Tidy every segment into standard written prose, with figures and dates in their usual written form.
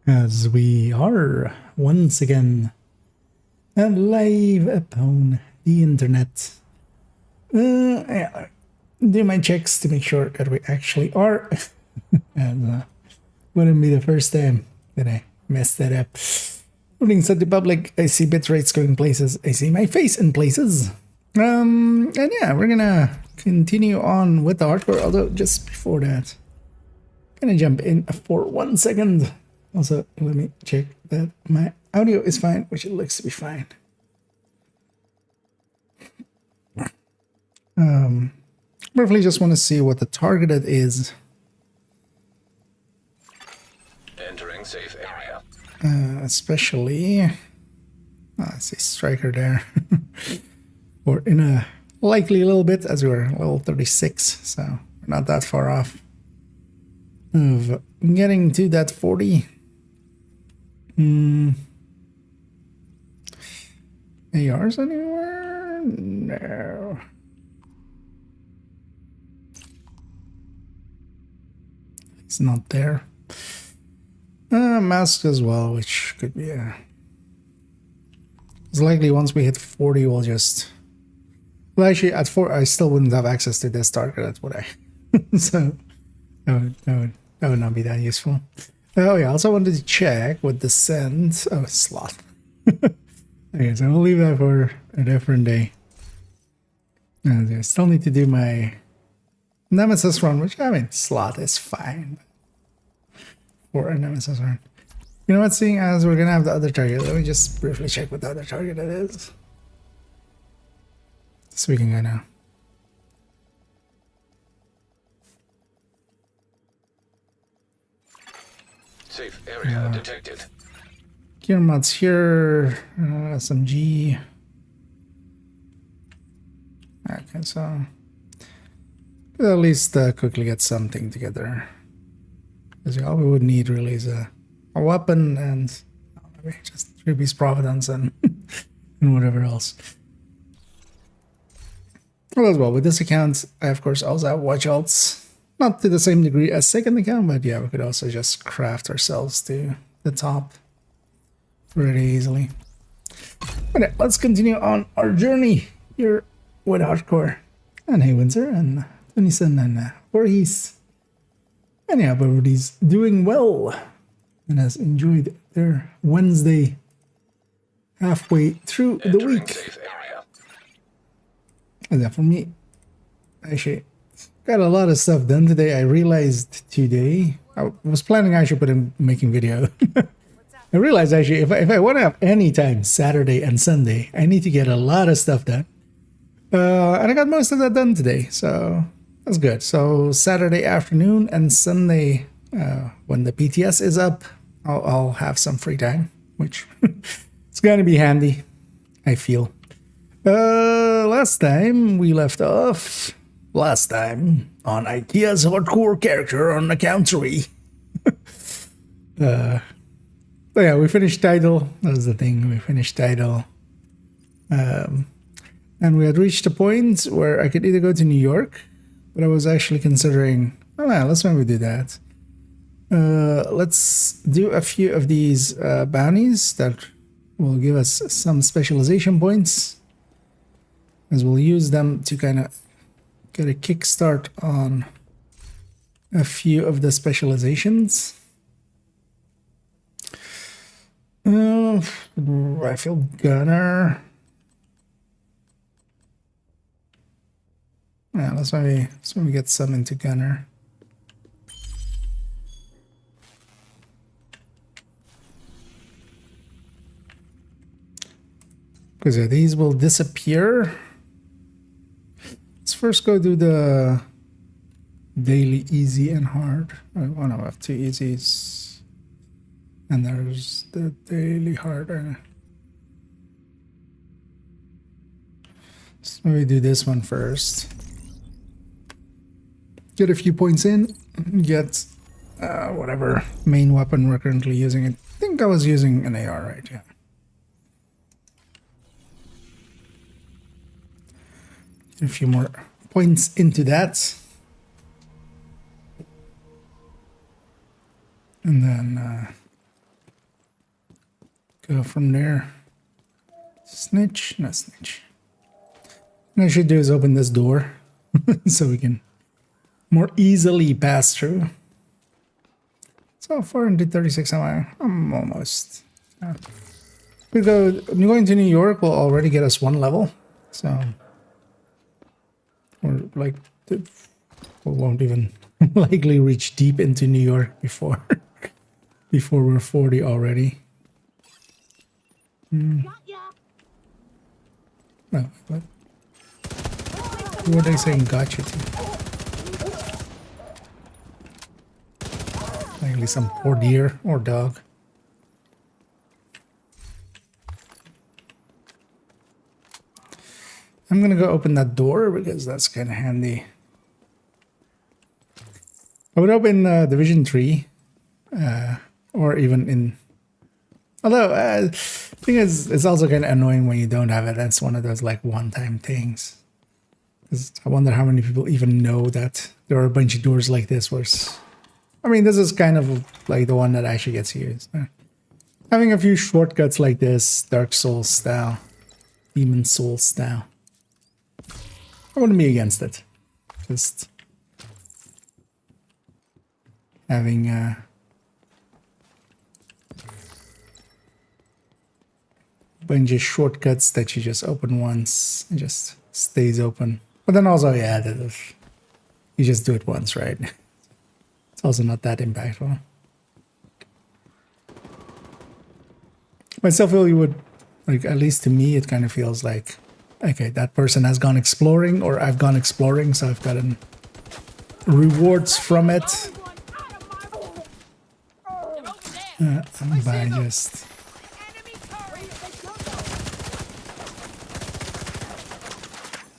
As we are once again live upon the internet. Yeah, do my checks to make sure that we actually are. And wouldn't be the first time that I messed that up. Putting set to public, I see bit rates going places. I see my face in places. And yeah, we're gonna continue on with the hardcore. Although just before that, gonna jump in for 1 second. Also, let me check that my audio is fine, which it looks to be fine. Briefly, just want to see what the targeted is. Entering safe area. Especially, I see striker there. We're in a likely little bit as we're level 36, so we're not that far off of getting to that 40. ARs anywhere? No. It's not there. Mask as well, which could be a... It's likely once we hit 40, we'll just... Well, actually, at 4, I still wouldn't have access to this target, would I? So, that would not be that useful. Oh yeah, I also wanted to check with the send. Oh, slot. Okay, so we'll leave that for a different day. And I still need to do my Nemesis run, which, I mean, slot is fine for a Nemesis run. You know what, seeing as we're gonna have the other target, let me just briefly check what the other target it is. So we can go now. Safe area detected. Gear mods here, SMG. Okay, so at least quickly get something together. Because all we would need really is a weapon and maybe just 3-piece Providence and and whatever else. Well, as well, with this account, I of course also have watch alts. Not to the same degree as second account, but yeah, we could also just craft ourselves to the top pretty easily. But yeah, let's continue on our journey here with hardcore. And hey, Windsor and Tennyson and Voorhees. And yeah, everybody's doing well and has enjoyed their Wednesday halfway through the week. Safe area. And yeah, for me, actually, got a lot of stuff done today. I realized today, I was planning actually putting making video. I realized actually if I want to have any time, Saturday and Sunday, I need to get a lot of stuff done. And I got most of that done today, so that's good. So Saturday afternoon and Sunday, when the PTS is up, I'll have some free time, which it's going to be handy, I feel. Last time we left off, on IKEA's hardcore character on account 3. So yeah, we finished title. That was the thing. We finished title. And we had reached a point where I could either go to New York, but I was actually considering, oh yeah, let's maybe do that. Let's do a few of these bounties that will give us some specialization points, as we'll use them to kind of get a kickstart on a few of the specializations. Rifle gunner. Yeah, let's maybe get some into gunner. Because yeah, these will disappear. Let's first go do the daily easy and hard. Oh no, I have 2 easies. And there's the daily hard. So maybe do this one first. Get a few points in. Get whatever main weapon we're currently using. I think I was using an AR, right? Yeah. Get a few more points into that. And then go from there. Snitch, no snitch. What I should do is open this door so we can more easily pass through. So 436 am I? I'm almost. Going to New York will already get us 1 level. So we're like, we won't even likely reach deep into New York before we're 40 already. No, what? Who are they saying gotcha to? Likely some poor deer or dog. I'm gonna go open that door because that's kind of handy. I would open Division 3, or even in. Although, thing is, it's also kind of annoying when you don't have it. That's one of those like one-time things. 'Cause I wonder how many people even know that there are a bunch of doors like this. I mean, this is kind of like the one that actually gets used. Having a few shortcuts like this, Dark Souls style, Demon Souls style. I wouldn't be against it. Just having a bunch of shortcuts that you just open once and just stays open. But then also, yeah, that if you just do it once, right? It's also not that impactful. But I still feel you would, like, at least to me, it kind of feels like, okay, that person has gone exploring, or I've gone exploring, so I've gotten rewards from it. By just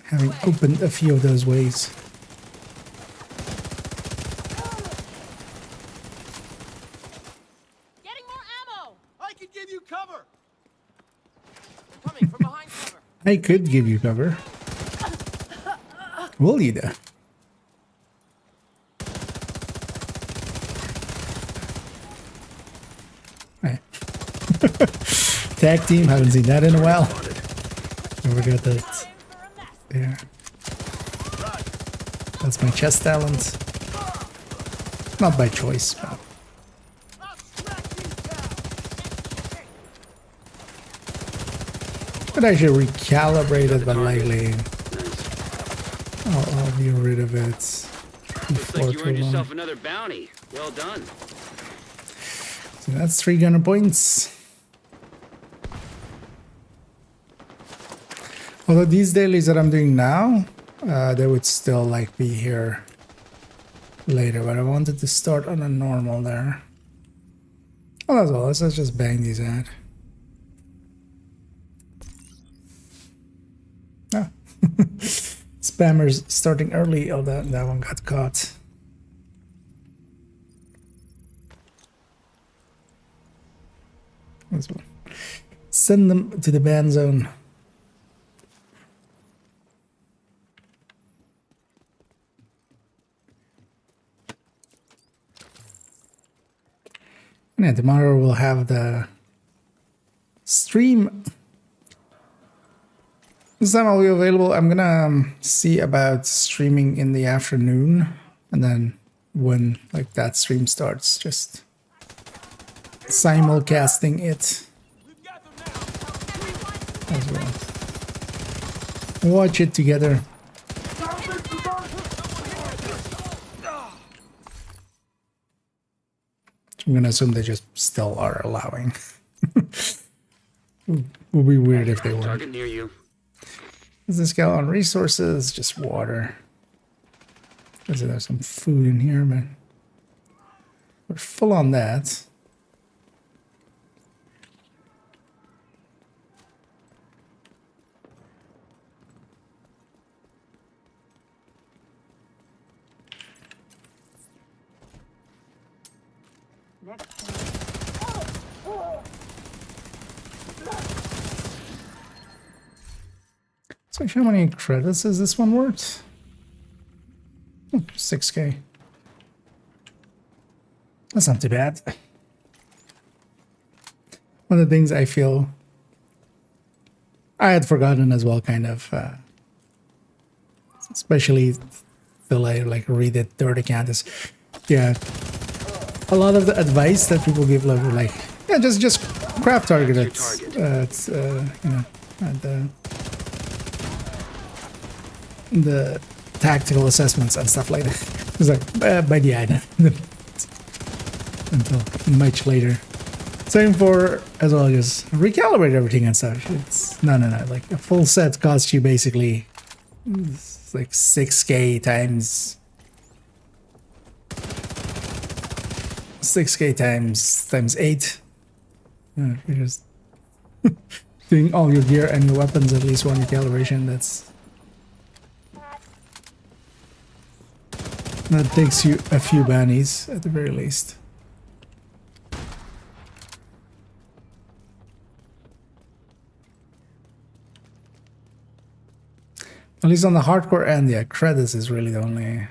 having opened a few of those ways. Getting more ammo. I can give you cover. They're coming from behind cover. I could give you cover. Will you though? Right. Tag team, haven't seen that in a while. Never got that. Yeah. That's my chest talent. Not by choice, but. But I should recalibrate it, but likely I'll be rid of it Looks like you before earned too long. yourself another bounty. Well done. So that's 3 gunner points. Although these dailies that I'm doing now, they would still like be here later, but I wanted to start on a normal there. Oh, that's all. Let's just bang these out. Ah. Spammers starting early. Oh, that one got caught. This one. Send them to the ban zone. Yeah, tomorrow we'll have the stream. This time I'll be available. I'm gonna see about streaming in the afternoon, and then when like that stream starts, just simulcasting it as well. Watch it together. I'm gonna assume they just still are allowing. Would be weird if they weren't. Target near you. Is this guy on resources? Just water. There's some food in here, but we're full on that. So how many credits is this one worth? 6K. That's not too bad. one of the things I feel I had forgotten as well, kind of, especially till I like read it third account is, yeah, a lot of the advice that people give, like yeah, just craft target it, you know, the tactical assessments and stuff like that. It's like by the end until much later. Same for as well, just recalibrate everything and stuff. It's no. Like a full set costs you basically it's like 6K times 8. You're just doing all your gear and your weapons at least one recalibration. That takes you a few bounties at the very least. At least on the hardcore end, yeah, credits is really the only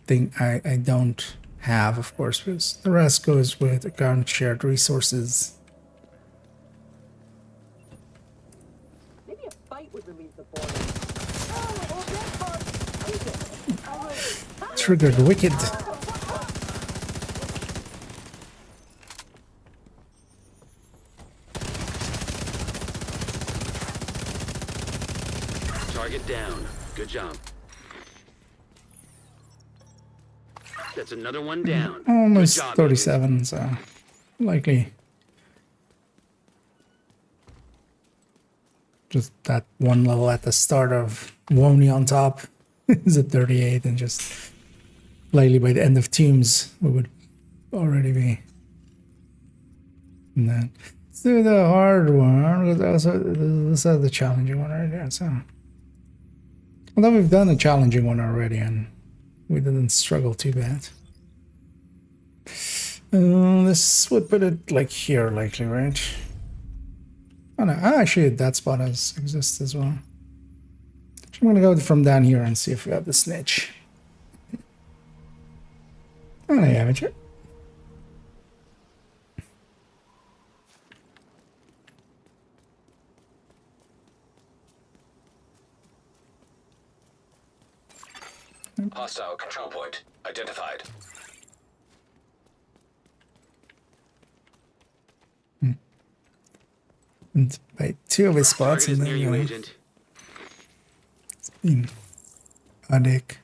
thing I don't have, of course, because the rest goes with account shared resources. Maybe a fight would relieve the boredom. Oh, that part. Triggered wicked. Target down. Good job. That's another one down. Almost Good job, 37, so likely just that one level at the start of Wony on top is at 38, and just likely by the end of Teams we would already be. And then let's do the hard one, because also this is the challenging one right there. So although we've done a challenging one already and we didn't struggle too bad. This would put it like here, likely, right? Oh no, actually that spot exists as well. I'm gonna go from down here and see if we have the snitch. Oh, no, amateur. Hostile control point identified. And by 2 of his spots, Target and is then near you, Agent. in attic.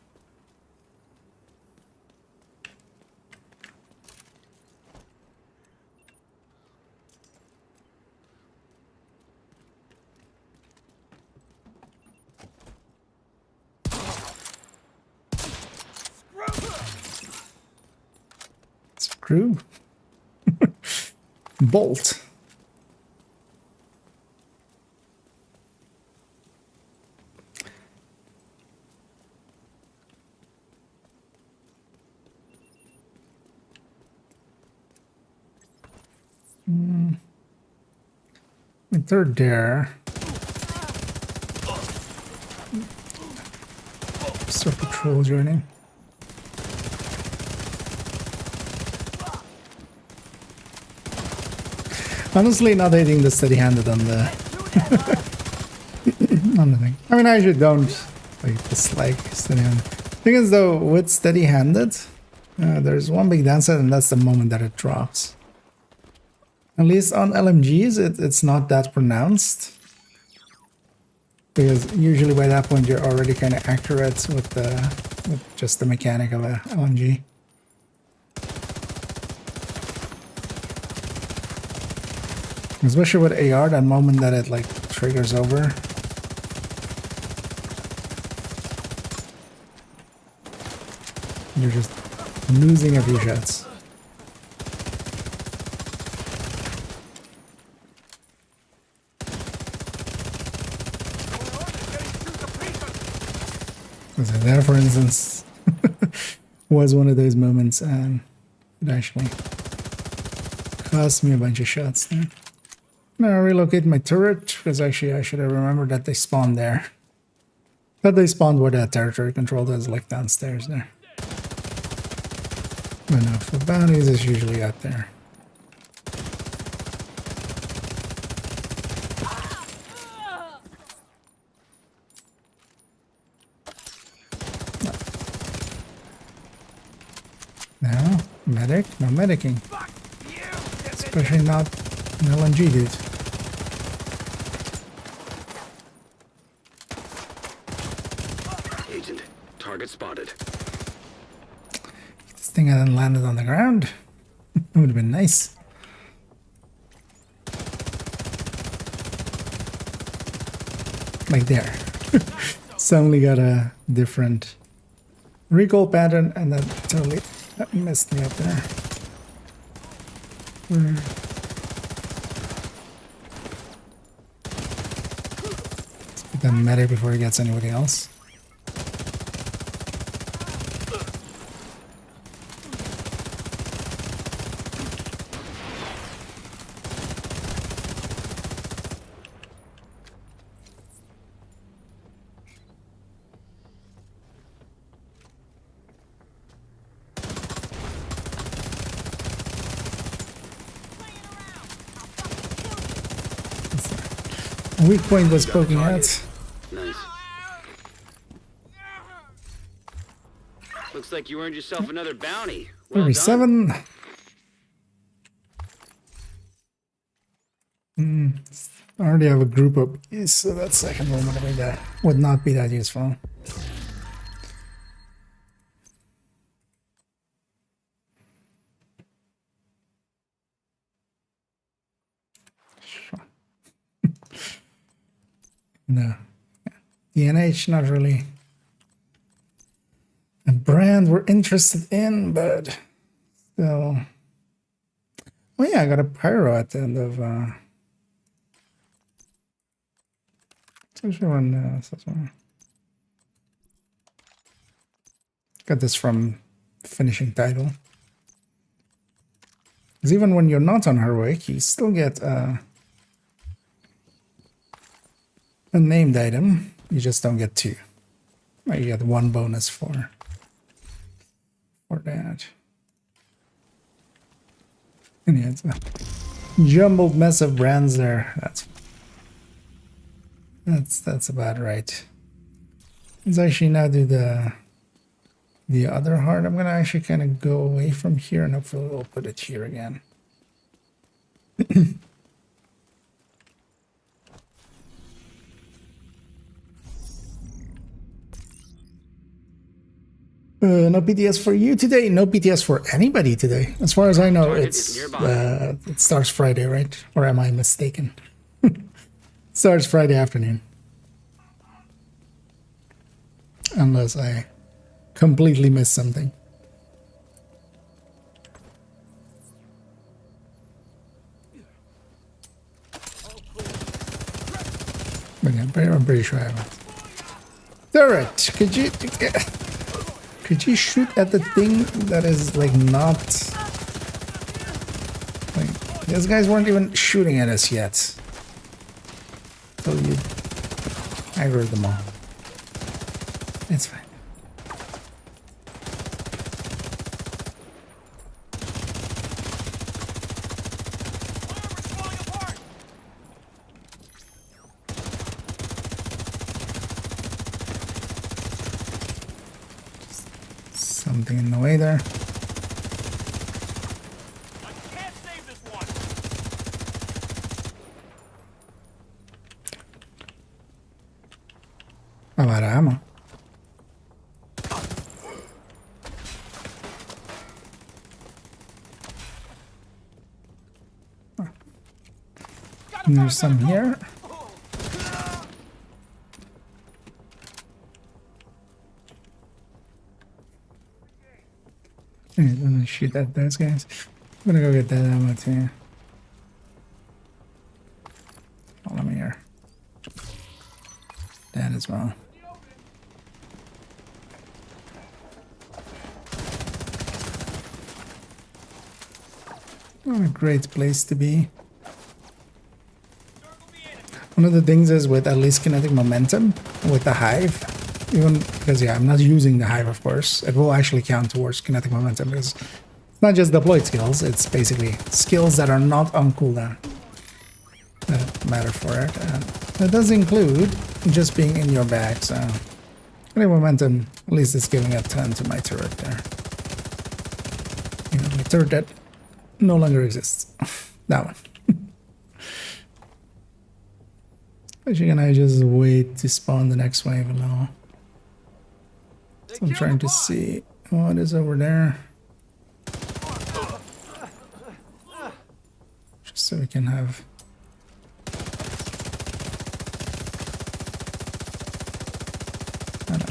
Screw. Bolt. Third there. Start patrol journey. Honestly, not hating the steady-handed on the on the thing. I mean, I usually don't like dislike steady-handed. Thing is, though, with steady-handed, there's one big downside, and that's the moment that it drops. At least on LMGs, it's not that pronounced, because usually by that point you're already kind of accurate with just the mechanic of a LMG. Especially with AR, that moment that it like triggers over. You're just losing a few shots. So there, for instance, was one of those moments, and it actually cost me a bunch of shots there. Now I relocate my turret, because actually I should have remembered that they spawned there. But they spawned where that territory control is, like downstairs there. But no, for bounties it's usually out there. medic. No medicing. Especially not an LNG, dude. Agent, target spotted. This thing hadn't landed on the ground. It would have been nice. Like there. Suddenly got a different recoil pattern and that totally messed me up there. Let's get that medic before he gets anybody else. Weak point was poking out. Nice. Looks like you earned yourself another bounty. Well done. 37. I already have a group of these, so that second one would not be that useful. No. DNH, not really a brand we're interested in, but still. Oh yeah, I got a pyro at the end of so run this one. Got this from finishing title. Because even when you're not on heroic, you still get a named item. You just don't get two. You get one bonus for that. And yeah, it's a jumbled mess of brands there. That's about right. Let's actually now do the other heart. I'm gonna actually kind of go away from here and hopefully we'll put it here again. No PTS for you today. No PTS for anybody today. As far as I know, it starts Friday, right? Or am I mistaken? Starts Friday afternoon. Unless I completely missed something. But yeah, I'm pretty sure I haven't. Turret, could you shoot at the thing that is like not like these guys weren't even shooting at us yet. So you aggroed them all. It's fine. Something in the way there. I can't save this one. I'm out of ammo. And there's some here. I'm gonna shoot at those guys. I'm gonna go get that ammo too. Follow me here. That as well. What a great place to be. One of the things is with at least kinetic momentum with the hive, even because yeah, I'm not using the hive, of course, it will actually count towards kinetic momentum because it's not just deployed skills, it's basically skills that are not on cooldown that matter for it. That does include just being in your bag, so kinetic momentum, at least it's giving a 10 to my turret there. You know, my third that no longer exists. That one. Actually, can I just wait to spawn the next wave alone? So I'm trying to see what is over there. Just so we can have...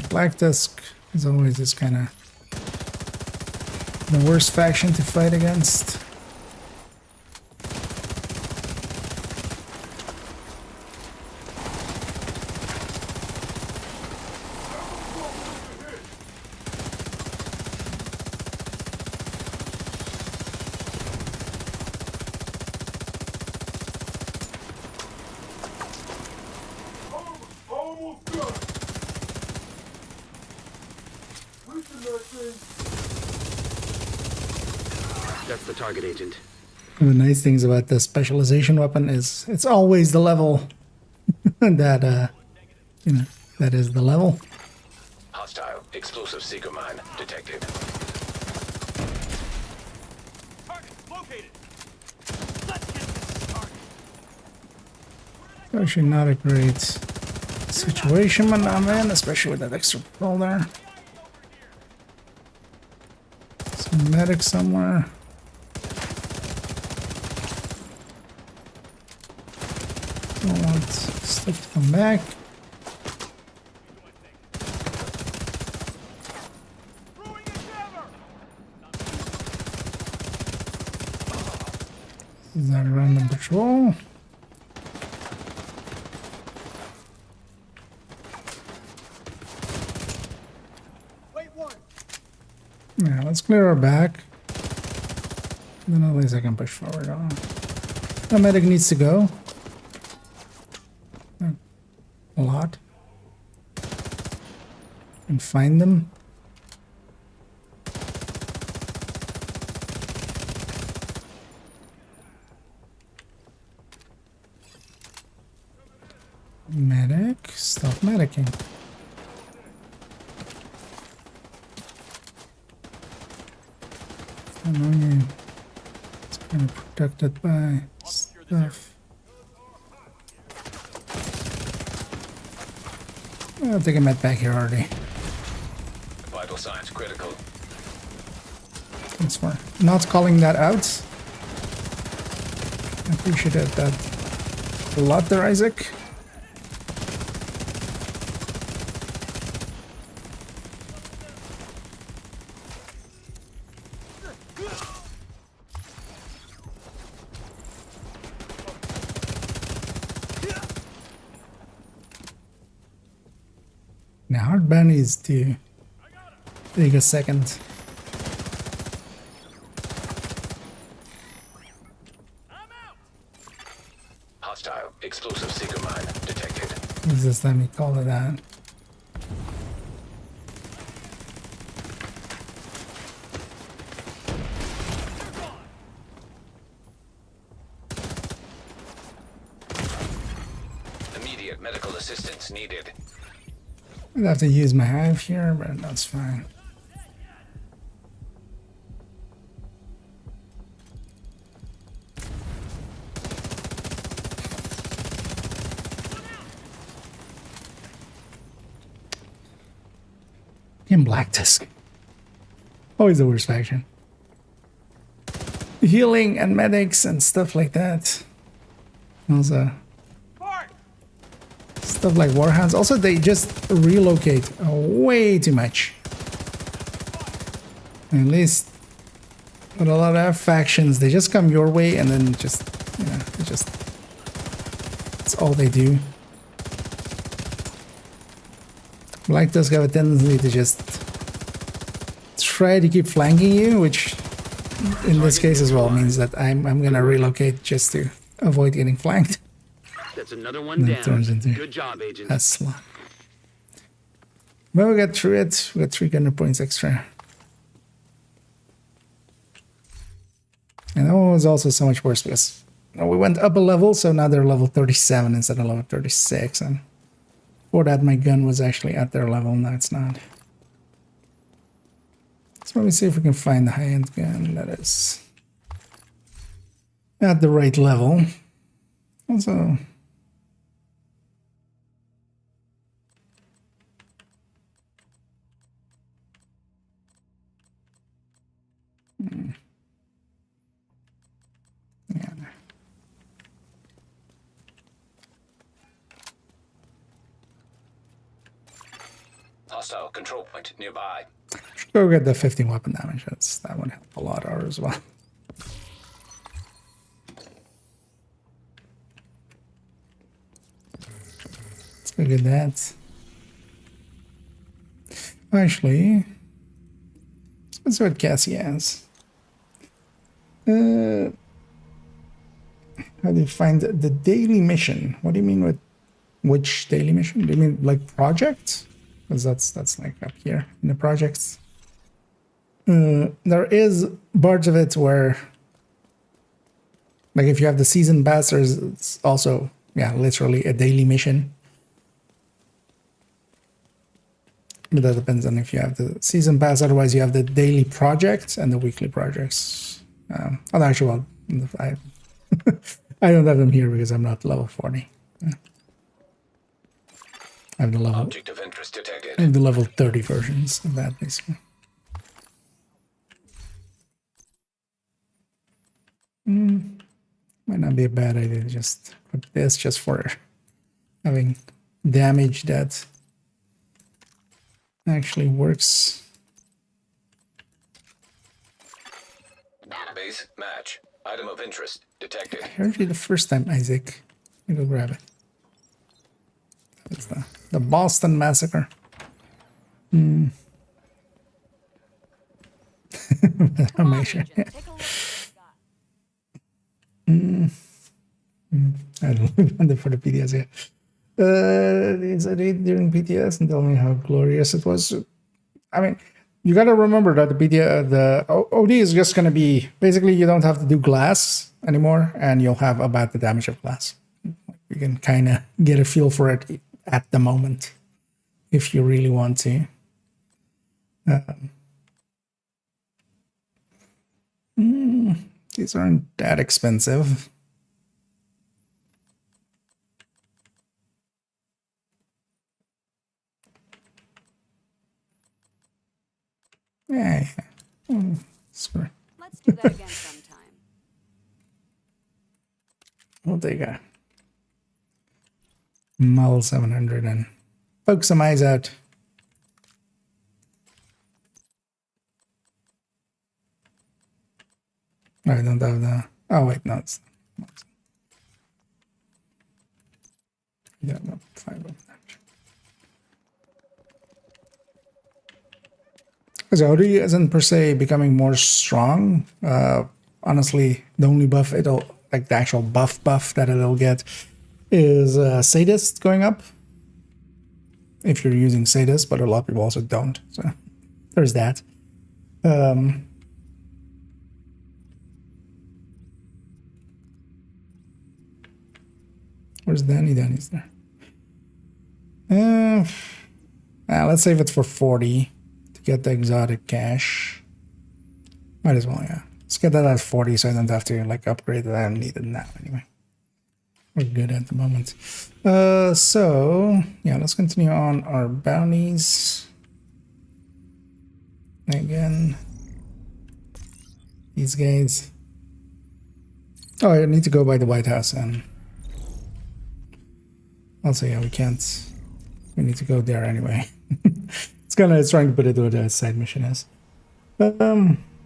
Black Tusk is always this kind of the worst faction to fight against. That's the target, Agent. One of the nice things about the specialization weapon is it's always the level that you know, that is the level. Hostile explosive seeker mine detected. Target located. Let's get this started. Actually not a great situation when I'm in, especially with that extra patrol there. Some medic somewhere. Don't want stuff to come back. Throwing a jammer. Is that a random patrol? Wait one. Yeah, let's clear our back. Then at least I can push forward on. The medic needs to go. A lot. And find them. Medic, stop medicing. Annoying. It's kind of protected by stuff. I'll take a med back here already. Vital signs critical. Thanks for not calling that out. I appreciate that a lot there, Isaac. Now, hard ban is to take a second. Hostile explosive seeker mine detected. Just let me call it that. Immediate medical assistance needed. I'd have to use my hive here, but that's fine. In Black Tusk. Always the worst faction. Healing and medics and stuff like that. Also, stuff like Warhounds. Also, they just relocate way too much. At least with a lot of factions, they just come your way and then just, you know, that's all they do. Black Tusk have a tendency to just try to keep flanking you, which in this case as well means that I'm gonna relocate just to avoid getting flanked. That's another one That turns down. into Good job, Agent. a slot. But we got through it. We got 300 points extra. And that one was also so much worse because we went up a level, so now they're level 37 instead of level 36. And before that, my gun was actually at their level. Now it's not. So let me see if we can find the high-end gun that is at the right level. Also, yeah. Hostile control point nearby. Should go get the 15 weapon damage. That would help a lot as well. Let's go get that. Actually, let's see what Cassie has. How do you find the daily mission? What do you mean with which daily mission? Do you mean like project? Because that's like up here in the projects. There is parts of it where, like, if you have the season pass, it's also, yeah, literally a daily mission. But that depends on if you have the season pass. Otherwise, you have the daily projects and the weekly projects. Actually, well, I don't have them here because I'm not level 40. Yeah. I have the level. Object of interest detected. I have the level 30 versions of that, basically. Might not be a bad idea to just put this just for having damage that actually works. Base match. Item of interest detected. I heard you the first time, Isaac. Let me go grab it. It's the Boston Massacre. I'll make sure. I don't know for the PTS yet. Is a read during PTS and tell me how glorious it was. I mean, you got to remember that the OD is just going to be basically you don't have to do glass anymore, and you'll have about the damage of glass. You can kind of get a feel for it at the moment if you really want to. These aren't that expensive. Yeah. Sure. Let's do that again sometime. We'll take a Model 700 and poke some eyes out. I don't have the. Oh wait, no, it's. Yeah, no, 5 of that. Because OD isn't per se becoming more strong. Honestly, the only buff it'll, like the actual buff that it'll get, is Sadist going up. If you're using Sadist, but a lot of people also don't. So there's that. Where's Danny? Danny's there. Let's save it for 40 to get the exotic cash. Might as well, yeah. Let's get that at 40 so I don't have to like upgrade it. I don't need it now anyway. We're good at the moment. So yeah, let's continue on our bounties. Again, these guys. Oh, I need to go by the White House and also, yeah, we can't. We need to go there anyway. It's trying to put it where the side mission is. I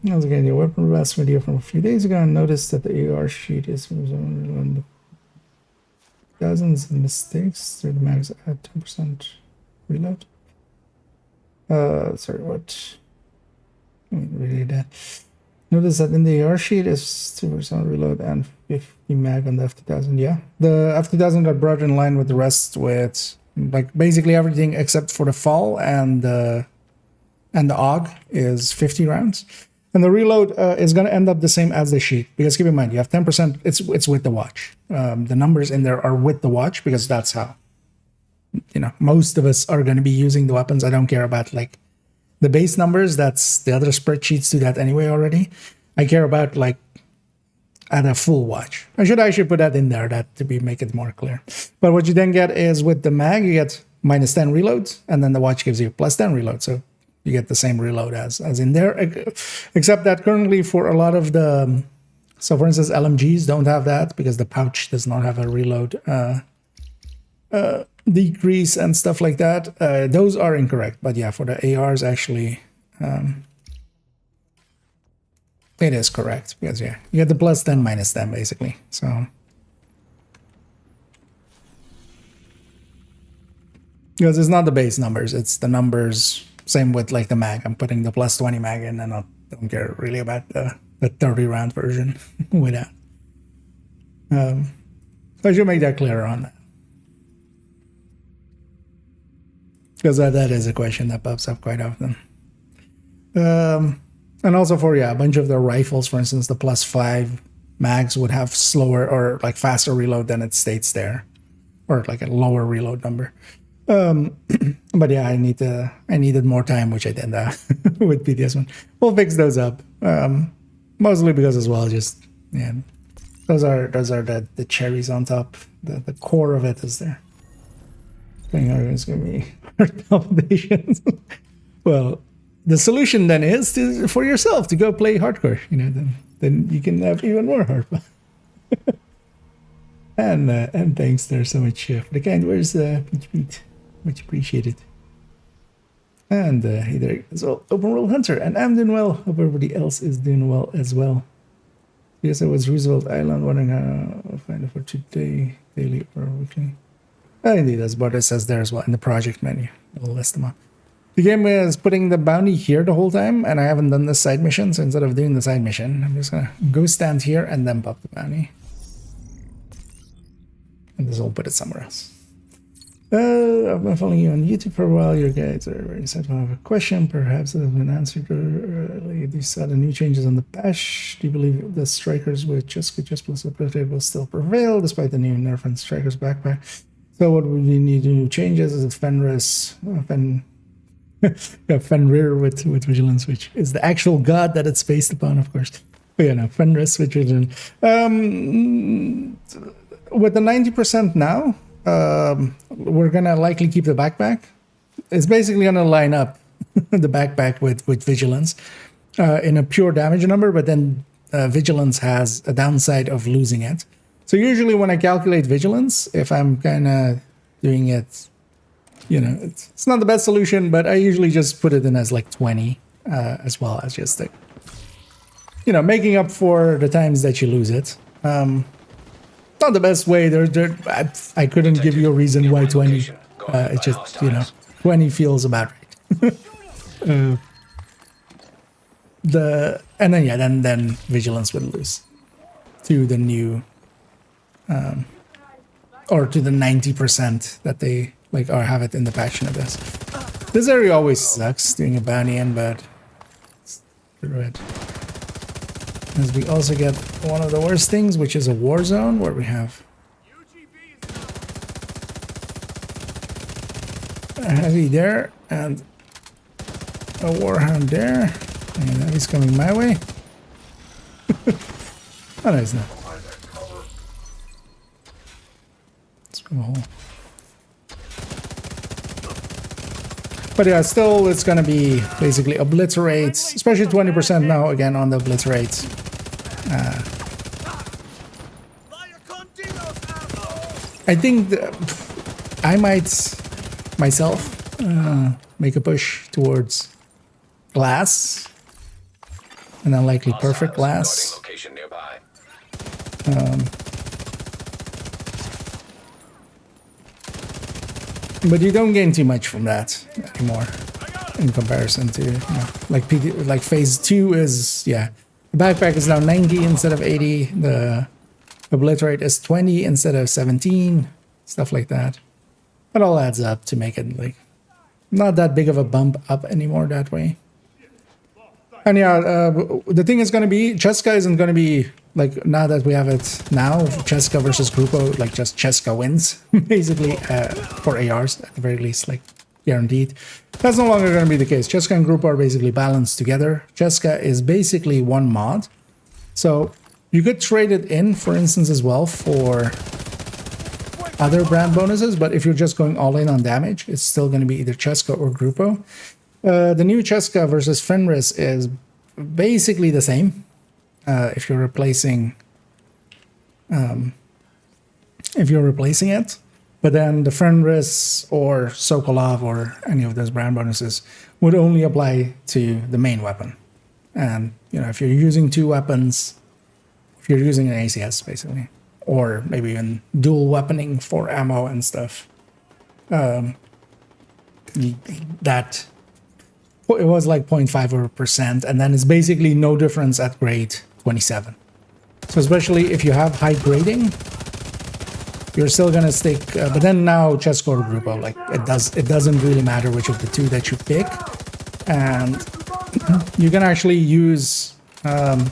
was getting a weapon blast video from a few days ago and noticed that the AR sheet is dozens of mistakes through the mags at 10% reload. Sorry, what? I mean, really that. Notice that in the AR sheet is 2% reload and 50 mag on the F2000. Yeah, the F2000 got brought in line with the rest with like basically everything except for the fall and the AUG is 50 rounds. And the reload is going to end up the same as the sheet because keep in mind you have 10%. It's with the watch. The numbers in there are with the watch because that's how most of us are going to be using the weapons. I don't care about like the base numbers, that's the other spreadsheets do that anyway already. I care about like at a full watch. I should put that in there that to make it more clear. But what you then get is with the mag, you get -10 reloads, and then the watch gives you +10 reload. So you get the same reload as in there, except that currently for a lot of the, so for instance, LMGs don't have that because the pouch does not have a reload decrease and stuff like that. Those are incorrect. But yeah, for the ARs actually, it is correct because yeah, you get the +10 -10 basically. So because it's not the base numbers, it's the numbers. Same with like the mag. I'm putting the +20 mag in, and I don't care really about the 30 round version with that. So I should make that clearer on that. Because that is a question that pops up quite often. And also for, yeah, a bunch of the rifles, for instance, the +5 mags would have slower or like faster reload than it states there. Or like a lower reload number. But yeah, I needed more time, which I did with PTS1. We'll fix those up. Mostly because as well, just, yeah, those are the cherries on top. The core of it is there. It's going to be hard palpitations. Well, the solution then is for yourself to go play hardcore. You know, then you can have even more hard. And thanks there so much for the kind words, Peach Pete. Much appreciated. And hey there as well, Open World Hunter, and I'm doing well. Hope everybody else is doing well as well. Yes, I was Roosevelt Island, wondering how I'll find it for today, daily or weekly. Indeed, that's what it says there as well in the project menu. I'll list them up. The game is putting the bounty here the whole time, and I haven't done the side mission, so instead of doing the side mission, I'm just gonna go stand here and then pop the bounty. And this will put it somewhere else. I've been following you on YouTube for a while. Your guides are very insightful. I have a question. Perhaps it has been answered early. These sudden new changes on the patch. Do you believe the strikers with just plus ability will still prevail despite the new nerf and strikers backpack? So what would we need to do changes? Is it Fenris, Fenrir with vigilance, which is the actual god that it's based upon, of course. But yeah, no, Fenris with vigilance. With the 90% now, we're gonna likely keep the backpack. It's basically gonna line up the backpack with vigilance in a pure damage number, but then vigilance has a downside of losing it. So usually when I calculate vigilance, if I'm kind of doing it, you know, it's not the best solution, but I usually just put it in as like 20 as well as just like, you know, making up for the times that you lose it. Not the best way. I couldn't give you a reason why 20. It's just, you know, 20 feels about right. And then vigilance would lose to the new, or to the 90% that they like or have it in the patch notes. This area always sucks doing a bounty in, but screw it. As we also get one of the worst things, which is a war zone, where we have a heavy there and a warhound there, and heavy's coming my way. Oh no, it's not. Let's go home. But yeah, still it's gonna be basically obliterates, especially 20% now again on the obliterates. I think I might myself make a push towards glass, and then likely perfect glass. Location nearby. But you don't gain too much from that anymore in comparison to, you know, like phase 2 is, yeah, the backpack is now 90 instead of 80, the obliterate is 20 instead of 17, stuff like that. It all adds up to make it like not that big of a bump up anymore that way. And yeah, the thing is going to be, Cheska isn't going to be, like, now that we have it now, Cheska versus Grupo, like, just Cheska wins, basically, for ARs, at the very least. Like, guaranteed. That's no longer going to be the case. Cheska and Group are basically balanced together. Cheska is basically one mod. So you could trade it in, for instance, as well for other brand bonuses, but if you're just going all in on damage, it's still going to be either Cheska or Grupo. The new Cheska versus Fenris is basically the same. If you're replacing it, but then the Fenris or Sokolov or any of those brand bonuses would only apply to the main weapon. And you know, if you're using two weapons, if you're using an ACS basically, or maybe even dual weaponing for ammo and stuff, that it was like 0.5%, and then it's basically no difference at grade 27. So especially if you have high grading, you're still gonna stick. But then now Cheska or Grupo, like it doesn't really matter which of the two that you pick, and you can actually use that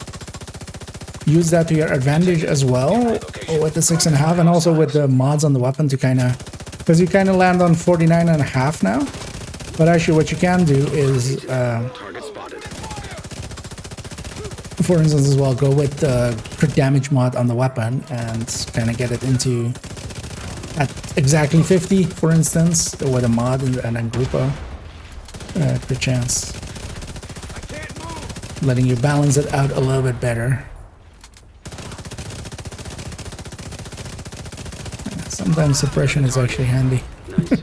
to your advantage as well with the 6.5, and also with the mods on the weapon to kind of, because you kind of land on 49.5 now. But actually what you can do is, Target spotted. for instance as well, go with the crit damage mod on the weapon and kind of get it into at exactly 50, for instance, with a mod and then Grupo crit chance, letting you balance it out a little bit better. Sometimes suppression is actually handy. Nice.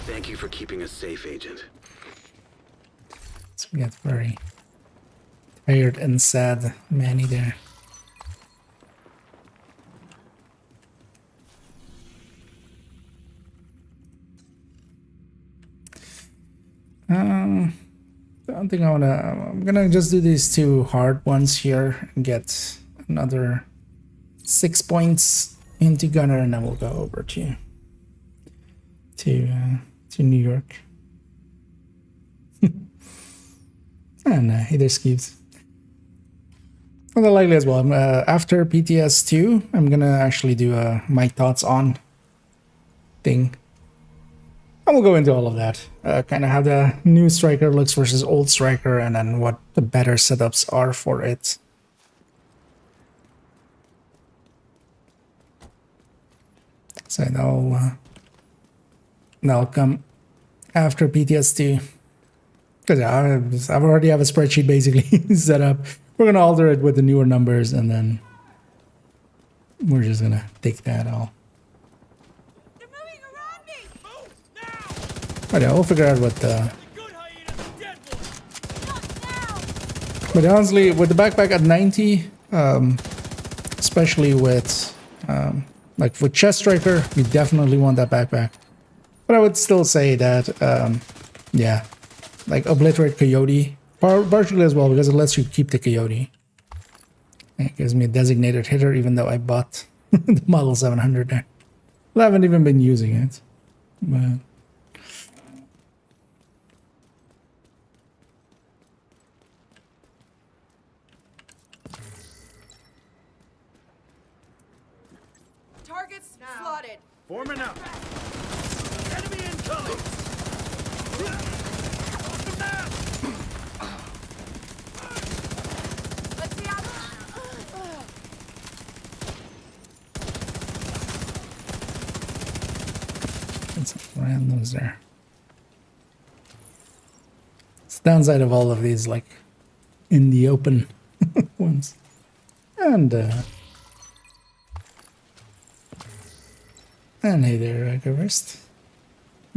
Thank you for keeping us safe, Agent. So we get very tired and sad Manny there. I don't think I'm gonna just do these two hard ones here and get another 6 points into Gunner, and then we'll go over to New York. And either Skeeves. Well, likely as well. After PTS 2, I'm gonna actually do my thoughts on thing. And we'll go into all of that. Kind of how the new striker looks versus old striker, and then what the better setups are for it. So that'll come after PTS2. Because I already have a spreadsheet basically set up. We're going to alter it with the newer numbers, and then we're just going to take that all. They're moving around me. Move now. But yeah, we'll figure out what the... Good hyena's a dead one. Not now. But honestly, with the backpack at 90, especially with like with chest striker, you definitely want that backpack. But I would still say that yeah, like obliterate coyote partially as well, because it lets you keep the coyote. It gives me a designated hitter, even though I bought the model 700 there. Well, I haven't even been using it, but Targets slotted. Forming up. Enemy incoming. Let's see how. it's randoms there. It's the downside of all of these, like in the open ones. And hey there, Ghost.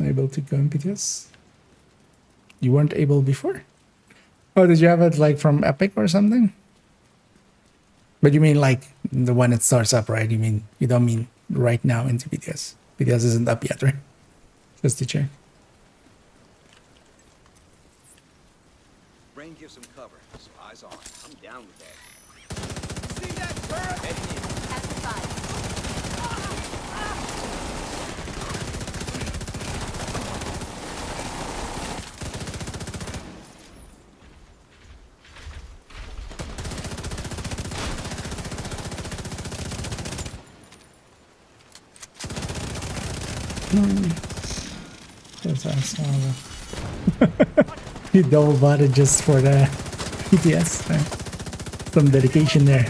Able to go in PTS? You weren't able before? Oh, did you have it like from Epic or something? But you mean like the when it starts up, right? You don't mean right now into PTS. PTS isn't up yet, right? Just to check. Rain gives some cover, so eyes on. I'm down with that. See that turret? Heading in. Past the side. That's awesome. You double botted just for the PTS. Some dedication there.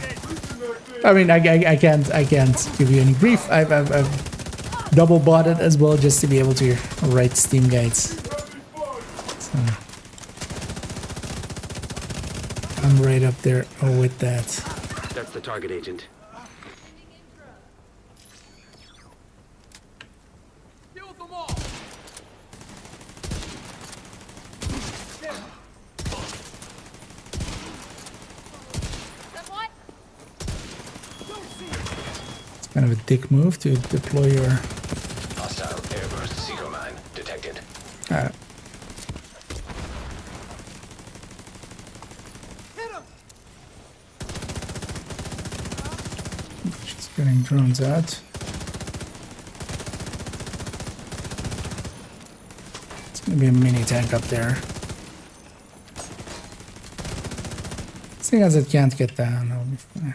I mean, I can't give you any grief. I've double botted as well just to be able to write Steam guides. So, I'm right up there with that. That's the target, Agent. Deal with them all. It's kind of a dick move to deploy your... Hostile airburst seeker mine detected. Just getting drones out. It's gonna be a mini tank up there. Seeing as it can't get down, it'll be fine.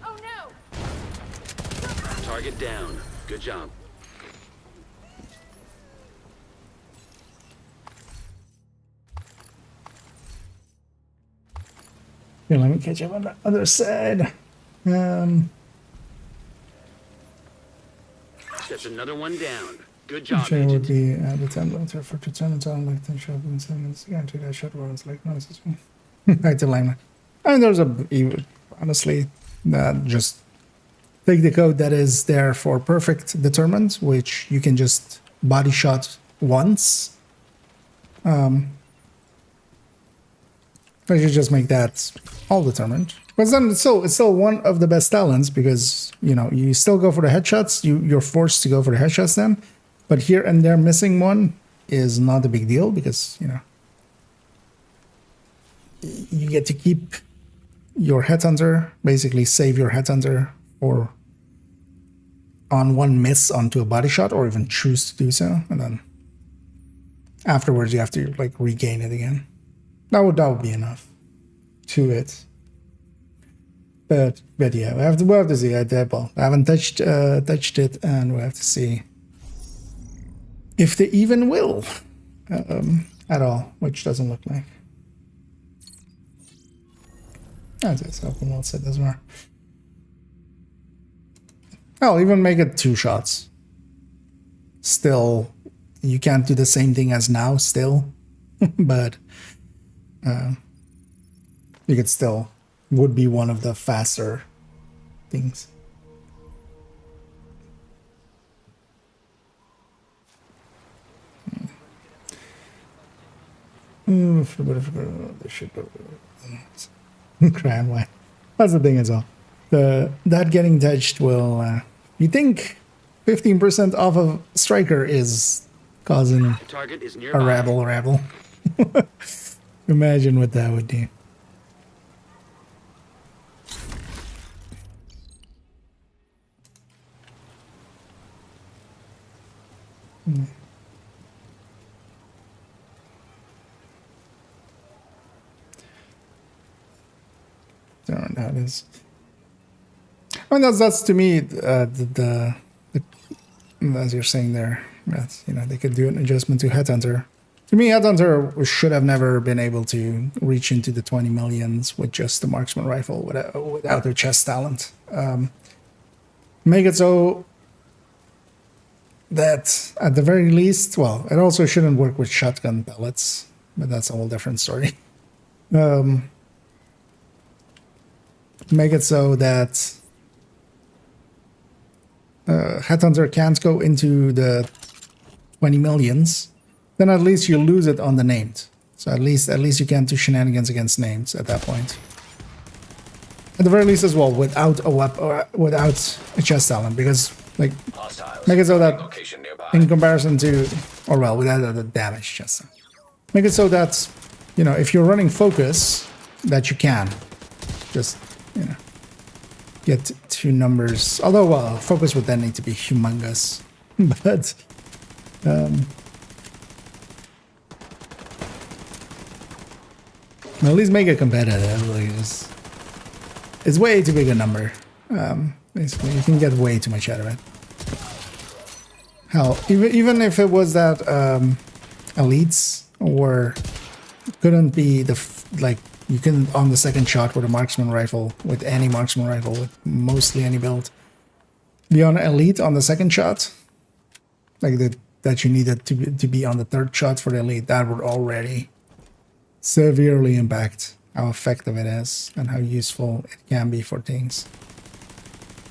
Oh no! Target down. Good job. Here, let me catch up on the other side. That's another one down. Good job, Sure would Agent. be the time limiter for 2 turns on like 10 shot in 7 minutes. Guaranteed that shot was like no, this is me. Right to alignment. I mean, there's honestly, just take the code that is there for perfect determined, which you can just body shot once. I should just make that all determined. But then it's still one of the best talents because, you know, you still go for the headshots. You're forced to go for the headshots then. But here and there missing one is not a big deal because, you know, you get to keep your headhunter, basically save your headhunter or on one miss onto a body shot or even choose to do so. And then afterwards you have to like regain it again. That would be enough to it. But yeah, we'll have to see. I haven't touched it, and we'll have to see if they even will at all, which doesn't look like. As it's open, well said as well. I'll even make it 2 shots. Still, you can't do the same thing as now. Still, but. You could still would be one of the faster things. Crying why? That's the thing as well. That getting touched will. You think 15% off of Striker is causing Target is a nearby. rabble. Imagine what that would do. Don't know how it is. I mean, that's to me the as you're saying there, that you know they could do an adjustment to Headhunter. To me, Headhunter should have never been able to reach into the 20 millions with just the marksman rifle without their chest talent. Make it so that at the very least, well, it also shouldn't work with shotgun pellets, but that's a whole different story. Make it so that Headhunter can't go into the 20 millions. Then at least you lose it on the named. So at least you can't do shenanigans against names at that point. At the very least as well, without a weapon or without a chest talent, because like Hostiles. make it so that Location nearby. in comparison to, or well, without the damage chest talent. Make it so that, you know, if you're running focus, that you can just, you know, get 2 numbers. Although, well, focus would then need to be humongous, but At least make it competitive. Like it's way too big a number. Basically, you can get way too much out of it. Hell, even if it was that elites or couldn't be like you can on the second shot with a marksman rifle, with any marksman rifle, with mostly any build, be on elite on the second shot, like that you needed to be on the third shot for the elite. That would already severely impact how effective it is and how useful it can be for things,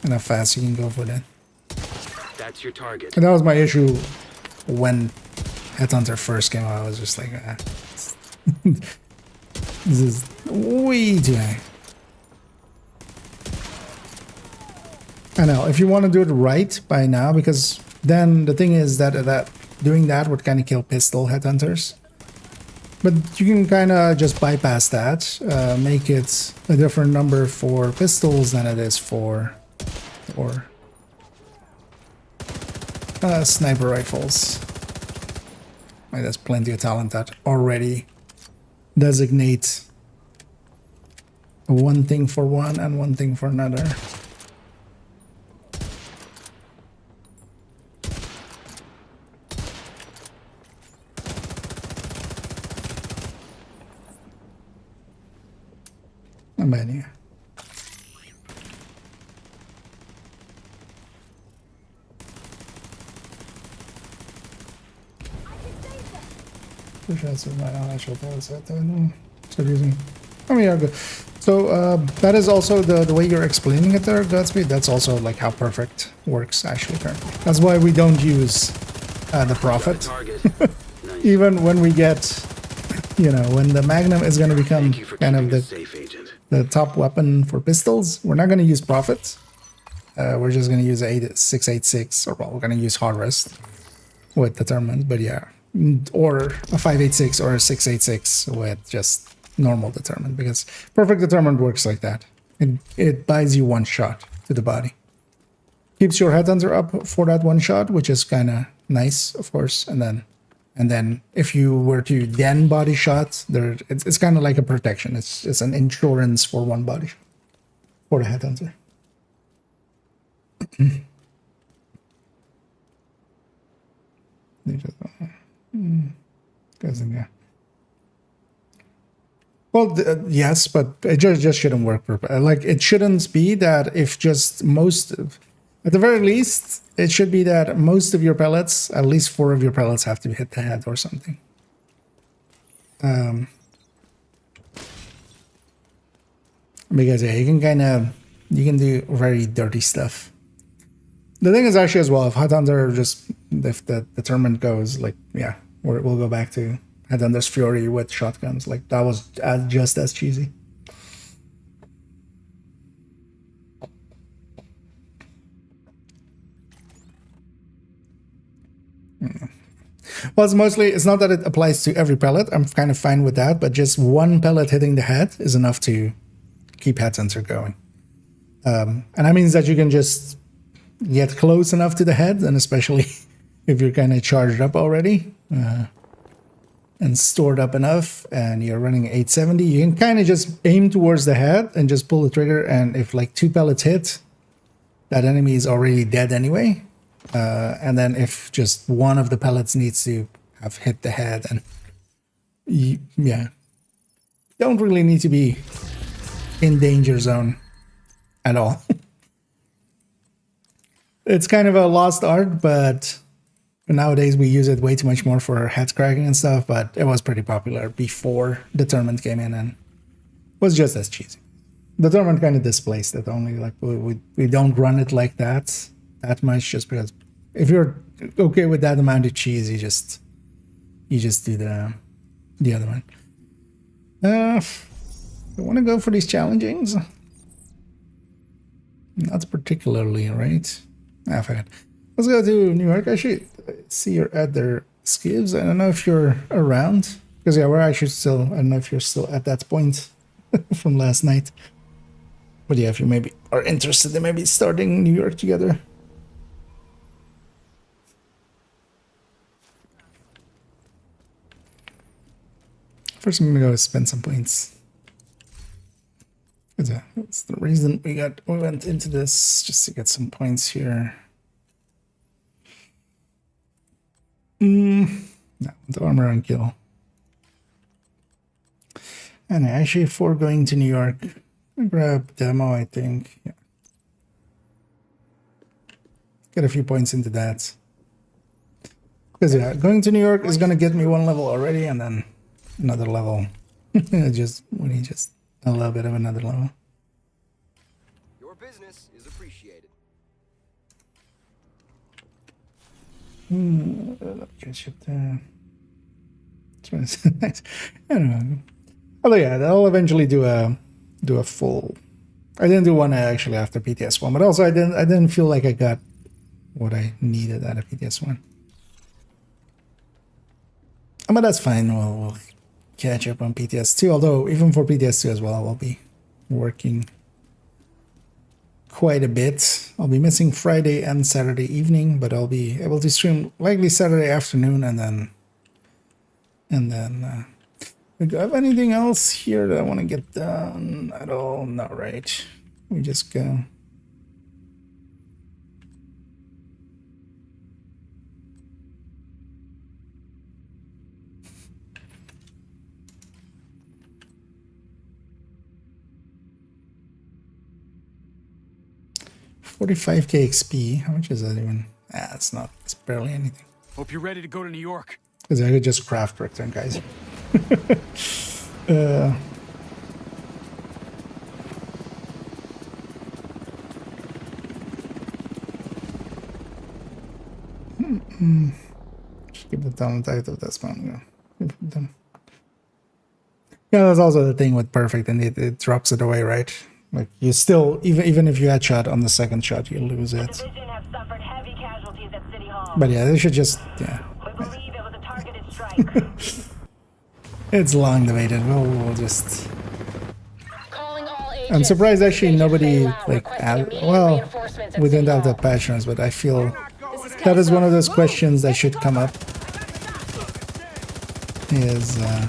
and how fast you can go for that. That's your target. And that was my issue when Headhunter first came out. I was just like, this is way too high. I know, if you want to do it right by now, because then the thing is that doing that would kind of kill pistol Headhunters. But you can kind of just bypass that, make it a different number for pistols than it is for sniper rifles. Like, there's plenty of talent that already designate one thing for one and one thing for another. Not bad, yeah. So that is also the way you're explaining it there, Godspeed. That's also like how perfect works actually currently. That's why we don't use the Prophet. Nice. Even when we get, you know, when the Magnum is going to become Thank you for kind of keeping us safe, Agent. the top weapon for pistols, we're not going to use Prophet. We're just going to use a 686, or well, we're going to use Harvest with Determined, but yeah. Or a 586 or a 686 with just normal Determined, because Perfect Determined works like that. It buys you one shot to the body. Keeps your Headhunter up for that one shot, which is kind of nice, of course, and then if you were to then body shot, it's kind of like a protection. It's an insurance for one body shot for the Headhunter. Yeah. Well, yes, but it just shouldn't work. Like, it shouldn't be that if just at the very least, it should be that most of your pellets, at least 4 of your pellets, have to hit the head or something. Because yeah, you can do very dirty stuff. The thing is actually as well, if the Determined goes, like, yeah, we'll go back to Headhunter's Fury with shotguns. Like, that was just as cheesy. Well, it's not that it applies to every pellet. I'm kind of fine with that, but just one pellet hitting the head is enough to keep Headhunter going. And that means that you can just get close enough to the head, and especially if you're kind of charged up already and stored up enough and you're running 870, you can kind of just aim towards the head and just pull the trigger, and if like 2 pellets hit, that enemy is already dead anyway. And then if just one of the pellets needs to have hit the head, and yeah, don't really need to be in danger zone at all. It's kind of a lost art, but nowadays we use it way too much more for head cracking and stuff, but it was pretty popular before Determined came in and was just as cheesy. Determined kind of displaced it, only like we don't run it like that much, just because if you're okay with that amount of cheese, you just do the other one. I want to go for these challengings. Not particularly, right? I forgot. Let's go to New York. I should see you're at their skips. I don't know if you're around, because yeah, we're actually still, I don't know if you're still at that point from last night. But yeah, if you maybe are interested in maybe starting New York together. First, I'm gonna go spend some points. That's the reason we went into this, just to get some points here. No, the armor and kill. And actually, for going to New York, I'll grab demo, I think. Yeah. Get a few points into that. Because yeah, going to New York is gonna get me one level already, and then another level. We need just a little bit of another level. Your business is appreciated. Catch up there. I don't know. Although yeah, I'll eventually do a full. I didn't do one actually after PTS 1, but also I didn't feel like I got what I needed out of PTS 1. But that's fine. We'll catch up on PTS 2. Although even for PTS 2 as well, I'll be working quite a bit. I'll be missing Friday and Saturday evening, but I'll be able to stream likely Saturday afternoon, and then do I have anything else here that I want to get done at all? No, right? We just go. $45k XP. How much is that even? Ah, it's not. It's barely anything. Hope you're ready to go to New York. Because I could just craft return, guys. Just keep the talent out of that spawn. Yeah, that's also the thing with perfect, and it drops it away, right? Like you still, even if you headshot on the second shot, you lose it. Division have suffered heavy casualties at City Hall. But yeah, they should just, yeah. We believe it was a targeted strike. It's long debated. We'll just. Calling all agents. I'm surprised actually Agent nobody Fei Lao like requesting immediate well, reinforcements at we didn't City have the Hall. patch notes, but I feel that is one of those questions that should come up. Is I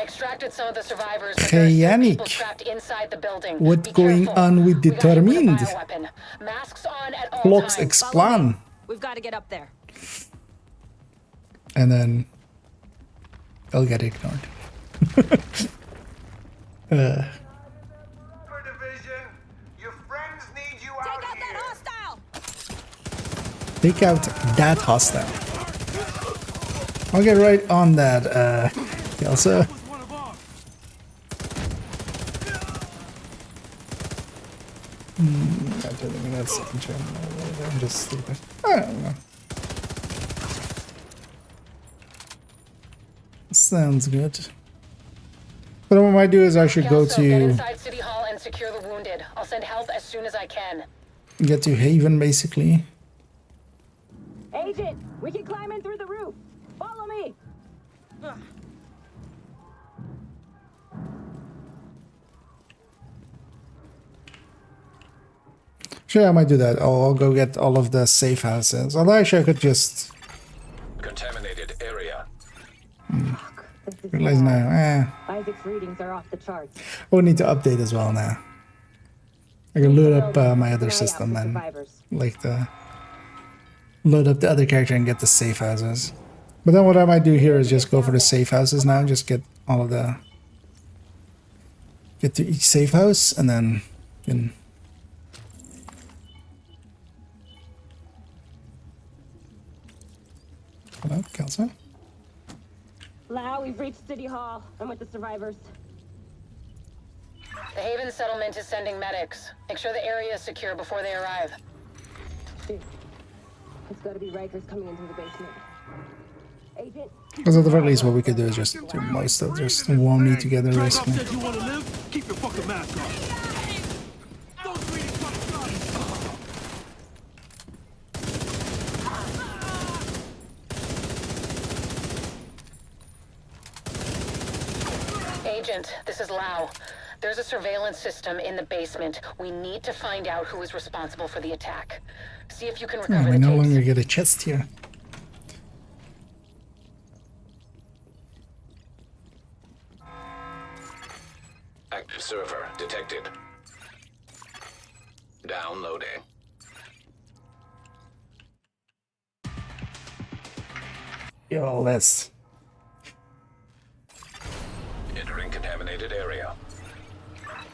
extracted some of the survivors. Hey, Yannick. Trapped inside the building. What Be going careful. on with We got hit with a Determined? bioweapon. Masks on at all Blocks times. Explan, We've got to get up there. and then they'll get ignored. Division, your friends need you out Take out that here. hostile! Take out that hostile. I'll get right on that, Kelso. I'm telling you that's second gen. I'm just stupid. I don't know. Sounds good. But what I might do is I should go Kelso, get to inside City Hall and secure the wounded. I'll send help as soon as I can. get to Haven basically. Agent, we can climb in through the roof. Follow me. Sure, I might do that. I'll go get all of the safe houses. Although actually I could just Contaminated area. This is realize now. Isaac's readings are off the charts. We'll need to update as well now. I can load up my other Keep an eye out system for and survivors. like the load up the other character and get the safe houses. But then what I might do here is just go for the safe houses now. Just get all of the get to each safe house and then can. Hello, Kelso? Lau, we've reached City Hall. I'm with the survivors. The Haven settlement is sending medics. Make sure the area is secure before they arrive. It's got to be Rikers coming into the basement. Agent, Because at the very least, what we could do is just do most of just warm me together, basically. Said you want to live? Keep your fucking mask on. Those readings got Agent, this is Lau. There's a surveillance system in the basement. We need to find out who is responsible for the attack. See if you can Oh, recover we the no tapes. longer get a chest here. Active server detected. Downloading. Yo, let's. Entering contaminated area.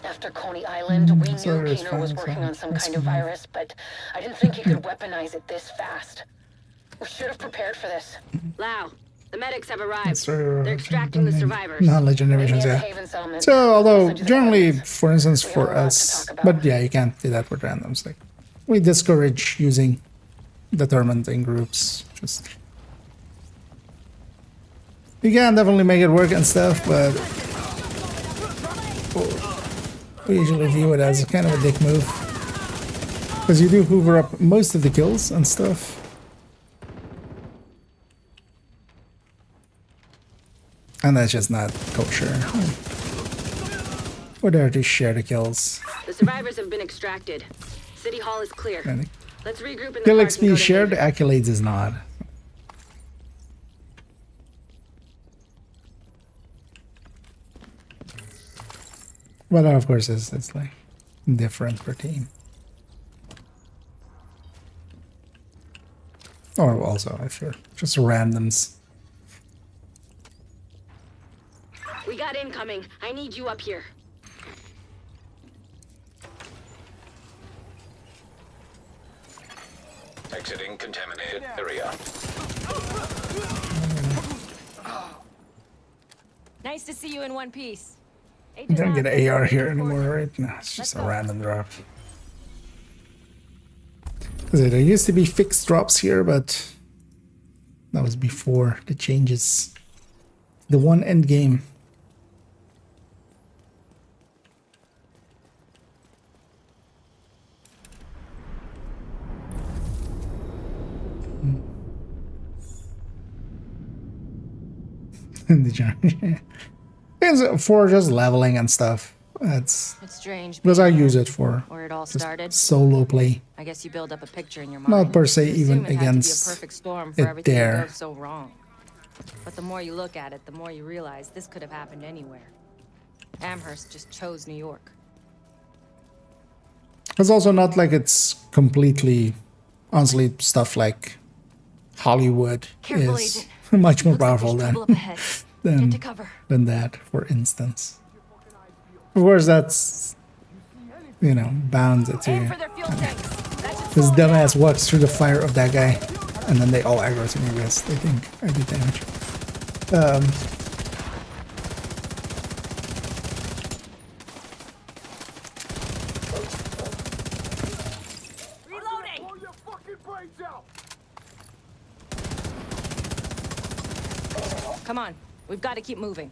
After Coney Island, we knew sorry, it's Keener was fine, working fine. on some It's kind of fine. virus, but I didn't think he could weaponize it this fast. We should have prepared for this. Lau, the medics have arrived. That's right, They're extracting the survivors. Knowledge Meet me generations, at the yeah. Haven settlement. So, I'll although send you the generally, coordinates. for instance, We have for a lot to us, talk about. but yeah, you can't do that with randoms. Like, we discourage using determined in groups. Just you can definitely make it work and stuff, but we usually view it as kind of a dick move because you do hoover up most of the kills and stuff. And that's just not kosher. We're there to share the kills. The survivors have been extracted. City Hall is clear. And Let's regroup in the kill park and go XP to shared, Haven. accolades is not. But of course, it's like different per team. Or also, if you're just randoms. We got incoming. I need you up here. Exiting contaminated area. Nice to see you in one piece. You don't get an AR here anymore, right? No, it's just a random drop. Because there used to be fixed drops here, but that was before the changes. The one end game. The giant. It's for just leveling and stuff. That's It's strange. because I being use here, it for where it all just started. solo play. I guess you build up a picture in your mind. Not per se You even assume it had to be against a perfect storm for it everything there. to go so wrong. But the more you look at it, the more you realize this could have happened anywhere. Amherst just chose New York. It's also not like it's completely, honestly, stuff like Hollywood Careful, is Agent. much more Looks like powerful there's than trouble up ahead. Get to cover. than that, for instance. Of course, that's, you know, bound Aim to for their fuel tanks. That should this slow them down. dumbass walks through the fire of that guy, and then they all aggro to me because they think I do damage. Reloading. Blow your fucking brains out! Come on. We've got to keep moving.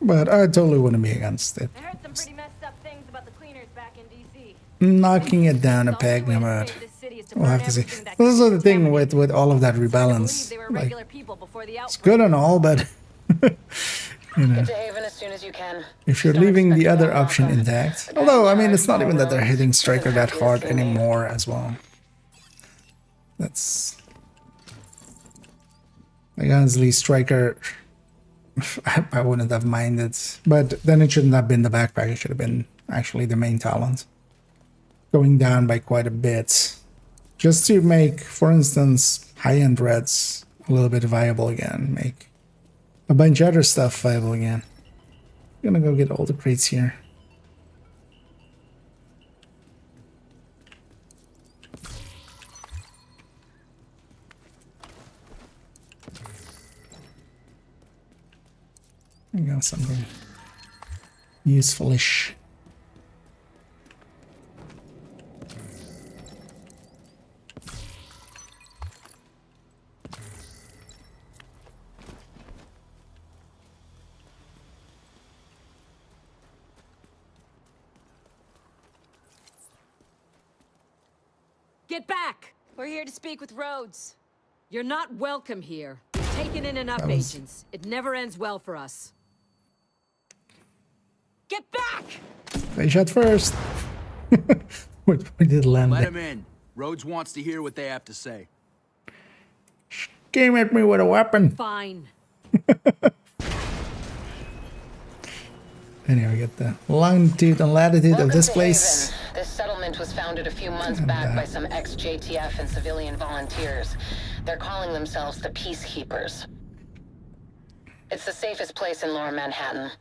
But I totally wouldn't be against it. I heard some pretty messed up things about the cleaners back in D.C. Knocking it down a The only peg, way to but save this city is to we'll burn have to see. everything that This is gets the thing contaminated. with all of that I believe rebalance. they were Like, regular people before the it's outbreak. good and all, but you know, Get to Haven as soon as you can. if you're Don't leaving the expect other to option unlock intact, The guy although I in mean, charge it's not of even that they're all hitting roads Striker isn't that happy to hard see me. anymore as well. That's like honestly, Striker. I wouldn't have minded, but then it shouldn't have been the backpack. It should have been actually the main talent, going down by quite a bit, just to make, for instance, high-end reds a little bit viable again, make a bunch of other stuff viable again. I'm gonna go get all the crates here. There you go, something useful-ish. Get back! We're here to speak with Rhodes. You're not welcome here. We've taken in enough That was- agents. It never ends well for us. Get back! They shot first. we did land Let there. him in. Rhodes wants to hear what they have to say. Came at me with a weapon. Fine. Anyway, we get the longitude and latitude Welcome of this to place. Haven. This settlement settlement was founded a few months back by some ex-JTF and civilian volunteers. They're calling themselves the Peacekeepers. It's the safest place in Lower Manhattan.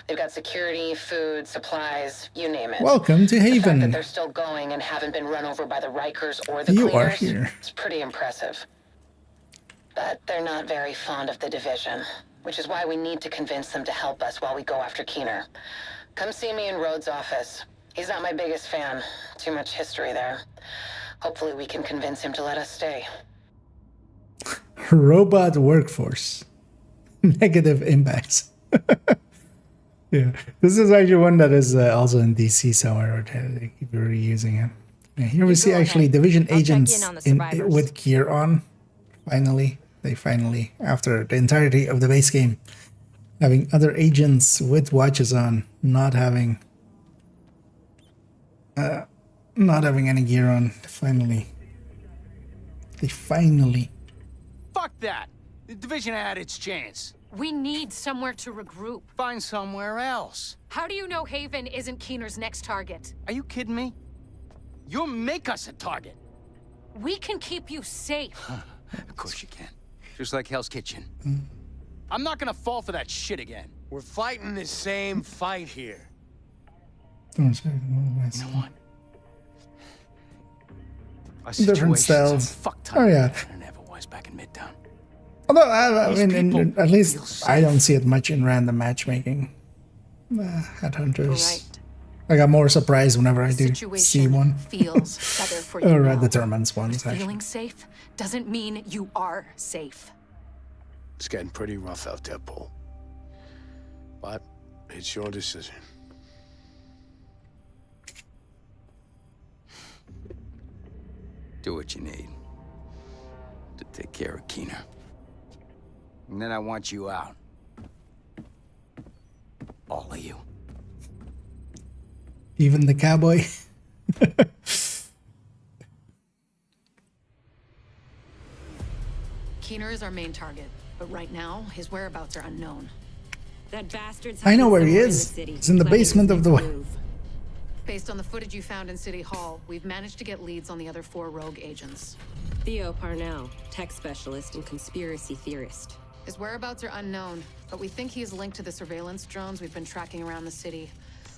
They've got security, food, supplies, you name it. Welcome to The fact that Haven. they're still going and haven't been run over by the Rikers or the You are Cleaners, here. it's pretty impressive. But they're not very fond of the division, which is why we need to convince them to help us while we go after Keener. Come see me in Rhodes' office. He's not my biggest fan. Too much history there. Hopefully we can convince him to let us stay. Robot workforce. Negative impacts. Yeah, this is actually one that is also in DC somewhere. Or they keep reusing it. Yeah, here we see actually division agents with gear on. Finally, after the entirety of the base game, having other agents with watches on, not having any gear on. They finally. Fuck that! The division had its chance. We need somewhere to regroup. Find somewhere else. How do you know Haven isn't Keener's next target? Are you kidding me? You'll make us a target. We can keep you safe. Of course you can. Just like Hell's Kitchen. I'm not gonna fall for that shit again. We're fighting the same fight here. You know what? Our Different situation's styles. a fuck ton Oh yeah. better than it ever was back in Midtown. Although I mean, at feel least I safe. don't see it much in random matchmaking. Headhunters. Right. I got more surprised whenever I do Situation see one. feels better for you Or now. determines ones actually. Feeling safe doesn't mean you are safe. It's getting pretty rough out there, Paul. But it's your decision. Do what you need to take care of Keener. And then I want you out. All of you. Even the cowboy. Keener is our main target, but right now, his whereabouts are unknown. That bastard's I know hiding where he somewhere in is. the city, He's in the planning basement his of the next move. Based on the footage you found in City Hall, we've managed to get leads on the other 4 rogue agents. Theo Parnell, tech specialist and conspiracy theorist. His whereabouts are unknown, but we think he is linked to the surveillance drones we've been tracking around the city.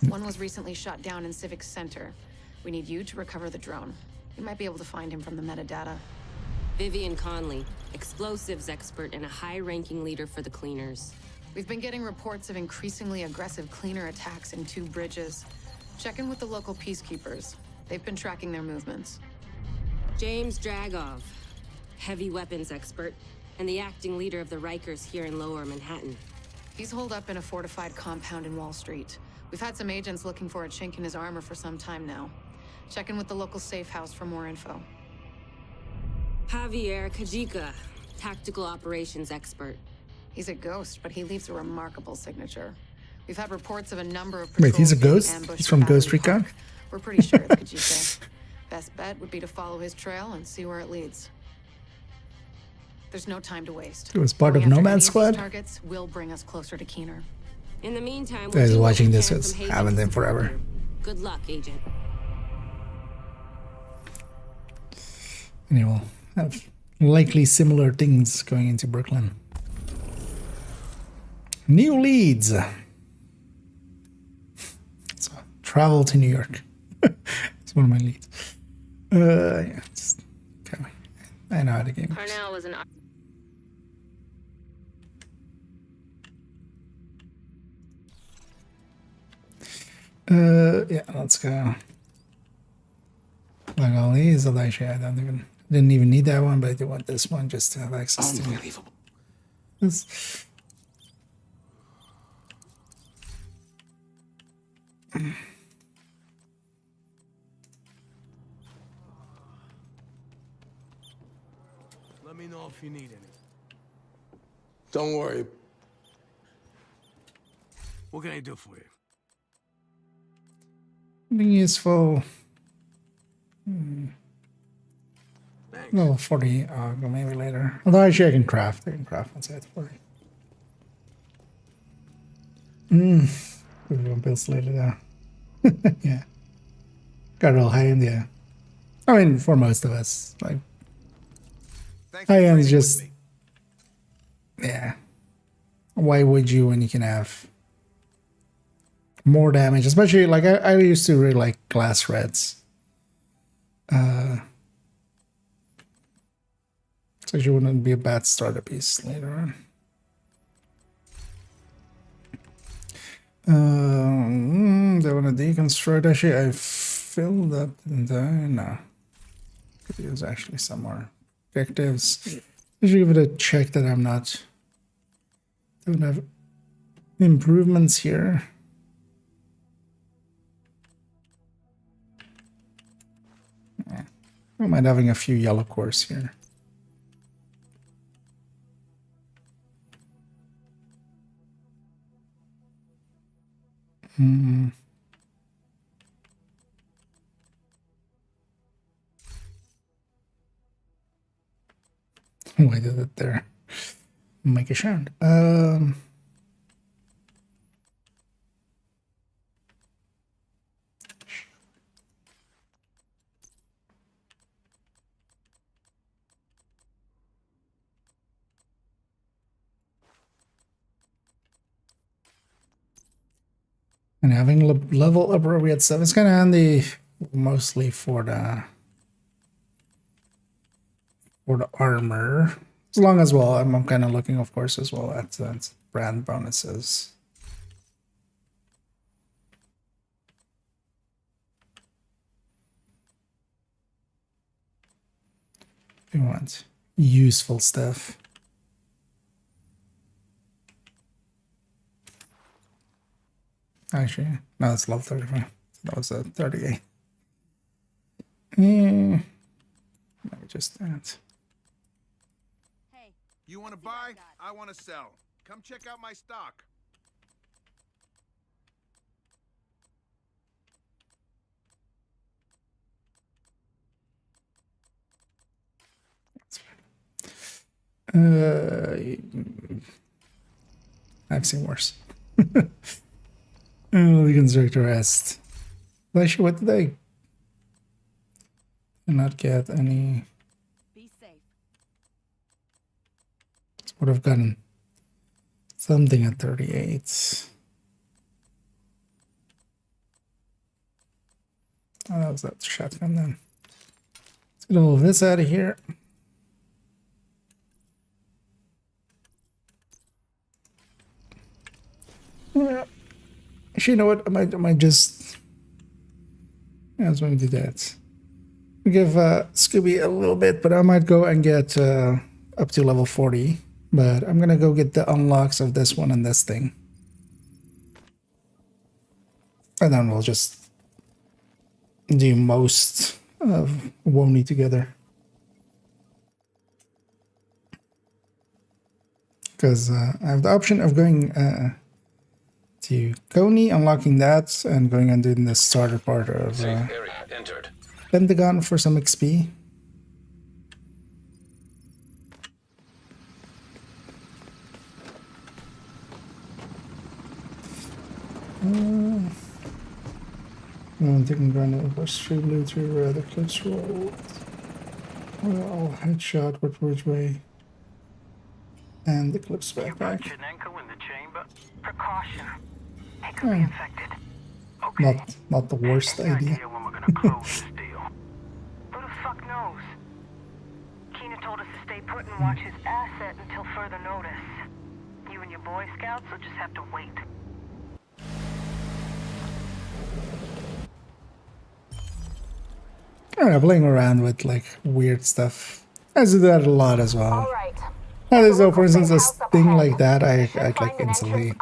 One was recently shot down in Civic Center. We need you to recover the drone. You might be able to find him from the metadata. Vivian Conley, explosives expert and a high-ranking leader for the Cleaners. We've been getting reports of increasingly aggressive cleaner attacks in 2 bridges. Check in with the local peacekeepers. They've been tracking their movements. James Dragov, heavy weapons expert, and the acting leader of the Rikers here in Lower Manhattan. He's holed up in a fortified compound in Wall Street. We've had some agents looking for a chink in his armor for some time now. Check in with the local safe house for more info. Javier Kajika, tactical operations expert. He's a ghost, but he leaves a remarkable signature. We've had reports of a number of Wait, he's a patrols being ghost? ambushed He's from at Battery Ghost Recon? Park. We're pretty sure it's Kajika. Best bet would be to follow his trail and see where it leads. There's no time to waste. He was part Going of after Nomad any of these Squad? Targets will bring us closer to Keener. In the meantime, Guys do what watching we this can is from Haven haven't to been support forever. you. Good luck, Agent. And you will have likely similar things going into Brooklyn. New leads. So, travel to New York. It's one of my leads. Yeah, just, okay. I know how the game works. Parnell was an Yeah, let's go. Like all these, although actually I didn't even need that one, but I do want this one just to have access to. Unbelievable. This. Let me know if you need any. Don't worry. What can I do for you? Something useful. Thanks. No, 40. Go maybe later. Although actually I can craft. I can craft once I have 40. We'll build later there. Yeah. Got real high end, yeah. I mean, for most of us, like high end is just, yeah. Why would you when you can have more damage? Especially like I used to really like glass reds. So she wouldn't be a bad starter piece later on. They want to deconstruct. Actually, I filled up the no. Could use actually some more objectives. I should give it a check that I'm not. Don't have improvements here. Yeah. I don't mind having a few yellow cores here. Why did it there? Make a sound. And having level appropriate stuff is kind of handy, mostly for the armor. As long as well, I'm kind of looking, of course, as well at brand bonuses. We want useful stuff. Actually, no, it's level 35. That was a 38. Maybe just that. Hey, you want to buy? I want to sell. Come check out my stock. I've seen worse. Oh, the constructor rest. Actually, what did I not get any? Be safe. Would have gotten something at 38. Oh, that was that shotgun then. Let's get all of this out of here. Yeah. Actually, you know what? I might just. Yeah, I was going to do that. Give Scooby a little bit, but I might go and get up to level 40. But I'm gonna go get the unlocks of this one and this thing. And then we'll just do most of WONI together. Because I have the option of going to Coney, unlocking that, and going and doing the starter part of Pentagon for some XP. Taking ground over straight blue through the cliffs rolled. Well, headshot, which way? And the clips back. Precaution. It could be infected. Okay. Not the worst idea. When we're gonna close this deal. Who the fuck knows? Keener told us to stay put and watch his asset until further notice. You and your Boy Scouts will just have to wait. I don't know, playing around with like weird stuff. I do that a lot as well. All right. So for instance, a thing like that, I like instantly.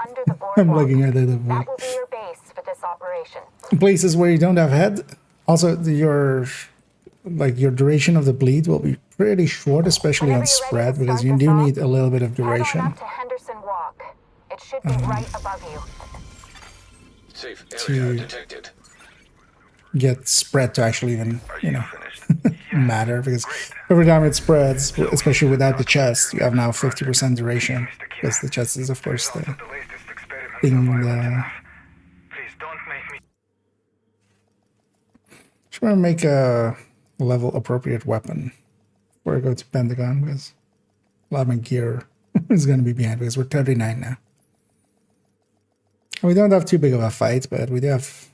I'm looking at it. That will be your base for this operation. Places where you don't have head. Also, your duration of the bleed will be pretty short, especially on spread, because you do need a little bit of duration. Head on up to Henderson Walk. It should be right above you. Safe area detected. Get spread to actually even, matter, because every time it spreads, especially without the chest, you have now 50% duration, because the chest is, of course, the thing Should I make a level appropriate weapon before I go to Pentagon, because a lot of my gear is going to be behind, because we're 39 now. We don't have too big of a fight, but we do have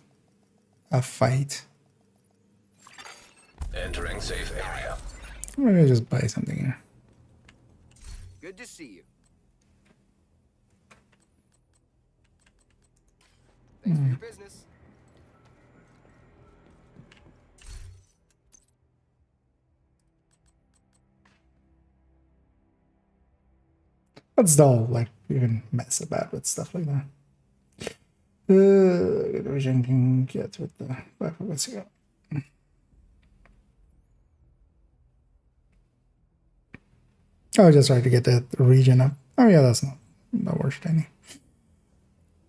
a fight. Entering safe area. I'm gonna just buy something here. Good to see you. Thanks for your business. That's dull, like, you can mess about with stuff like that. Vision can get with the weapon. Let's go. I just tried to get that region up. Oh yeah, that's not the worst any.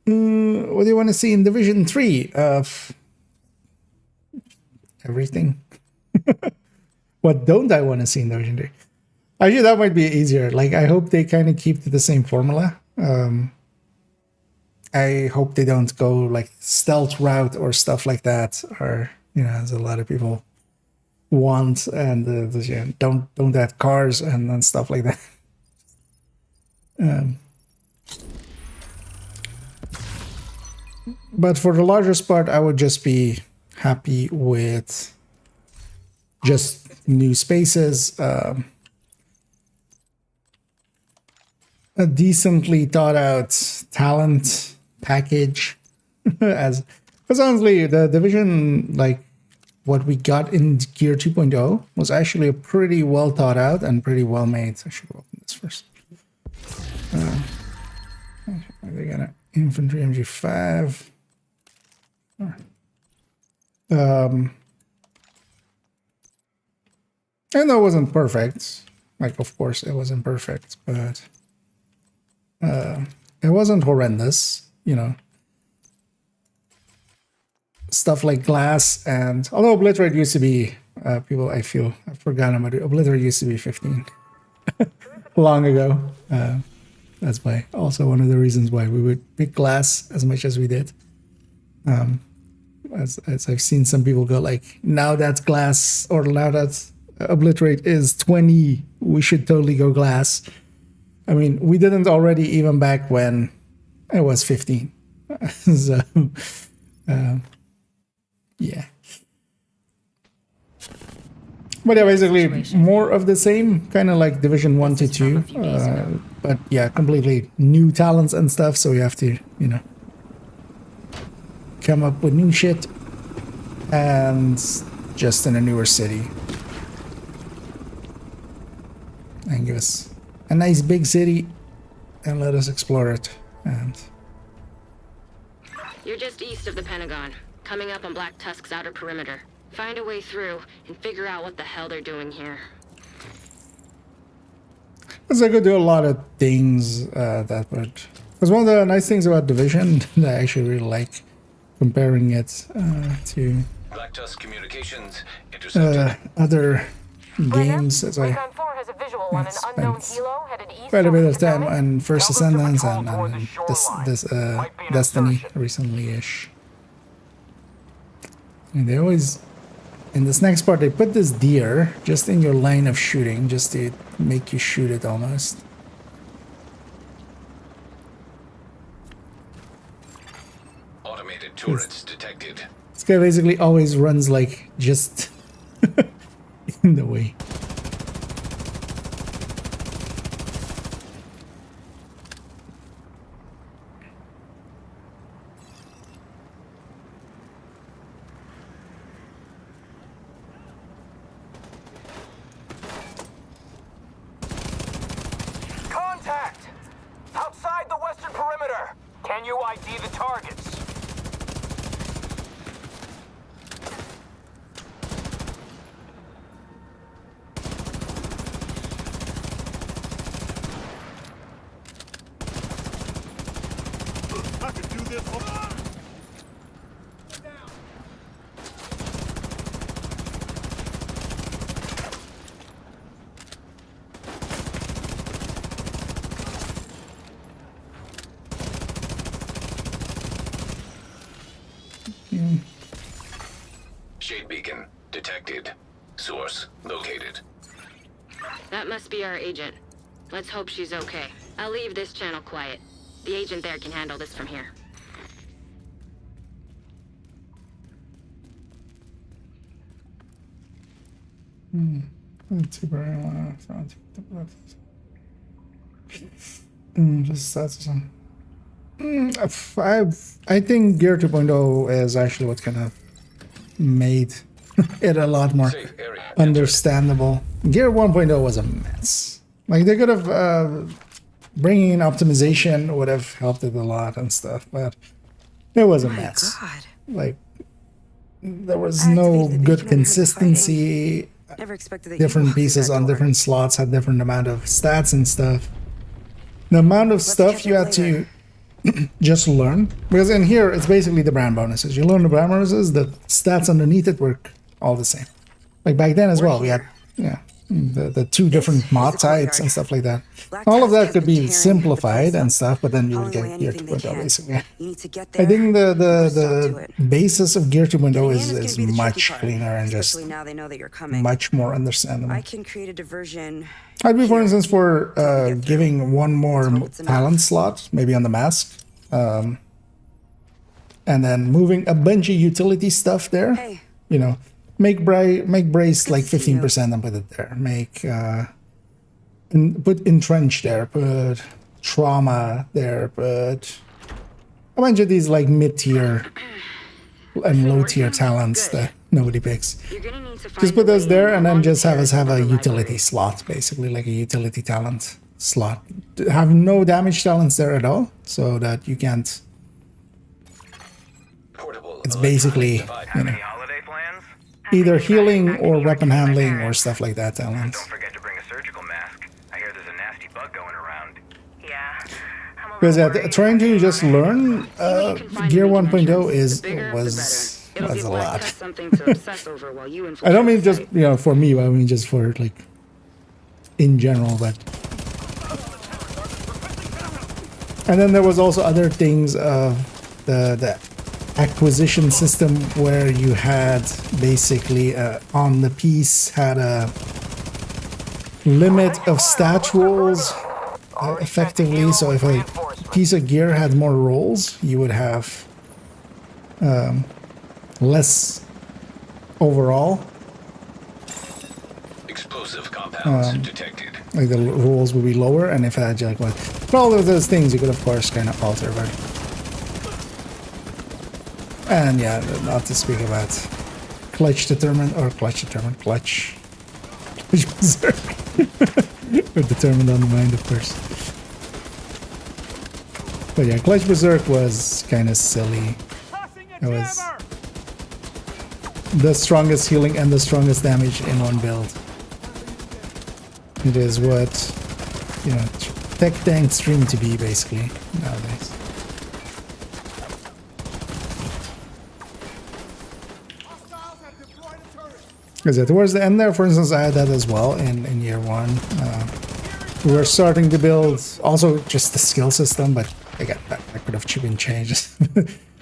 What do you want to see in Division 3? Everything. What don't I want to see in Division 3? Actually, that might be easier. Like, I hope they kind of keep to the same formula. I hope they don't go like stealth route or stuff like that, or, you know, as a lot of people want, and don't add cars and stuff like that. But for the largest part, I would just be happy with just new spaces, a decently thought out talent package. As honestly, the Division, like what we got in Gear 2.0 was actually a pretty well thought out and pretty well made. I should open this first. They got an infantry MG5. And that wasn't perfect. Like, of course, it wasn't perfect, but it wasn't horrendous, you know. Stuff like glass, and although Obliterate used to be, people, I feel, I've forgotten about it. Obliterate used to be 15 long ago. That's why, also one of the reasons why we would pick glass as much as we did. As I've seen some people go like, now that's glass, or now that's Obliterate is 20, we should totally go glass. I mean, we didn't already even back when it was 15. So, yeah. But yeah, basically more of the same, kind of like Division 1 to 2. But yeah, completely new talents and stuff, so you have to, you know, come up with new shit, and just in a newer city. And give us a nice big city and let us explore it. And You're just east of the Pentagon, coming up on Black Tusk's outer perimeter. Find a way through and figure out what the hell they're doing here. I could do a lot of things that would... Because one of the nice things about Division that I actually really like, comparing it to Black Tusk Communications intercepted. Other games, as I spent quite a bit of time on First Ascendance and this Destiny recently-ish. And they always, in this next part, they put this deer just in your line of shooting, just to make you shoot it almost. Automated turrets detected. This guy basically always runs like just in the way. Contact! Outside the western perimeter! Can you ID the targets? Shade beacon detected. Source located. That must be our agent. Let's hope she's okay. I'll leave this channel quiet. The agent there can handle this from here. I think Gear 2.0 is actually what kind of made it a lot more understandable. Gear 1.0 was a mess. Like, they could have bringing in optimization would have helped it a lot and stuff, but it was a mess. Like, there was no good consistency. Never expected that Different pieces on different slots had different amount of stats and stuff. The amount of stuff you had to just learn, because in here it's basically the brand bonuses. You learn the brand bonuses, the stats underneath it work all the same. Like back then as well, we had the two different mod types and stuff like that. All of that could be simplified and stuff, but then you would get Gear 2.0 basically. I think the basis of Gear 2.0 is much cleaner and just much more understandable. I can create a diversion. I'd be, for instance, for giving one more talent slot, maybe on the mask, and then moving a bunch of utility stuff there. You know, make brace like 15% and put it there. Put entrench there. Put trauma there. Put a bunch of these like mid-tier and low-tier talents that nobody picks. Just put those there and then just have us have a utility slot, basically like a utility talent slot. Have no damage talents there at all, so that you can't. It's basically, you know, either healing or weapon handling or stuff like that talents. Don't forget to bring a surgical mask. I hear there's a nasty bug going around. Yeah. Because trying to just learn Gear 1.0 was a lot. I don't mean just, you know, for me, but I mean just for like in general. But and then there was also other things of the acquisition system where you had basically on the piece had a limit of stat rolls effectively. So if a piece of gear had more rolls, you would have less overall. Explosive compounds detected. Like the rolls would be lower, and if I had like what, but all of those things you could of course kind of alter, but. And yeah, not to speak about clutch berserk. We're determined on the mind, of course. But yeah, clutch berserk was kind of silly. It was the strongest healing and the strongest damage in one build. It is what, you know, tech tanks stream to be basically nowadays. Because towards the end there, for instance, I had that as well in year one. We were starting to build also just the skill system, but again, that could have been changed.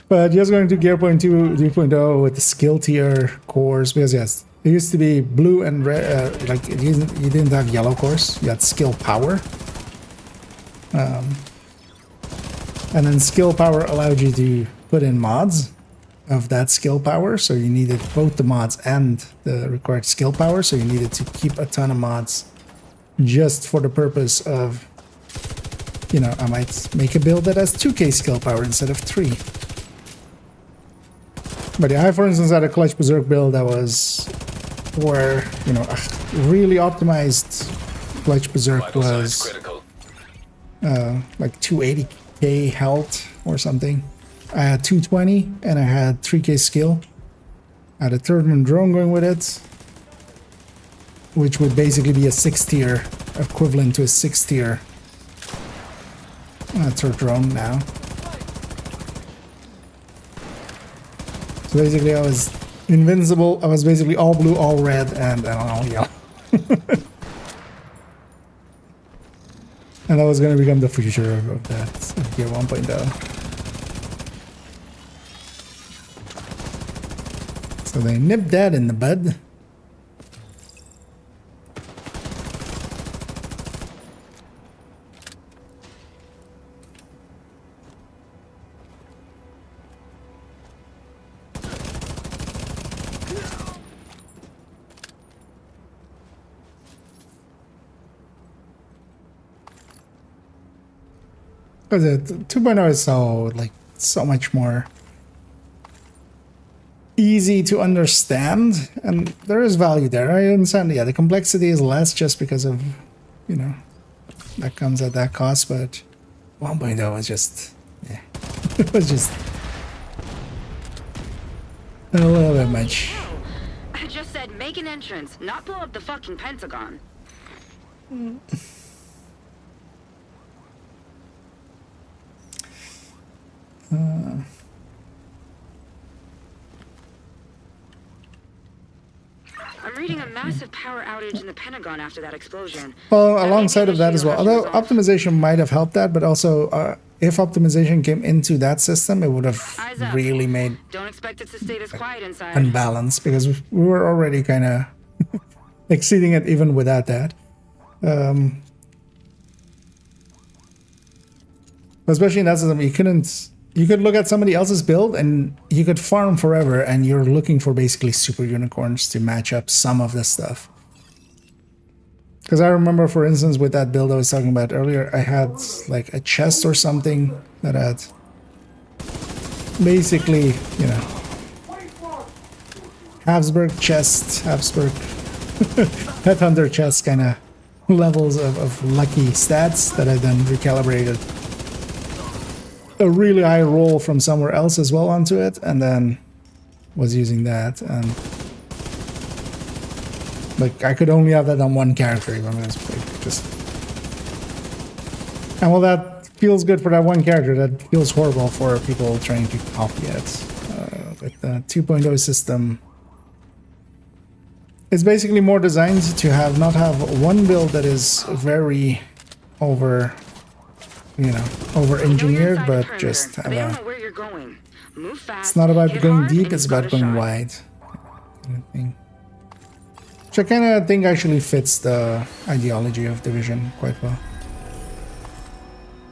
But just going to Gear 2.0 with the skill tier cores, because yes, it used to be blue and red, like you didn't have yellow cores, you had skill power. And then skill power allowed you to put in mods of that skill power, so you needed both the mods and the required skill power, so you needed to keep a ton of mods just for the purpose of, you know, I might make a build that has 2k skill power instead of 3. But yeah, I for instance had a clutch berserk build that was where, you know, really optimized clutch berserk was like 280k health or something. I had 220 and I had 3k skill. I had a third one drone going with it, which would basically be a 6 tier, equivalent to a 6 tier third drone now. So basically I was invincible. I was basically all blue, all red, and all yellow. And that was going to become the future of that, of Gear 1.0. So they nipped that in the bud. Because 2.0 is so much more easy to understand, and there is value there. I understand, yeah, the complexity is less just because of, you know, that comes at that cost, but 1.0 was just, yeah, it was just a little bit much. I just said make an entrance, not blow up the fucking Pentagon. I'm reading a massive power outage in the Pentagon after that explosion. Well, alongside of that as well, although optimization might have helped that, but also if optimization came into that system, it would have really made Don't expect it to stay this quiet inside. unbalanced, because we were already kind of exceeding it even without that. Especially in that system, you could look at somebody else's build and you could farm forever, and you're looking for basically super unicorns to match up some of the stuff. Because I remember, for instance, with that build I was talking about earlier, I had like a chest or something that had basically, you know, Habsburg chest, Habsburg Headhunter chest kind of levels of lucky stats that I then recalibrated a really high roll from somewhere else as well onto it, and then was using that, and like I could only have that on one character, even when it's like, just, and well, that feels good for that one character, that feels horrible for people trying to copy it. With the 2.0 system, it's basically more designed to not have one build that is very over engineered, but just have it's not about going deep, it's about going wide. Which I kind of think actually fits the ideology of Division quite well.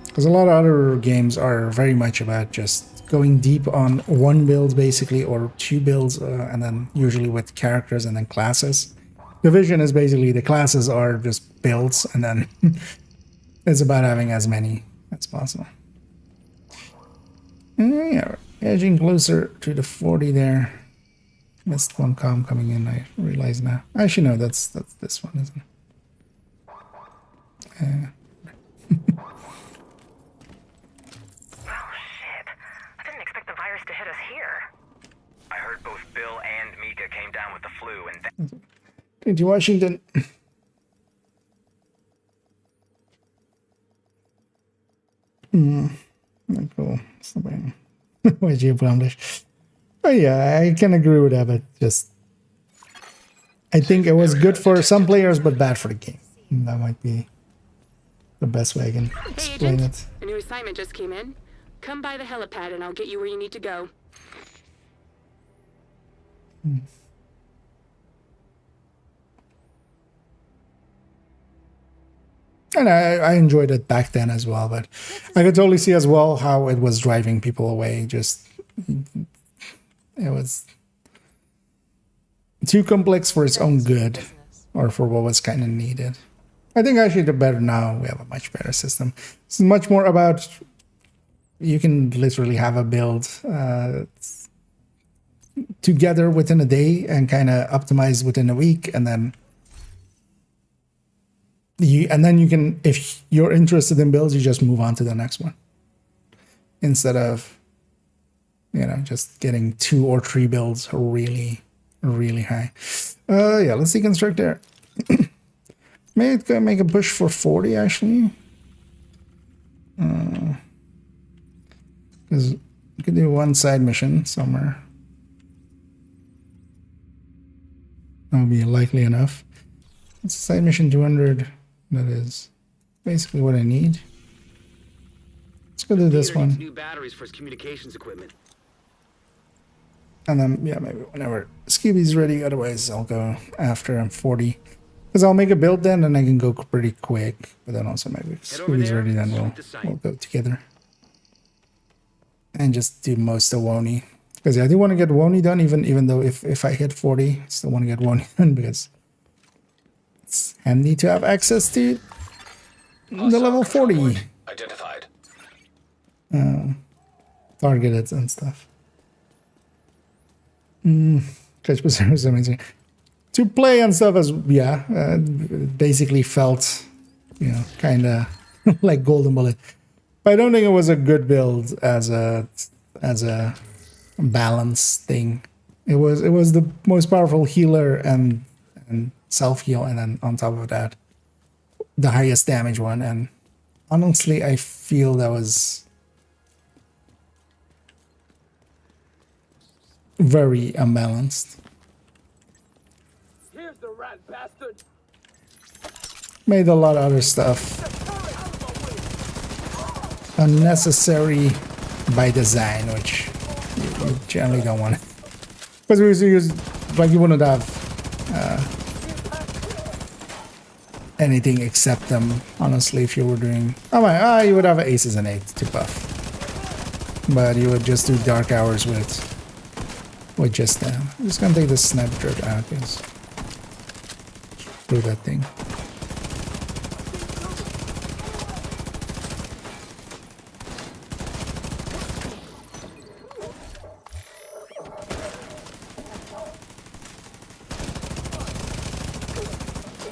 Because a lot of other games are very much about just going deep on one build basically, or two builds, and then usually with characters and then classes. Division is basically the classes are just builds, and then it's about having as many as possible. Yeah, edging closer to the 40 there. Missed one comm coming in, I realize now. Actually, no, that's this one, isn't it? Oh shit. I didn't expect the virus to hit us here. I heard both Bill and Mika came down with the flu, and into Washington. Cool. Where'd you publish? Oh yeah, I can agree with that, but just I think it was good for some players, but bad for the game. That might be the best way I can explain it. A new assignment just came in. Come by the helipad and I'll get you where you need to go. And I enjoyed it back then as well, but I could totally see as well how it was driving people away. Just it was too complex for its own good, or for what was kind of needed. I think actually the better now, we have a much better system. It's much more about, you can literally have a build together within a day and kind of optimize within a week, and then you can, if you're interested in builds, you just move on to the next one, instead of, you know, just getting 2 or 3 builds really high. Yeah, let's deconstruct there. Maybe make a push for 40 actually. Because you could do one side mission somewhere. That would be likely enough. It's a side mission 200. That is basically what I need. Let's go do this one. New batteries for his communications equipment. And then, yeah, maybe whenever Scooby's ready. Otherwise, I'll go after I'm 40. Because I'll make a build then, and I can go pretty quick. But then also maybe if Scooby's ready, then we'll go together. And just do most of Wony. Because yeah, I do want to get Wony done, even though if I hit 40, I still want to get Wony done, because it's handy to have access to the level 40. Identified. Targeted and stuff. Catch Berserker is amazing. To play and stuff as, yeah, basically felt, you know, kind of like Golden Bullet. But I don't think it was a good build as a balance thing. It was the most powerful healer and self heal, and then on top of that, the highest damage one. And honestly, I feel that was very unbalanced. Here's the rat bastard. Made a lot of other stuff unnecessary by design, which you generally don't want. Because we used to use, like, you wouldn't have anything except them, honestly, if you were doing, you would have aces and eights to buff, but you would just do dark hours with just them. I'm just gonna take the sniper turret out, because screw that thing.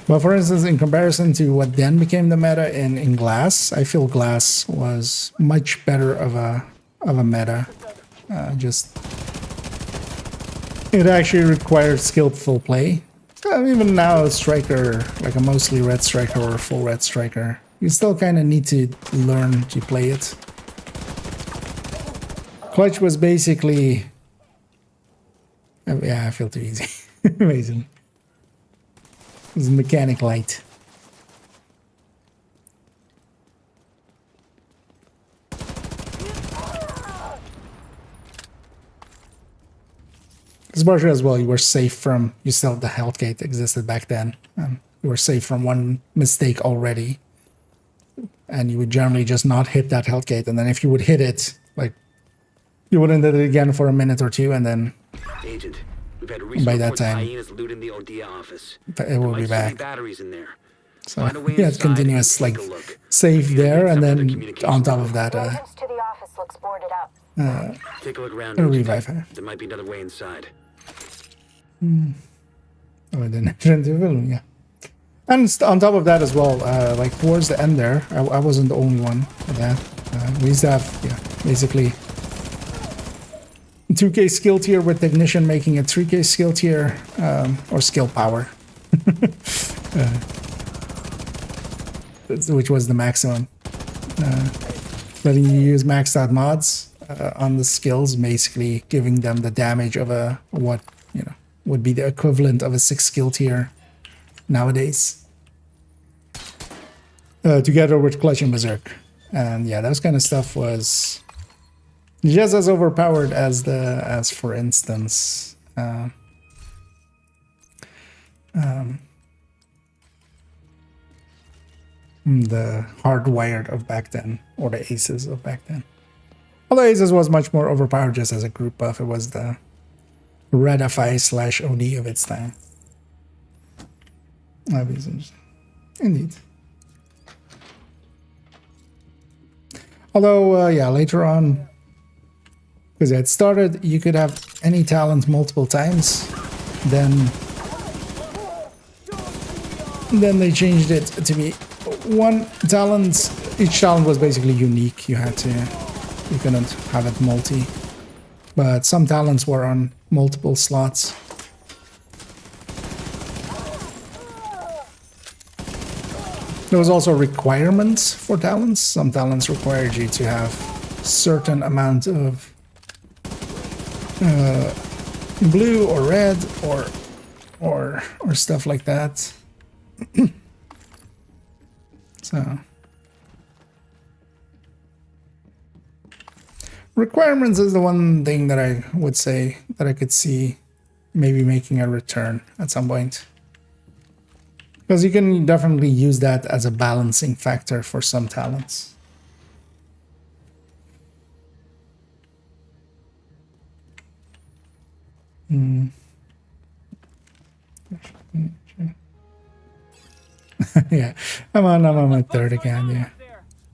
But for instance, in comparison to what then became the meta in Glass, I feel Glass was much better of a meta. Just it actually required skillful play. Even now, a striker, like a mostly red striker or a full red striker, you still kind of need to learn to play it. Clutch was basically, yeah, I feel too easy. Amazing. It was mechanic light. Especially as well, you were safe from, you still, the health gate existed back then. You were safe from one mistake already. And you would generally just not hit that health gate. And then if you would hit it, like, you wouldn't hit it again for a minute or two, and then Agent, we've had by that time, it will be back. So you had continuous, like, save there, and then on top of that, take a look around. a revive her. There might be another way inside. Oh, then yeah. And on top of that as well, like towards the end there, I wasn't the only one for that. We used to have, yeah, basically 2k skill tier with Technician making it 3k skill tier, or skill power, which was the maximum. Letting you use maxed out mods on the skills, basically giving them the damage of a, what, you know, would be the equivalent of a 6 skill tier nowadays. Together with Clutch and Berserk. And yeah, those kind of stuff was just as overpowered as for instance, the hardwired of back then, or the aces of back then. Although aces was much more overpowered just as a group buff, it was the Redify / OD of its time. Indeed. Although, yeah, later on, because it started, you could have any talent multiple times. Then they changed it to be one talent. Each talent was basically unique. You couldn't have it multi. But some talents were on multiple slots. There was also requirements for talents. Some talents required you to have certain amount of blue or red or stuff like that. So requirements is the one thing that I would say that I could see maybe making a return at some point. Because you can definitely use that as a balancing factor for some talents. Yeah, I'm on my third account, yeah.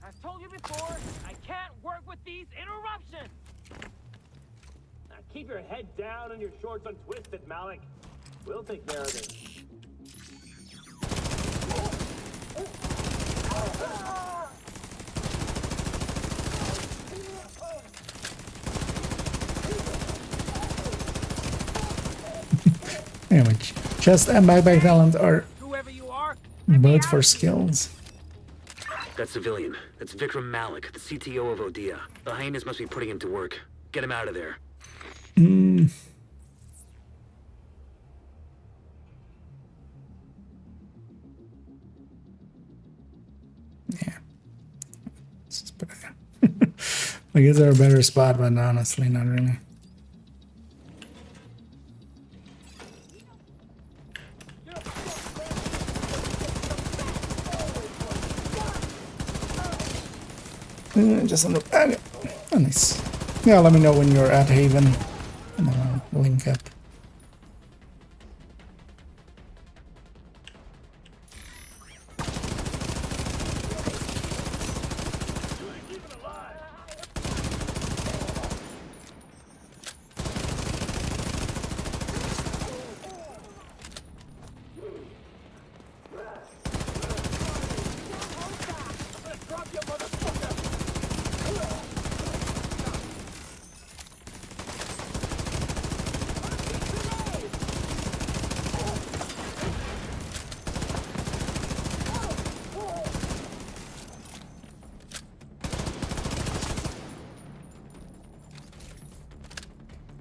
I've told you before, I can't work with these interruptions. Now keep your head down and your shorts untwisted, Malik. We'll take care of it. Anyway, chest and backpack talent are both for skills. That civilian. That's Vikram Malik, the CTO of Odia. The hyenas must be putting him to work. Get him out of there. Yeah. Let's just put it there. Like, is there a better spot? But honestly, not really. Just on the back. Oh, nice. Yeah, let me know when you're at Haven, and then I'll link up.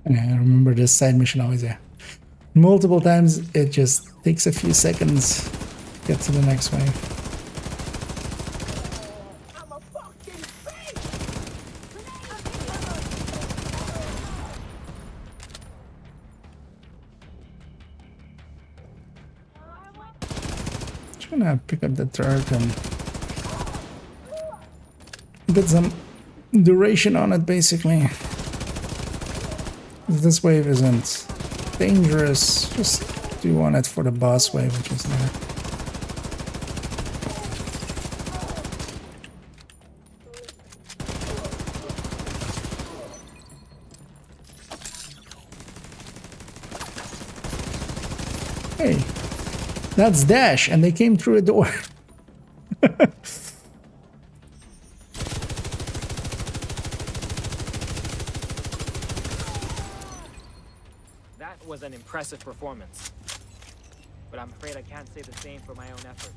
Yeah, I remember this side mission always, yeah. Multiple times, it just takes a few seconds to get to the next wave. Trying to pick up the turret and get some duration on it, basically. This wave isn't dangerous, just do want it for the boss wave, which is there. Hey, that's Dash, and they came through a door. Was an impressive performance, but I'm afraid I can't say the same for my own efforts.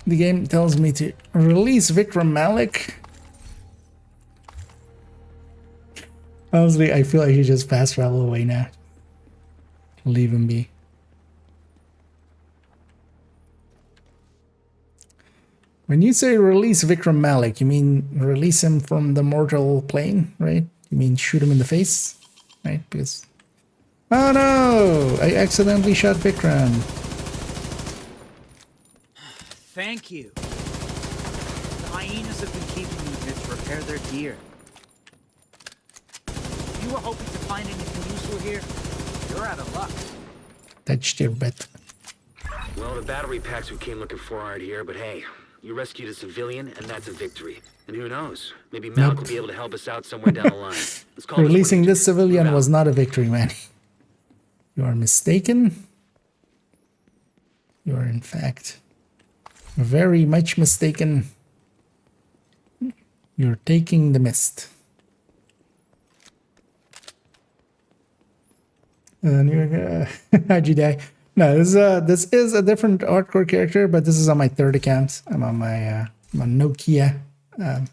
The game tells me to release Vikram Malik. Honestly, I feel I should just fast travel away now. Leave him be. When you say release Vikram Malik, you mean release him from the mortal plane, right? You mean shoot him in the face, right? Because... oh no! I accidentally shot Vikram. Thank you. The hyenas have been keeping me here to repair their gear. If you were hoping to find anything useful here, you're out of luck. Touched your bet. Well, the battery packs we came looking for aren't here, but hey, you rescued a civilian, and that's a victory. And who knows? Maybe Malik will be able to help us out somewhere down the line. Let's call Releasing this civilian was not a victory, man. You are mistaken. You are, in fact, very much mistaken. You're taking the mist. And you're how'd you die? No, this is a different hardcore character, but this is on my third account. I'm on my Nokia. The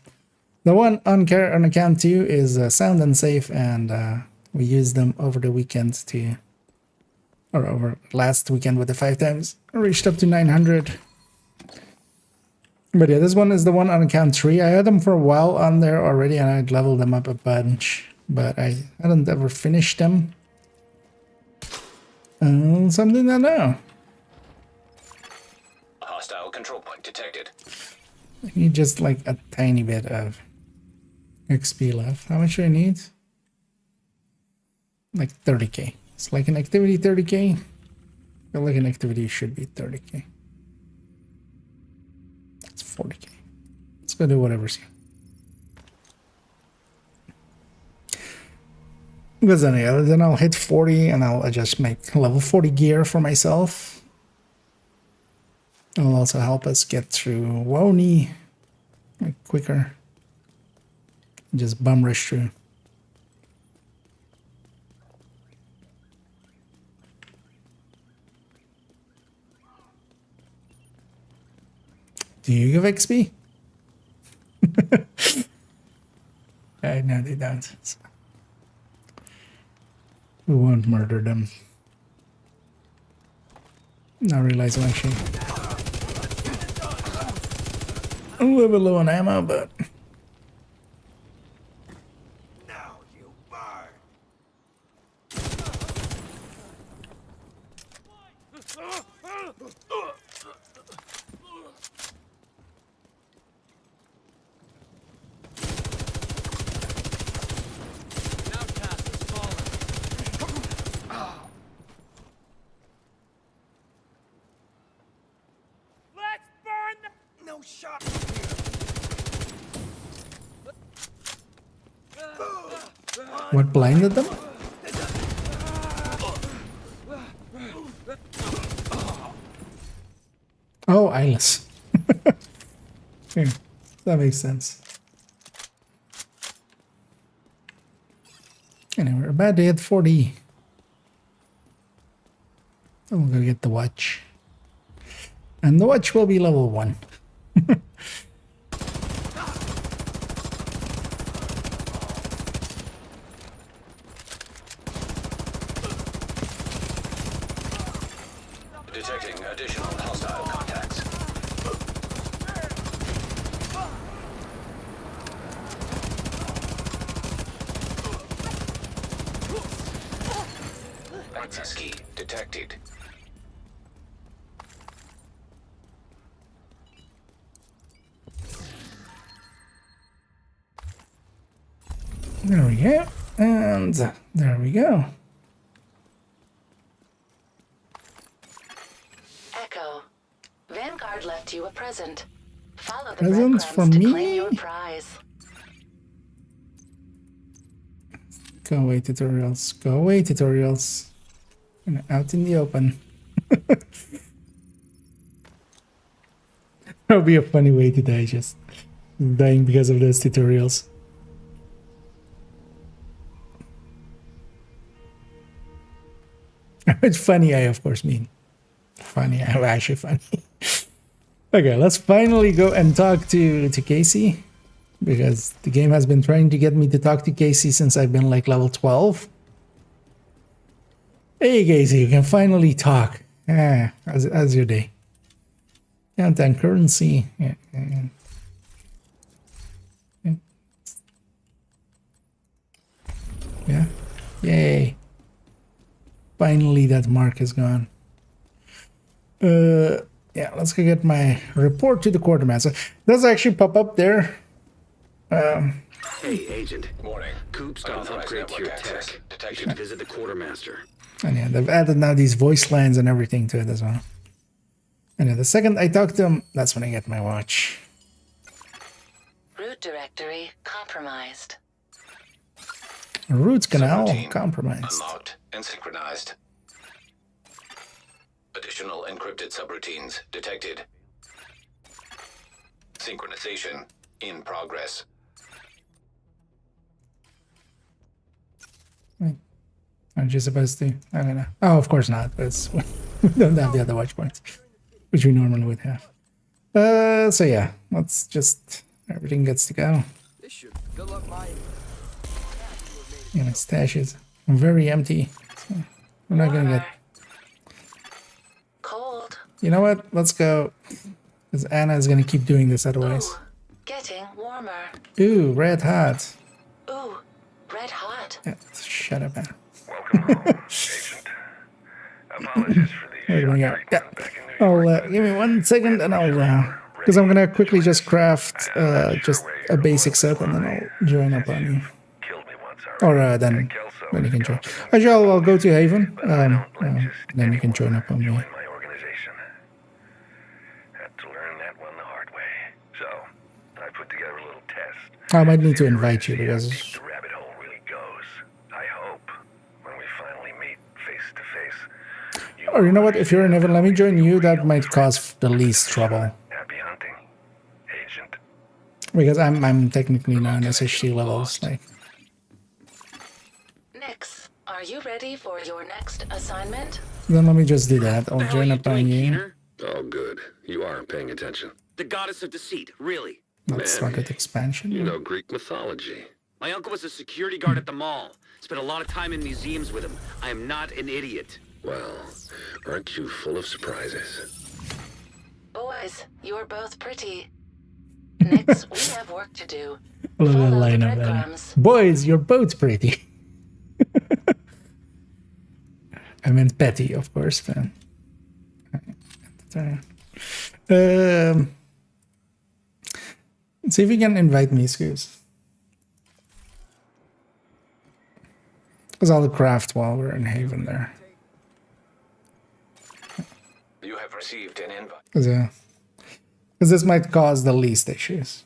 one on account 2 is Sound and Safe, and we used them over the weekend or over last weekend with the 5 times. I reached up to 900. But yeah, this one is the one on account 3. I had them for a while on there already, and I'd leveled them up a bunch, but I hadn't ever finished them. Something I know. Hostile control point detected. I need just like a tiny bit of XP left. How much do I need? Like 30k. It's like an activity 30k. I feel like an activity should be 30k. It's 40k. Let's go do whatever's here. Because then I'll hit 40 and I'll just make level 40 gear for myself. It'll also help us get through Woni like quicker. Just bum rush through. Do you give XP? No, they don't. So we won't murder them. Now realize I'm actually a little bit low on ammo, but Now you burn. Let's burn the... No shot. what blinded them? Oh, eyeless. Yeah, that makes sense. Anyway, we're about to hit 40. I'm gonna get the watch. And the watch will be level 1. Detecting additional hostile contacts. Access key detected. There we go. And there we go. Echo. Vanguard left you a present. Follow the Presents for breadcrumbs to me? claim your prize. Go away, tutorials. Go away, tutorials. And out in the open. That'll be a funny way to die, just dying because of those tutorials. It's funny, I of course mean. Funny, I'm actually funny. Okay, let's finally go and talk to Casey. Because the game has been trying to get me to talk to Casey since I've been like level 12. Hey Casey, you can finally talk. How's your day? Count on currency. Yeah. Yeah. Yay. Finally that mark is gone. Yeah, let's go get my report to the quartermaster. Does actually pop up there. Hey, Agent. Morning. Coop's got an upgrade to your tech. You should visit the quartermaster. And yeah, they've added now these voice lines and everything to it as well. And yeah, the second I talk to him, that's when I get my watch. Root directory compromised. Roots canal Subroutine compromised. Unlocked and synchronized. Additional encrypted subroutines detected. Synchronization in progress. Wait, aren't you supposed to? I don't know. Oh, of course not. But we don't have the other watch points, which we normally would have. So yeah, let's just everything gets to go. This should. Good luck, Mike. You know, stash is very empty. So we're not gonna get. Cold. You know what? Let's go. Because Anna is gonna keep doing this otherwise. Getting warmer. Ooh, red hot. Ooh, red hot. Yeah, shut up, Anna. Apologies for the Where do we go? Yeah. I'll give me 1 second and I'll because I'm gonna quickly just craft just a basic set and then I'll join up on you. Or then you can join. Actually, I'll go to Haven. Then you can join up on me. Had to learn that one the hard way. So I put together a little test. I might need to invite you because. The rabbit hole really goes. I hope when we finally meet face to face. Or you know what? If you're in Haven, let me join you. That might cause the least trouble. Happy hunting, Agent. Because I'm technically now in SHC levels. Like. Nix, are you ready for your next assignment? Then let me just do that. I'll join up on you. Oh, good. You are paying attention. The goddess of deceit, really. Let's start with expansion. You know Greek mythology. My uncle was a security guard at the mall. Spent a lot of time in museums with him. I am not an idiot. Well, aren't you full of surprises? Boys, you're both pretty. Nix, we have work to do. A little line of that. Boys, you're both pretty. I meant petty, of course, but see if you can invite me, Scoos. Because I'll craft while we're in Haven there. You have received an invite. Because this might cause the least issues.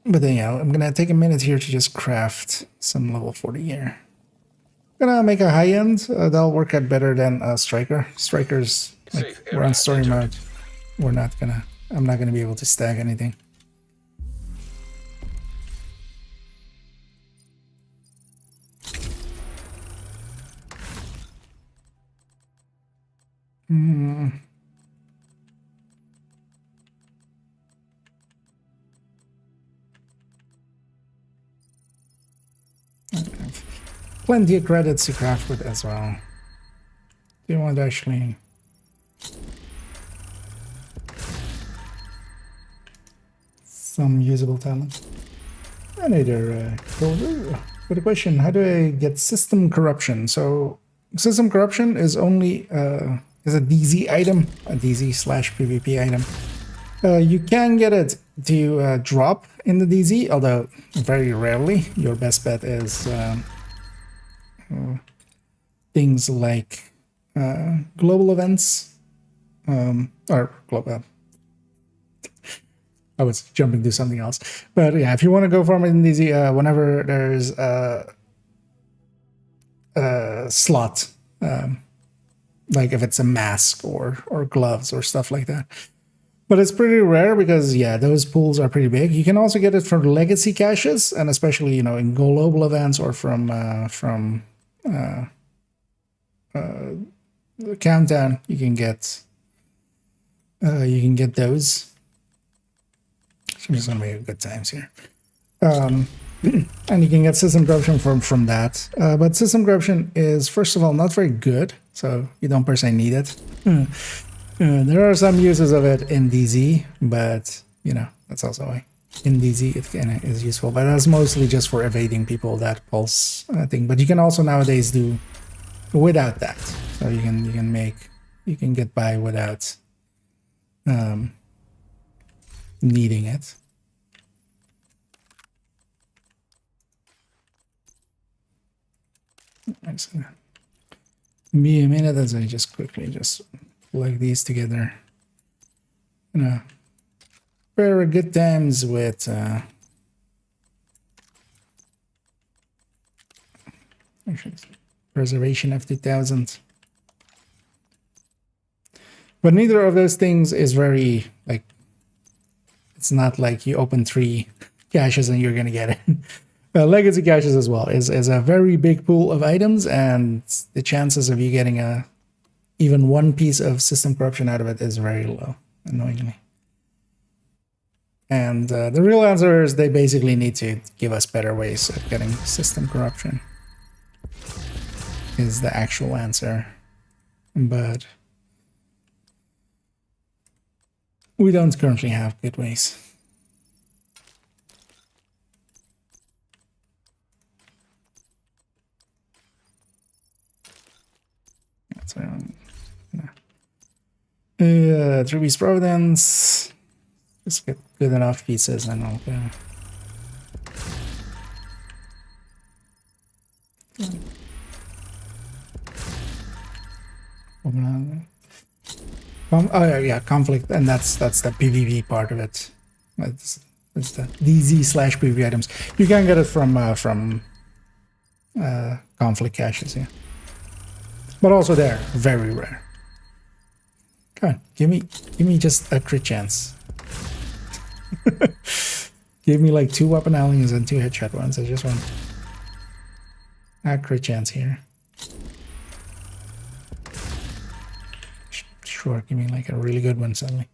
But then, yeah, I'm gonna take a minute here to just craft some level 40 gear. I'm gonna make a high end. That'll work out better than Striker. Striker's like we're on story mode. I'm not gonna be able to stack anything. Plenty of credits to craft with as well. Do you want to actually some usable talent? And either with a question, how do I get system corruption? So system corruption is only is a DZ item, a DZ/PvP item. You can get it to drop in the DZ, although very rarely. Your best bet is things like global events, or global. I was jumping to something else, but yeah, if you want to go farm in DZ, whenever there's a slot, like if it's a mask or gloves or stuff like that. But it's pretty rare because, yeah, those pools are pretty big. You can also get it from legacy caches, and especially, you know, in global events or from the countdown, you can get those. So I'm just gonna make good times here. And you can get system corruption from that. But system corruption is, first of all, not very good, so you don't per se need it. There are some uses of it in DZ, but, you know, that's also why in DZ it is useful. But that's mostly just for evading people, that pulse thing. But you can also nowadays do without that. So you can get by without needing it. It's gonna be a minute as I just quickly plug these together. You know, very good times with actually preservation of 2000. But neither of those things is very, like, it's not like you open 3 caches and you're gonna get it. Legacy caches as well is a very big pool of items, and the chances of you getting even one piece of system corruption out of it is very low, annoyingly. And the real answer is they basically need to give us better ways of getting system corruption, is the actual answer. but we don't currently have good ways. That's what I'm, no. 3 Providence. Just get good enough pieces and I'll go. Oh yeah, conflict, and that's the PvP part of it. It's the DZ/PvP items. You can get it from conflict caches, yeah. But also they're very rare. Come on, give me just a crit chance. Give me like 2 weapon aliens and 2 headshot ones. I just want a crit chance here. Sure, give me like a really good one suddenly.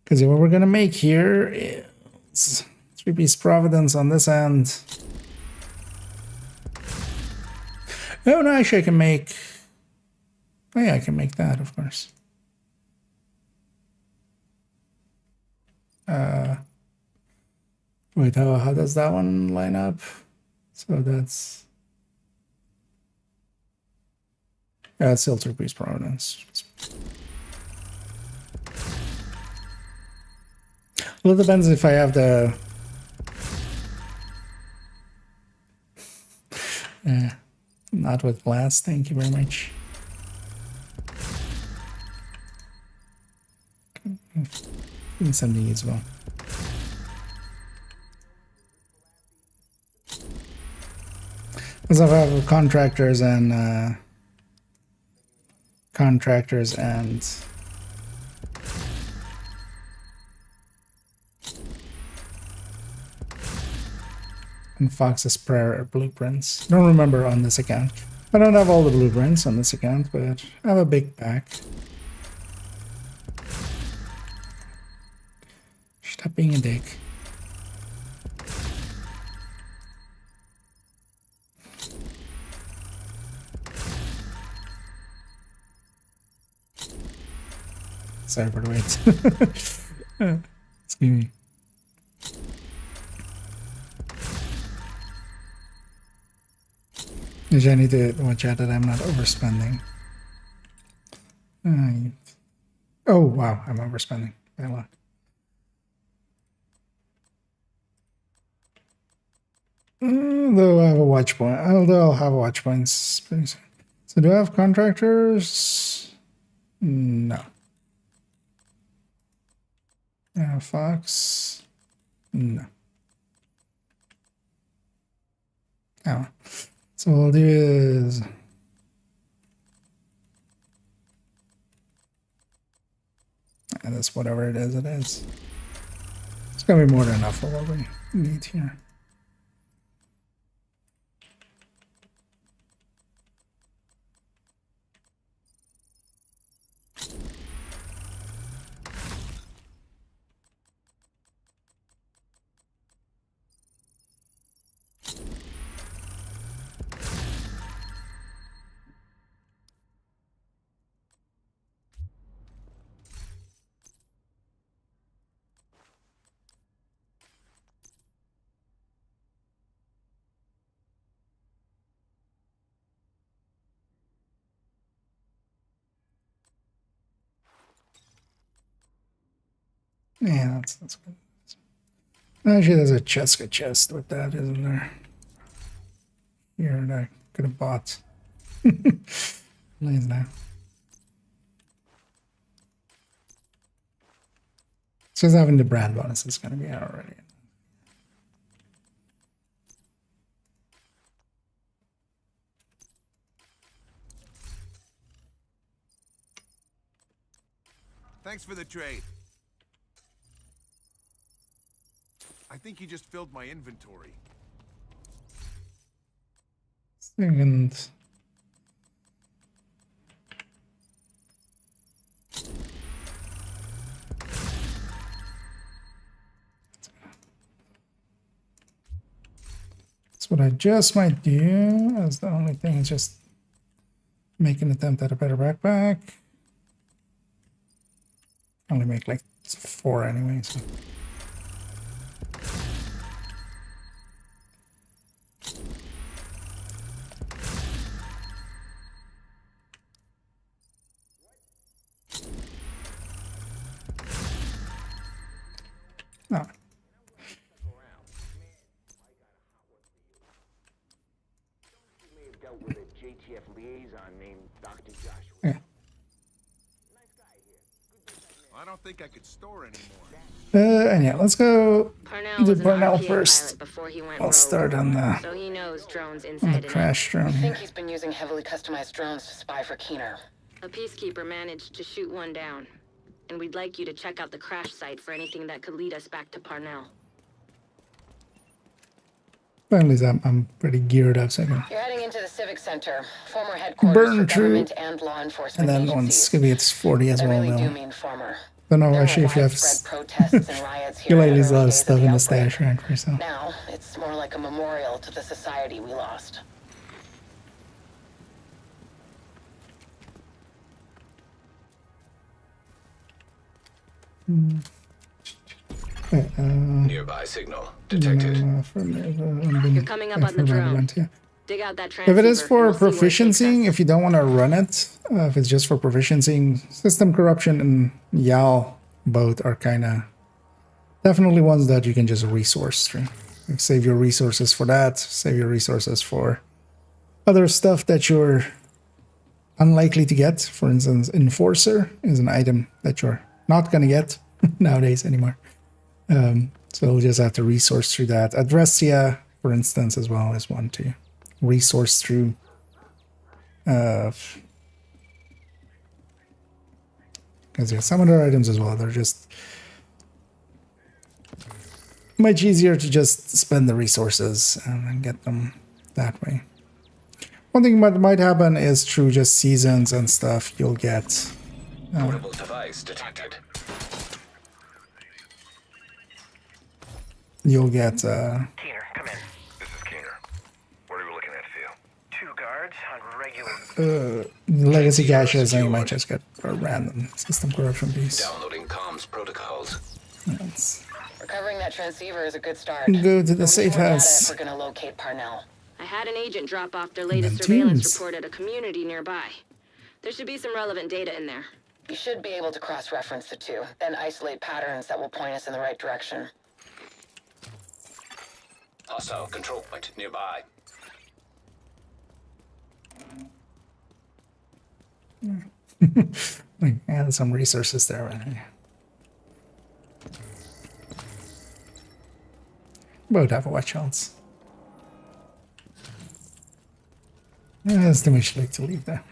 Because what we're gonna make here is 3-piece Providence on this end. Oh no, actually I can make. Oh yeah, I can make that, of course. Wait, how does that one line up? So that's. Yeah, it's still 3-piece Providence. Well, it depends if I have the. Not with glass, thank you very much. Give me something as well. Because I have contractors and Fox's Prayer blueprints. Don't remember on this account. I don't have all the blueprints on this account, but I have a big pack. Stop being a dick. Sorry for the wait. Excuse me. I need to watch out that I'm not overspending. Oh wow, I'm overspending by a lot. Though I have a watch point. Although I'll have watch points pretty soon. So do I have contractors? No. Fox? No. Oh. So what I'll do is. And that's whatever it is, it is. It's gonna be more than enough for what we need here. Yeah, that's good. Actually, there's a chest with that, isn't there? Here, that I could have bought. Lays now. It's just having the brand bonus is going to be out already. Thanks for the trade. I think you just filled my inventory. Second. That's what I just might do. As the only thing is just Make an attempt at a better backpack. Only make like 4 anyway, so. No. Yeah. I don't think I could store anymore. And yeah, let's go Parnell do was an Parnell RPA first. pilot before he went I'll rogue, start on so he knows drones the inside and out. crash drone I think here. he's been using heavily customized drones to spy for Keener. A peacekeeper managed to shoot one down, and we'd like you to check out the crash site for anything that could lead us back to Parnell. Finally, I'm pretty geared up, so I can You're heading into the Civic Center, former headquarters burn for through. government and law enforcement And then once agencies. Skibby hits 40 as I well, really do though. mean former. Don't know There actually were if you have. widespread protests and riots here You in the ladies early love days stuff of in the the stash outbreak. rack for yourself. Now, it's more like a memorial to the society we lost. Nearby signal detected. You're coming up on the drone. Dig out that If it is transceiver, for and we'll see where it takes proficiency, if you don't want to run it, if it's just for proficiency, system corruption and YAL both are kind of definitely ones that you can just resource through. Like save your resources for that, save your resources for other stuff that you're unlikely to get. For instance, Enforcer is an item that you're not going to get nowadays anymore. So you'll just have to resource through that. Adressia, for instance, as well is one to resource through. Because yeah, some other items as well, they're just much easier to just spend the resources and get them that way. One thing that might happen is through just seasons and stuff, you'll get Portable device detected. you'll get Keener, come in. This is Keener. What are we looking at, Theo? 2 guards on regular. legacy caches, and you might just get a random system corruption piece. Downloading comms protocols. Let's Recovering that transceiver is a good start. go to the But we safe can work at it house. if we're gonna locate Parnell. I had an agent drop off their latest Then surveillance tunes. report at a community nearby. There should be some relevant data in there. You should be able to cross-reference the two, then isolate patterns that will point us in the right direction. Hostile control point nearby. Like, add some resources there right here. Both have a watch outs. Yeah, that's too much like to leave there.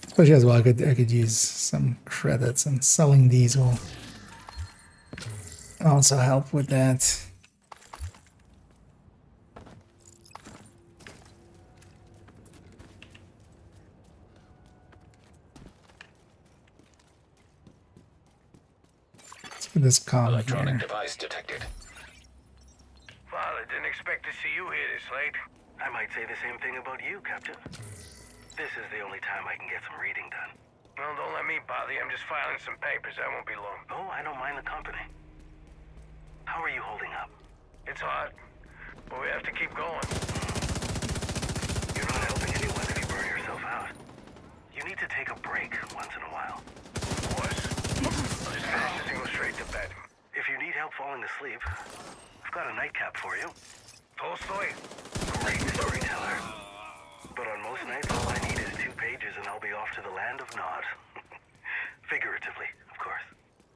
Especially as well, I could use some credits, and selling these will also help with that. Let's put this comm Electronic here. device detected. Well, I didn't expect to see you here this late. I might say the same thing about you, Captain. This is the only time I can get some reading done. Well, don't let me bother you. I'm just filing some papers. That won't be long. Oh, I don't mind the company. How are you holding up? It's hard, but we have to keep going. You're not helping anyone if you burn yourself out. You need to take a break once in a while. Of course. I'll just finish this and go straight to bed. If you need help falling asleep, I've got a nightcap for you. Tolstoy? Great storyteller. But on most nights, all I need is 2 pages and I'll be off to the land of Nod. Figuratively, of course.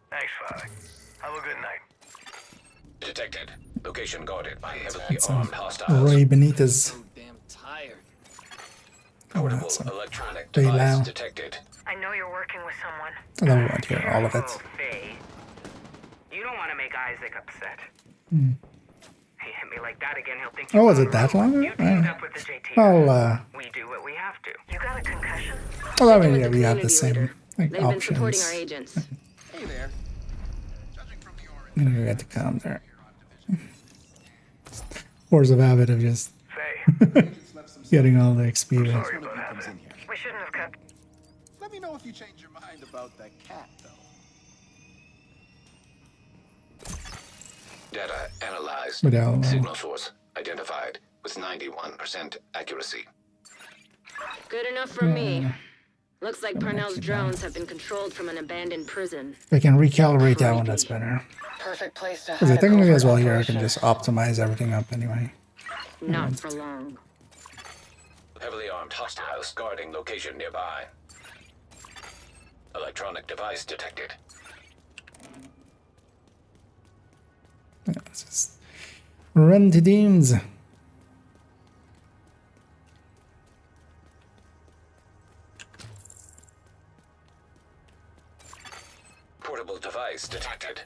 Thanks, Father. Have a good night. Detected. Location guarded by heavily armed hostiles. Roy Benitez. So damn tired. Portable that's a electronic Bay device Lao. detected. I know you're working with someone. I don't want to hear all of it. Faye. You don't want to make Isaac upset. Hmm. He hit me like that again, he'll think Oh, was it that long? you teamed up with the JT. I'll, We do what we have to. You got a concussion? well, I Check in mean, with yeah, the we have the community same leader. like, They've been supporting our options. agents. Hey there. I'm gonna get the comm there. force of habit of just getting all the XP. We shouldn't have kept. Let me know if you change your mind about that cat, though. Data analyzed. But I'll, Signal source identified with 91% accuracy. Good enough for me. Looks like Parnell's drones have been controlled from an abandoned prison. If I can recalibrate that one, that's better. Perfect place to Because hide a technically as well covert here, I can operation. just optimize everything up anyway. Not for long. Heavily armed hostiles guarding location nearby. Electronic device detected. Let's just run to Deems. Portable device detected.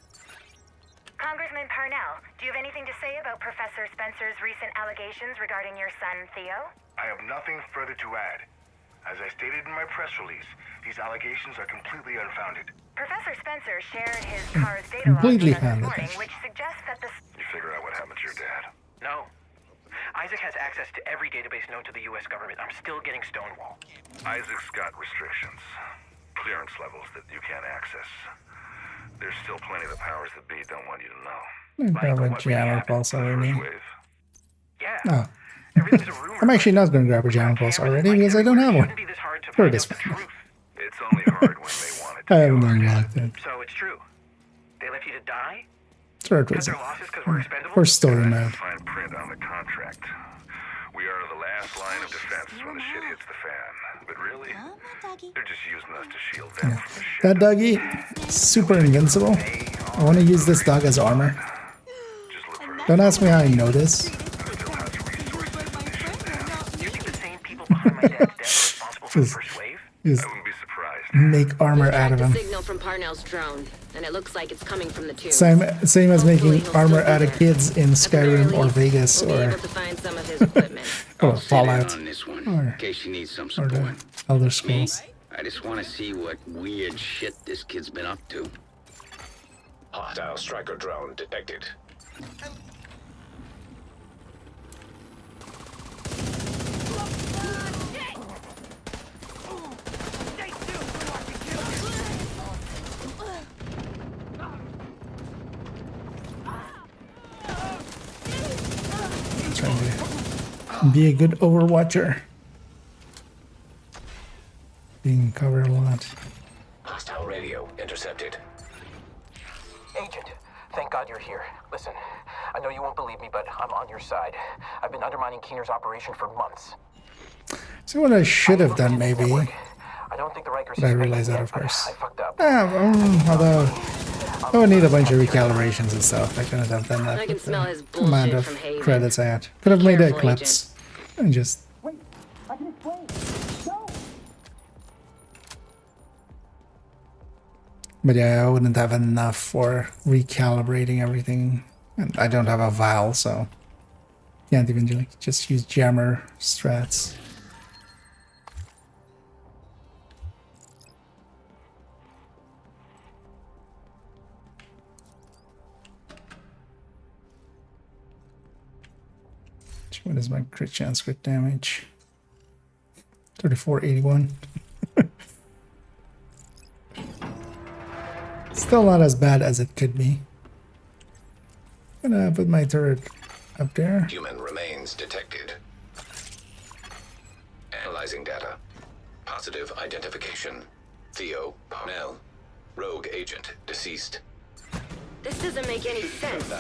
Congressman Parnell, do you have anything to say about Professor Spencer's recent allegations regarding your son, Theo? I have nothing further to add. As I stated in my press release, these allegations are completely unfounded. Professor Spencer shared his car's data log Completely with us this founded. morning, which suggests that the... You figured out what happened to your dad? No. Isaac has access to every database known to the U.S. government. I'm still getting Stonewall. Isaac's got restrictions. Clearance levels that you can't access. There's still plenty of the powers that be don't want you to know. Grab a jammer pulse already. Yeah. Oh. I'm actually not going to grab a jammer pulse already because I don't have one. There it is. It's only hard when they want it. I haven't unlocked it. So it's true. They left you to die? Third Cut reason. their losses because we're expendable? First story mode. Fine print on the contract. We are the last line of defense when the shit hits the fan. But really, they're just using us to shield them from the shit. That doggy, super invincible. I want to use this dog as armor. Don't ask me how I know this. Just make armor out of him. Signal from Parnell's drone, and it looks like it's coming from the tube. Same as making armor out of kids in Skyrim or Vegas We'll be or able to find some of his equipment. or Fallout on this one, or in case you need some or the support. Elder Me, Scrolls. I just want to see what weird shit this kid's been up to. Hostile striker drone detected. Trying to be a good Overwatcher. Being covered a lot. Hostile radio intercepted. Agent, thank God you're here. Listen, I know you won't believe me, but I'm on your side. I've been undermining Keener's operation for months. So what I should have done maybe. I don't think the Rikers... But I realized that, of course. I fucked up. Although I would need a bunch of recalibrations and stuff. I couldn't have done that. I can with smell the his amount bullshit of from Haven. credits I had. Could have made a Careful, eclipse and just. I can explain. Go! But yeah, I wouldn't have enough for recalibrating everything, and I don't have a vial, so can't even do like just use jammer strats. What is my crit chance, crit damage? 3481. Still not as bad as it could be. Gonna put my turret up there. Human remains detected. Analyzing data. Positive identification. Theo Parnell. Rogue agent deceased. This doesn't make any sense.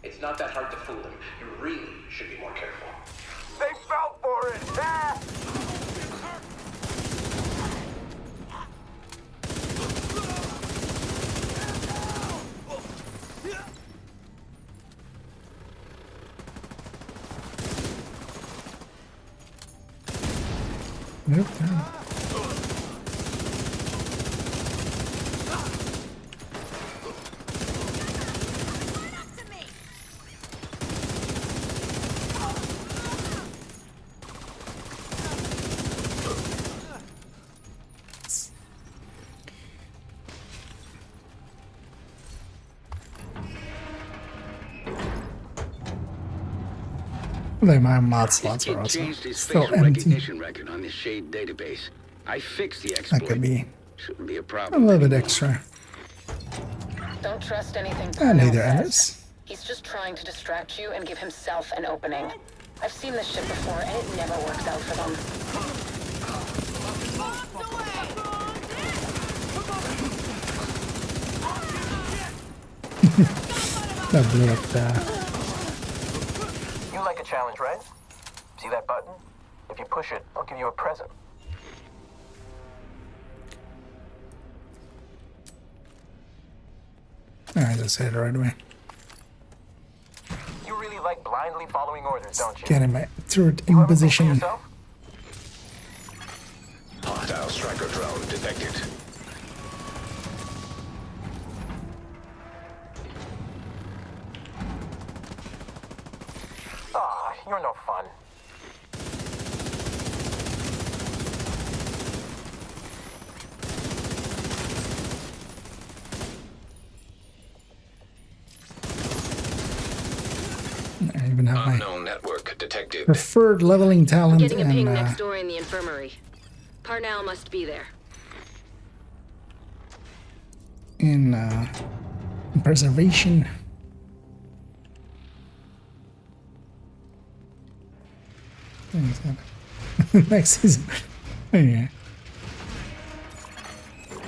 It's not that hard to fool them. You really should be more careful. They fell for it! Ah! Nope. Like my mod This slots are kid also changed his still facial empty. recognition record on the Shade database. I fixed the That exploit. could be Shouldn't be a a problem. little bit anymore. extra. Don't trust anything And Parnell neither says. enters. He's just trying to distract you and give himself an opening. I've seen this shit before, and it never works out for them. That blew up there. You like a challenge, right? See that button? If you push it, I'll give you a present. Alright, just hit it right away. You really like blindly following orders, don't you? Getting my turret in position. Hostile striker drone detected. Ah, you're no fun. I even have my Unknown network detected. preferred leveling I'm talent getting a ping and next door in the infirmary. Parnell must be there. in preservation. Next season. Yeah.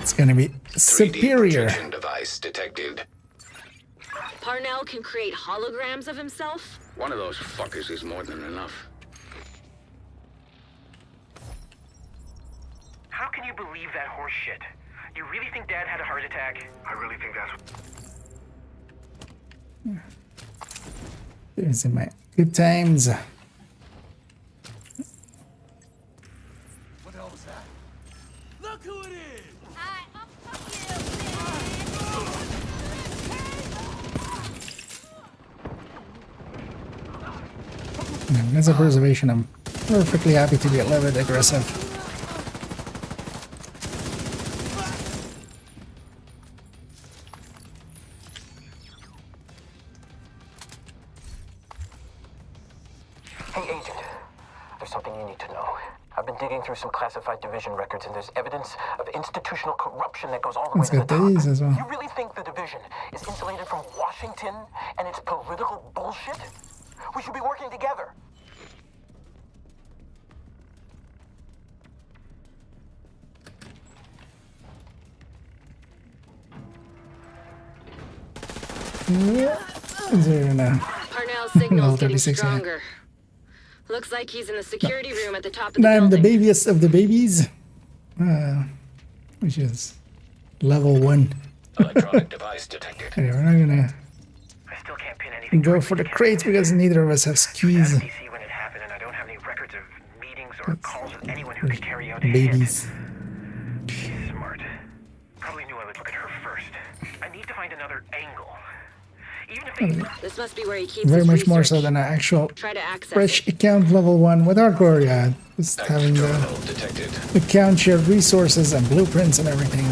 It's gonna be 3D superior. projection device detected. Parnell can create holograms of himself? One of those fuckers is more than enough. How can you believe that horse shit? You really think Dad had a heart attack? I really think that's... There's my good times. What the hell was that? Look who it is! As a preservation, I'm perfectly happy to be a little bit aggressive. Hey, Agent. There's something you need to know. I've been digging through some classified division records, and there's evidence of institutional corruption that goes all the way Let's to the get top. these as well. You really think the division is insulated from Washington and its political bullshit? We should be working together. Zero now. Parnell's signal's getting 36, yeah. stronger. Looks like he's in the security room at the top of And the I'm the building. babiest of the babies, which is level 1. Electronic device detected. Okay, we're not gonna I still can't pin anything. go for the crates because neither of us have skis. DC when it happened, and I don't have any records of meetings or calls with anyone who could carry out a Babies. hit. She's smart. Probably knew I would look at her first. I need to find another angle. Even if they... This must be where he keeps Very his much more research. so than an actual Try to access fresh it. account level 1 with hardcore, yeah. Just having Terminal the detected. account shared resources and blueprints and everything.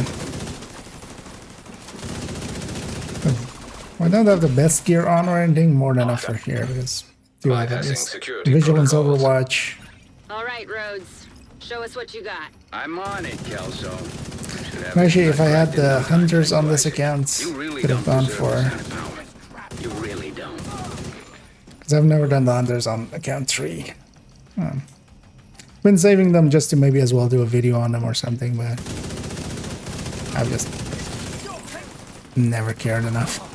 I don't have the best gear on or anything, more than enough for here because do I have Bypassing this security Vigilance protocols. Overwatch. All right, Rhodes. Show us what you got. I'm on it, Kelso. Should have Actually, this if I had right in the time hunters to on this utilize it. account, You really could have don't gone deserve for. this kind of power. You really don't. Because I've never done the hunters on account 3. Been saving them just to maybe as well do a video on them or something, but I've just never cared enough.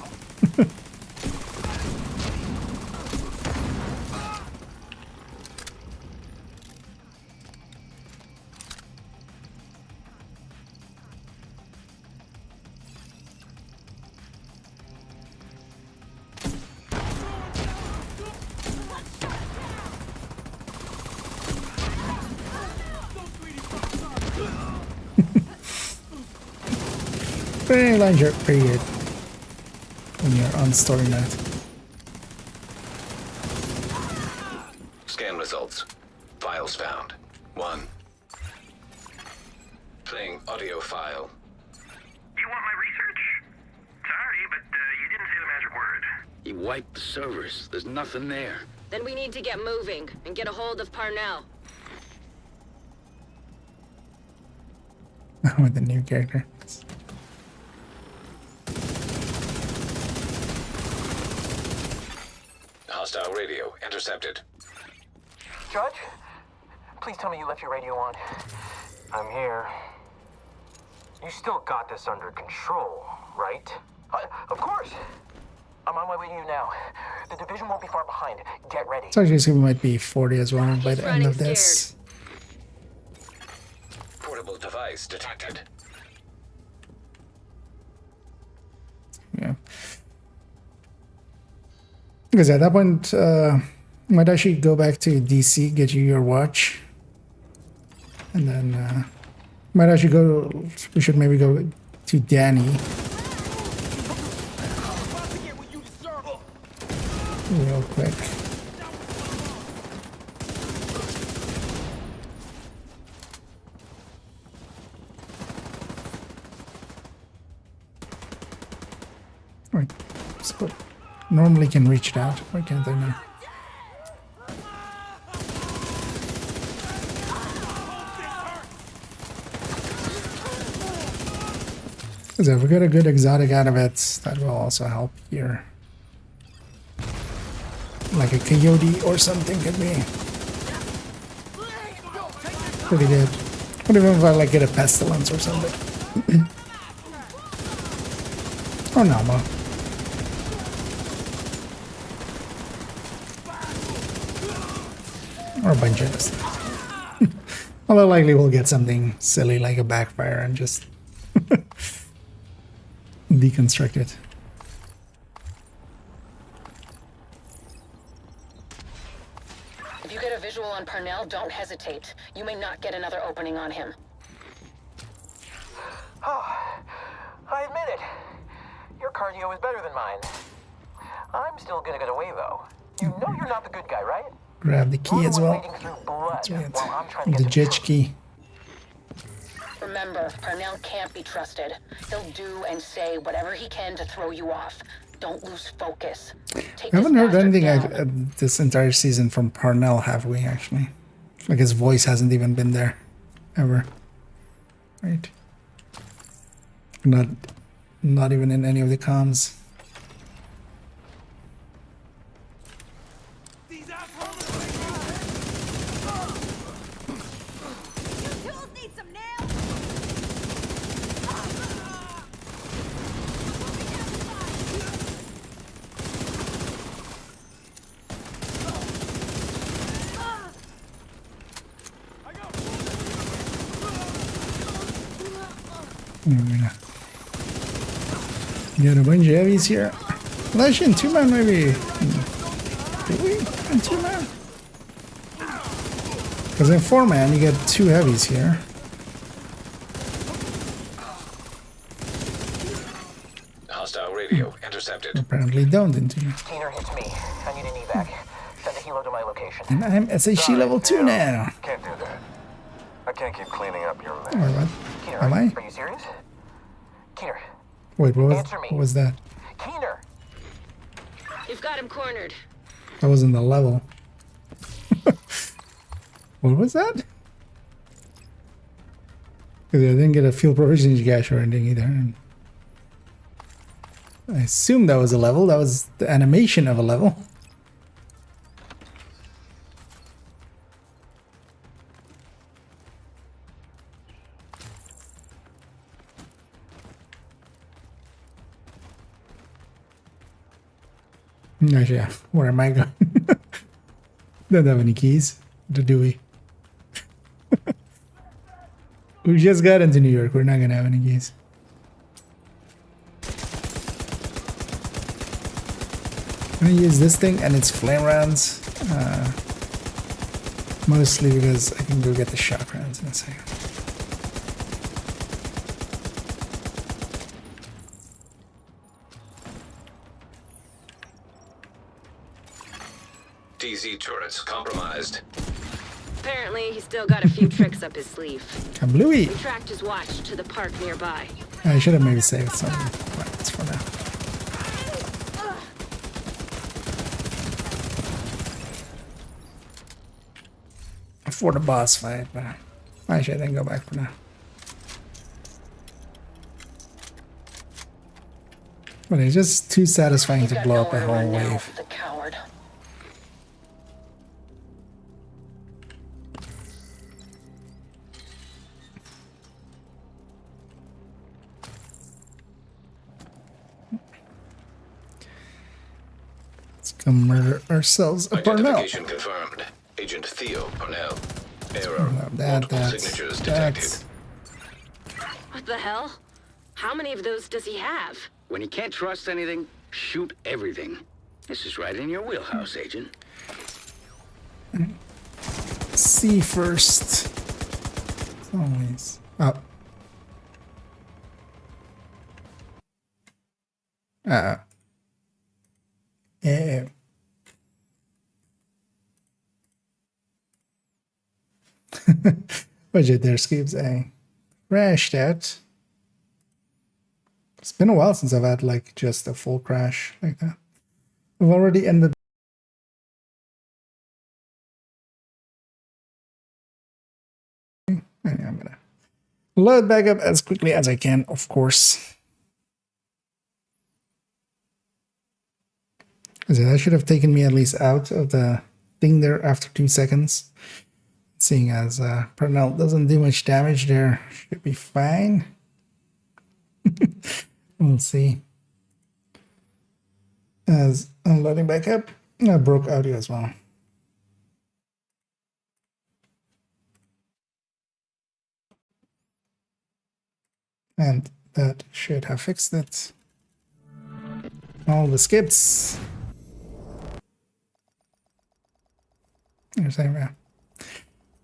Pretty lines are pretty good when you're on story night. Scan results. Files found. 1. Playing audio file. You want my research? Sorry, but you didn't say the magic word. He wiped the servers. There's nothing there. Then we need to get moving and get a hold of Parnell. With the new character. Hostile radio intercepted. Judge? Please tell me you left your radio on. I'm here. You still got this under control, right? Of course. I'm on my way to you now. The division won't be far behind. Get ready. So actually, we might be 40 as well by the end of this. Portable device detected. Yeah. Because at that point, might actually go back to DC, get you your watch, and then might actually go. We should maybe go to Danny. Real quick. Right. So normally can reach it out. Why can't I now? Because if we get a good exotic out of it, that will also help here. Like a coyote or something could be pretty good. What even if I like get a pestilence or something? Or Nama. Or a bunch of this. Although likely we'll get something silly like a backfire and just deconstruct it. If you get a visual on Parnell, don't hesitate. You may not get another opening on him. Oh, I admit it. Your cardio is better than mine. I'm still gonna get away, though. You know you're not the good guy, right? Grab the key as well. That's right. The judge key. Remember, Parnell can't be trusted. He'll do and say whatever he can to throw you off. Don't lose focus. Take I haven't this heard bastard anything down. this entire season from Parnell, have we, actually? Like his voice hasn't even been there. Ever. Right. Not even in any of the comms. Get a bunch of heavies here. Well, actually, in 2-man, maybe. Did we? In 2-man? Because in 4-man, you get 2 heavies here. Hostile radio intercepted. Apparently don't in 2-man. Keener, it's me. I need an evac. Send a helo to my location. And I'm SHC level 2 now. Can't do that. I can't keep cleaning up your mess. Or what? Keener, Am I? Are you serious? Keener. Wait, what was that? Keener. You've got him cornered. That wasn't the level. What was that? Because I didn't get a field provisions cache or anything either. And I assume that was a level. That was the animation of a level. Actually, yeah. Where am I going? Don't have any keys. Do we? We just got into New York. We're not gonna have any keys. I'm gonna use this thing and its flame rounds. Mostly because I can go get the shock rounds in a second. DZ turrets compromised. Apparently, he's still got a few tricks up his sleeve. Kablooey! We tracked his watch to the park nearby. I should have maybe saved some rounds for now. for the boss fight, but actually I didn't go back for now. But it's just too satisfying to blow up a whole wave. The coward. Let's go murder ourselves a Parnell. Identification confirmed. Agent Theo Parnell. Error. Multiple signatures detected. What the hell? How many of those does he have? When you can't trust anything, shoot everything. This is right in your wheelhouse, Agent. See first. It's always up. Yeah. Budget there, Skeeps. I crashed out. It's been a while since I've had like just a full crash like that. I've already ended. I'm gonna load back up as quickly as I can, of course. That should have taken me at least out of the thing there after 2 seconds. Seeing as Parnell doesn't do much damage there, should be fine. We'll see. As I'm loading back up, I broke audio as well. And that should have fixed it. All the skips.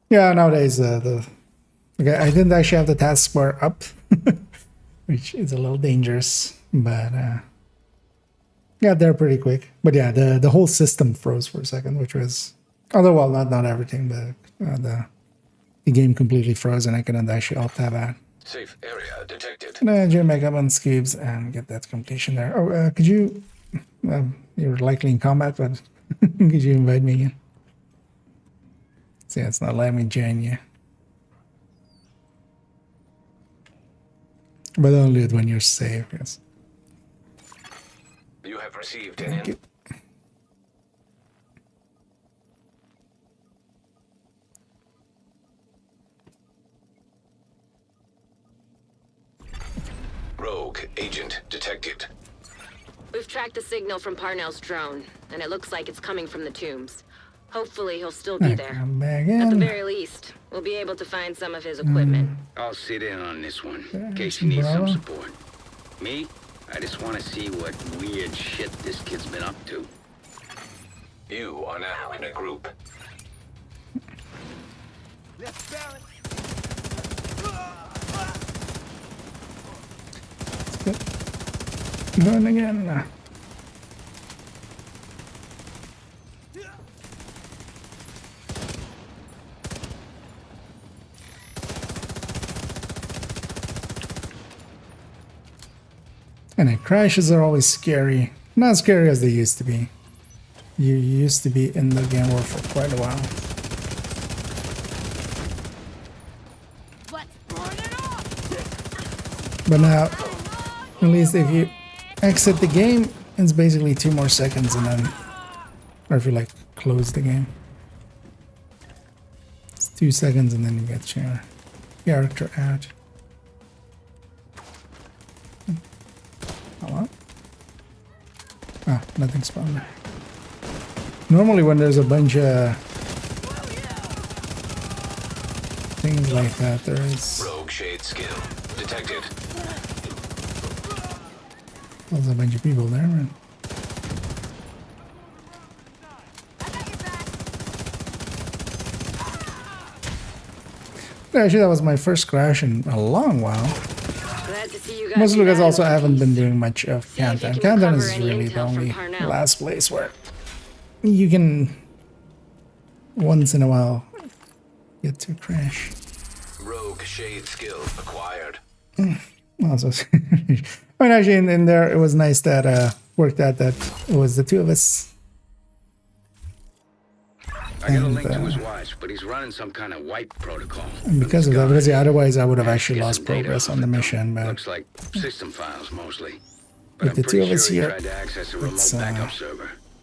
Yeah, nowadays okay, I didn't actually have the taskbar up, which is a little dangerous, but got there pretty quick. But yeah, the whole system froze for a second, which was, although well, not everything, but the game completely froze, and I couldn't actually alt tab out. Safe area detected. Jim back up on Scubes and get that completion there. Oh, could you? You're likely in combat, but could you invite me again? See, it's not letting me join you. But don't do it when you're safe, yes. You have received an input. Rogue agent detected. We've tracked the signal from Parnell's drone, and it looks like it's coming from the tombs. Hopefully he'll still be there. At the very least, we'll be able to find some of his equipment. I'll sit in on this one, in case you need some support. Me? I just want to see what weird shit this kid's been up to. You are now in a group. Going again. And crashes are always scary. Not as scary as they used to be. You used to be in the game world for quite a while. But now, at least if you exit the game, it's basically 2 more seconds and then, or if you like close the game, it's 2 seconds and then you get your character out. Hello? Ah, nothing spawned there. Normally when there's a bunch of things like that, there is... Rogue shade skill detected. There's a bunch of people there, man. Actually, that was my first crash in a long while. Mostly because also I haven't been doing much of Countdown. Countdown is really the only last place where you can once in a while get to crash. Rogue shade skill acquired. Also, I mean, actually, in there, it was nice that worked out that it was the 2 of us. I got a link to his watch, but he's running some kind of wipe protocol. And because of that, because otherwise I would have actually lost progress on the mission. But looks like system files mostly. With the two of us here, it's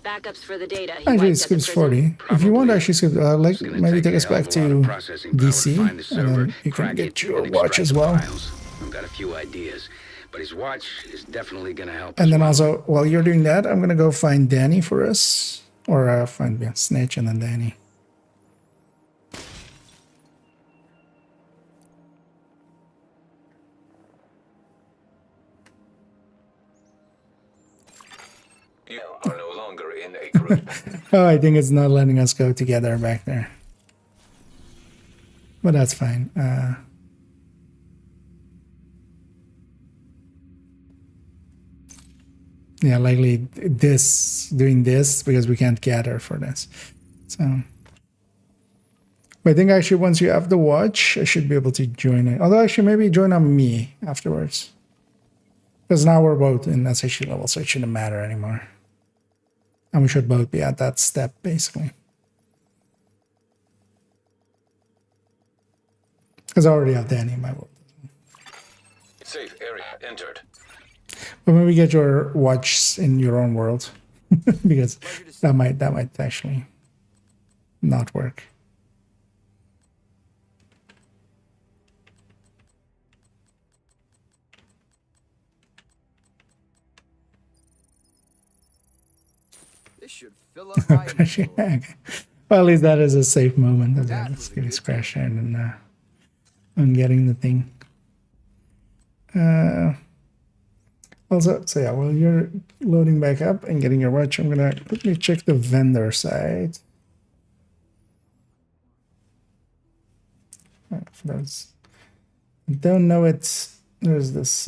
Backups for the data. Actually, it skips 40. If you want, actually skip. Like maybe take us back to DC, and then you can get your watch as well. I've got a few ideas, but his watch is definitely gonna help. And then also, while you're doing that, I'm gonna go find Danny for us, or find Snitch and then Danny. You are no longer in a group. Oh, I think it's not letting us go together back there. But that's fine. Yeah, likely doing this because we can't gather for this. So, but I think actually once you have the watch, I should be able to join it. Although actually maybe join on me afterwards. Because now we're both in SHE level, so it shouldn't matter anymore. And we should both be at that step, basically. Because I already have Danny in my world. Safe area entered. But maybe get your watch in your own world. Because that might actually not work. Should fill up my Okay. Well, at least that is a safe moment. Let's get his crash and on getting the thing. Also, so yeah, while you're loading back up and getting your watch, I'm gonna quickly check the vendor side. For those who don't know it, there's this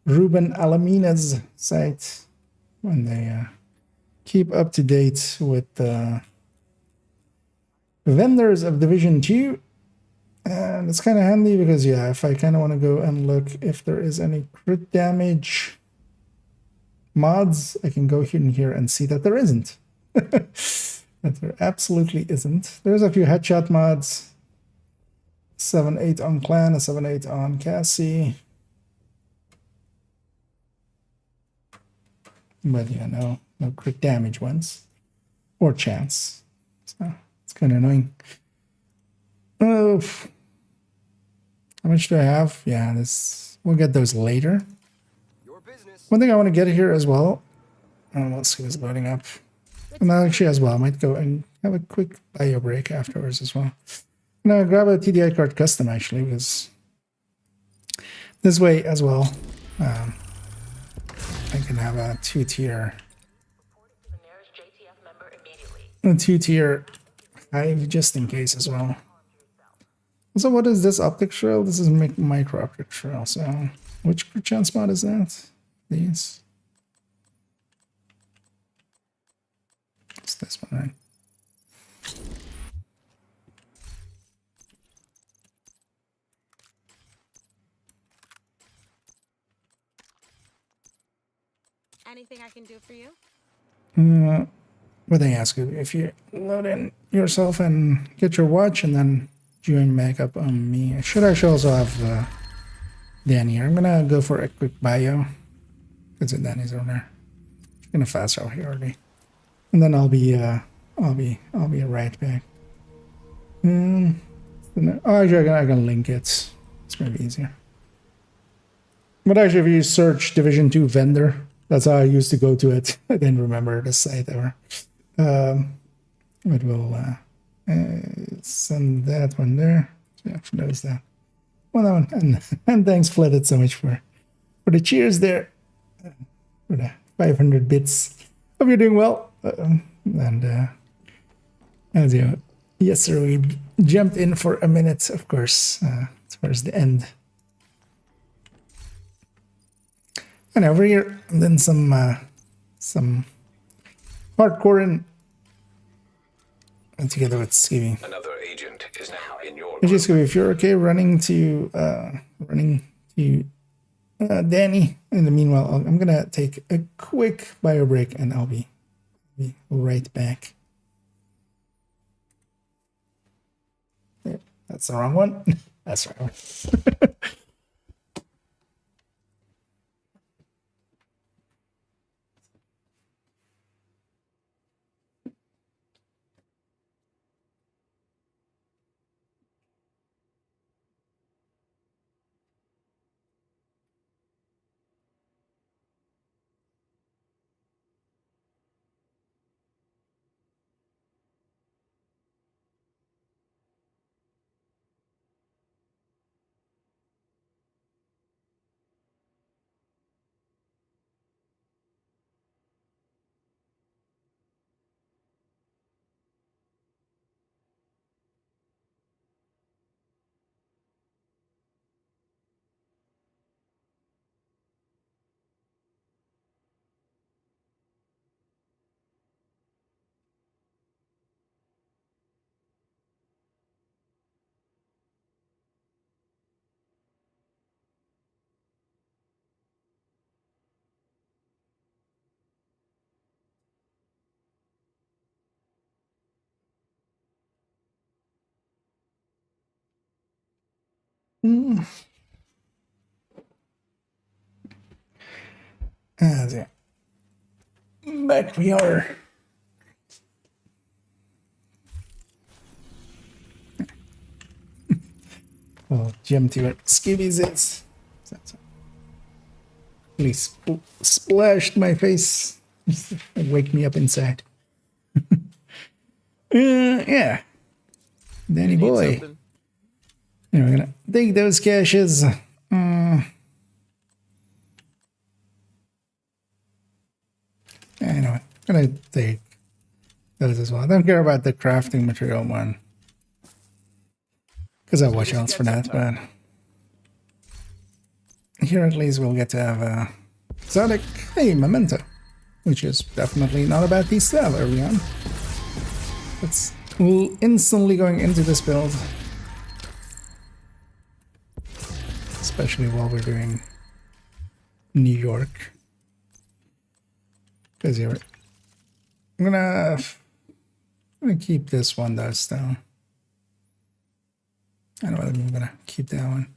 Ruben Alamina's site when they keep up to date with the vendors of Division 2. And it's kind of handy because, yeah, if I kind of want to go and look if there is any crit damage mods, I can go here and see that there isn't. That there absolutely isn't. There's a few headshot mods. 7-8 on Clan, a 7-8 on Cassie. But yeah, no crit damage ones. Or chance. So it's kind of annoying. Oh, how much do I have? Yeah, we'll get those later. One thing I want to get here as well. Let's see what's loading up. And actually as well, I might go and have a quick bio break afterwards as well. I'm gonna grab a TDI card custom actually, because this way as well, I can have a two-tier hive just in case as well. So what is this optic trail? This is micro optic trail. So which chance mod is that? These. It's this one, right? Anything I can do for you? What they ask you, if you load in yourself and get your watch and then join back up on me. I should actually also have Danny here. I'm gonna go for a quick bio. Because Danny's on there. I'm gonna fast out here already. And then I'll be right back. Oh, actually I can link it. It's maybe easier. But actually if you search Division 2 vendor, that's how I used to go to it. I didn't remember the site ever. But we'll send that one there. Yeah, notice that. Well, that one. And thanks, Flooded, so much for the cheers there. For the 500 bits. Hope you're doing well. And as you know, yes, sir, we jumped in for a minute, of course, towards the end. And over here, and then some hardcore and together with Skivvy. Another agent is now in your. Just if you're okay running to Danny. In the meanwhile, I'm gonna take a quick bio break, and I'll be right back. That's the wrong one. That's the wrong one. Yeah. Back we are. Oh, jump to what Skibby's is. Please splashed my face. Wake me up inside. Yeah. Danny boy. Yeah, we're gonna take those caches. Anyway, I'm gonna take those as well. I don't care about the crafting material one. Because I watch else for that, but here at least we'll get to have a exotic, hey, memento, which is definitely not a bad piece to have early on. It's instantly going into this build, especially while we're doing New York. Because here, I'm gonna keep this one though still. I know I'm gonna keep that one.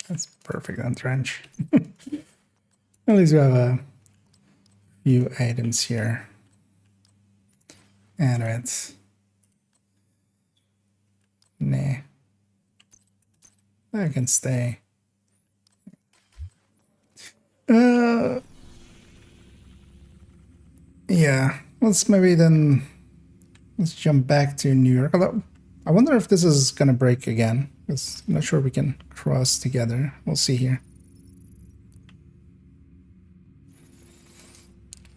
That's perfect on trench. At least we have a few items here. And it's nah. I can stay. Yeah, let's jump back to New York. Although I wonder if this is gonna break again, because I'm not sure we can cross together. We'll see here.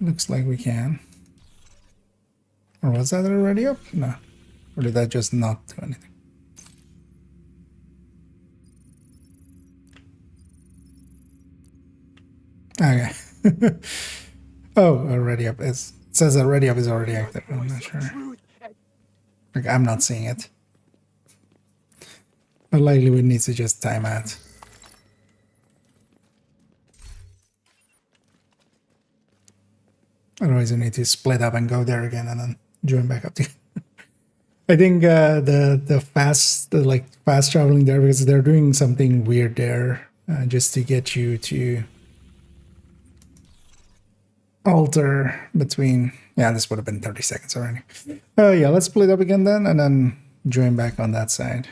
Looks like we can. Or was that already up? No. Or did that just not do anything? Okay. Oh, already up. It says already up is already active. I'm not sure. Like, I'm not seeing it. But likely we need to just time out. Otherwise we need to split up and go there again and then join back up together. I think the fast traveling there, because they're doing something weird there just to get you to alter between. Yeah, this would have been 30 seconds already. Yeah, let's split up again then and then join back on that side.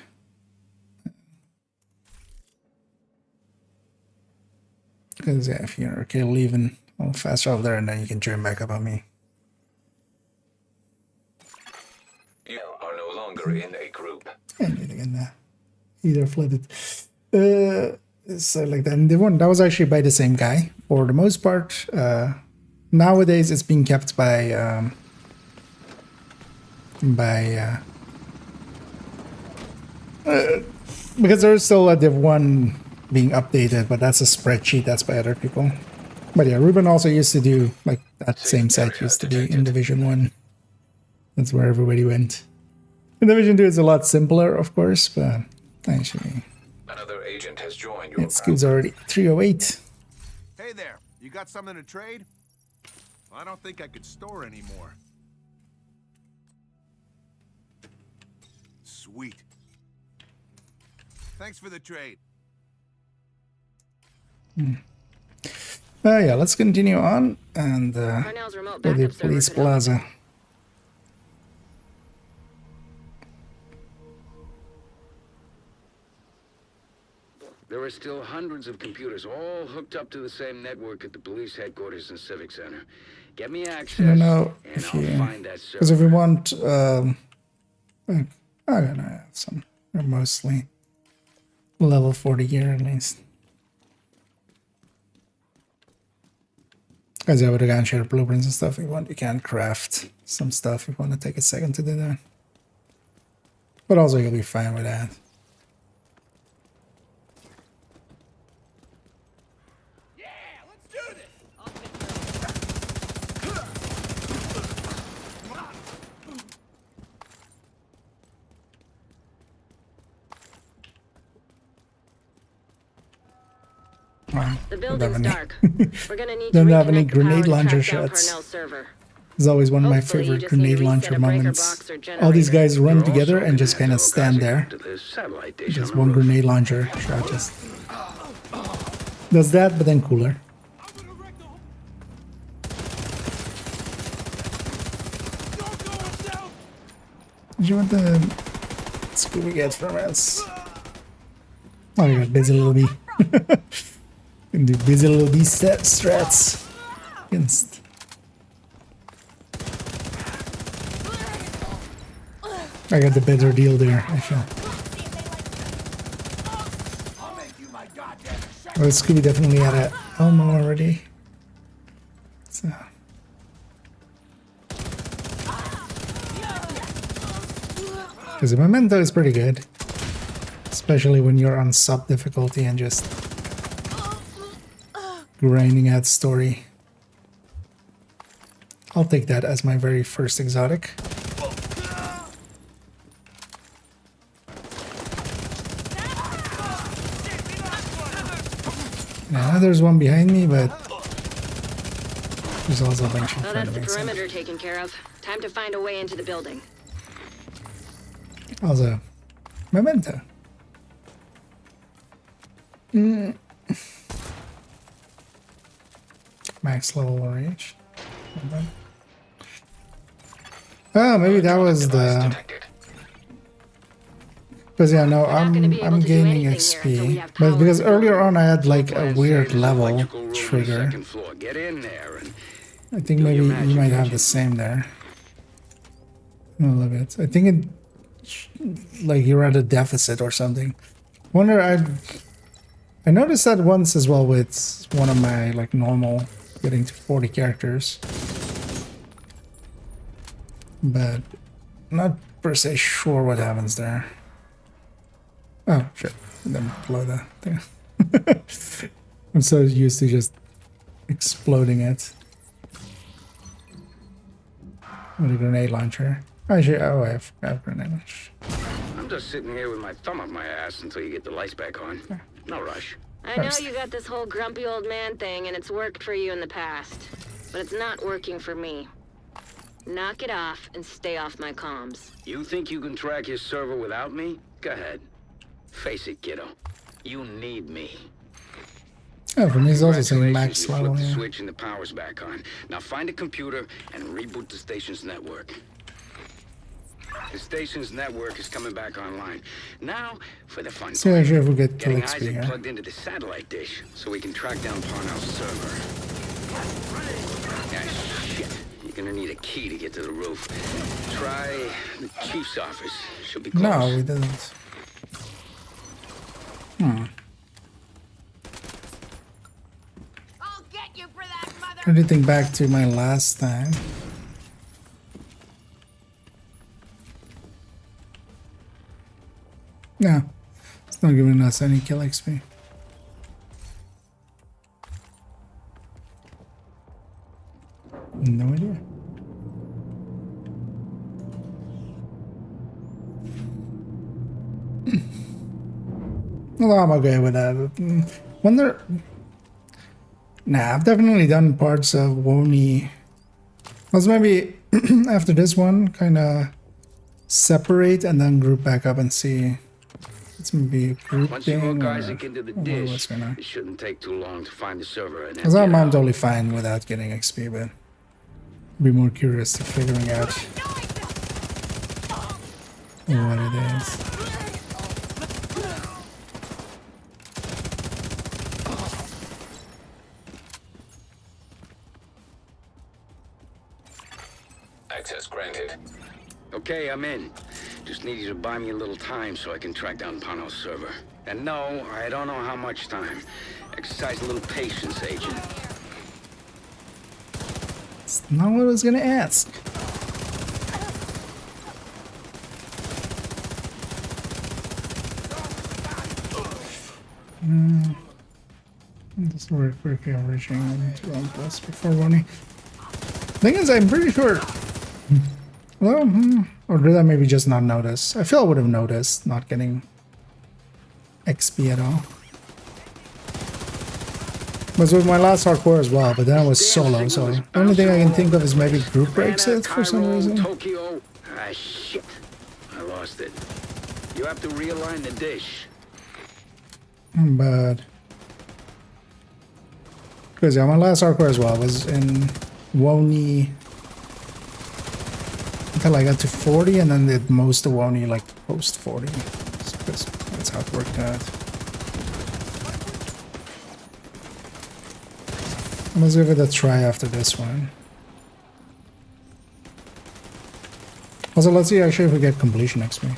Because yeah, if you're okay leaving, I'll fast travel there and then you can join back up on me. You are no longer in a group. Anything in there. Either flooded. So like that. And the one that was actually by the same guy for the most part. Nowadays it's being kept by because there's still a div 1 being updated, but that's a spreadsheet that's by other people. But yeah, Ruben also used to do like that same site used to be in Division 1. That's where everybody went. In Division 2 it's a lot simpler, of course, but actually Another agent has joined your That skill's already 308. Hey there, you got something to trade? I don't think I could store anymore. Sweet. Thanks for the trade. Yeah, let's continue on and to the police plaza. There are still hundreds of computers all hooked up to the same network at the police headquarters and civic center. Get me access, I don't know and if I'll you, find that because if server. we want, I don't know, some mostly level 40 gear at least. Because I would have gone share blueprints and stuff. If you want, you can craft some stuff if you want to take a second to do that. But also, you'll be fine with that. Wow, The building's dark. We're gonna need don't to have any reconnect the power grenade to launcher track down shots. Parnell's server. It's always one of my Hopefully, you favorite just need grenade to reset launcher a breaker moments. box or All these generator. guys run You're together also and just gonna kind have of to stand locate there. to the satellite dish Just on the one roof. grenade launcher shot just does that, but then cooler. Did you want the Scooby get from us? Oh, you got busy little bee. Can do busy little bee strats against. I got the better deal there, I feel. Oh, Scooby definitely had a Elmo already. So. Because the memento is pretty good. Especially when you're on sub difficulty and just grinding out story. I'll take that as my very first exotic. Now there's one behind me, but there's also a bunch in Well, front that's of the me. So. perimeter taken care of. Time to find a way into the building. Also, memento. Max level range. Oh, maybe that was the. Because yeah, no, I'm gaining XP, but because earlier on I had like a weird level trigger. Get in there and I think maybe you might have the same there. A little bit. I think it, like you're at a deficit or something. Wonder I noticed that once as well with one of my like normal getting to 40 characters, but not per se sure what happens there. Oh shit! Then blow the thing. I'm so used to just exploding it with a grenade launcher. Actually, oh, I have grenade launcher. I'm just sitting here with my thumb up my ass until you get the lights back on. No rush. I know you got this whole grumpy old man thing, and it's worked for you in the past. But it's not working for me. Knock it off and stay off my comms. You think you can track his server without me? Go ahead. Face it, kiddo. You need me. Oh, for me it's also saying max You level. flip the Yeah. switch and the power's back on. Now find a computer and reboot the station's network. The station's network is coming back online. Now for the fun So part. actually if we get kill Getting XP Isaac here. plugged into the satellite dish so we can track down Parnell's server. Yeah, shit. You're gonna need a key to get to the roof. Try the chief's office. Should be close. No, we didn't. I did think back to my last time. No, it's not giving us any kill XP. No idea. Well, I'm okay with that. Wonder. Nah, I've definitely done parts of Woni. Let's maybe after this one, kind of separate and then group back up and see. It's maybe a group Once you thing hook or Isaac into the dish, it shouldn't take too long to find the server. Because I'm totally fine without getting XP, but be more curious to figuring out what it is. Access granted. Okay, I'm in. Just need you to buy me a little time so I can track down Parnell's server. And no, I don't know how much time. Exercise a little patience, Agent. It's not what I was gonna ask. This work quickly reaching to 1+ before running. Thing is, I'm pretty sure. Well, or did I maybe just not notice? I feel I would have noticed not getting XP at all. Was with my last hardcore as well, but then I was solo, so the only thing I can think of is maybe group breaks it for some reason. Tokyo. Ah, shit. I lost it. You have to realign the dish. But because yeah, my last hardcore as well was in Woni until I got to 40, and then did most of Woni like post 40. Because that's how it worked out. Let's give it a try after this one. Also, let's see actually if we get completion XP.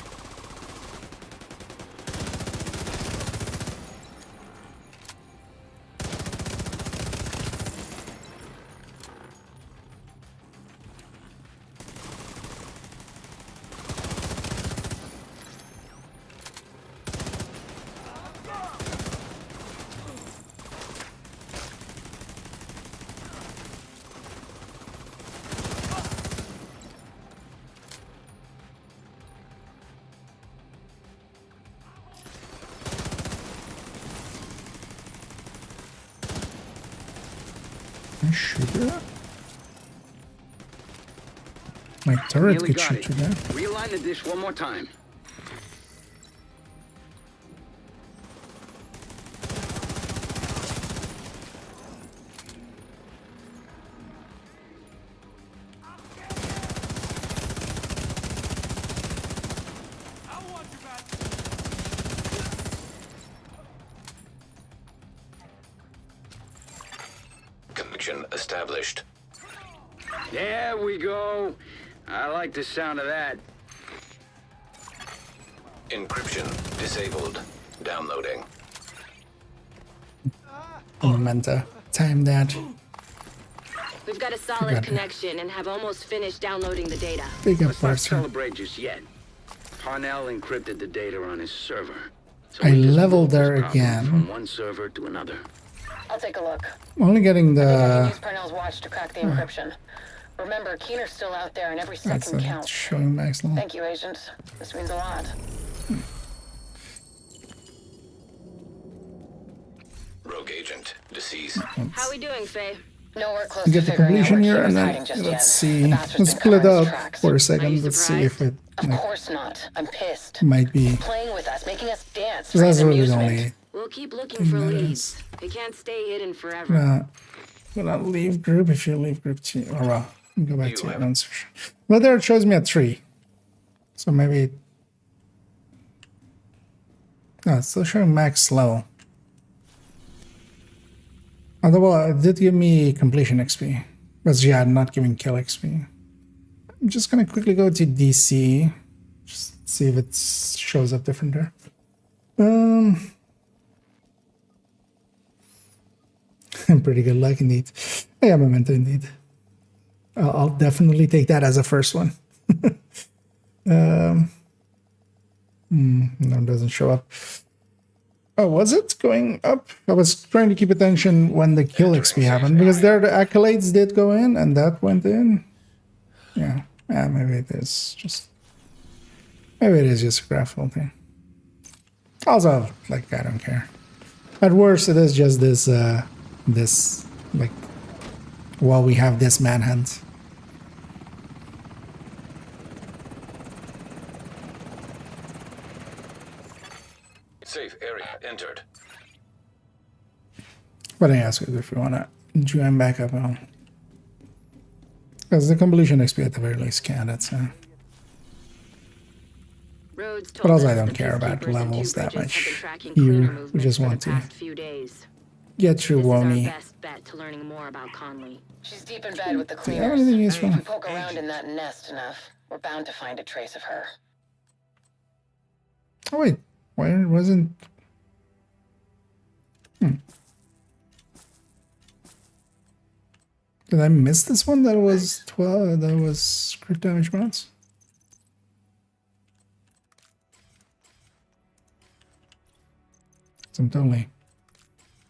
Sugar? My turret could shoot to that. Realign the dish one more time. Connection established. There we go. I like the sound of that. Encryption disabled. Downloading. Memento. Time that. We've got a solid connection and have almost finished downloading the data. Big up, Let's not celebrate just yet. Parnell encrypted the data on his server. So I leveled there again. From one server to another. I'll take a look. I'm only getting I the. use Parnell's watch to crack the encryption. Remember, Keener's still out there, and every second counts. Showing max level. Thank you, Agent. This means a lot. Rogue agent deceased. How we doing, Faye? Nowhere close Get to the figuring out completion where here, and Keener's then hiding just yet. let's see. The bastard's Let's been split covering up his tracks. for a second. Let's see if it Of course not. I'm pissed. might be. Playing with us, making us dance. Because that's for his really the amusement. only. We'll keep looking for leads. They can't stay hidden forever. Will not leave group if you leave group 2. Oh well, go back to your answer. Well, there it shows me at 3. So maybe. No, it's still showing max level. Although it did give me completion XP. But yeah, not giving kill XP. I'm just gonna quickly go to DC. Just see if it shows up different there. Pretty good luck indeed. Yeah, Memento indeed. I'll definitely take that as a first one. No, it doesn't show up. Oh, was it going up? I was trying to keep attention when the kill XP happened, because there the accolades did go in, and that went in. Yeah, maybe it is just... Maybe it is just a graphical thing. Also, like, I don't care. At worst, it is just this, like, while we have this manhunt. Safe area entered. But I ask you if you want to join back up on. Because the completion XP at the very least can, that's but also I don't care about levels that much here. We just want to get through Woni. Best bet to learning more about Conley. She's deep in bed with the Do you have cleaners. anything If useful? we poke around in that nest enough, we're bound to find a trace of her. Oh wait, why wasn't... Did I miss this one? That was 12, that was crit damage bonus? So I'm totally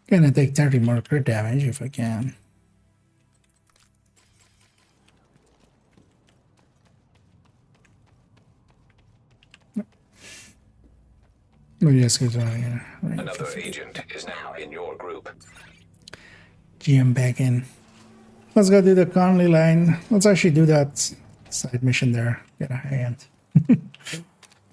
gonna take 30 more crit damage if I can. Oh yes, because Another agent is now in your group. GM back in. Let's go do the Conley line. Let's actually do that side mission there. Get a high-end.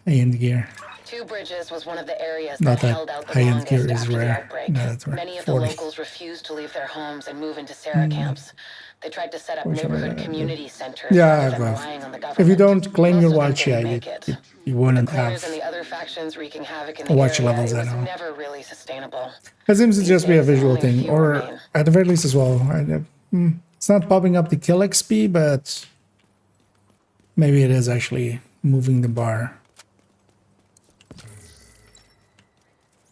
High-end gear. Two Bridges was one of the areas Not that that held out the high-end longest gear is after the rare. outbreak. No, that's rare. Many of the 40. locals refused to leave their homes and move into Sarah camps. They tried to set up Which neighborhood are- community centers Yeah, rather than well, relying on the government. if you don't claim your Most of them watch, yeah, didn't you, make it. you wouldn't Cleaners have and the other factions wreaking havoc in the watch area. levels It at was all. never really sustainable. It seems to just be a These days, visual only a thing, few or remain. at the very least as well. It's not popping up the kill XP, but maybe it is actually moving the bar.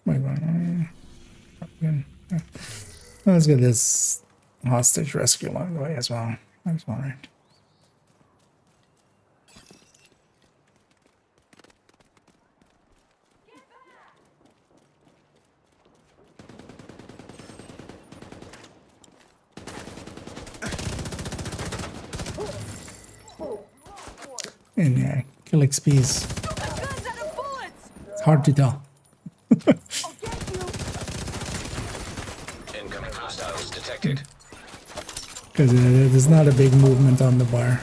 Wait, let's get this hostage rescue along the way as well. That's all right. And yeah, kill XP is hard to tell. Incoming hostiles detected. Because there's not a big movement on the bar.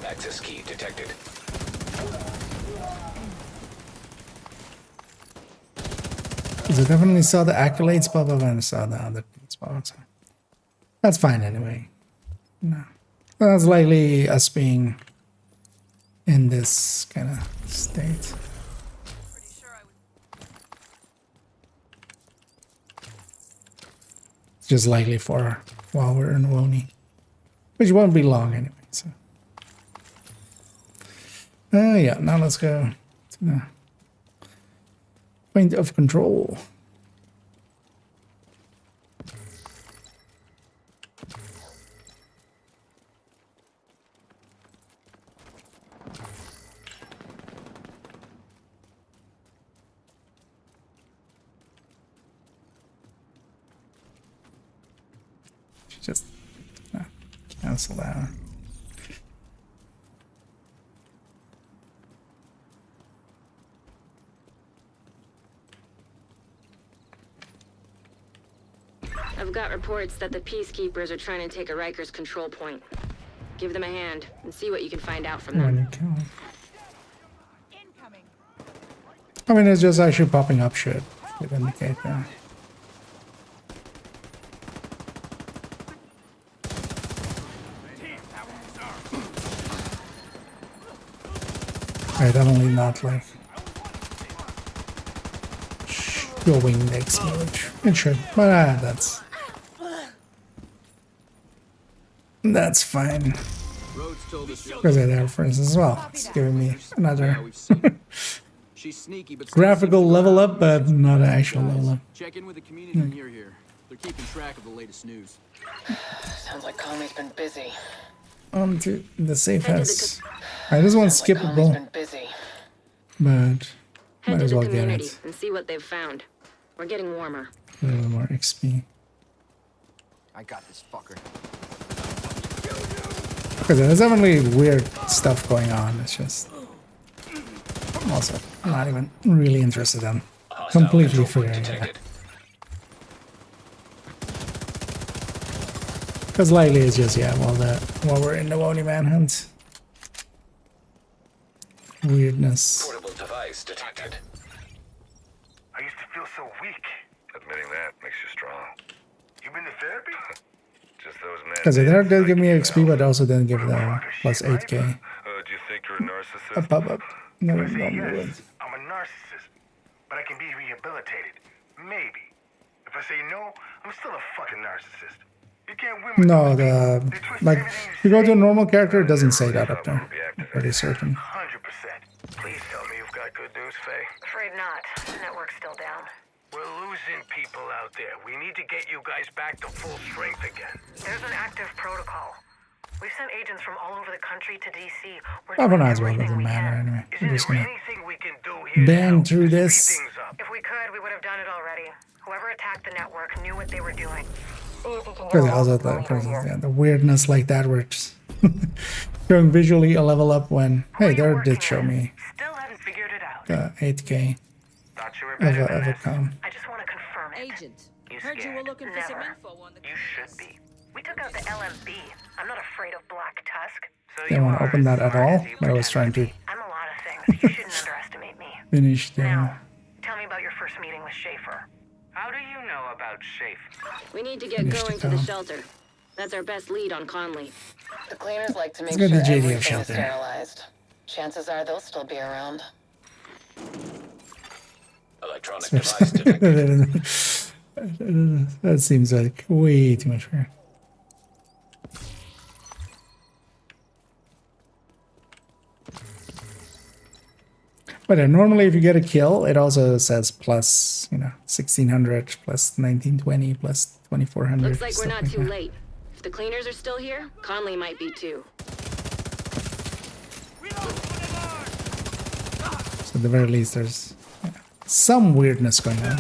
Access key detected. Because I definitely saw the accolades pop up and I saw the other things pop up. So that's fine anyway. No. That's likely us being in this kind of state. It's just likely for while we're in Woni. Which won't be long anyway, so. Yeah, now let's go to the point of control. Just cancel that. I've got reports that the Peacekeepers are trying to take a Rikers control point. Give them a hand and see what you can find out from them. I mean, it's just actually popping up shit. Would indicate that. I definitely not like showing the explosion. It should, but that's fine. Because I have friends as well. It's giving me another graphical level up, but not an actual level up. Check in with the community near here. They're keeping track of the latest news. Sounds like Conley's been busy. On to the safe house. I just want skippable, Been busy. but Head might to as the well get community it. and see what they've found. We're getting warmer. A little more XP. I got this fucker. Because there's definitely weird stuff going on. It's just Also, not even really interested in completely figuring it out. Because lately it's just, yeah, while we're in the Wony manhunt. Weirdness. Portable device detected. I used to feel so weak. Admitting that makes you strong. You been to therapy? Just those men. Because it did give me XP, but also didn't give the plus 8k. Do you think you're a narcissist? Up. No, If I say no, yes, I'm a narcissist, but I can be rehabilitated. Maybe. If I say no, I'm still a fucking narcissist. You can't win with no, like, if you go to a normal character, it doesn't say that up there. I'm pretty certain. 100%. Please tell me you've got good news, Faye. Afraid not. The network's still down. We're losing people out there. We need to get you guys back to full strength again. There's an active protocol. We've sent agents from all over the country to DC. We're Oh, for doing now as well, everything doesn't we matter can. anyway. I'm just gonna Anything we can do here bang through this. If we could, we would have done it already. Whoever attacked the network knew what they were doing. Because also the weirdness like that, where it's showing visually a level up when, hey, there did show me the 8k of a com. I just want to confirm it. Agent, heard you were looking for some info on the... You should be. We took out the LMB. I'm not afraid of Black Tusk. Didn't want to open that at all, but I was trying to I'm a lot of things. You shouldn't underestimate me. finish the... Tell me about your first meeting with Schaefer. How do you know about Schaefer? We need to get going to the shelter. That's our best lead on Conley. The cleaners like to make Let's sure go to JDF everything's shelter. sterilized. Chances are they'll still be around. Electronic device detected. That seems like way too much for her. But normally if you get a kill, it also says plus, 1600, plus 1920, plus 2400. Looks like we're not too that. late. If the cleaners are still here, Conley might be too. So at the very least, there's some weirdness going on.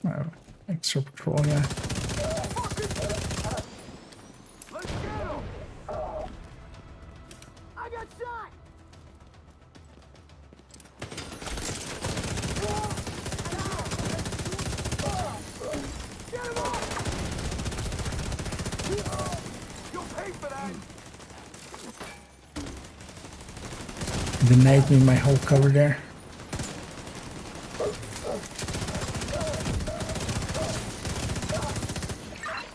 Oh, extra patrol, yeah. I got shot! Get him off! You'll pay for that! Denied me my whole cover there.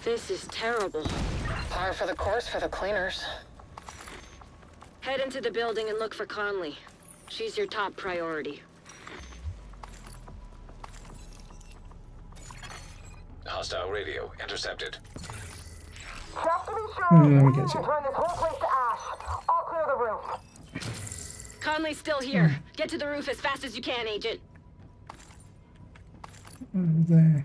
This is terrible. Par for the course for the cleaners. Head into the building and look for Conley. She's your top priority. Hostile radio intercepted. Let me get you. Turn this whole place to ash. I'll clear the roof. Conley's still here. Get to the roof as fast as you can, Agent. There.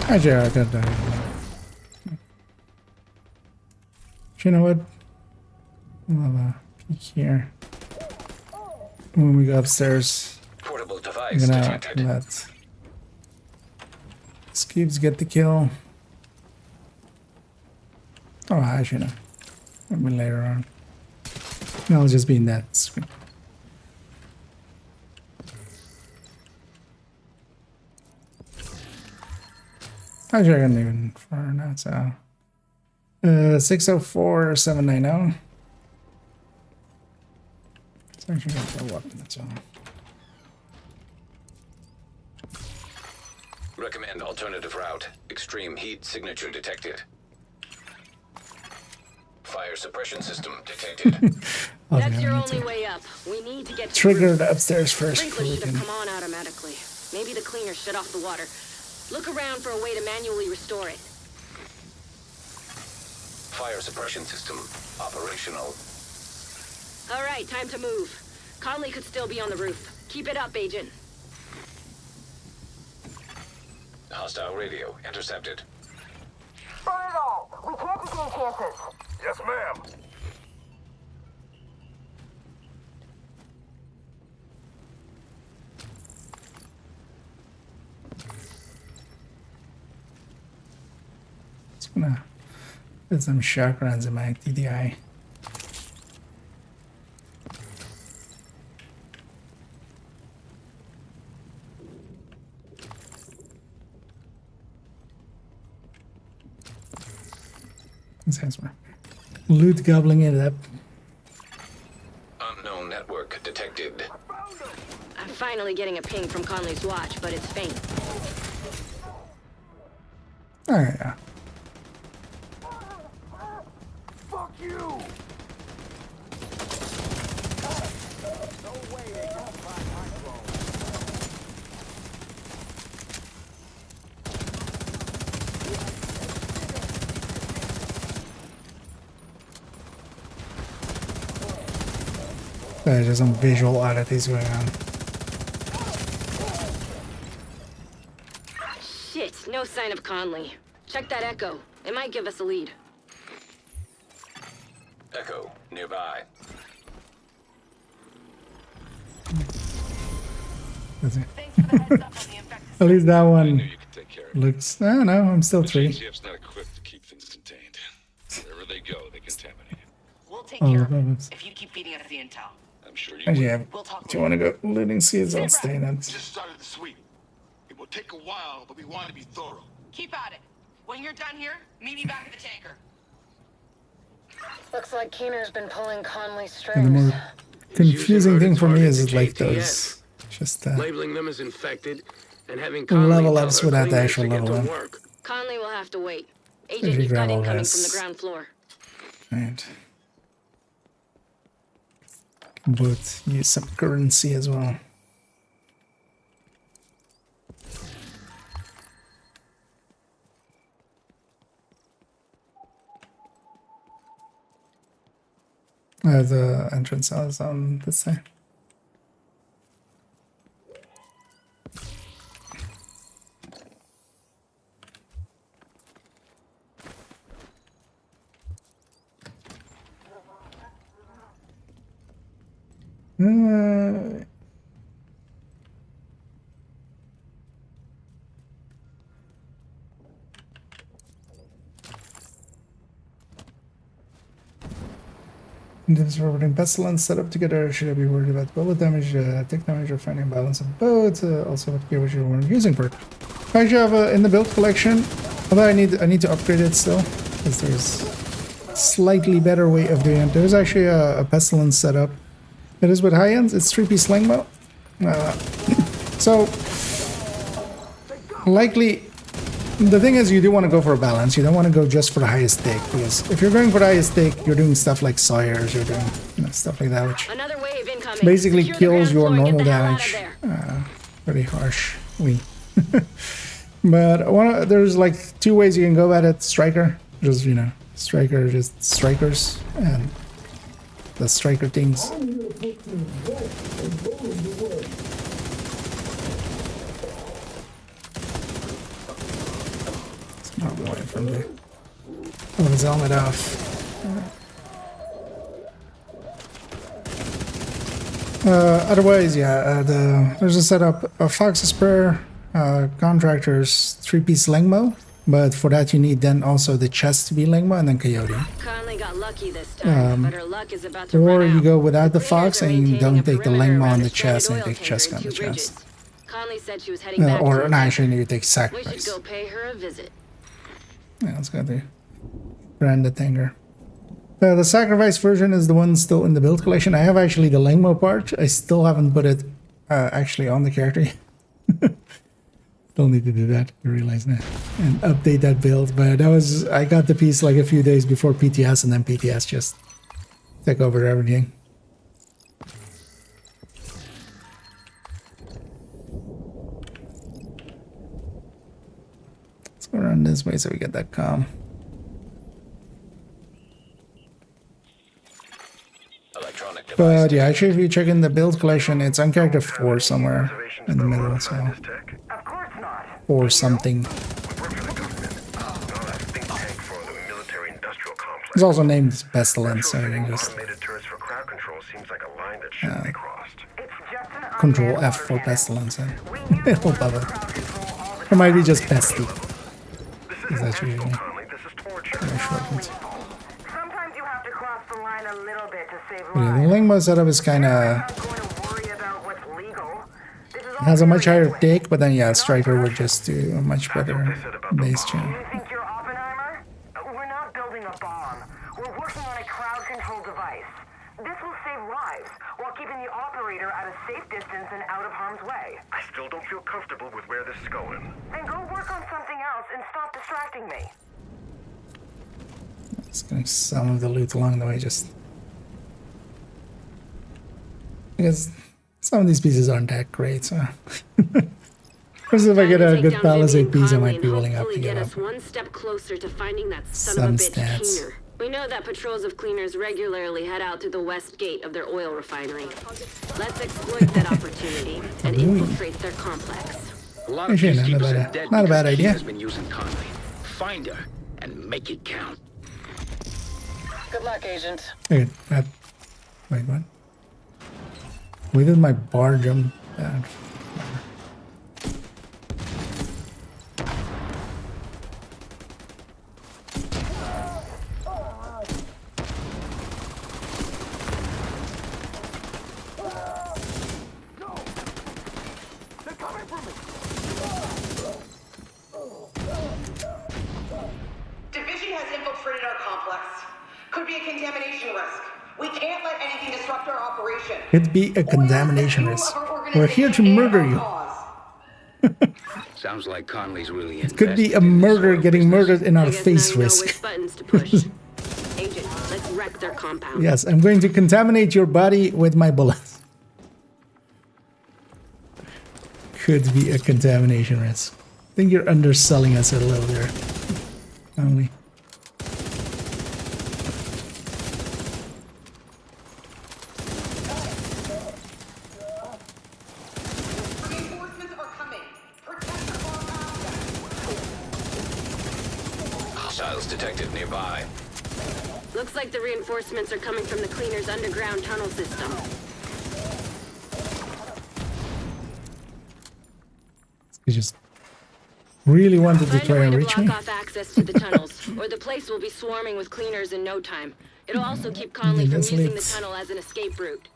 Actually, I got that. You know what? We'll have a peek here. When we go upstairs, Portable I'm device gonna detected. let Skeeves get the kill. Oh, actually, no. Maybe later on. No, I'll just be in that screen. Actually, I can even far now, so 604-790. It's actually got the weapon, that's all. Recommend alternative route. Extreme heat signature detected. Fire suppression system detected. That's your only way up. We need to get to Trigger the the upstairs first. Sprinklers should have come on automatically. Maybe the cleaner shut off the water. Look around for a way to manually restore it. Fire suppression system operational. All right, time to move. Conley could still be on the roof. Keep it up, Agent. Hostile radio intercepted. Run it all! We can't take any chances! Yes, ma'am. Just gonna put some chakrams in my TDI. This has more loot gobbling it up. Unknown network detected. I'm finally getting a ping from Conley's watch, but it's faint. Oh yeah. Fuck you! There's just some visual oddities going on. Shit, no sign of Conley. Check that echo. It might give us a lead. Echo nearby. That's it. At least that one looks. I don't know. I'm still 3. GF's not equipped to keep things contained. Wherever they go, they contaminate it. We'll take care of it if you keep feeding us the intel. I'm sure you Actually, will. do you want to go looting seeds? I'll stay in. Just started the sweep. It will take a while, but we want to be thorough. Keep at it. When you're done here, meet me back at the tanker. Looks like Keener's been pulling Conley's And strings. the more confusing thing for me is like those just labeling them as infected and having level ups without the actual level up. Conley will have to wait. Usually Agent, you've got grab all incoming this. from the ground floor. Right. But use some currency as well. The entrance is on this side. This forwarding pestilence set up together. Should I be worried about bullet damage, tick damage, or finding balance of both? Also, what gear was you were using for it? I should have in the build collection. Although I need to upgrade it still, because there's a slightly better way of doing it. There's actually a pestilence setup. It is with high ends. It's 3-piece slingbow. So likely. The thing is, you do want to go for a balance. You don't want to go just for the highest take, because if you're going for the highest take, you're doing stuff like Sawyers, you're doing stuff like that, which basically kills your normal damage pretty harshly. But there's like 2 ways you can go at it. Striker, just striker, just strikers, and the striker things. Not away from there. Oh, his helmet off. Otherwise, yeah, there's a setup. Fox's Prayer, Contractors, 3-piece Lengmo, but for that you need then also the chest to be Lengmo and then Coyote. Conley got lucky this time, but her luck is about to Or run you out. go without the Fox and you don't take the Lengmo on the stranded chest and you oil take chest tanker on in the Two chest. Bridges. Conley said she was heading back Or to no, actually you take We should Sacrifice. go pay her a visit. Yeah, let's go there. Brand the Tanker. The Sacrifice version is the one still in the build collection. I have actually the Lengmo part. I still haven't put it actually on the character. Still need to do that. I realize now. And update that build. But I got the piece like a few days before PTS, and then PTS just took over everything. Let's go around this way so we get that calm. But yeah, actually if you check in the build collection, it's on character 4 somewhere in the middle, so... Or something. It's also named Pestilence, so you can just Automated turrets for crowd control seems like a line that shouldn't be crossed. Control F for Pestilence and it'll pop up. Or might be just Pesty. Is that usually? Sometimes you have to cross the line a little bit to save Yeah, the Lingmo setup is kinda has a much higher take, but then yeah, Striker would just do a much better base chain. We're not building a bomb. We're working on a crowd control device. This will save lives while keeping the operator at a safe distance and out of harm's way. I still don't feel comfortable with where this is going. Then go work on something else and stop distracting me. Just getting some of the loot along the way, just because some of these pieces aren't that great. So, first, if I get a good Palisade piece, I might be willing up to get up one step closer to finding that son some of a bitch stats. cleaner. We know that patrols of cleaners regularly head out through the west gate of their oil refinery. Let's exploit that opportunity and infiltrate their complex. A lot of Actually, peacekeepers are dead not a bad because idea. Keener's been using Conley. Find her and make it count. Good luck, Agent. Okay, wait, what? Where did my bar jump down? Division has infiltrated our complex. Could be a contamination risk. We can't let anything disrupt our operation. Could be a contamination risk. We're here to murder you. Sounds like Conley's really in. It could be a murder getting murdered in our face risk. Buttons to push. Agent, let's wreck their compound. Yes, I'm going to contaminate your body with my bullets. Could be a contamination risk. I think you're underselling us a little there. Only. Hostiles detected nearby. Looks like the reinforcements are coming from the cleaner's underground tunnel system. You just really wanted to try and reach me. Block off access to the tunnels, or the place will be swarming with cleaners in no time. It'll also keep Conley from using the tunnel as an escape route.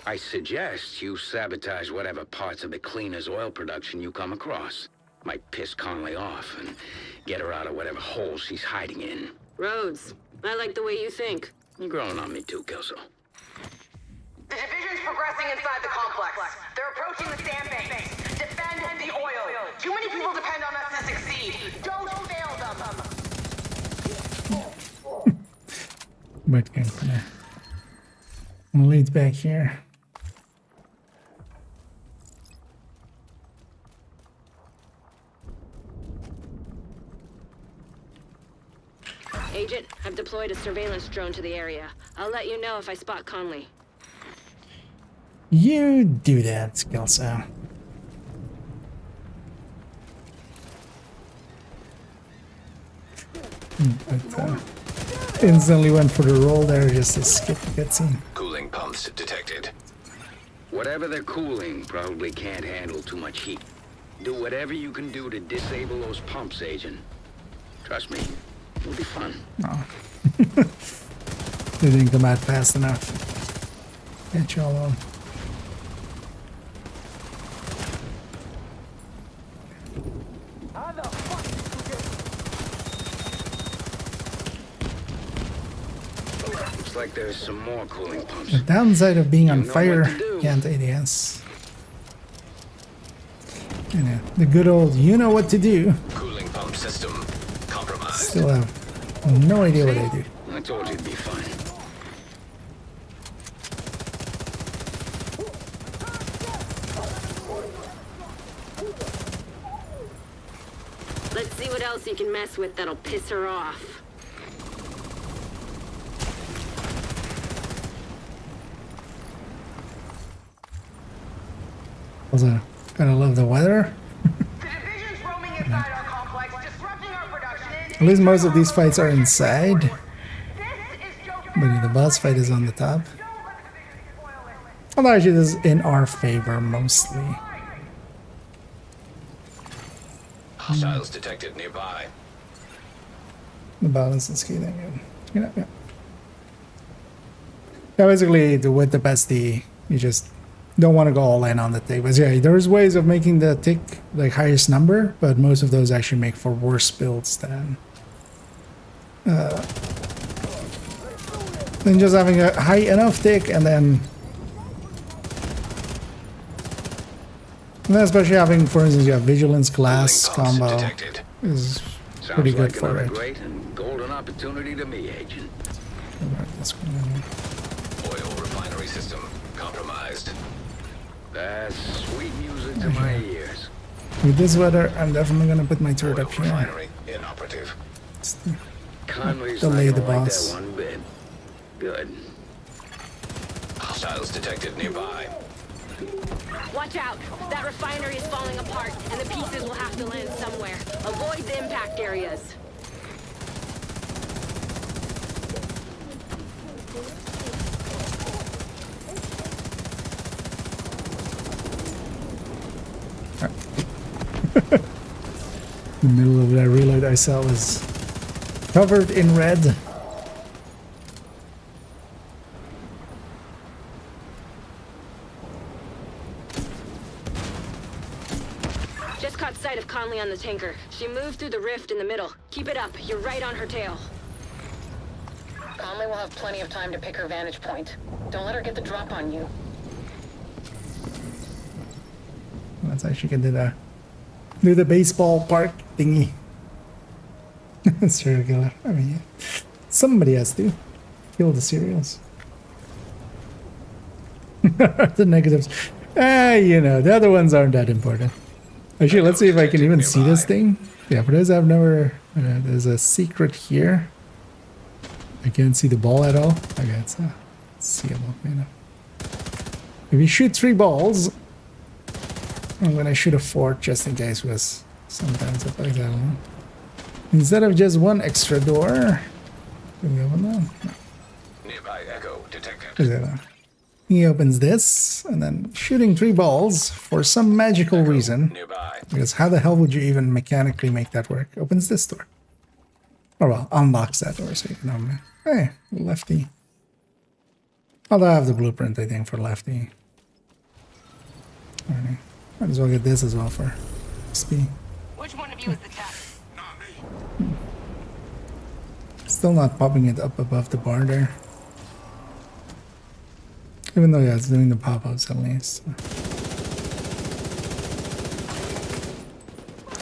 I suggest you sabotage whatever parts of the cleaner's oil production you come across. Might piss Conley off and get her out of whatever hole she's hiding in. Rhodes, I like the way you think. You're growing on me too, Kelso. The division's progressing inside the complex. They're approaching the sandbanks. Defend the oil. Too many people depend on us to succeed. Don't fail them. But I'm lead back here. Agent, I've deployed a surveillance drone to the area. I'll let you know if I spot Conley. You do that, Kelso. But, instantly went for the roll there just to skip the cutscene. Cooling pumps detected. Whatever they're cooling probably can't handle too much heat. Do whatever you can do to disable those pumps, Agent. Trust me, it'll be fun. No. They didn't come out fast enough. Get you all on. Looks like there's some more cooling pumps. The downside of being on fire, can't ADS. You know, the good old you know what to do. Cooling pump system compromised. Still have no idea what I do. I told you it'd be fun. Let's see what else you can mess with that'll piss her off. Also, kind of love the weather. At least most of these fights are inside. But the boss fight is on the top. Although actually this is in our favor mostly. Hostiles detected nearby. The balance is key then, yeah. Yeah, basically with the bestie, you just don't want to go all in on the tick. But yeah, there's ways of making the tick like highest number, but most of those actually make for worse builds than just having a high enough tick and then especially having, for instance, you have vigilance glass combo is pretty good for it. Great and golden opportunity to me, Agent. Oil refinery system compromised. That's sweet music to my ears. With this weather, I'm definitely gonna put my turret up here. Refinery inoperative. Delay the boss. Like that one bit. Good. Hostiles detected nearby. Watch out! That refinery is falling apart, and the pieces will have to land somewhere. Avoid the impact areas. The middle of that reload I saw was covered in red. Just caught sight of Conley on the tanker. She moved through the rift in the middle. Keep it up. You're right on her tail. Conley will have plenty of time to pick her vantage point. Don't let her get the drop on you. Let's actually get to do the baseball park thingy. Serial killer. I mean, yeah. Somebody has to kill the serials. The negatives. You know, the other ones aren't that important. Actually, let's see if I can even see this thing. Yeah, for those I've never... there's a secret here. I can't see the ball at all. Okay, it's seeable, you know. If you shoot 3 balls, I'm gonna shoot a 4th just in case, because sometimes it like that one. Instead of just 1 extra door, do we open that? No. Nearby echo detected. Is that he opens this, and then shooting 3 balls for some magical reason. Nearby. Because how the hell would you even mechanically make that work? Opens this door. Oh well, unlocks that door so you can open it. Hey, lefty. Although I have the blueprint, I think, for lefty. Alright. Might as well get this as well for speed. Which one of you is the tech? Still not popping it up above the bar there. Even though, yeah, it's doing the pop-ups at least.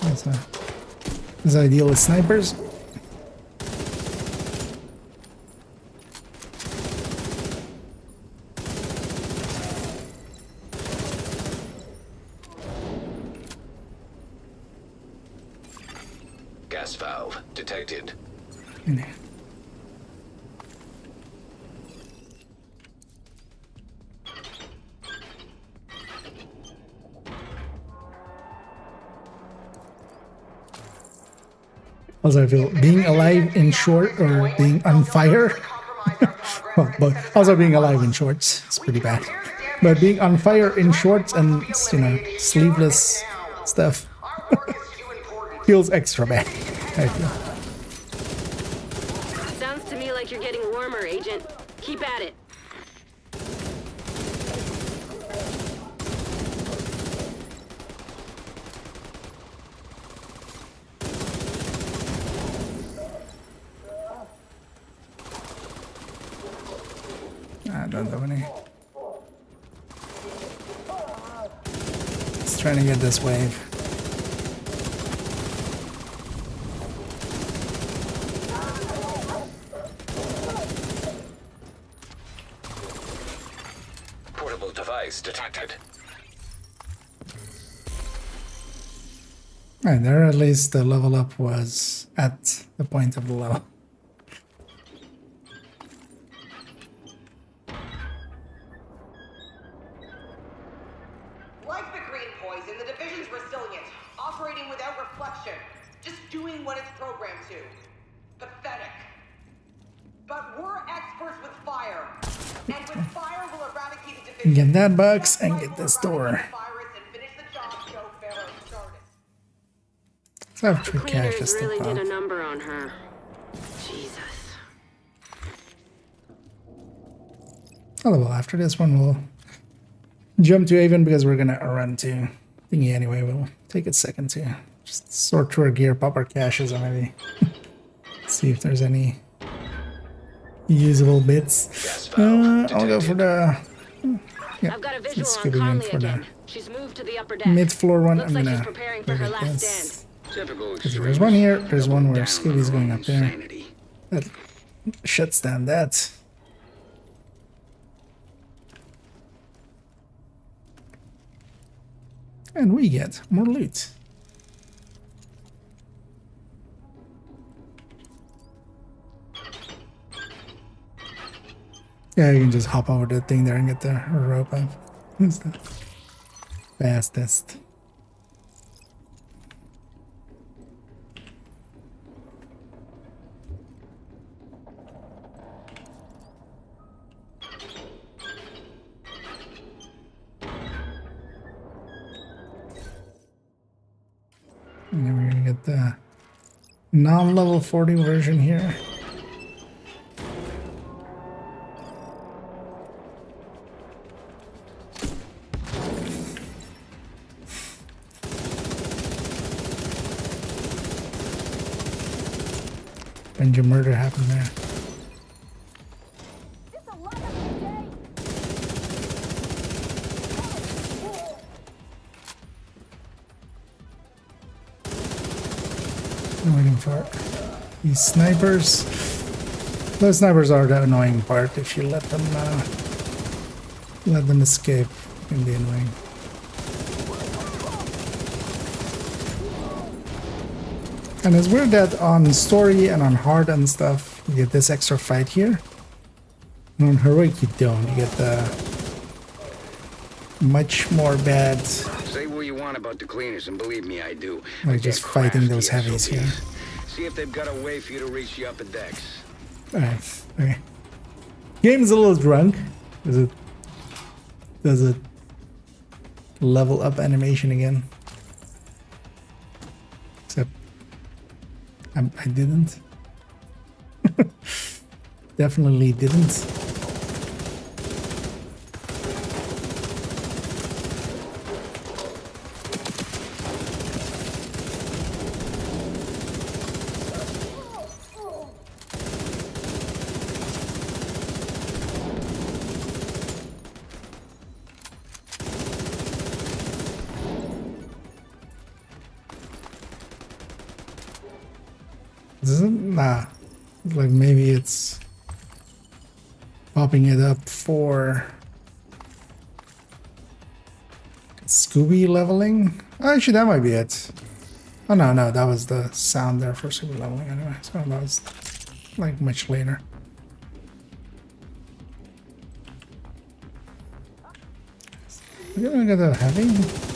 This is ideal with snipers. Gas valve detected. In there. Also, I feel being alive in short or being on fire. Well, but also being alive in shorts is pretty bad. But being on fire in shorts and, you know, sleeveless stuff feels extra bad, I feel. Sounds to me like you're getting warmer, Agent. Keep at it. Don't have any. Just trying to get this wave. Portable device detected. And there at least the level up was at the point of the level. Like the green doing what it's programmed to. Pathetic. But we're experts with fire. And with fire, we'll eradicate the division. Get that box and get this door. So I have true cash to really still did a pop. number on her. Jesus. Oh well, after this one we'll jump to Avon because we're gonna run to thingy anyway. We'll take a second to just sort through our gear, pop our caches, and maybe see if there's any usable bits. I'll go for the I've got a visual on Conley again. She's moved to the upper deck. mid-floor one. Looks I'm like gonna she's preparing for her last stand. because there's one here. There's one where Scooby's going up there. That shuts down that. And we get more loot. Yeah, you can just hop over the thing there and get the rope up. That's the fastest. And then we're gonna get the non-level 40 version here. Bunch of murder happened there. I'm waiting for these snipers. Those snipers are the annoying part. If you let them escape, it can be annoying. And it's weird that on story and on hard and stuff, you get this extra fight here. And on heroic, you don't. You get the much more bad. Say what you want about the cleaners, and believe me, I do. Like just fighting those heavies here. See if they've got a way for you to reach the upper decks. Alright, okay. Game is a little drunk. Does it level up animation again? Except I didn't. Definitely didn't. Nah, like maybe it's popping it up for Scooby leveling. Oh, actually, that might be it. Oh no, that was the sound there for Scooby leveling anyway. So that was like much later. We're gonna get a heavy.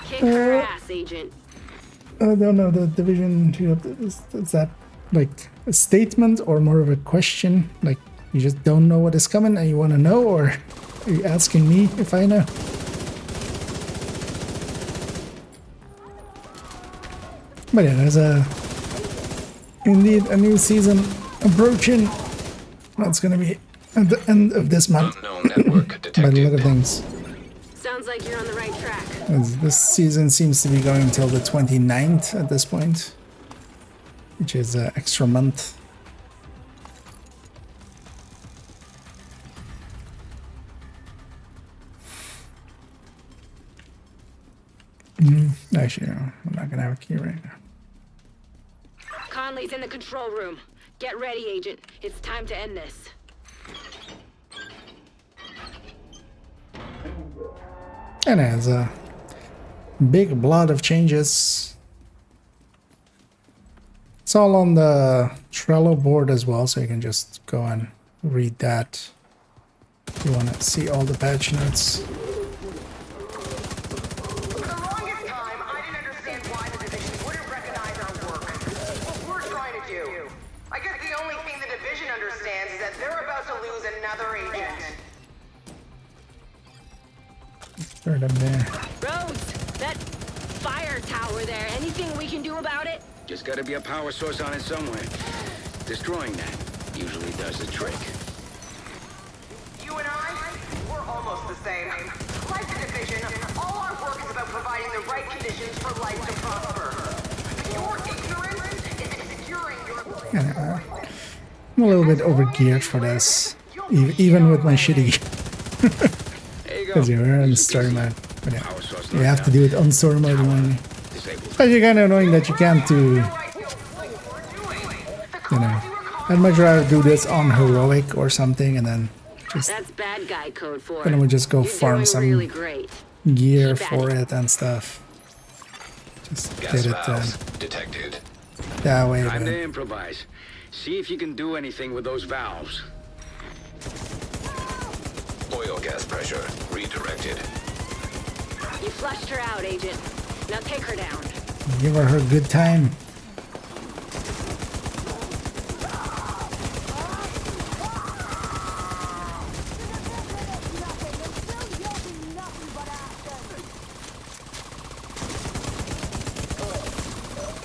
Kick her ass, Agent. I don't know, the Division 2, is that like a statement or more of a question? Like you just don't know what is coming and you want to know, or are you asking me if I know? But yeah, there's indeed a new season approaching. That's gonna be at the end of this month. By the look of things. Sounds like you're on the right track. This season seems to be going until the 29th at this point, which is an extra month. Actually, no, I'm not gonna have a key right now. Conley's in the control room. Get ready, Agent. It's time to end this. And as Big lot of changes. It's all on the Trello board as well, so you can just go and read that if you want to see all the patch notes. Throw them there. Rhodes, that fire tower there, anything we can do about it? Just gotta be a power source on it somewhere. Destroying that usually does the trick. You and I, we're almost the same. Like the division, all our work is about providing the right conditions for life to prosper. Your ignorance is obscuring your... I'm a little bit overgeared for this, even with my shitty. Because you're in story mode. But yeah, you have to do it on story mode only. It's actually kind of annoying that you can't do, you know, I'd much rather do this on heroic or something and then just, That's bad guy code for then we just go farm some really great. gear for it and stuff. Just Gas get it detected. that way. Time to improvise. See if you can do anything with those valves. Oil gas pressure redirected. You flushed her out, Agent. Now take her down. Give her her good time.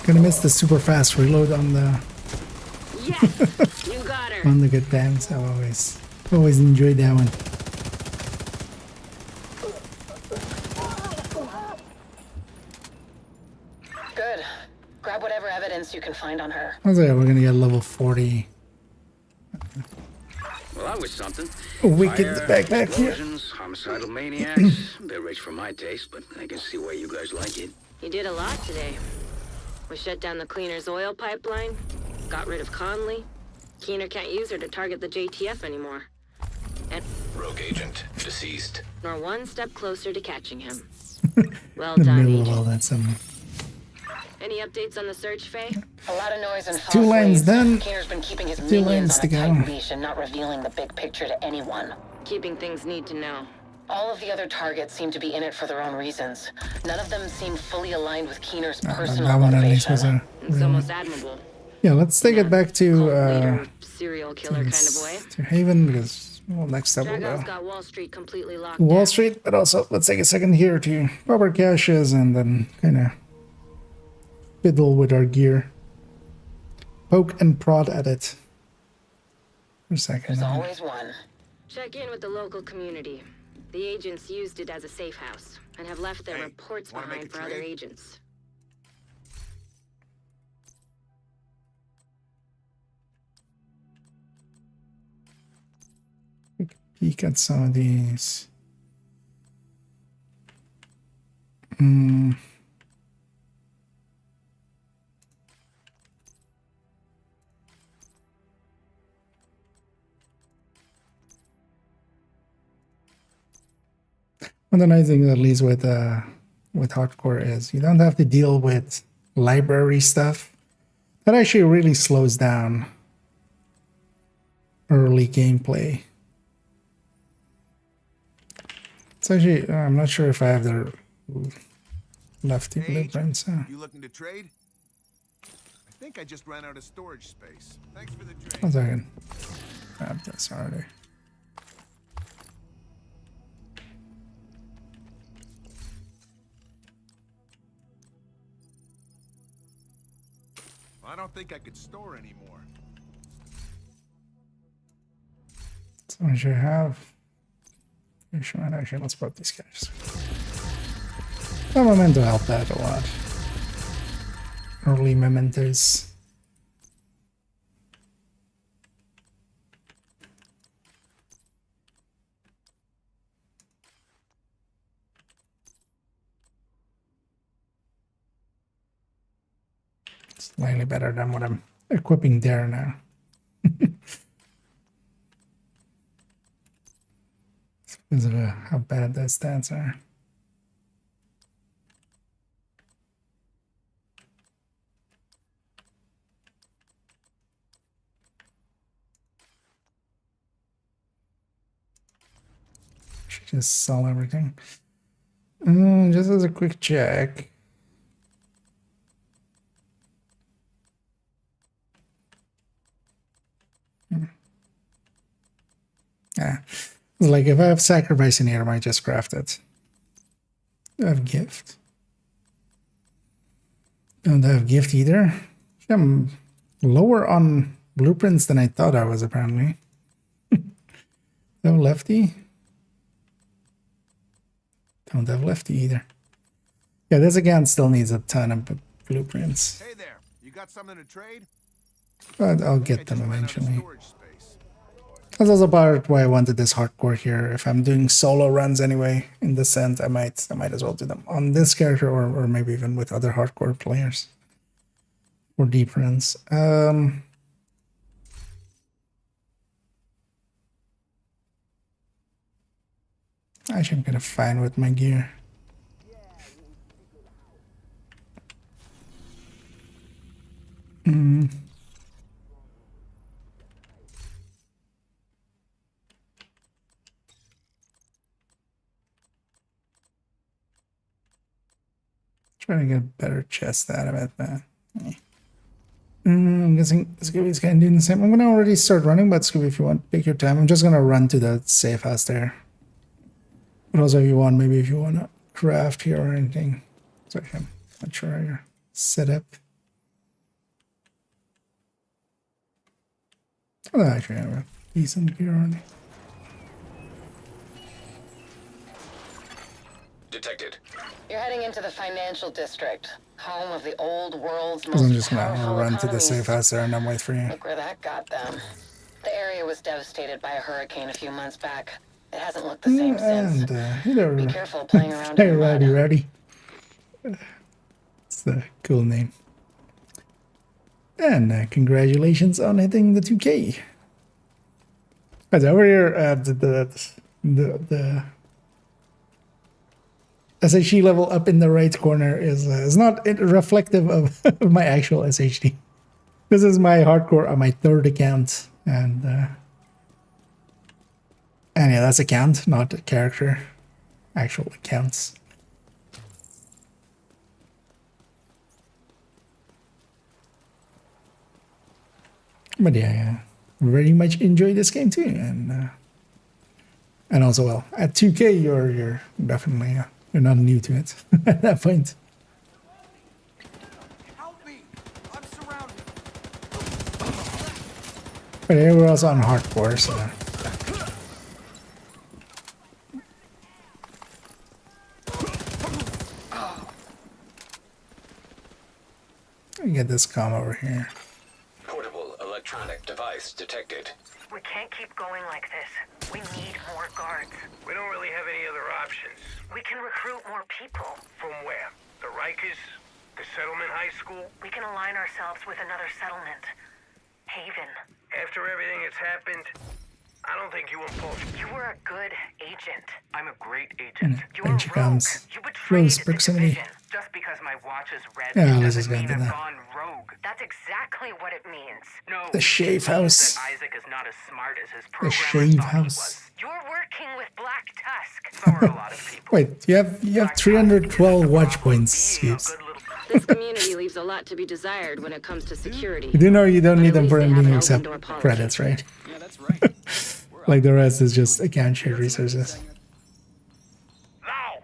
Gonna miss the super fast reload on the Yes, you got her. on the good times. I always enjoyed that one. Good. Grab whatever evidence you can find on her. I was like, we're gonna get level 40. Well, that was something. Wicked backpack here. Explosions, homicidal maniacs. A bit rich for my taste, but I can see why you guys like it. You did a lot today. We shut down the cleaner's oil pipeline, got rid of Conley. Keener can't use her to target the JTF anymore. And Rogue agent deceased. we're one step closer to catching him. Well The done, middle of Agent. all that something. Any updates on the search, Faye? A lot of noise and Two lines done. Keener's been keeping his 2 minions lines on to a go. tight leash and not revealing the big picture to anyone. Keeping things need to know. All of the other targets seem to be in it for their own reasons. None of them seem fully aligned with Keener's personal That one at least motivation. was a It's almost admirable. yeah. Let's take it back to Serial killer kind of way. to Haven because well, next step we'll Drago's go got Wall Street completely locked Wall down. Street, but also let's take a second here to pop our caches and then kind of fiddle with our gear, poke and prod at it for a second. There's always one. Check in with the local community. The agents used it as a safe house and have left their reports behind for other agents. Peek at some of these. One of the nice things, at least with hardcore, is you don't have to deal with library stuff. That actually really slows down early gameplay. It's actually, I'm not sure if I have the lefty blueprints. You looking to trade? I think I just ran out of storage space. Thanks for the trade. 1 second. Grab this already. I don't think I could store anymore. So I should have. Actually, let's put these guys. I'm meant to help that a lot. Early mementos. Slightly better than what I'm equipping there now. Because of how bad those stats are. just sell everything. Just as a quick check. Yeah, like if I have sacrifice in here, I might just craft it. Do I have gift? Don't have gift either. I'm lower on blueprints than I thought I was, apparently. No lefty. Don't have lefty either. Yeah, this again still needs a ton of blueprints. Hey there, you got something to trade? But I'll get them eventually. That's also part why I wanted this hardcore here. If I'm doing solo runs anyway in Descent, I might as well do them on this character or maybe even with other hardcore players for deep runs. Actually, I'm gonna fine with my gear. Trying to get a better chest out of it, but I'm guessing Scooby's kind of doing the same. I'm gonna already start running, but Scooby, if you want, take your time. I'm just gonna run to the safe house there. But also, if you want, maybe if you want to craft here or anything. Sorry, I'm not sure how you're set up. Oh, actually, I have a decent gear on. Detected. You're heading into the financial district, home of the old world's I'm most just gonna powerful run to the economies. safe house there and then wait for you. Look where that got them. The area was devastated by a hurricane a few months back. It hasn't looked the same since. And Be careful playing around in the mud. ready. It's a cool name. And congratulations on hitting the 2K. But over here, the SHD level up in the right corner is not reflective of my actual SHD. This is my hardcore on my third account, and yeah, that's account, not a character. Actual accounts. But yeah, very much enjoy this game too, and also, well, at 2K, you're definitely you're not new to it at that point. Help me! I'm surrounded. But yeah, we're also on hardcore, so. Let me get this comm over here. Portable electronic device detected. We can't keep going like this. We need more guards. We don't really have any other options. We can recruit more people. From where? The Rikers? The settlement high school? We can align ourselves with another settlement. Haven. After everything that's happened, I don't think you and Paul... You were a good agent. I'm a great agent. When she comes, close proximity. Just because my watch is red Yeah, let's just doesn't go mean into I've that. gone rogue. That's exactly what it means. No, The shave house. that Isaac is not as smart as his The programmers shave thought he house. was. You're working with Black Tusk. So are a lot of people. Wait, you have 312 watch points, Skips. This community leaves a lot to be desired when it comes to security. You do know you don't But need at them least for they have anything an except open-door policy. credits, right? Yeah, that's right. Like the rest is just account shared resources. Lau!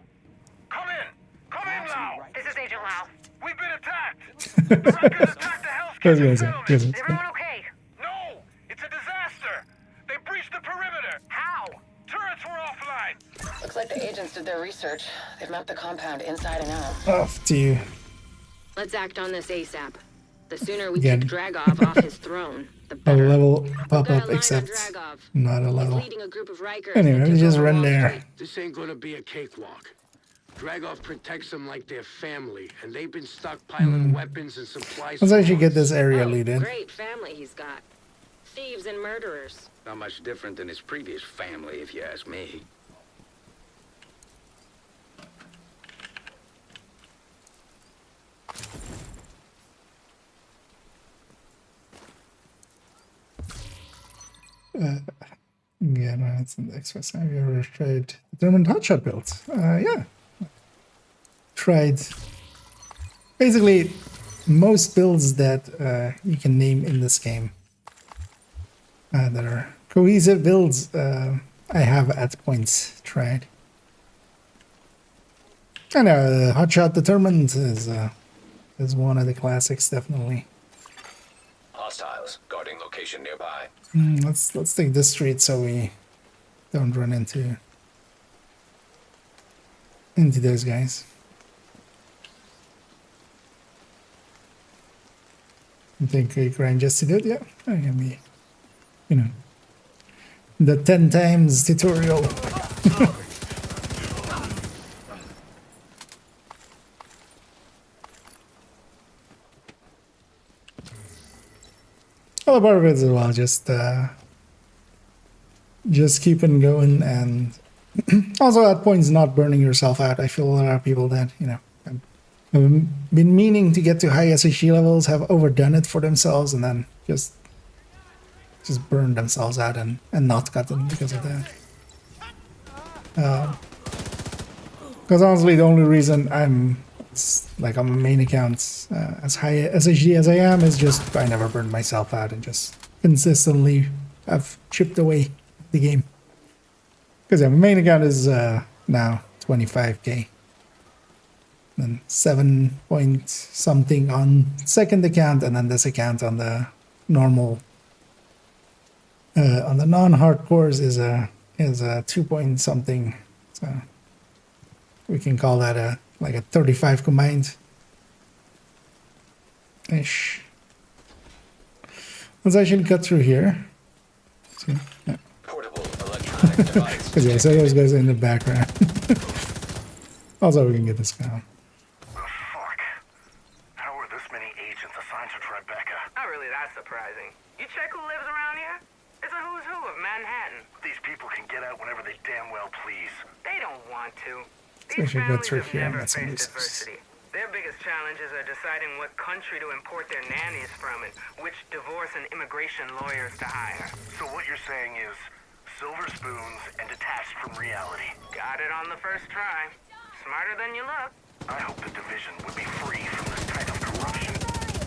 Come in! Come in, Lau! This is Agent Lau. We've been attacked! The Rikers attacked the Hell's I was Kitchen gonna say, settlement! goodness. Everyone okay? No! It's a disaster! They breached the perimeter! How? Turrets were offline! Looks like the agents did their research. They've mapped the compound inside and out. Off to you. Let's act on this ASAP. The sooner we Again. kick Dragov off his throne, the A better. level We've pop got a up, line except on Dragov. not a He's level. leading a group of Rikers Anyway, that let me took just over run Wall there. Street. This ain't gonna be a cakewalk. Dragov protects them like their family, and they've been stockpiling weapons and supplies. Let's for actually get this months. area Oh, looted. great family he's got. Thieves and murderers. Not much different than his previous family, if you ask me. Yeah, no, it's in the express. Have you ever tried the determined hotshot build. Yeah. Tried basically most builds that you can name in this game that are cohesive builds. I have at points tried. I know hotshot determined is one of the classics, definitely. Hostiles guarding location nearby. Let's take this street so we don't run into those guys. I think we grind just to do it. Yeah, I can be, you know, the 10 times tutorial. Well, part of it as well, just keeping going, and also at points not burning yourself out. I feel a lot of people that, you know, have been meaning to get to high SHG levels, have overdone it for themselves, and then just burned themselves out and not gotten because of that. Because honestly, the only reason I'm like on my main account as high SHG as I am is just I never burned myself out and just consistently have chipped away the game. Because yeah, my main account is now 25k. Then 7 point something on second account, and then this account on the normal on the non-hardcores is a 2 point something. So we can call that like a 35 combined ish. Let's actually cut through here. See? Yeah. Portable electronic device. Because yeah, so those guys in the background. Also, we can get this guy. Fuck. How are this many agents assigned to Tribeca? Not really that surprising. You check who lives around here? It's a who's who of Manhattan. These people can get out whenever they damn well please. They don't want to. Let's actually go through here and get some resources. Their biggest challenges are deciding what country to import their nannies from and which divorce and immigration lawyers to hire. So what you're saying is silver spoons and detached from reality. Got it on the first try. Smarter than you look. I hope the division would be free from this type of corruption.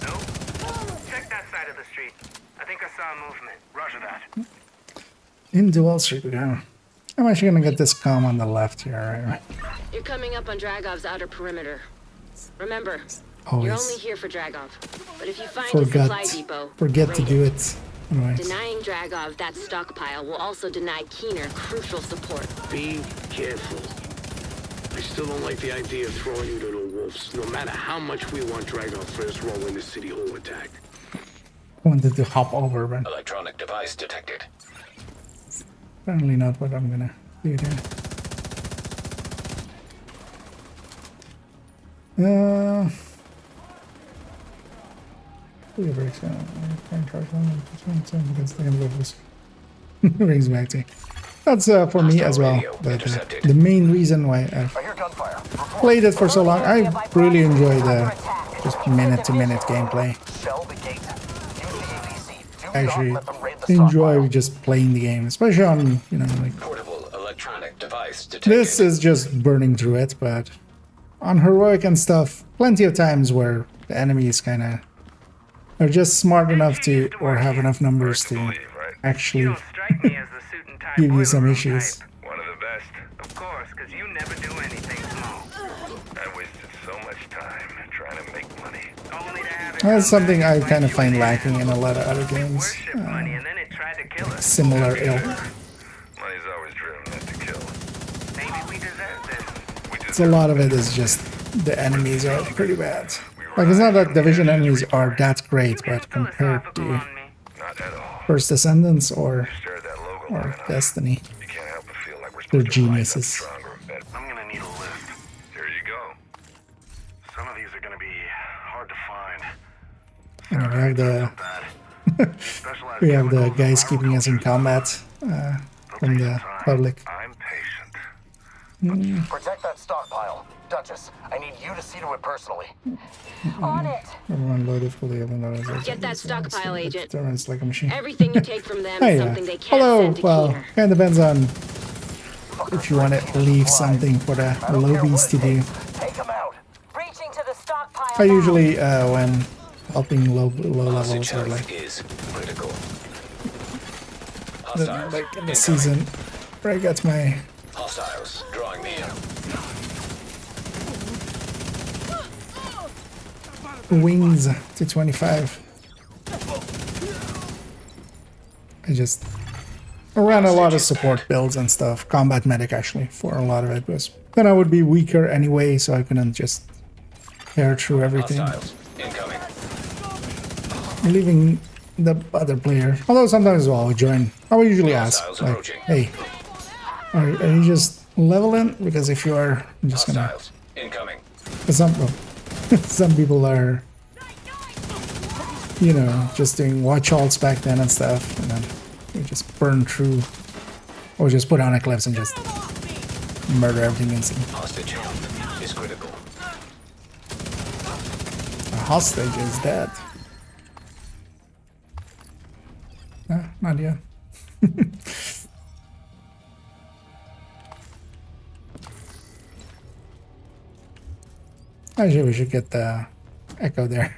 Nope. Check that side of the street. I think I saw a movement. Roger that. Into Wall Street we go. I'm actually gonna get this comm on the left here, right? You're coming up on Dragov's outer perimeter. Remember, Always. you're only here for Dragov. But if you find a supply depot, forget to do it. Anyways. Denying Dragov that stockpile will also deny Keener crucial support. Be careful. I still don't like the idea of throwing you to the wolves, no matter how much we want Dragov first role in the City Hall attack. Wanted to hop over, but electronic device detected. apparently not what I'm gonna do there. Brings back to that's for me as well. But the main reason why I've played it for so long, I really enjoy the just minute-to-minute gameplay. I actually enjoy just playing the game, especially on, you know, like Portable electronic device detected. this is just burning through it, but on heroic and stuff, plenty of times where the enemies kind of are just smart enough to, or have enough numbers to actually give you some issues. One of the best. Of course, because you never do anything small. I wasted so much time trying to make money. Only to have it That's something I kind of find lacking in a lot of other games. money and then it tried to kill us. Similar ilk. Money's always driven us to kill. Maybe we deserve this. So a lot of it is just the enemies are pretty bad. Like, it's not that Division enemies are that great, but compared to First Descendants or Destiny, they're geniuses. I'm gonna need a list. Here you go. Some of these are gonna be hard to find. And we have the guys keeping us in combat from the public. I'm patient. Protect that stockpile. Duchess, I need you to see to it personally. On it. Everyone loaded fully. Get that stockpile, Agent. It's like a machine. Everything you take from them Hey, is something they can't hello. send to Well, Keener. kind of depends on if you want to leave something for the lobbies to do. I usually, when helping low levels or like, like in the season where I got my hostiles drawing near. Wings to 25. I ran a lot of support builds and stuff, combat medic actually, for a lot of it, because then I would be weaker anyway, so I couldn't just tear through everything. Leaving the other player, although sometimes I will join. I will usually ask, like, hey, are you just leveling? Because if you are, I'm just gonna... Some people are, you know, just doing watch halts back then and stuff, and then you just burn through, or just put on a clips and just murder everything instantly. Hostage is critical. A hostage is dead. Not yet. Actually, we should get the echo there.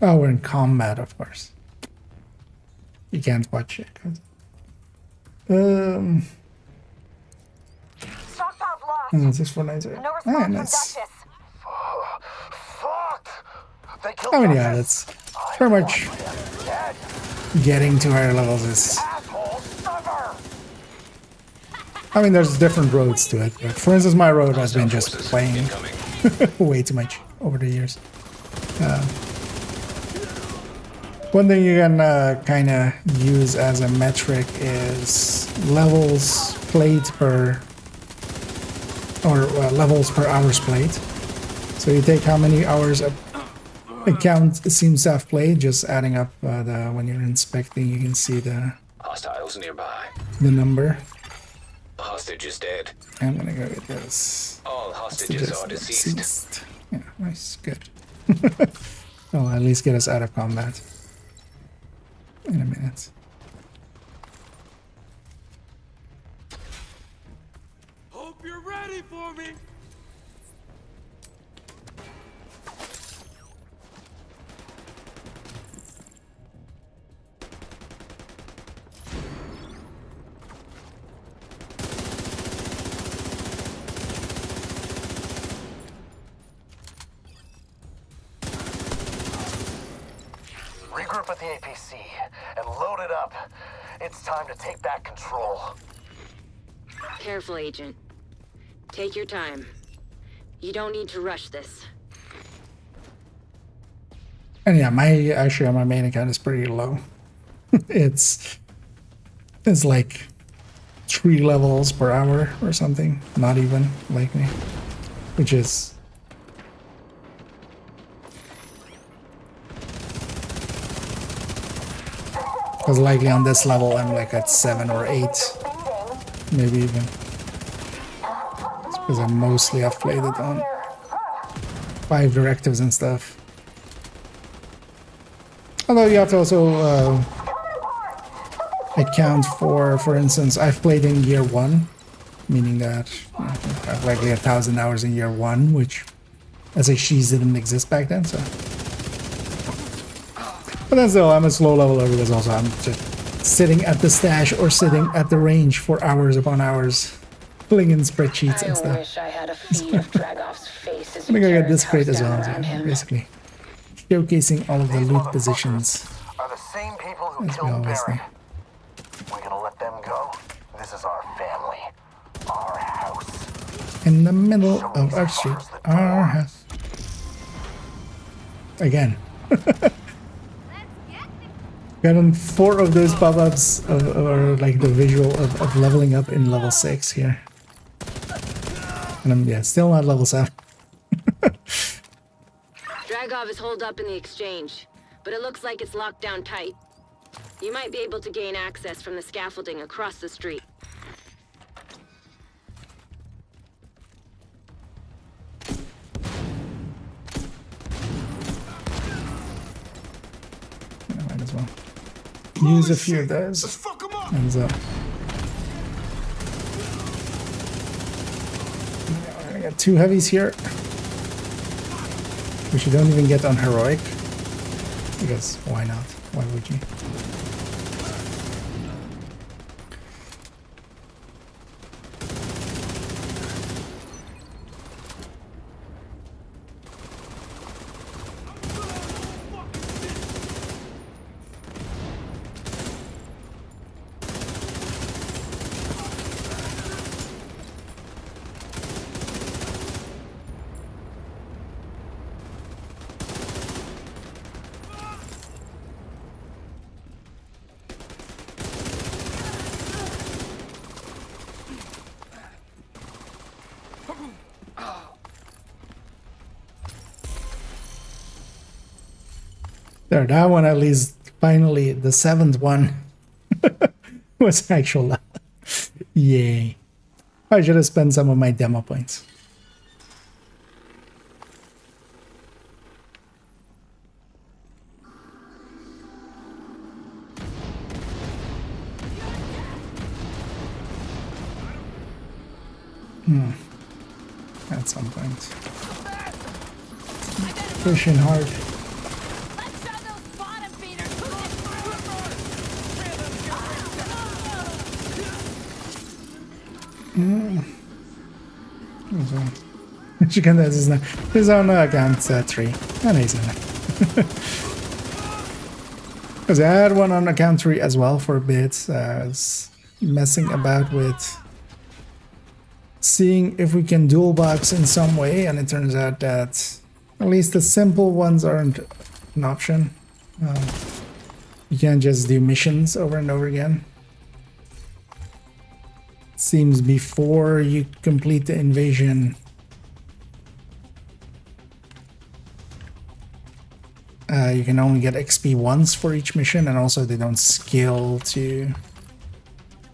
Oh, we're in combat, of course. You can't watch it. Is this for nice? Ah, nice. I mean, yeah, that's pretty much getting to higher levels is... I mean, there's different roads to it, but for instance, my road has been just playing way too much over the years. One thing you can kind of use as a metric is levels played per, or levels per hours played. So you take how many hours a account seems to have played, just adding up when you're inspecting, you can see the Hostiles nearby. The number. Hostage is dead. I'm gonna go get this. All hostages are deceased. Yeah, nice, good. Oh, at least get us out of combat in a minute. Hope you're ready for me. Regroup at the APC and load it up. It's time to take back control. Careful, Agent. Take your time. You don't need to rush this. And yeah, my main account is pretty low. it's like 3 levels per hour or something, not even like me, which is because likely on this level I'm like at 7 or 8, maybe even. It's because I mostly have played it on 5 directives and stuff. Although you have to also account for instance, I've played in year 1, meaning that I have likely 1,000 hours in year 1, which SHGs didn't exist back then, so. But then still, I'm a slow leveler because also I'm just sitting at the stash or sitting at the range for hours upon hours, filling in spreadsheets and stuff. I wish I had a feed of Dragov's face as I think I got this crate as well, so basically showcasing all of the loot positions. Are the same people who As we killed always Barrett. We're gonna let them go. This is our family, our house. In the middle of our street, our house. Again. Gotten 4 of those pop-ups, or like the visual of leveling up in level 6 here. And I'm still not level 7. Dragov is holed up in the exchange, but it looks like it's locked down tight. You might be able to gain access from the scaffolding across the street. Might as well. use a few of those. Ends up. I got 2 heavies here, which you don't even get on heroic, because why not? Why would you? There, that one at least, finally, the 7th one was actual. Yay. I should have spent some of my demo points. At some point. Pushing hard. Chicken is not his own against 3. And he's in it. Because I had one on account 3 as well for a bit. I was messing about with seeing if we can dual box in some way, and it turns out that at least the simple ones aren't an option. You can't just do missions over and over again. Seems before you complete the invasion, you can only get XP once for each mission, and also they don't scale to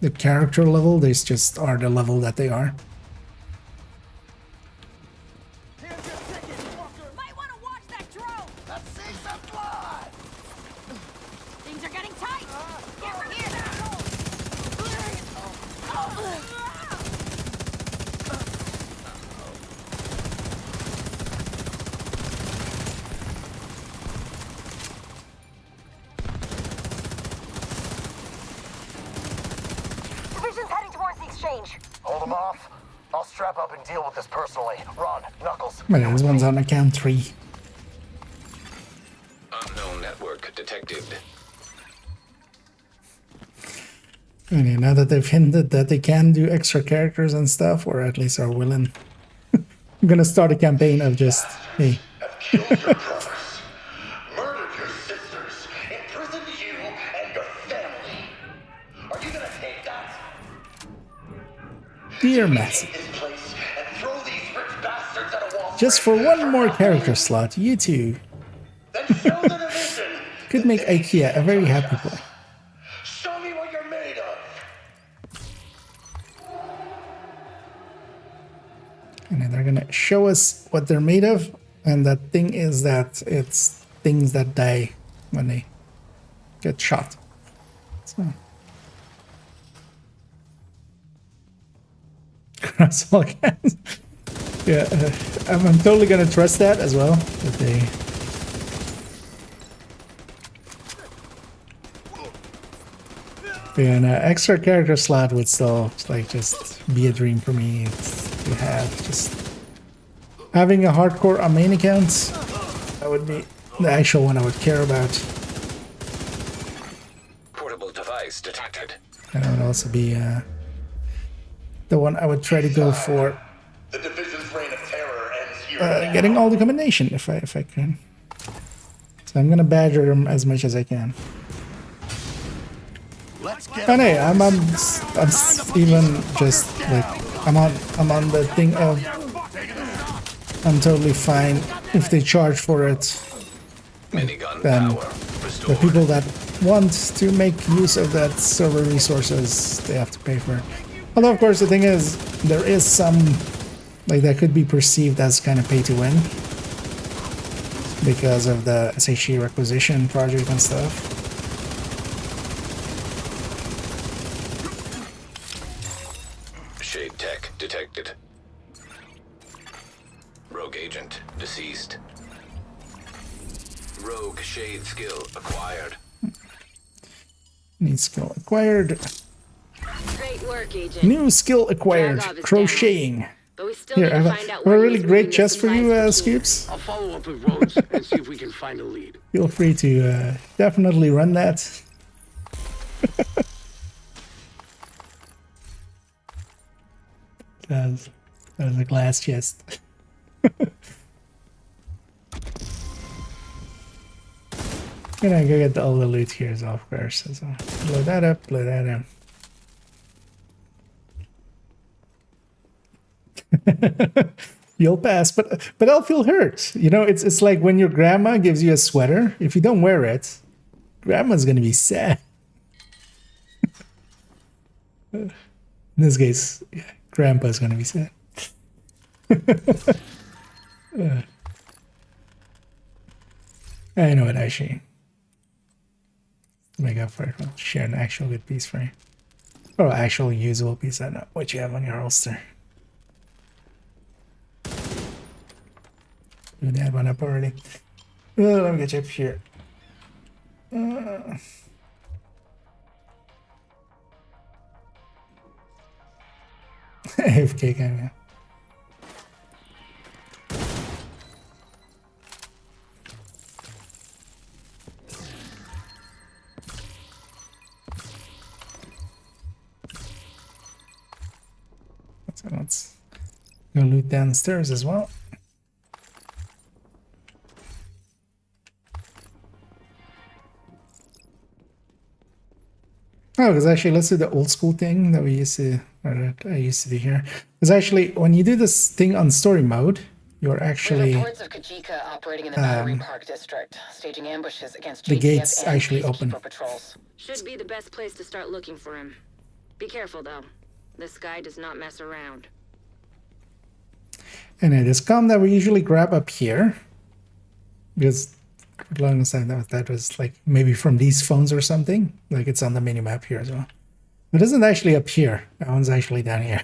the character level, they just are the level that they are. Hold them off. I'll strap up and deal with this personally. Ron, Knuckles. But this one's on account 3. Unknown network detected. And now that they've hinted that they can do extra characters and stuff, or at least are willing, I'm gonna start a campaign of just, hey. Dear Massey, just for one more character slot, you two could make IKEA a very happy boy. Show me what you're made of. And then they're gonna show us what they're made of, and that thing is that it's things that die when they get shot. So. Cross all cans. Yeah, I'm totally gonna trust that as well. That they. Yeah, an extra character slot would still like just be a dream for me to have. Just having a hardcore on main account, that would be the actual one I would care about. Portable device detected. And it would also be the one I would try to go for. The division's reign of terror ends here. Getting all the combination if I can. So I'm gonna badger them as much as I can. And hey, I'm even just like I'm on the thing of I'm totally fine if they charge for it. Then the people that want to make use of that server resources, they have to pay for it. Although, of course, the thing is, there is some, like, that could be perceived as kind of pay to win because of the SHE requisition project and stuff. Shade tech detected. Rogue agent deceased. Rogue shade skill acquired. Need skill acquired. Great work, Agent. New skill acquired. Crocheting. But we still Here, need I to have find out a where really he's great moving the chest for you, supplies Scoops. I'll follow up with Rhodes and see if we can find a lead. Feel free to definitely run that. that was a glass chest. And I go get all the loot here as well, of course. So blow that up, blow that up. You'll pass, but I'll feel hurt. You know, it's like when your grandma gives you a sweater. If you don't wear it, grandma's gonna be sad. In this case, yeah, grandpa's gonna be sad. I know it, actually. To make up for it, I'll share an actual good piece for you. Or actual usable piece, I don't know what you have on your holster. We had one up already. Let me get you up here. AFK camera. So let's go loot downstairs as well. Oh, because actually, let's do the old school thing that we used to, or that I used to do here. Because actually, when you do this thing on story mode, you're actually reports of Kajika operating in the Battery Park district, staging ambushes against the JTF gates and actually peacekeeper open. patrols. Should be the best place to start looking for him. Be careful, though. This guy does not mess around. And it is comm that we usually grab up here. Because for the longest time that was like maybe from these phones or something. Like it's on the mini map here as well. It isn't actually up here. That one's actually down here.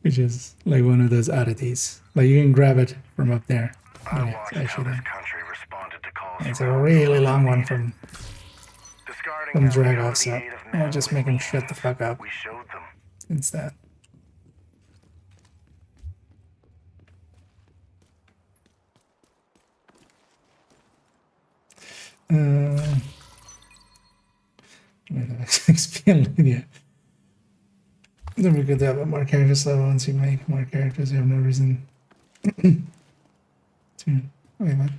Which is like one of those oddities. Like you can grab it from up there. Oh, yeah, it's actually down. It's a really long one from drag off, so I'll just make him shut the fuck up instead. XP Lydia. Then we could have more characters level once you make more characters. You have no reason to. Wait, what?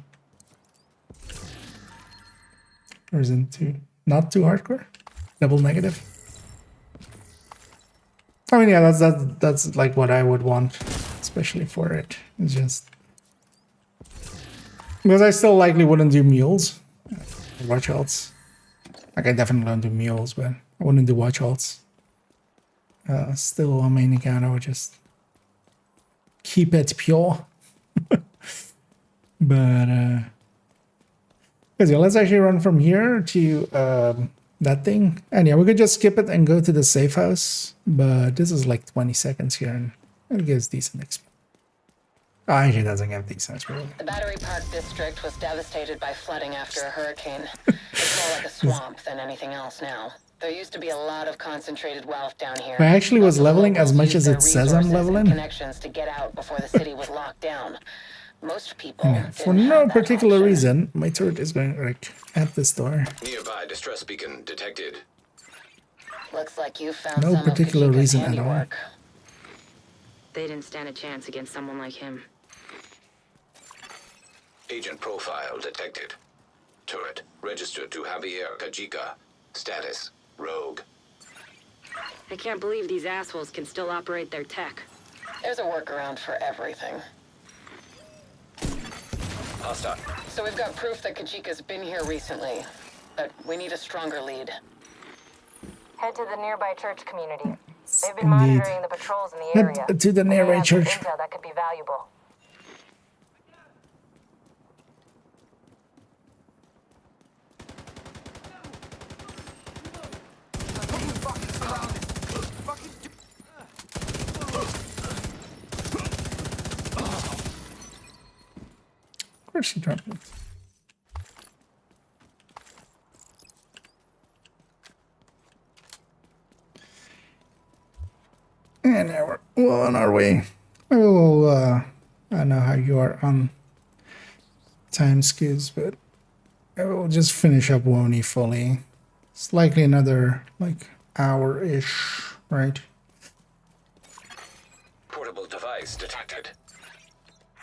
Reason to not too hardcore? Double negative? I mean, yeah, that's like what I would want, especially for it. It's just because I still likely wouldn't do mules, watch halts. Like I definitely don't do mules, but I wouldn't do watch halts. Still on main account, I would just keep it pure. But yeah, let's actually run from here to that thing. And yeah, we could just skip it and go to the safe house. But this is like 20 seconds here, and it gives decent XP. Oh, actually doesn't give decent XP. The Battery Park district was devastated by flooding after a hurricane. It's more like a swamp than anything else now. There used to be a lot of concentrated wealth down here. I actually was leveling as much as it says I'm leveling. Connections to get out before the city was locked down. Most people for no particular reason, my turret is going like at this door. Nearby distress beacon detected. Looks like you found no particular reason at all. They didn't stand a chance against someone like him. Agent profile detected. Turret registered to Javier Kajika. Status rogue. I can't believe these assholes can still operate their tech. There's a workaround for everything. Hostile. So we've got proof that Kajika's been here recently, but we need a stronger lead. Head to the nearby church community. They've been monitoring the patrols in the area. To the nearby church. Intel that could be valuable. Where's she dropping it? And now we're well on our way. I will, I don't know how you are on time skids, but I will just finish up Woni fully. It's likely another, like, hour-ish, right? Portable device detected.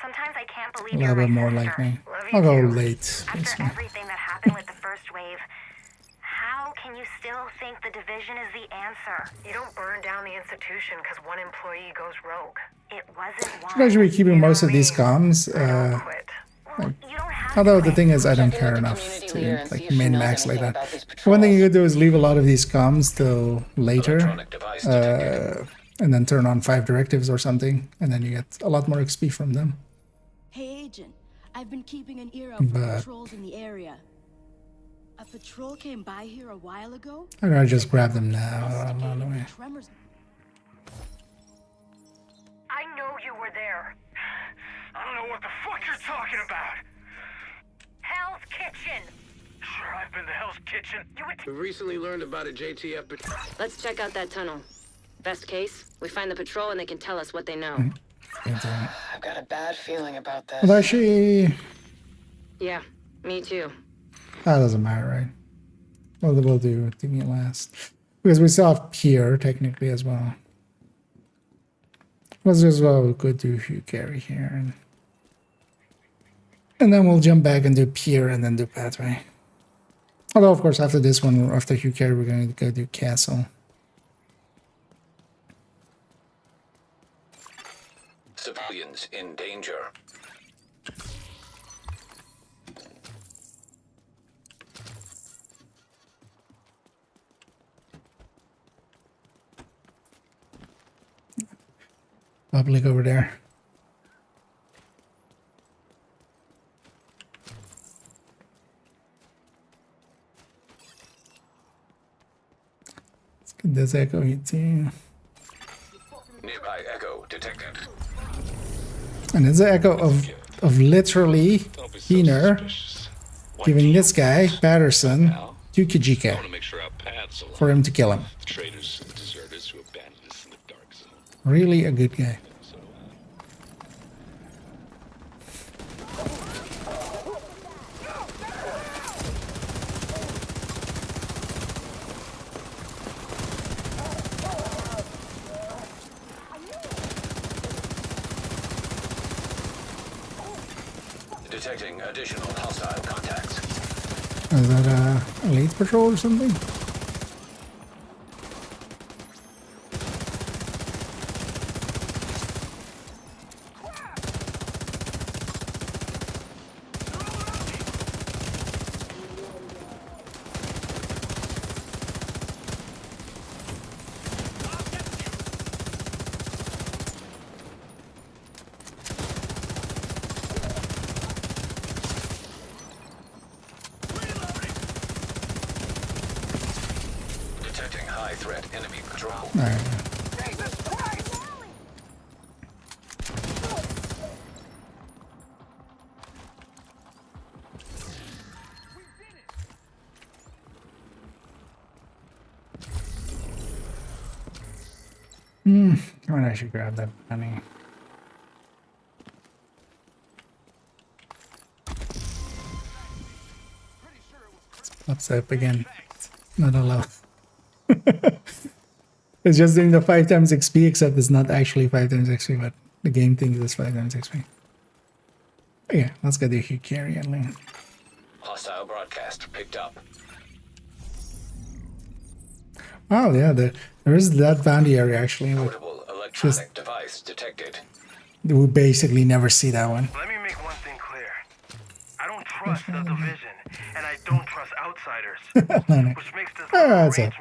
Sometimes I can't A believe little you're bit my more sister. likely. Love you I'll go too. late. After everything that happened with the first wave, how can you still think the division is the answer? You don't burn down the institution because one employee goes rogue. It wasn't one. I should be keeping most of these comms. Like, although the thing is, I don't care enough to like min-max like that. One thing you could do is leave a lot of these comms till later, and then turn on 5 directives or something, and then you get a lot more XP from them. Hey, Agent. I've been keeping an ear out for But patrols in the area. A patrol came by here a while ago. I'm gonna just grab them now along the way. Tremors. I know you were there. I don't know what the fuck you're talking about. Hell's Kitchen. Sure, I've been to Hell's Kitchen. We recently learned about a JTF. Let's check out that tunnel. Best case, we find the patrol and they can tell us what they know. I've got a bad feeling about this. Well, actually, Yeah, me too. that doesn't matter, right? Well, we'll do it last. Because we still have Pier, technically, as well. Let's as well go do Hugh Carey here. And then we'll jump back and do Pier and then do Pathway. Although, of course, after this one, after Hugh Carey, we're going to go do Castle. Civilians in danger. Public over there. Let's get this echo here too. Nearby echo detected. And it's an echo of literally Keener giving this guy, Patterson, to Kajika for him to kill him. Traitors and deserters who abandoned us in the dark zone. Really a good guy. Detecting additional hostile contacts. Is that a elite patrol or something? Detecting high threat enemy patrol. All right. I should grab that money. Pops up again. Not allowed. It's just doing the 5 times XP, except it's not actually 5 times XP, but the game thinks it's 5 times XP. Okay, let's get the Hugh Carey and link. Hostile broadcast picked up. Oh yeah, there is that bounty area actually. Portable electronic device detected. We basically never see that one. Let me make one thing clear. I don't trust the division, and I don't trust outsiders. Which makes this That's it.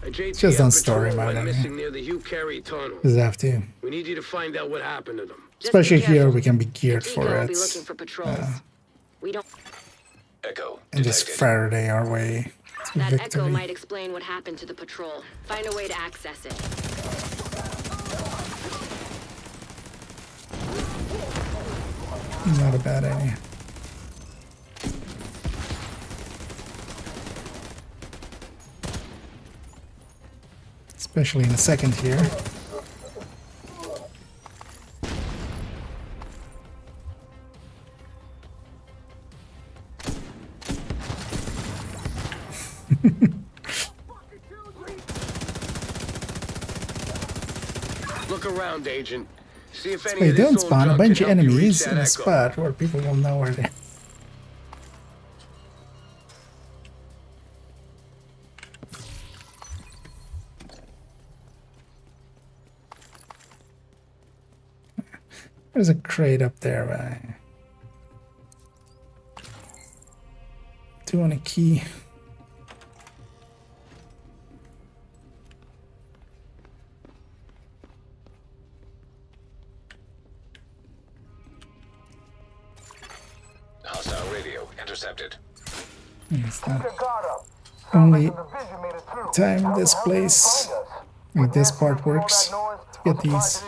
A Just on JTF story patrol mode, went I missing mean. near the Hugh Carey tunnel. Just have to. We need you to find out what happened to them. Especially here, we can be geared Kajika for will it. be looking for patrols. We don't. Echo And just Faraday our way to That victory. echo might explain what happened to the patrol. Find a way to access it. Not a bad idea. especially in a second here. Look around, Agent. See if any They of this don't old spawn a junk bunch can of help you reach enemies that in a echo. spot where people will know where they. There's a crate up there, right? Do want a key. Hostile radio intercepted. It's the only time this place, like this part works to get these.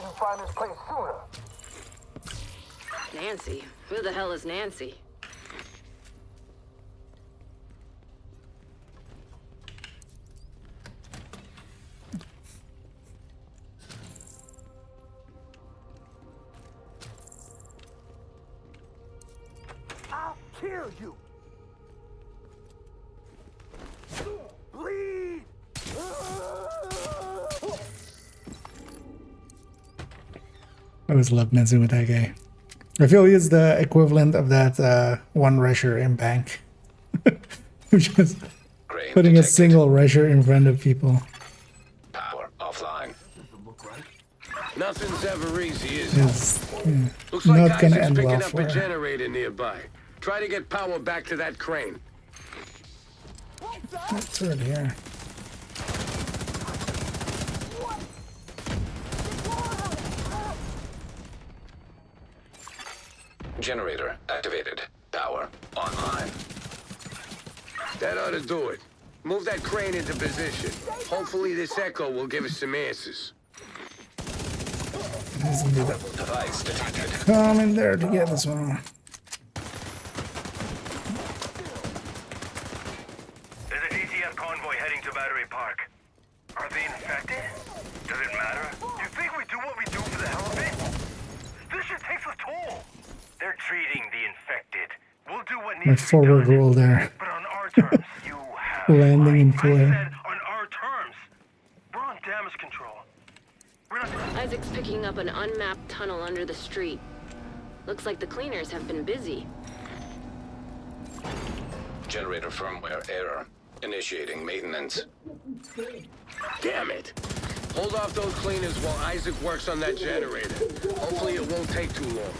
Nancy? Who the hell is Nancy? I'll kill you. Bleed. I always love messing with that guy. I feel he's the equivalent of that one rusher in Bank. Just putting a single rusher in front of people. Power offline. Nothing's ever easy, is Is Looks like not gonna Isaac's end picking well up for a her. generator nearby. Try to get power back to that crane. It's right here. Generator activated. Power online. That ought to do it. Move that crane into position. Hopefully this echo will give us some answers. Doesn't do that. Device detected. Come in there to get this one. There's a DTF convoy heading to Battery Park. Are they infected? Does it matter? You think we do what we do for the hell of it? This shit takes a toll. They're treating the infected. We'll do what My needs to be forward done. roll there. But on our terms, you have Landing in I flare. said on our terms. We're on damage control. We're not... Isaac's picking up an unmapped tunnel under the street. Looks like the cleaners have been busy. Generator firmware error. Initiating maintenance. Damn it! Hold off those cleaners while Isaac works on that generator. Hopefully it won't take too long.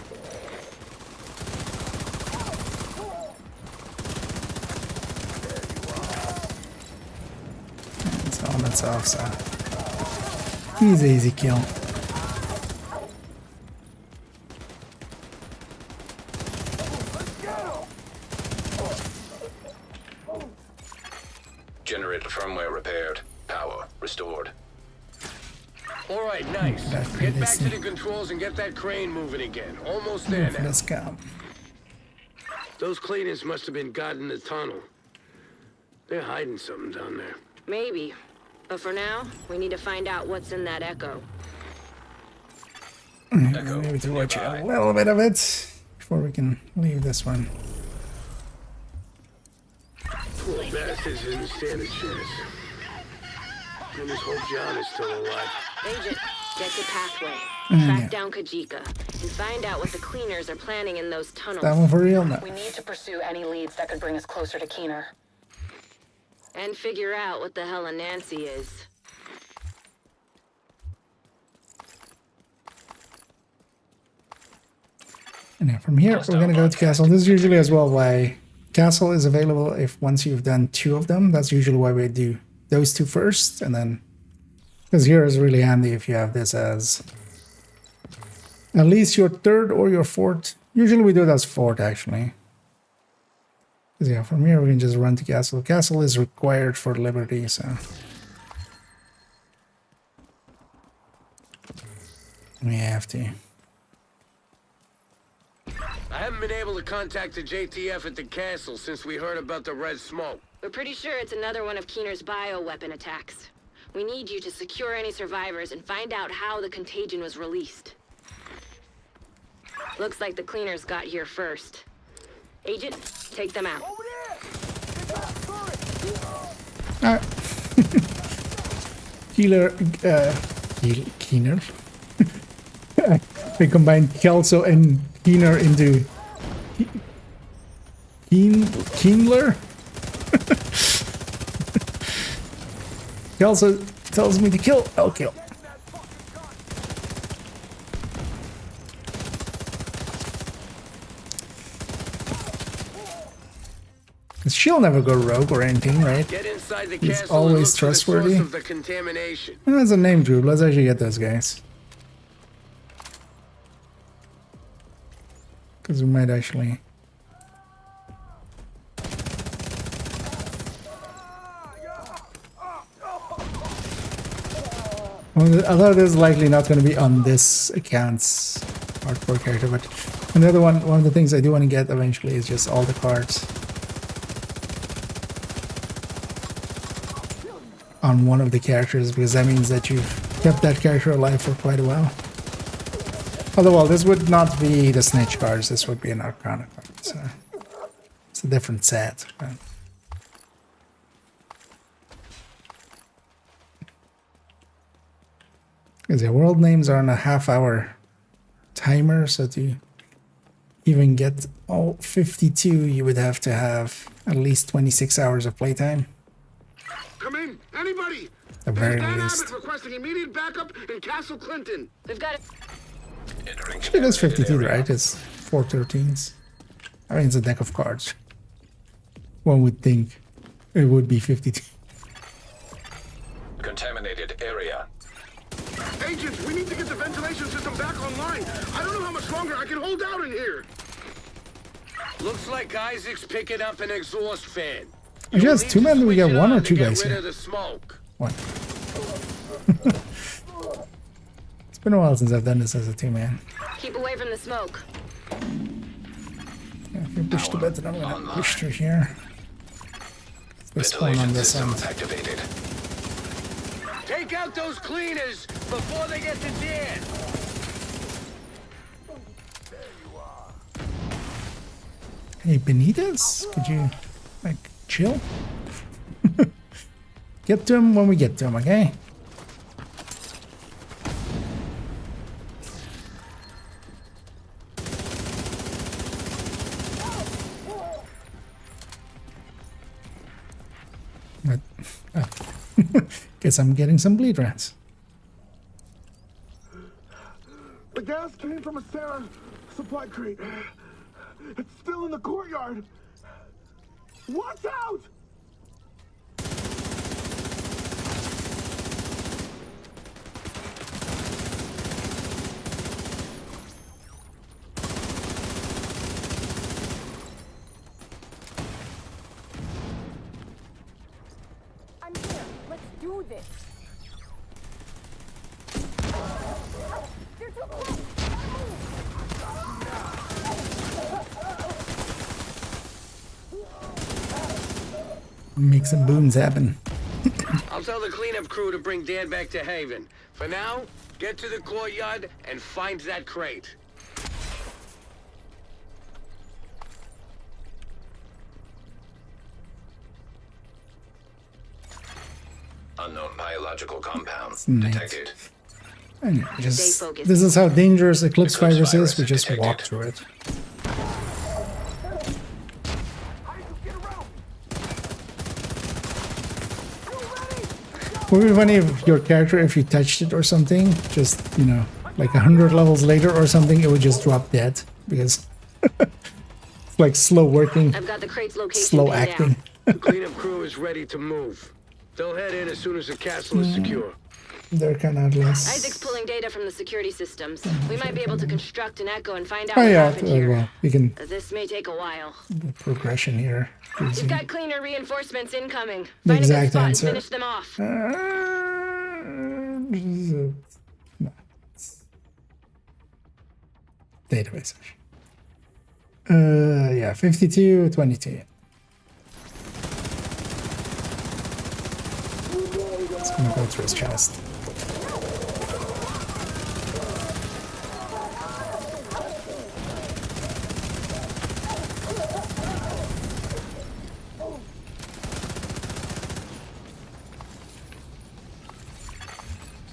That's off, so he's an easy kill. Generator firmware repaired. Power restored. All right, nice. Get back to the controls and get that crane moving again. Almost there now. Let's go. Those cleaners must have been guarding the tunnel. They're hiding something down there. Maybe. But for now, we need to find out what's in that echo. Maybe to watch a little bit of it before we can leave this one. Poor bastards didn't stand a chance. I just hope John is still alive. Agent, get to Pathway. Track down Kajika and find out what the cleaners are planning in those tunnels. That one for real now. We need to pursue any leads that could bring us closer to Keener. And figure out what the hell a Nancy is. And yeah, from here, we're gonna go to Castle. This is usually as well why Castle is available if once you've done 2 of them. That's usually why we do those 2 first, and then because here is really handy if you have this as at least your 3rd or your 4th. Usually we do it as 4th actually. Because yeah, from here we can just run to Castle. Castle is required for Liberty, so we have to. I haven't been able to contact the JTF at the castle since we heard about the red smoke. We're pretty sure it's another one of Keener's bioweapon attacks. We need you to secure any survivors and find out how the contagion was released. Looks like the cleaners got here first. Agent, take them out. Keener. They combined Kelso and Keener into Keenler. Kelso tells me to kill, I'll kill. She'll never go rogue or anything, right? Get inside the He's castle always and look trustworthy. For the source of the contamination. That's a name group. Let's actually get those guys. Because we might actually... Although this is likely not going to be on this account's hardcore character, but another one of the things I do want to get eventually is just all the cards on one of the characters, because that means that you've kept that character alive for quite a while. Although, well, this would not be the snitch cards, this would be an Arcana card, so it's a different set. But. Because the world names are on a half-hour timer, so to even get all 52, you would have to have at least 26 hours of playtime. Come in, anybody! At the very least. Abbott requesting immediate backup in Castle Clinton. We've got it. Actually, that's 52, right? It's 4 13s. I mean, it's a deck of cards. One would think it would be 52. Contaminated area. Agents, we need to get the ventilation system back online. I don't know how much longer I can hold out in here. Looks like Isaac's picking up an exhaust fan. Actually, that's 2 men. Do we get 1 or 2 guys Get rid here? of the smoke. 1. It's been a while since I've done this as a 2-man. Keep away from the smoke. Yeah, if you push the button, I'm gonna push through here. They spawn on this end. Activated. Take out those cleaners before they get to Dan. Hey, Benitez, could you, like, chill? Get to him when we get to him, okay? But, guess I'm getting some bleed rats. The gas came from a Sarah supply crate. It's still in the courtyard. Watch out! I'm here. Let's do this. They're too close. Make some booms happen. I'll tell the cleanup crew to bring Dan back to Haven. For now, get to the courtyard and find that crate. Unknown biological compounds Nice. detected. And just, Stay focused. this is how dangerous Eclipse virus is. We just walk through it. Would be funny if your character, if you touched it or something, just, you know, like 100 levels later or something, it would just drop dead because it's like slow working, I've got the crate's location slow pinned acting. down. The cleanup crew is ready to move. They'll head in as soon as the castle is secure. They're kind of less. Isaac's pulling data from the security systems. We might be able to construct an echo and find out Oh what yeah, happened here. well, you can This may take a while. the progression here. We've got cleaner reinforcements incoming. The Find a good exact spot answer. and finish them off. No, it's database. Yeah, 52, 22. Let's I'm gonna go through his chest.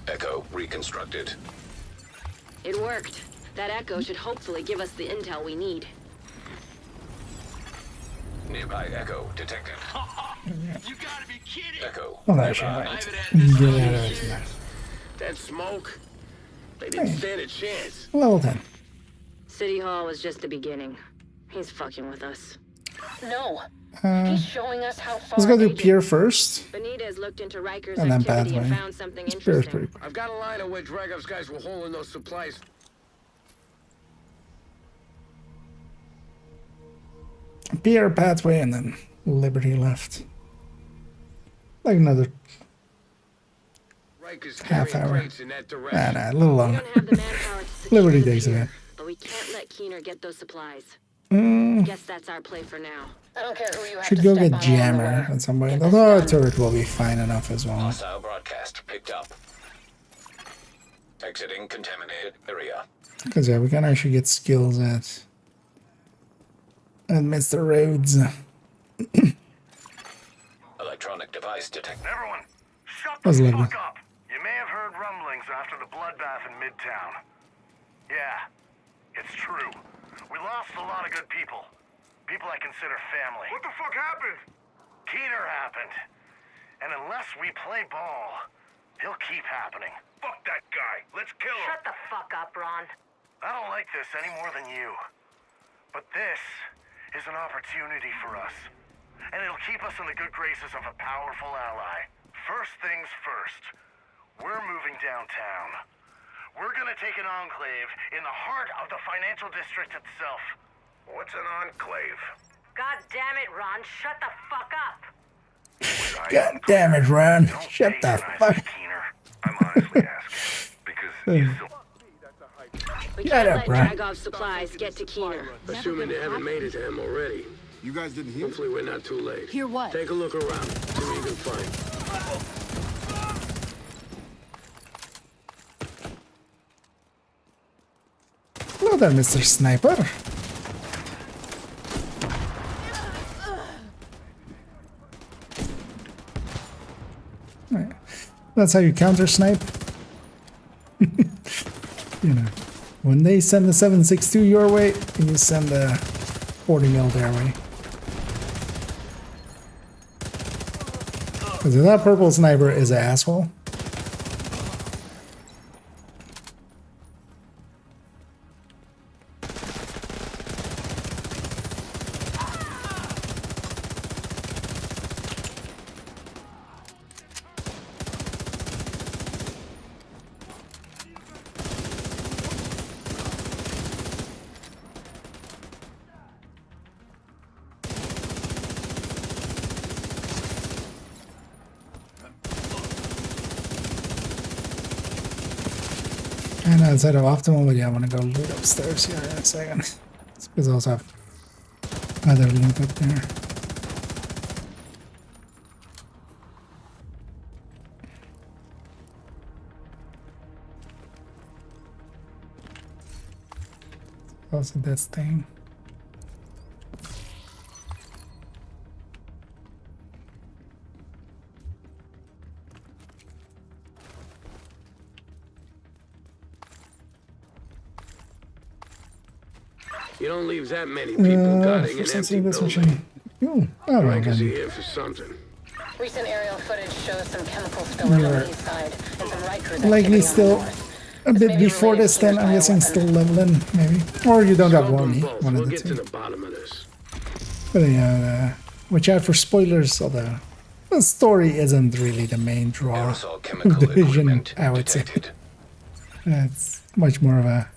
Echo reconstructed. It worked. That echo should hopefully give us the intel we need. Nearby echo detected. You gotta be kidding! Echo. Well, that should right. Get out of there. That smoke? They didn't stand a chance. Level 10. City Hall was just the beginning. He's fucking with us. No. He's showing us how far. Let's go do Pier first. Benitez looked into Riker's And then activity and Pathway. found something Pier's interesting. pretty cool. I've got a line of where Dragov's guys were hauling those supplies. Pier, Pathway, and then Liberty left. Like another Riker's half carrying hour. crates in that direction. Nah, a little We longer. don't have the manpower to secure Liberty the takes a pier, bit. but we can't let Keener get those supplies. Mm, Guess that's our play for now. I don't care who you have should to go step get on Jammer along the way. at some point. Although a turret will be fine enough as well. Hostile broadcast picked up. Exiting contaminated area. Because yeah, we can actually get skills at Mr. Rhodes. Electronic device detected. Everyone, shut That's the lovely. fuck up. You may have heard rumblings after the bloodbath in Midtown. Yeah, it's true. We lost a lot of good people. People I consider family. What the fuck happened? Keener happened. And unless we play ball, he'll keep happening. Fuck that guy. Let's kill him. Shut the fuck up, Ron. I don't like this any more than you. But this is an opportunity for us. And it'll keep us in the good graces of a powerful ally. First things first. We're moving downtown. We're gonna take an enclave in the heart of the financial district itself. What's an enclave? God damn it, Ron. Shut the fuck up. God damn it, Ron. Shut the fuck. I'm honestly asking. Because you still... We Shut can't up, let bro. Dragov supplies get to Keener. Assuming they haven't made it to him already. You guys didn't hear? Hopefully we're not too late. Hear what? Take a look around. See what you can find. Hello there, Mr. Sniper. Right. That's how you counter snipe. You know, when they send the 7.62 your way, you send the 40 mil their way. Because that purple sniper is an asshole. And outside of optimal, but yeah, I want to go loot upstairs here in a second. It's because I also have other loot up there. Also this thing. You don't leave that many people guarding an first empty this building. machine. Ooh, oh, Rikers are okay. here for something. Recent aerial footage shows some chemical spillage on the east side and some Rikers Likely activity on the still north. a bit before this, then I'm guessing still leveling, maybe. Or you don't have Scope them one, both. one of We'll the get to two. the bottom of this. But yeah, watch out for spoilers, although the story isn't really the main draw Aerosol of chemical Division, equipment I would say. detected. It's much more of a,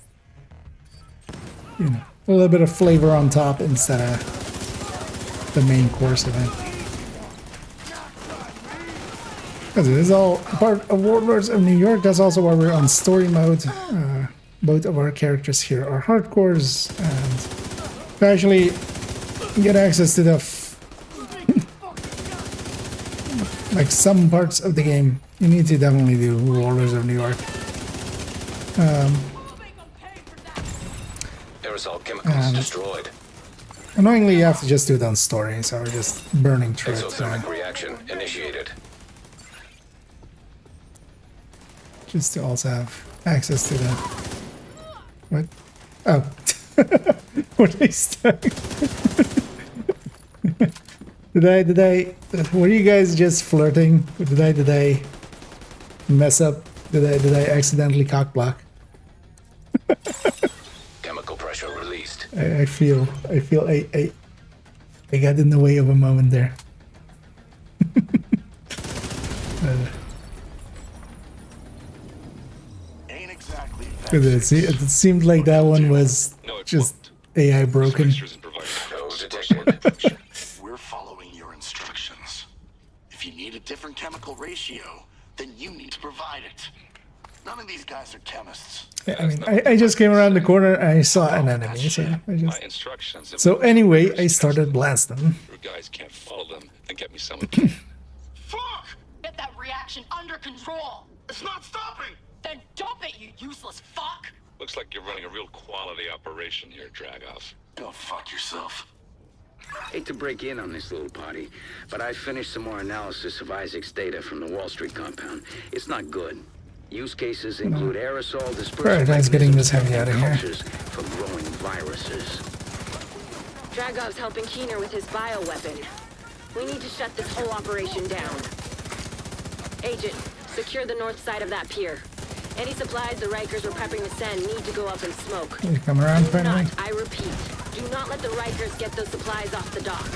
you know, a little bit of flavor on top instead of the main course of it. Because it is all part of Warlords of New York. That's also why we're on story mode. Both of our characters here are hardcores, and we actually get access to the like some parts of the game, you need to definitely do Warlords of New York. Aerosol chemicals destroyed. Annoyingly, you have to just do it on stories or just burning through it. Exothermic reaction initiated. Just to also have access to the... What? Oh. What is that? Were you guys just flirting? Did I mess up? Did I accidentally cock block? Chemical pressure released. I feel I got in the way of a moment there. Ain't exactly. It seemed like that one was just AI broken. We're following your instructions. If you need a different chemical ratio, then you need to provide it. None of these guys are chemists. Yeah, I mean, I just came around the corner and I saw an enemy, so I just... So anyway, I started blasting. You guys can't follow them and get me some. Fuck! Get that reaction under control! It's not stopping! Then dump it, you useless fuck! Looks like you're running a real quality operation here, Dragoff. Go fuck yourself. Hate to break in on this little party, but I finished some more analysis of Isaac's data from the Wall Street compound. It's not good. Use cases include aerosol dispersal Prioritize getting this heavy out of here. For growing viruses. Dragov's helping Keener with his bioweapon. We need to shut this whole operation down. Agent, secure the north side of that pier. Any supplies the Rikers were prepping to send need to go up in smoke. You come around, Do finally. not, I repeat, do not let the Rikers get those supplies off the dock.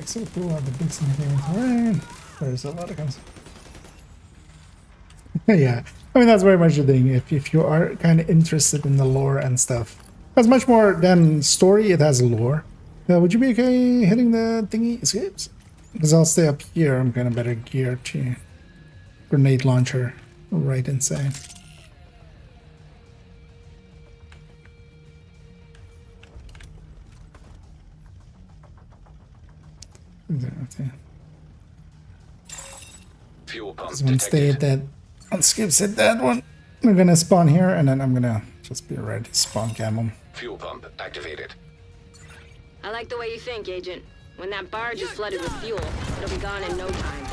So cool, the big thing. There's a lot of guns. Yeah, I mean that's very much the thing. If you are kind of interested in the lore and stuff, that's much more than story. It has lore. Would you be okay hitting the thingy escapes? Because I'll stay up here. I'm kind of better geared to grenade launcher right inside. Fuel pump Just want to stay at that. On skips at that one. We're gonna spawn here, and then I'm gonna just be ready to spawn cam. Fuel pump activated. I like the way you think, Agent. When that barge is flooded with fuel, it'll be gone in no time.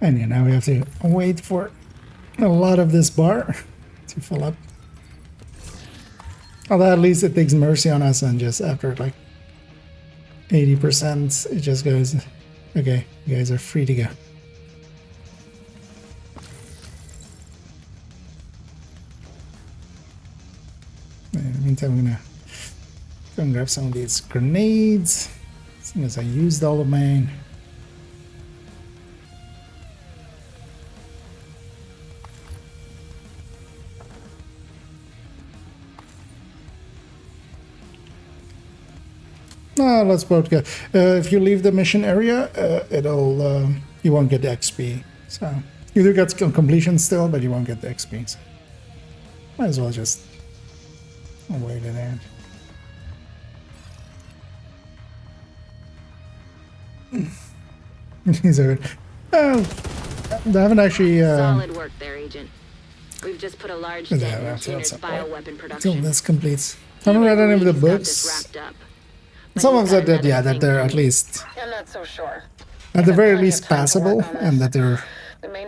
And yeah, now we have to wait for a lot of this bar to fill up. Although at least it takes mercy on us, and just after like 80%, it just goes, okay, you guys are free to go. In the meantime, I'm gonna go and grab some of these grenades, as soon as I used all of mine. Let's both go. If you leave the mission area, it'll you won't get the XP. So you do get completion still, but you won't get the XP. So might as well just wait it out. These are. They haven't actually. Solid work there, Agent. We've just put a large dent in Keener's bioweapon production. Until this completes. I haven't read any of the books. Some of them said that they're at least, I'm not so sure. at the very least, passable, and that they're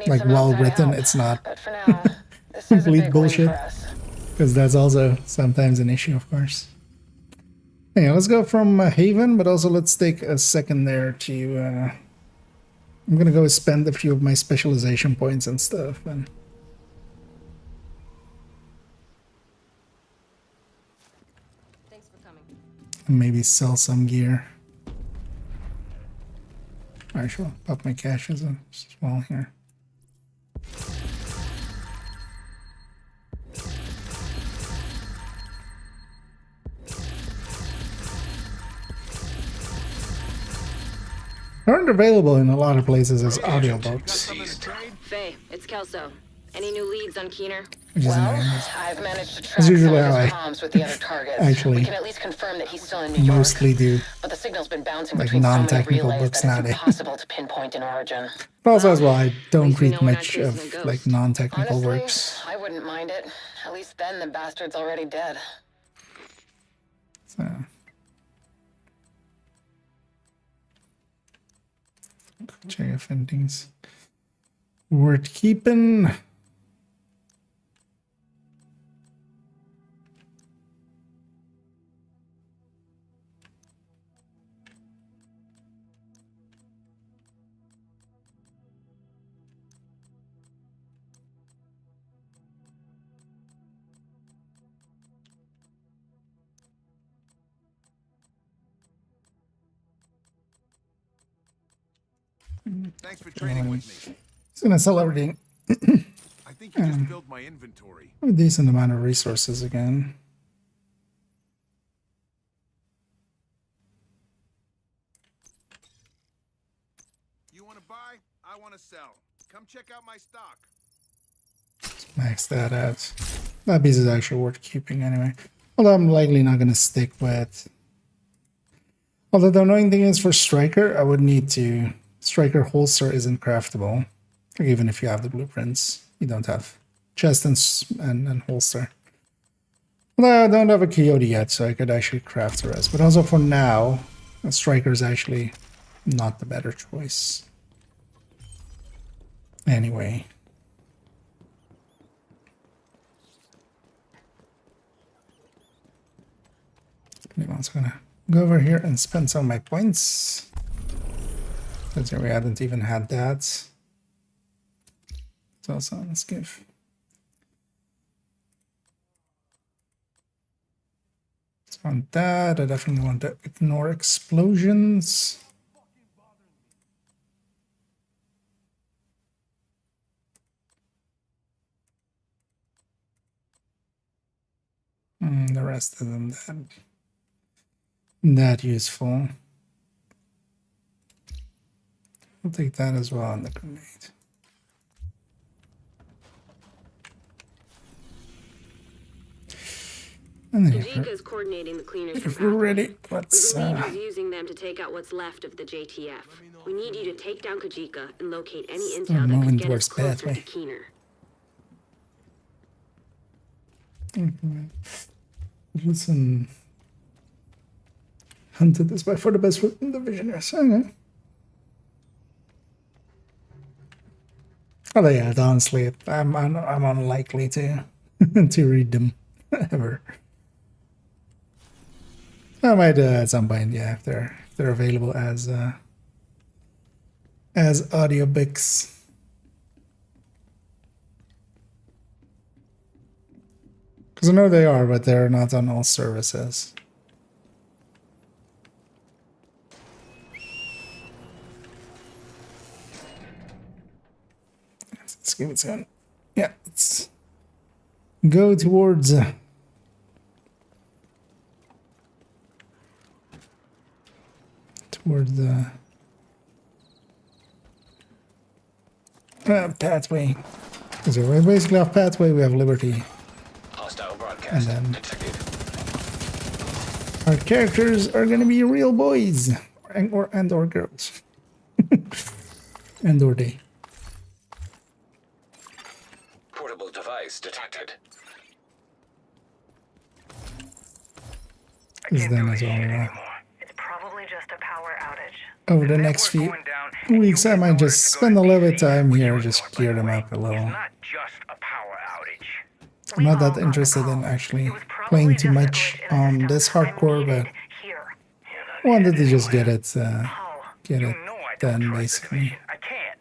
like well written. It's not complete bullshit, because that's also sometimes an issue, of course. Anyway, let's go from Haven, but also let's take a second there to. I'm gonna go spend a few of my specialization points and stuff, and. And maybe sell some gear. I shall pop my cash as well here. Aren't available in a lot of places as audiobooks. Faye, it's Kelso. Any new leads on Keener? Well, I've managed to track That's some usually of how his I comms with the other targets. actually We can at least confirm that he's still in New York. mostly do But the signal's been bouncing like between so many non-technical relays books that it's nowadays. impossible to pinpoint an origin. But also as well, I don't least we read know we're not much chasing a of ghost. like non-technical Honestly, works. I wouldn't mind it. At least then the bastard's already dead. So. Check if anything's worth keeping. Thanks for trading with me. It's gonna sell everything. I think you just filled my inventory. A decent amount of resources again. You want to buy? I want to sell. Come check out my stock. Max that out. That piece is actually worth keeping anyway. Although I'm likely not gonna stick with. Although the annoying thing is for Striker, I would need to. Striker holster isn't craftable. Like even if you have the blueprints, you don't have chest and holster. Well, I don't have a coyote yet, so I could actually craft the rest. But also for now, a Striker is actually not the better choice. Anyway. I'm also gonna go over here and spend some of my points. Since we hadn't even had that. So let's give. Let's want that. I definitely want to ignore explosions. The rest isn't that useful. I'll take that as well on the grenade. And then Kajika's coordinating the cleaners if we're ready, let's we believe he's using them to take out what's left of the JTF. We need you to take down Kajika and locate any intel that could get us closer to Keener. Listen. Hunted this by for the best in the Visionaries. Okay. Oh yeah, honestly, I'm unlikely to to read them ever. I might at some point, yeah, if they're available as audiobooks. Because I know they are, but they're not on all services. Let's give it a go. Yeah, let's go towards the pathway. So we're basically off pathway. We have Liberty, Hostile broadcast and then detected. our characters are gonna be real boys or girls, or they. Portable device detected. Is then as well. It's probably just a power outage. Over the next few weeks, I might just spend a little bit of time here, just gear them up a little. I'm not that interested in actually playing too much on this hardcore, but I wanted to just get it done, basically. I can't.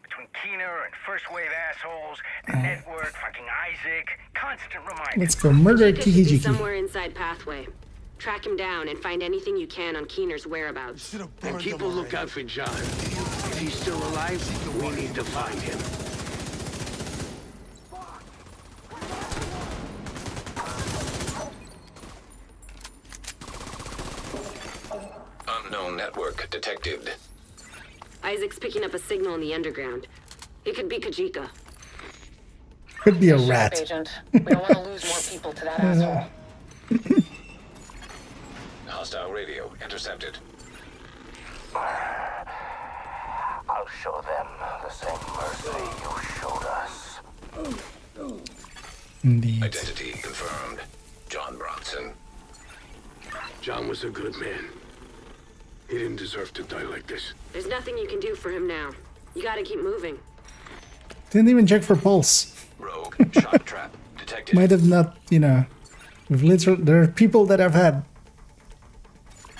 Between Keener and first wave assholes, the network, fucking Isaac, constant reminders. Let's go murder Kajika should be Kiki-Jiki. somewhere inside pathway. Track him down and find anything you can on Keener's whereabouts. And keep a lookout for John. If he's still alive, we need to find him. Unknown network detected. Isaac's picking up a signal in the underground. It could be Kajika. Could be a rat. Agent. We don't want to lose more people to that asshole. Hostile radio intercepted. I'll show them the same mercy you showed us. Indeed. Identity confirmed. John Bronson. John was a good man. He didn't deserve to die like this. There's nothing you can do for him now. You gotta keep moving. Didn't even check for pulse. Rogue shock trap detected. Might have not, you know. We've literally, there are people that have had,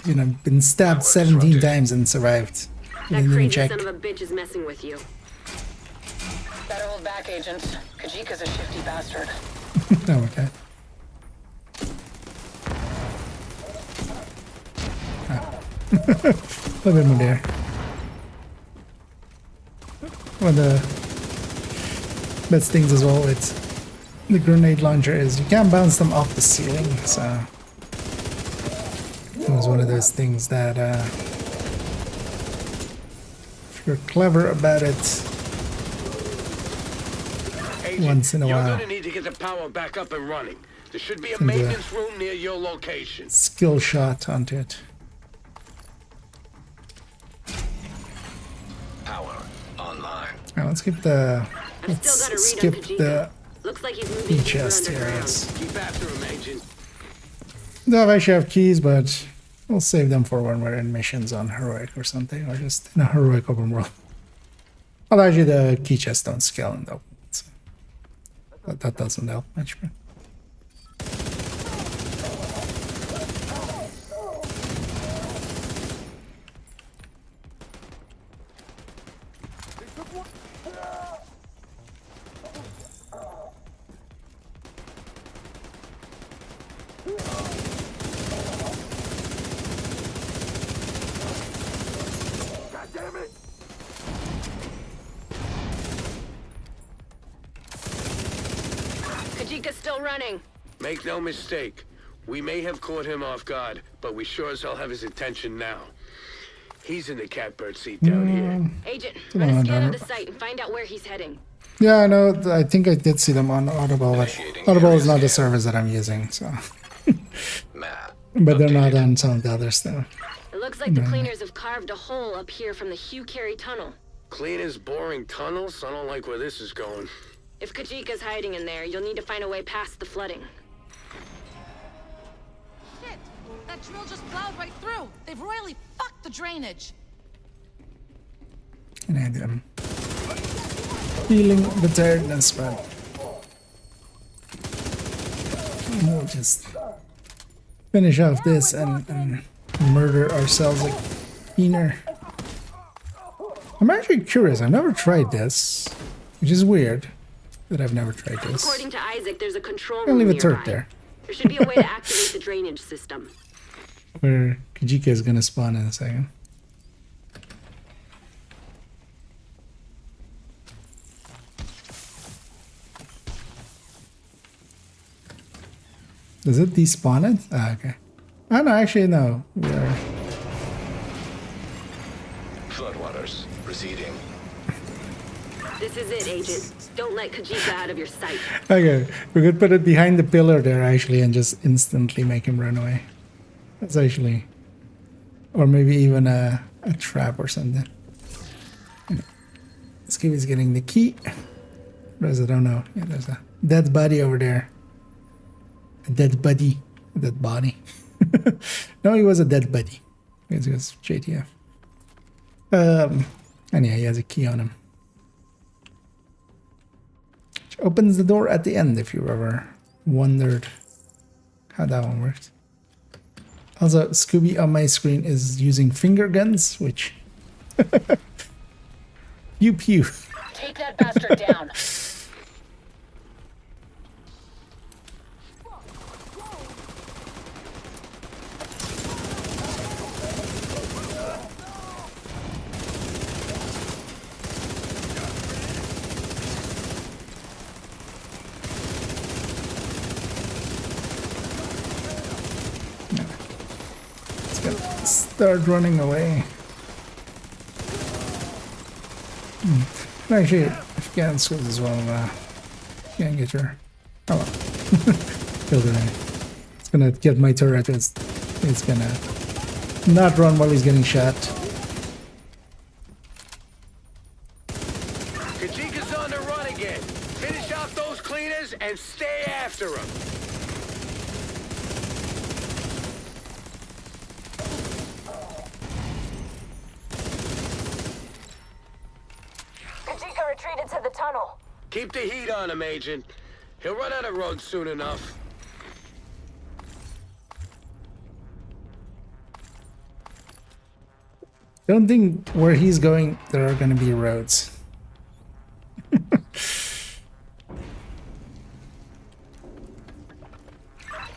you know, been stabbed 17 times and survived. That Didn't even crazy check. son of a bitch is messing with you. Better hold back, Agent. Kajika's a shifty bastard. Oh, okay. A little bit more there. One of the best things as well with the grenade launcher is you can't bounce them off the ceiling, so it was one of those things that if you're clever about it, Agent, once in a you're while, gonna need to get the power back up and running. There should be a Send a maintenance room near your location. skill shot onto it. Power online. Alright, let's skip the Looks like he's moving chest deeper underground. areas. Keep after him, Agent. No, I actually have keys, but we'll save them for when we're in missions on heroic or something, or just in a heroic open world. Well, actually, the key chests don't scale in the open, so that doesn't help much. But Kajika's still running. Make no mistake. We may have caught him off guard, but we sure as hell have his attention now. He's in the catbird seat down here. Agent, Come run a on, scan of Donna. the site and find out where he's heading. yeah, I know. I think I did see them on Audible. But Audible is not the service that I'm using, so. But they're not on some of the other stuff. It looks like the No. cleaners have carved a hole up here from the Hugh Carey tunnel. Cleaners boring tunnels? I don't like where this is going. If Kajika's hiding in there, you'll need to find a way past the flooding. Shit! That drill just plowed right through. They've royally fucked the drainage. And I am feeling the tiredness, but we'll just finish off this and murder ourselves like Keener. I'm actually curious. I've never tried this, which is weird that I've never tried this. According to Isaac, there's a control I'll room leave a nearby. turret there, There should be a way to activate the drainage system. where Kajika is gonna spawn in a second. Does it despawn it? Ah, okay. Oh no, actually no. We are. Floodwaters receding. This is it, Agent. Don't let Kajika out of your sight. Okay, we could put it behind the pillar there actually and just instantly make him run away. That's actually, or maybe even a trap or something. This kid is getting the key. What is it? I don't know. Yeah, there's a dead body over there. A dead buddy. A dead body. No, he was a dead buddy. It was JTF. And yeah, he has a key on him. Which opens the door at the end if you ever wondered how that one works. Also, Scooby on my screen is using finger guns, which... Pew pew. Take that bastard down. start running away. Actually, if you can skills as well, can't get your. Oh well. Killed it. It's gonna get my turret. It's gonna not run while he's getting shot. Kajika's on the run again. Finish off those cleaners and stay after him. Kajika retreated to the tunnel. Keep the heat on him, Agent. He'll run out of road soon enough. Don't think where he's going there are gonna be roads.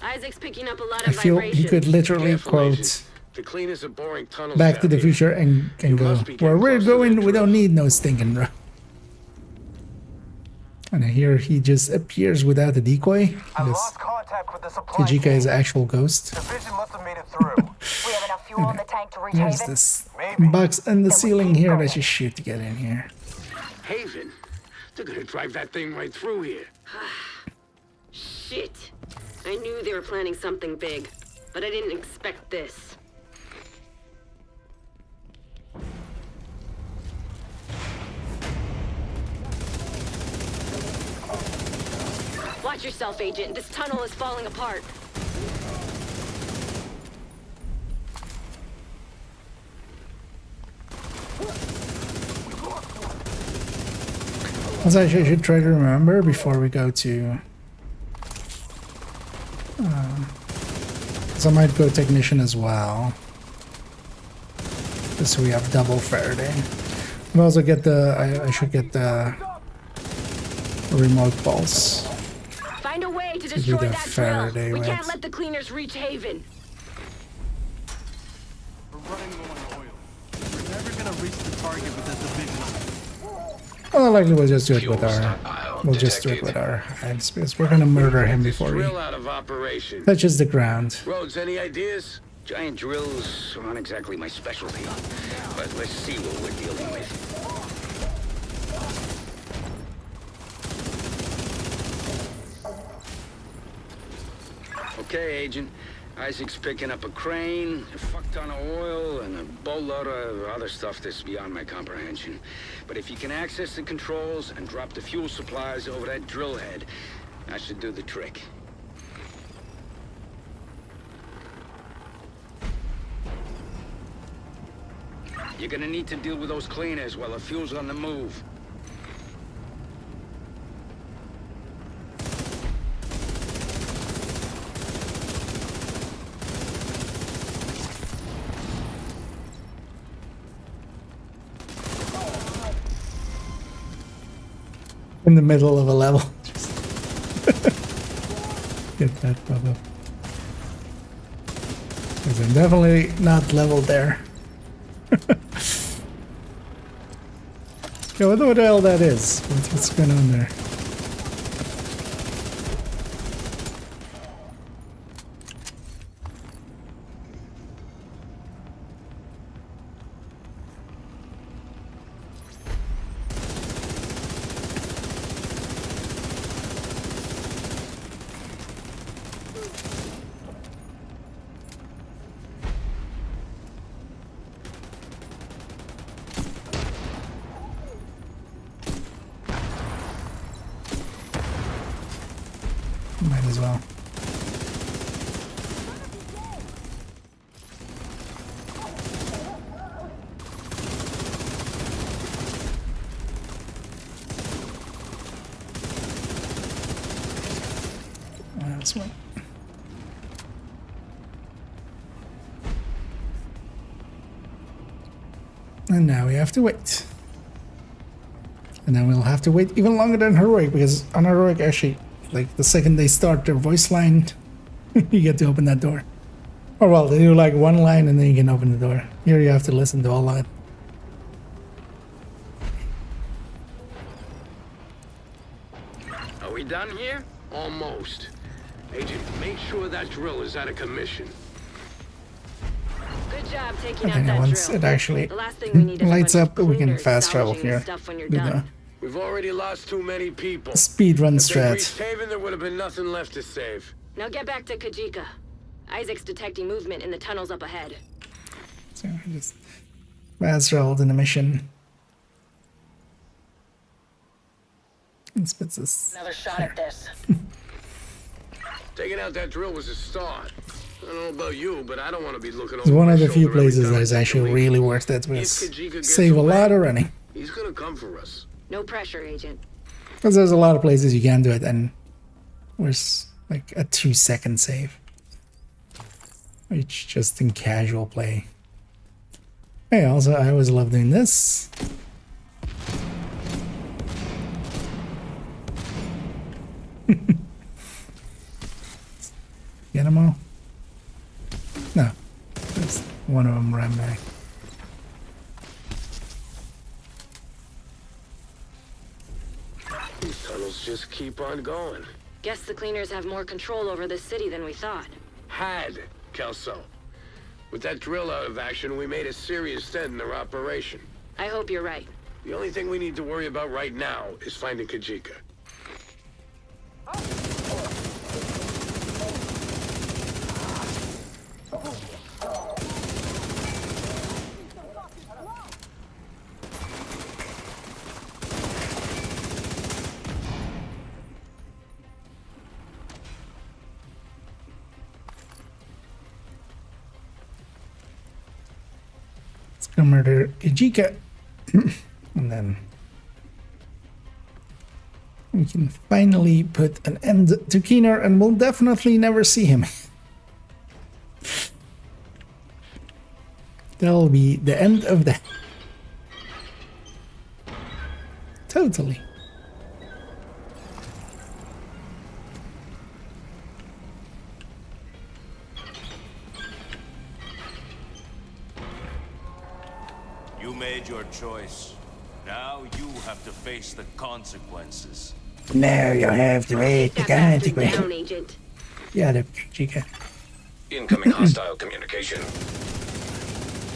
Isaac's picking up a lot I of feel vibrations. he could literally quote The cleaners are boring tunnels Back to down the here. Future and go, where we're going, we don't need no stinking road. And I hear he just appears without a decoy. I Because lost contact with the supply Kajika chain. is an actual ghost. Division must have made it through. We have enough fuel in the tank to reach There's Haven. this box in the ceiling here that you shoot to get in here. Haven? They're gonna drive that thing right through here. Shit. I knew they were planning something big, but I didn't expect this. Watch yourself, Agent. This tunnel is falling apart. Also, I should try to remember before we go to... so I might go technician as well. Just so we have double Faraday. But also get the... I should get the remote pulse. Find a way to do destroy the that Faraday drill. We with. can't let the cleaners reach Haven. We're running low on oil. We're never gonna reach the target with this division. Well, likely we'll just do it with our... We'll just do it with our hands because we're gonna murder him before he Drill out of operation. touches the ground. Rhodes, any ideas? Giant drills aren't exactly my specialty, but let's see what we're dealing with. Okay, Agent. Isaac's picking up a crane, a fuck ton of oil, and a boatload of other stuff that's beyond my comprehension. But if you can access the controls and drop the fuel supplies over that drill head, that should do the trick. You're gonna need to deal with those cleaners while the fuel's on the move. In the middle of a level. Just get that pop up. Because I'm definitely not leveled there. Okay, I wonder what the hell that is. What's going on there? Might as well. This one. And now we have to wait. And then we'll have to wait even longer than Heroic, because on Heroic, actually, like the second they start their voice line, you get to open that door. Or well, they do like one line and then you can open the door. Here you have to listen to all line. Are we done here? Almost. Agent, make sure that drill is out of commission. Good job taking Okay, out now that once drill. it actually The last thing we need is a lights bunch up, of we can cleaners fast travel salvaging the here. stuff when you're Do done. We've already lost too many people. the speed run If they strat. reached Haven, there would have been nothing left to save. Now get back to Kajika. Isaac's detecting movement in the tunnels up ahead. So I just fast traveled in the mission. Let's put this. Another shot at this. Taking out that drill was a start. I don't know about you, but I don't want to be looking It's over one my of the few shoulder every places time that I is take a actually leak. really worth it. If Because Kajika gets save a away, lot of running. He's gonna come for us. No pressure, Agent. Because there's a lot of places you can do it, and there's like a 2-second save. Which just in casual play. Hey, also I always love doing this. Get them all? No. Just one of them ran back. These tunnels just keep on going. Guess the cleaners have more control over this city than we thought. Had, Kelso. With that drill out of action, we made a serious dent in their operation. I hope you're right. The only thing we need to worry about right now is finding Kajika. Let's go murder Kajika. And then we can finally put an end to Keener, and we'll definitely never see him. That'll be the end of that. Totally. You made your choice. Now you have to face the consequences. Now you have to wait the consequence. Down, Agent. Yeah, the Kajika. Incoming hostile communication.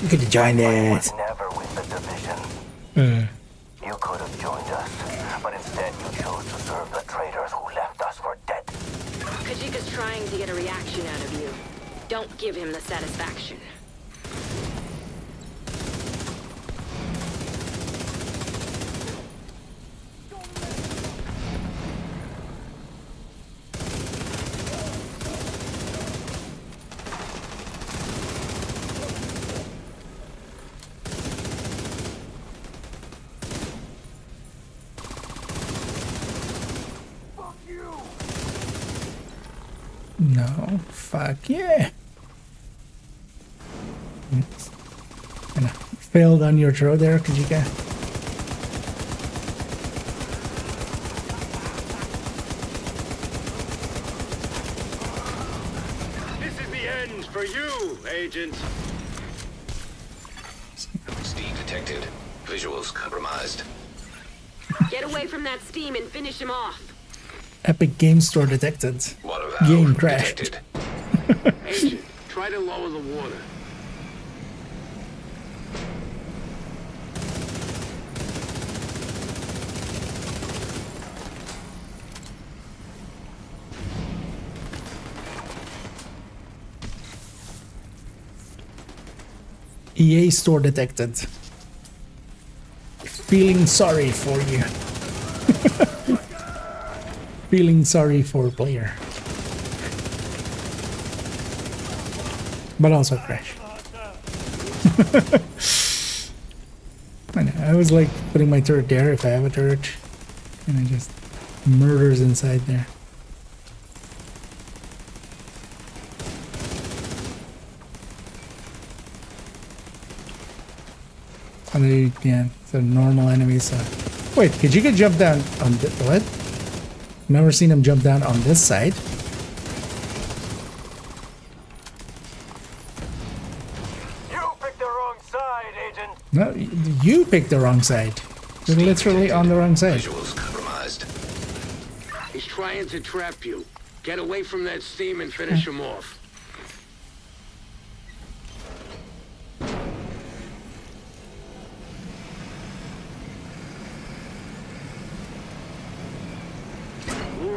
You could have joined us. Never win the division. You could have joined us, but instead you chose to serve the traitors who left us for dead. Kajika's trying to get a reaction out of you. Don't give him the satisfaction. No, fuck yeah. Kinda failed on your throw there, Kajika. This is the end for you, Agent. Steam detected. Visuals compromised. Get away from that steam and finish him off. Epic Game Store detected. Water Game valve crashed. detected. Agent, try to lower the water. EA Store detected. Feeling sorry for you. Feeling sorry for player. But also crash. I know, I was like putting my turret there if I have a turret. And it just murders inside there. Yeah, it's a normal enemy, so... Wait, Kajika jump down on the... What? Never seen him jump down on this side. You picked the wrong side, Agent. No, you picked the wrong side. You're literally on the wrong side. Visuals compromised. He's trying to trap you. Get away from that steam and finish him off.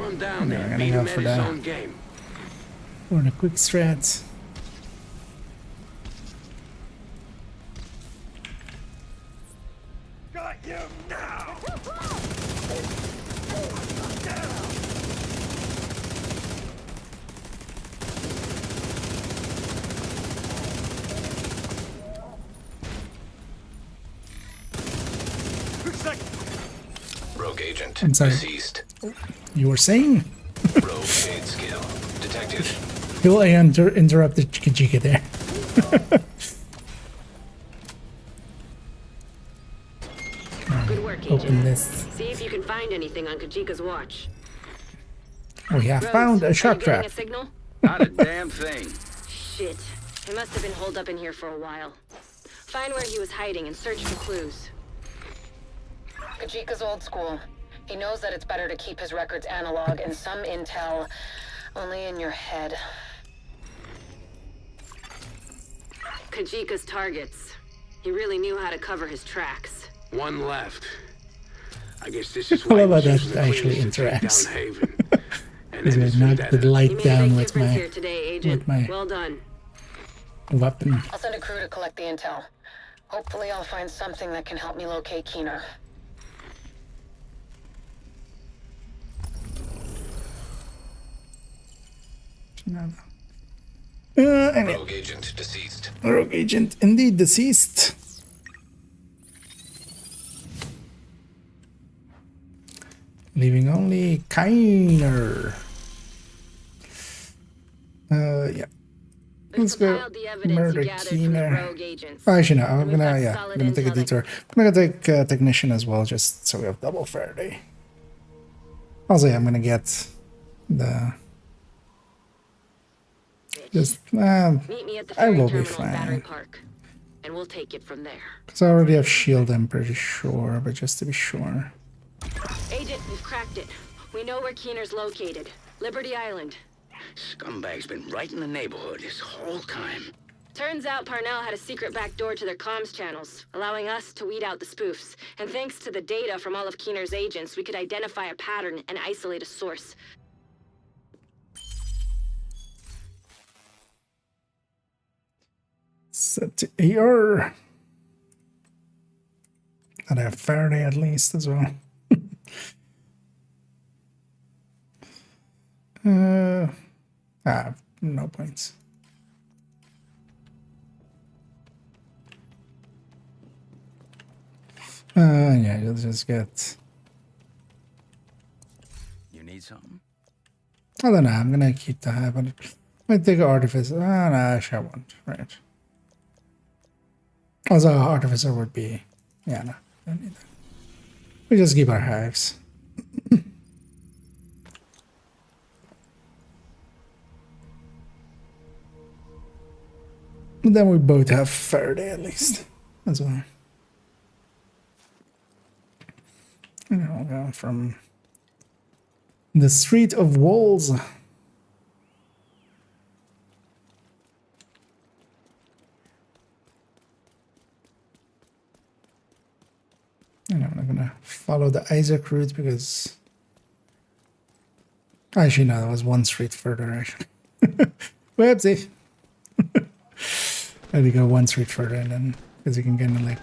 on down Okay, there. we're gonna Beat go him for at his the own game. quick strats. Got you now! Rogue agent I'm sorry. deceased. You were saying? Rogue shade skill detected. Will I interrupted Chika there? Good work, Open Agent. this. See if you can find anything on Kajika's watch. We have Rose, found a are shark you getting trap. a signal? Not a damn thing. Shit. He must have been holed up in here for a while. Find where he was hiding and search for clues. Kajika's old school. He knows that it's better to keep his records analog and some intel only in your head. Kajika's targets. He really knew how to cover his tracks. One left. I guess this is I why love how he's that using the actually cleaners to take interacts. down Haven. And Because then I it's knocked vendetta. the light You made a down big with difference my here today, Agent. Well done. weapon. I'll send a crew to collect the intel. Hopefully I'll find something that can help me locate Keener. Rogue agent deceased. Rogue agent indeed deceased. Leaving only Keener. Yeah. Let's go murder Keener. Actually, no, I'm gonna take a detour. I'm gonna take technician as well, just so we have double Faraday. Also, yeah, I'm gonna get the. Just, Meet me at the I ferry will be terminal at Battery fine. Park, and we'll take it from there. Because I already have shield, I'm pretty sure, but just to be sure. Agent, we've cracked it. We know where Keener's located. Liberty Island. Scumbag's been right in the neighborhood this whole time. Turns out Parnell had a secret back door to their comms channels, allowing us to weed out the spoofs. And thanks to the data from all of Keener's agents, we could identify a pattern and isolate a source. Set to here. And I have Faraday at least as well. No points. Yeah, you'll just get. You need something? I don't know. I'm gonna keep the high, but I might take an artificer. No, actually I won't. Right. Also, artificer would be. Yeah, no, don't need that. We just keep our hives. And then we both have Faraday at least as well. And I'll go from the Street of Walls. And I'm not gonna follow the Isaac route because actually no, that was one street further actually. Whoopsie. I had to go one street further and then because you can kind of like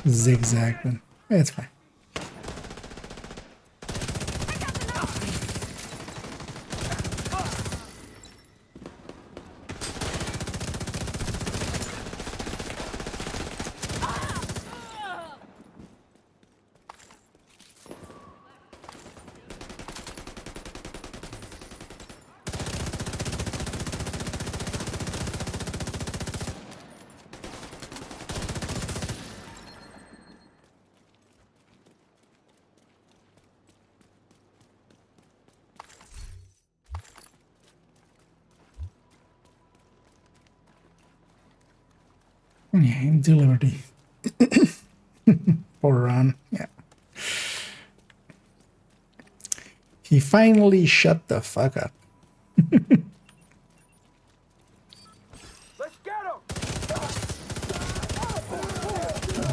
zigzag, but yeah, it's fine. Yeah, into Liberty. Poor Ron, yeah. He finally shut the fuck up. Let's get him!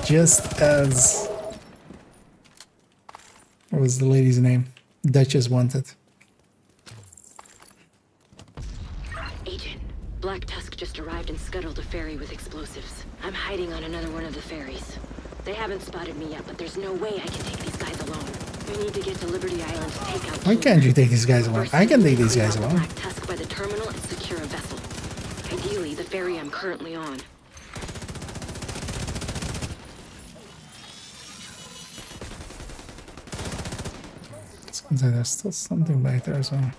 Just as... What was the lady's name? Duchess wanted. Black Tusk just arrived and scuttled a ferry with explosives. I'm hiding on another one of the ferries. They haven't spotted me yet, but there's no way I can take these guys alone. We need to get to Liberty Island to take out. Why can't you take these guys alone? I can take these guys alone. Black Tusk by the terminal and secure a vessel. Ideally, the ferry I'm currently on. There's still something back there as well.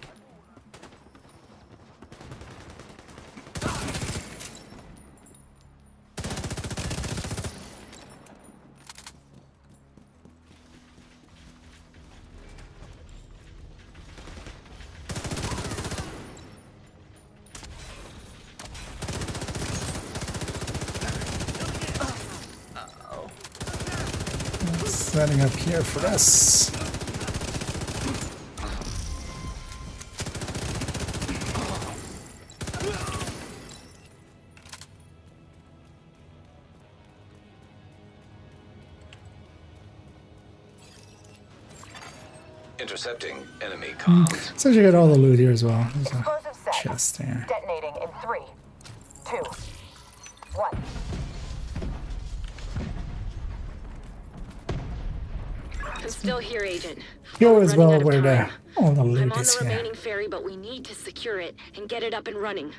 Setting up here for us. Intercepting enemy comms. So you get all the loot here as well. There's a Explosive set. chest there. Detonating in 3, 2, 1. I'm still here, Agent. Here as well where the all the loot I'm on is the here. remaining ferry, but we need to secure it and get it up and running.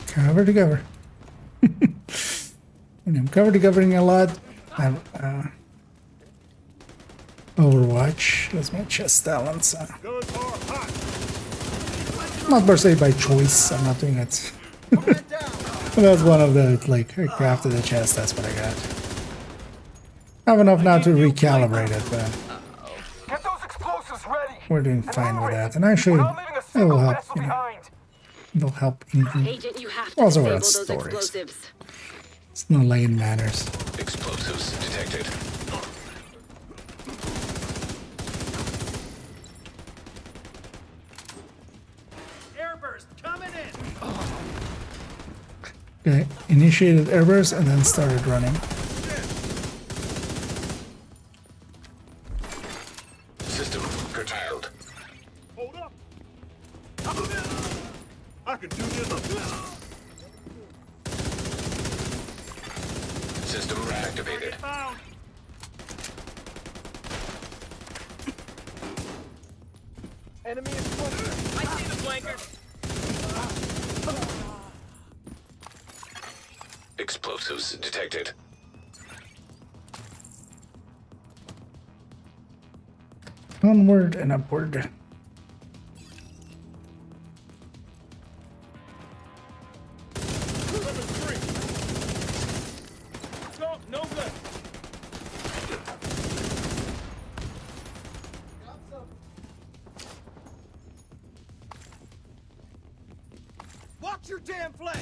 Cover to cover. And I'm cover to covering a lot. Overwatch. That's my chest talents. Not per se by choice. I'm not doing it. But that's one of the, like, I crafted the chest. That's what I got. I have enough now to recalibrate it, but Get those explosives ready. we're doing fine with that. And actually, it will help, you know. It'll help increase. Agent, you have to Also, disable we're at those stories. explosives. It's not like it matters. Explosives detected. Airburst coming in. Okay, initiated airburst and then started running. System curtailed. Hold up. I can do this. System reactivated. Found. Enemy is close. I see the flanker. Explosives detected. Onward and upward. No good. Watch your damn flank.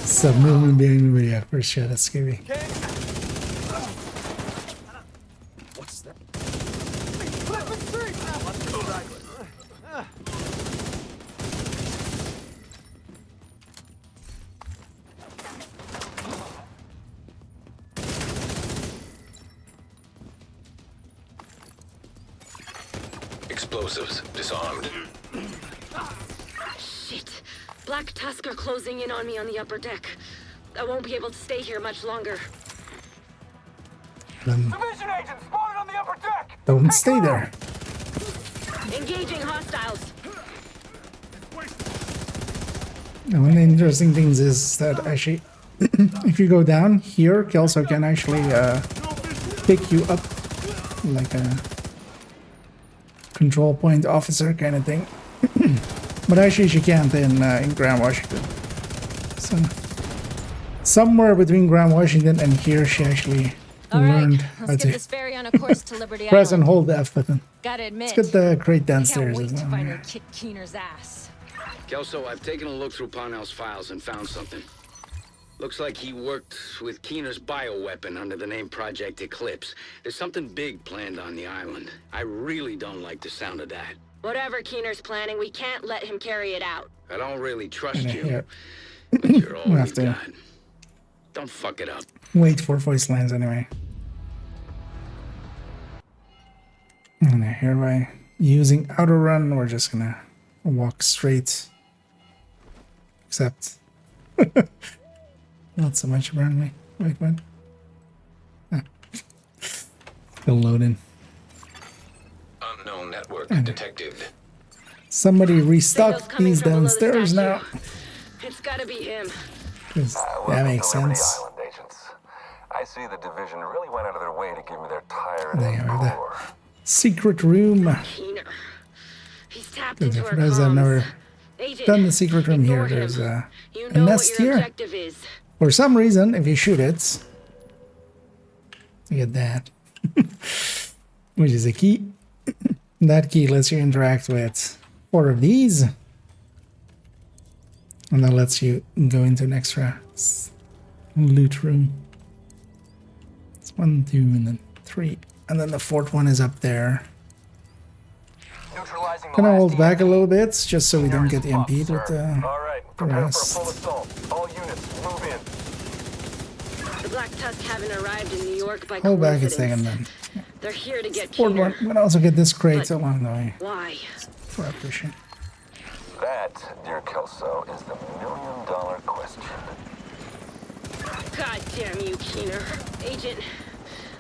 Submarine being me, yeah, for sure. That's scary. What's that? Explosives disarmed. Shit. Black Tusk are closing in on me on the upper deck. I won't be able to stay here much longer. Division agent spotted on the upper deck. Don't stay there. Engaging hostiles. Now, one of the interesting things is that actually, if you go down here, Kelso can actually pick you up like a control point officer kind of thing. But actually, she can't in Grand Washington. So somewhere between Grand Washington and here, she actually learned how Let's to get this ferry on a course to Liberty press and Island. hold the F button. Gotta admit, Let's get the crate I downstairs can't as wait to well. finally kick Keener's ass. Kelso, I've taken a look through Parnell's files and found something. Looks like he worked with Keener's bioweapon under the name Project Eclipse. There's something big planned on the island. I really don't like the sound of that. Whatever Keener's planning, we can't let him carry it out. I don't really trust And you. here. But you're all We'll we have to got. Don't fuck it up. wait for voice lines anyway. And here by using auto run, we're just gonna walk straight. Except not so much apparently. Wait, what? Ah. Still loading. Unknown network detected. Somebody restock these downstairs now. It's gotta be him. 'Cause that makes sense. Island agents. I see the division really went out of their way to give me their tired They have the core. secret room. Keener. He's tapped For into our those that have never Agent, done the secret room here, there's a nest your here. objective is. For some reason, if you shoot it, you get that, which is a key. That key lets you interact with 4 of these, and that lets you go into an extra loot room. It's 1, 2, and then 3, and then the 4th one is up there. Gonna hold back a little bit just so we don't get EMP'd with the rest. The Black Tusk haven't arrived in New York by Hold back a coincidence. second then. They're here to get 4th Keener. one. I'm gonna also get this crate along the way. Why? For a pushing. That, dear Kelso, is the million-dollar question. God damn you, Keener. Agent,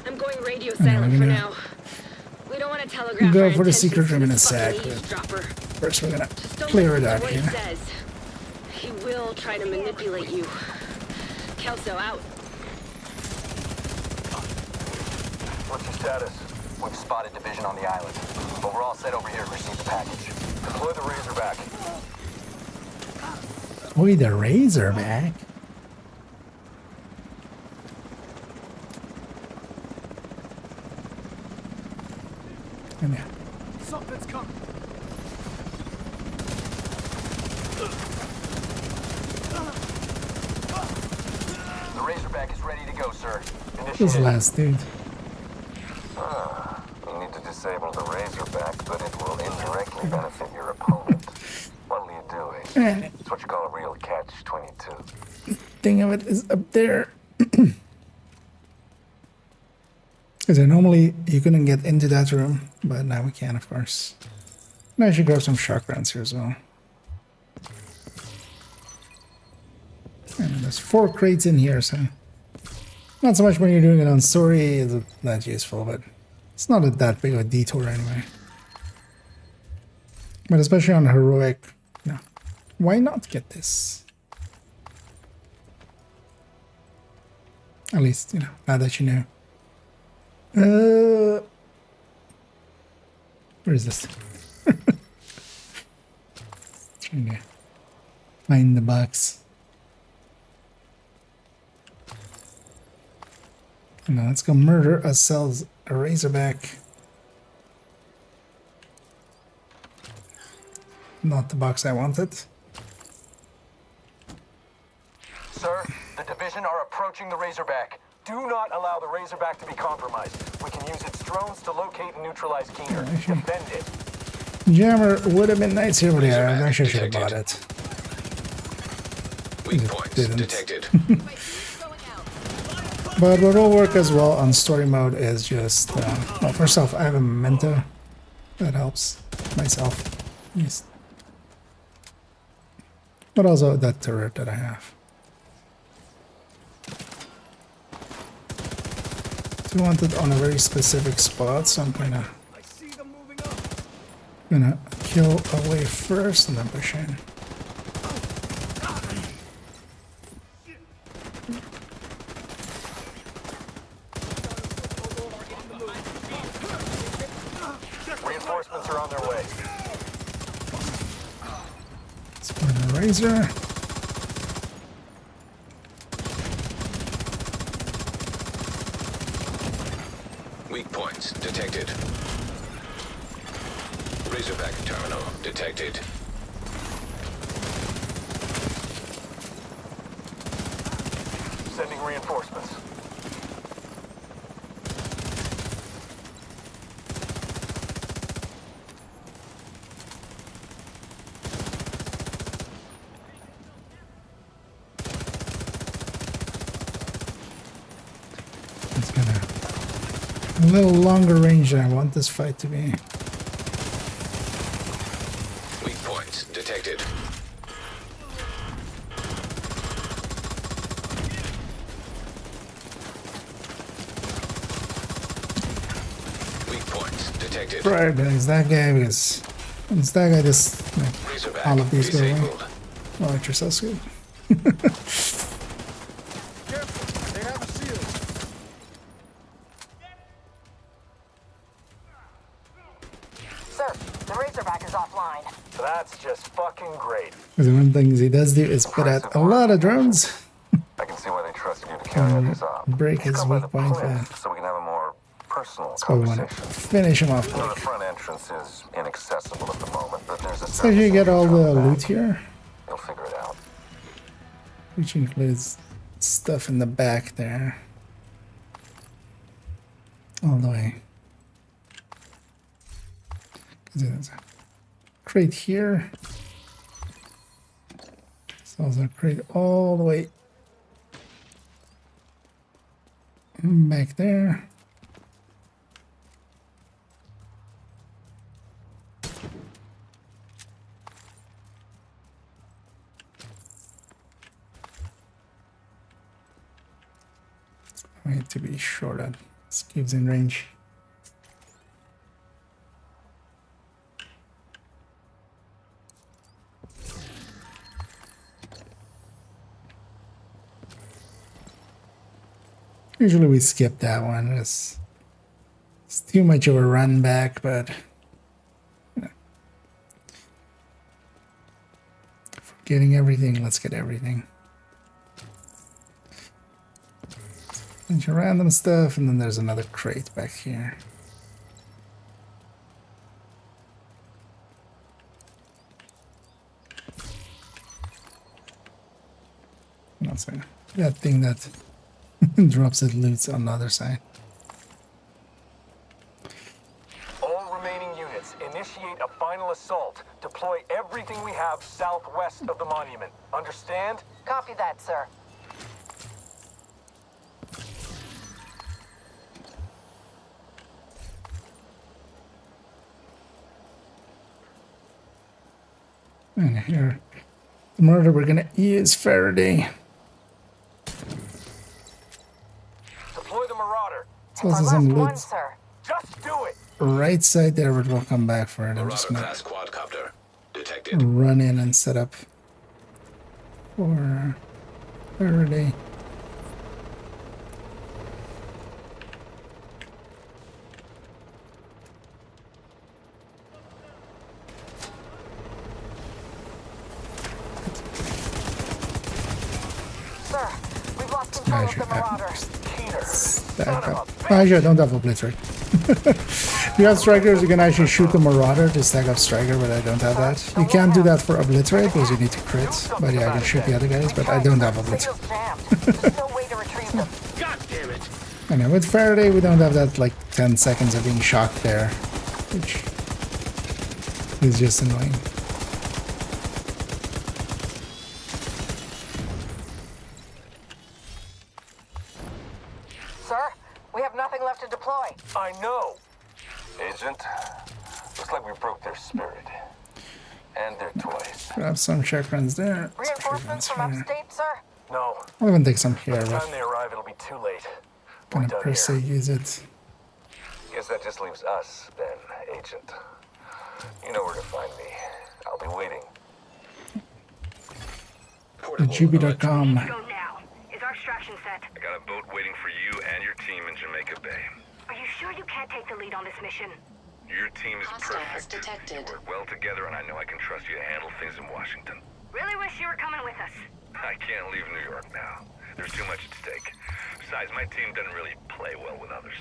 I'm going radio we're silent for gonna now. We don't want to telegraph go our for the intentions secret to room in a this sec, fucking but eavesdropper. first we're gonna Just don't clear it listen to out what here. he says. He will try to manipulate you. Kelso out. What's your status? We've spotted division on the island, but we're all set over here to receive the package. Deploy the Razorback. Boy, the Razorback. Come here. Something's coming. The Razorback is ready to go, sir. This last dude. You need to disable the Razorback, but it will indirectly benefit your opponent. What'll you do, Agent? It's what you call a real catch-22. Thing of it is up there. Because normally you couldn't get into that room, but now we can, of course. And I should grab some shock rounds here as well. And there's 4 crates in here, so not so much when you're doing it on story is it that useful, but it's not that big of a detour anyway. But especially on heroic, you know, why not get this? At least, you know, now that you know. Where is this? Trying to find the box. Now let's go murder ourselves a Razorback. Not the box I wanted. Sir, the division are approaching the Razorback. Do not allow the Razorback to be compromised. We can use its drones to locate and neutralize Keener. Defend it. Jammer would have been nice here, but yeah, I actually should have bought it. Weak points detected. But what will work as well on story mode is just, well, first off, I have a memento. That helps myself. Yes. But also that turret that I have. I want it on a very specific spot, so I'm gonna kill away first and then push in. Reinforcements are on their way. Let's put a razor. Weak points detected. Razorback terminal detected. Sending reinforcements. A little longer range than I want this fight to be. Weak points detected. Weak points detected. Right, guys, that guy was. Once that guy just. Like, all of these go away. Oh, you're so good. They have a seal. Sir, the Razorback is offline. That's just fucking great. Because the one thing he does do is put out a lot of drones. I can see why they trusted you to carry out this op. Break his weak point for. So we can have a more personal So we want to finish him off You know, quick. the front entrance is inaccessible at the moment, but there's a So you get all the loot here, You'll figure it out. which includes stuff in the back there. All the way. There's a crate here. So there's a crate all the way back there. I need to be sure that this gives in range. Usually we skip that one. It's too much of a run back, but you know, for getting everything, let's get everything. Bunch of random stuff, and then there's another crate back here. Not so that thing that drops its loot on the other side. All remaining units, initiate a final assault. Deploy everything we have southwest of the monument. Understand? Copy that, sir. And here, the murder we're gonna use Faraday. Deploy the Marauder. So this is some loot Sir. Just do it. right side there, but we'll come back for it. I'm Marauder just gonna class quadcopter detected. run in and set up for Faraday. Sir, we've lost control of the Marauder. Stack up. Actually, I don't have obliterate. You have strikers, you can actually shoot the Marauder to stack up striker, but I don't have that. You can't do that for obliterate because you need to crit. But yeah, I can shoot the other guys, but I don't have obliterate. There's no way to retrieve them. God damn it. I know, with Faraday, we don't have that like 10 seconds of being shocked there, which is just annoying. Sir, we have nothing left to deploy. I know. Agent, looks like we broke their spirit. And their toys. Grab some check runs there. Reinforcements from upstate, sir? No. I'll even take some here, By the but time they arrive, it'll be too late. gonna per se use it. Guess that just leaves us, then, Agent. You know where to find me. I'll be waiting. Juby.com. Go now. Is our extraction set? I got a boat waiting for you and your team in Jamaica Bay. Are you sure you can't take the lead on this mission? Your team is perfect. You work well together, and I know I can trust you to handle things in Washington. Really wish you were coming with us. I can't leave New York now. There's too much at stake. Besides, my team doesn't really play well with others.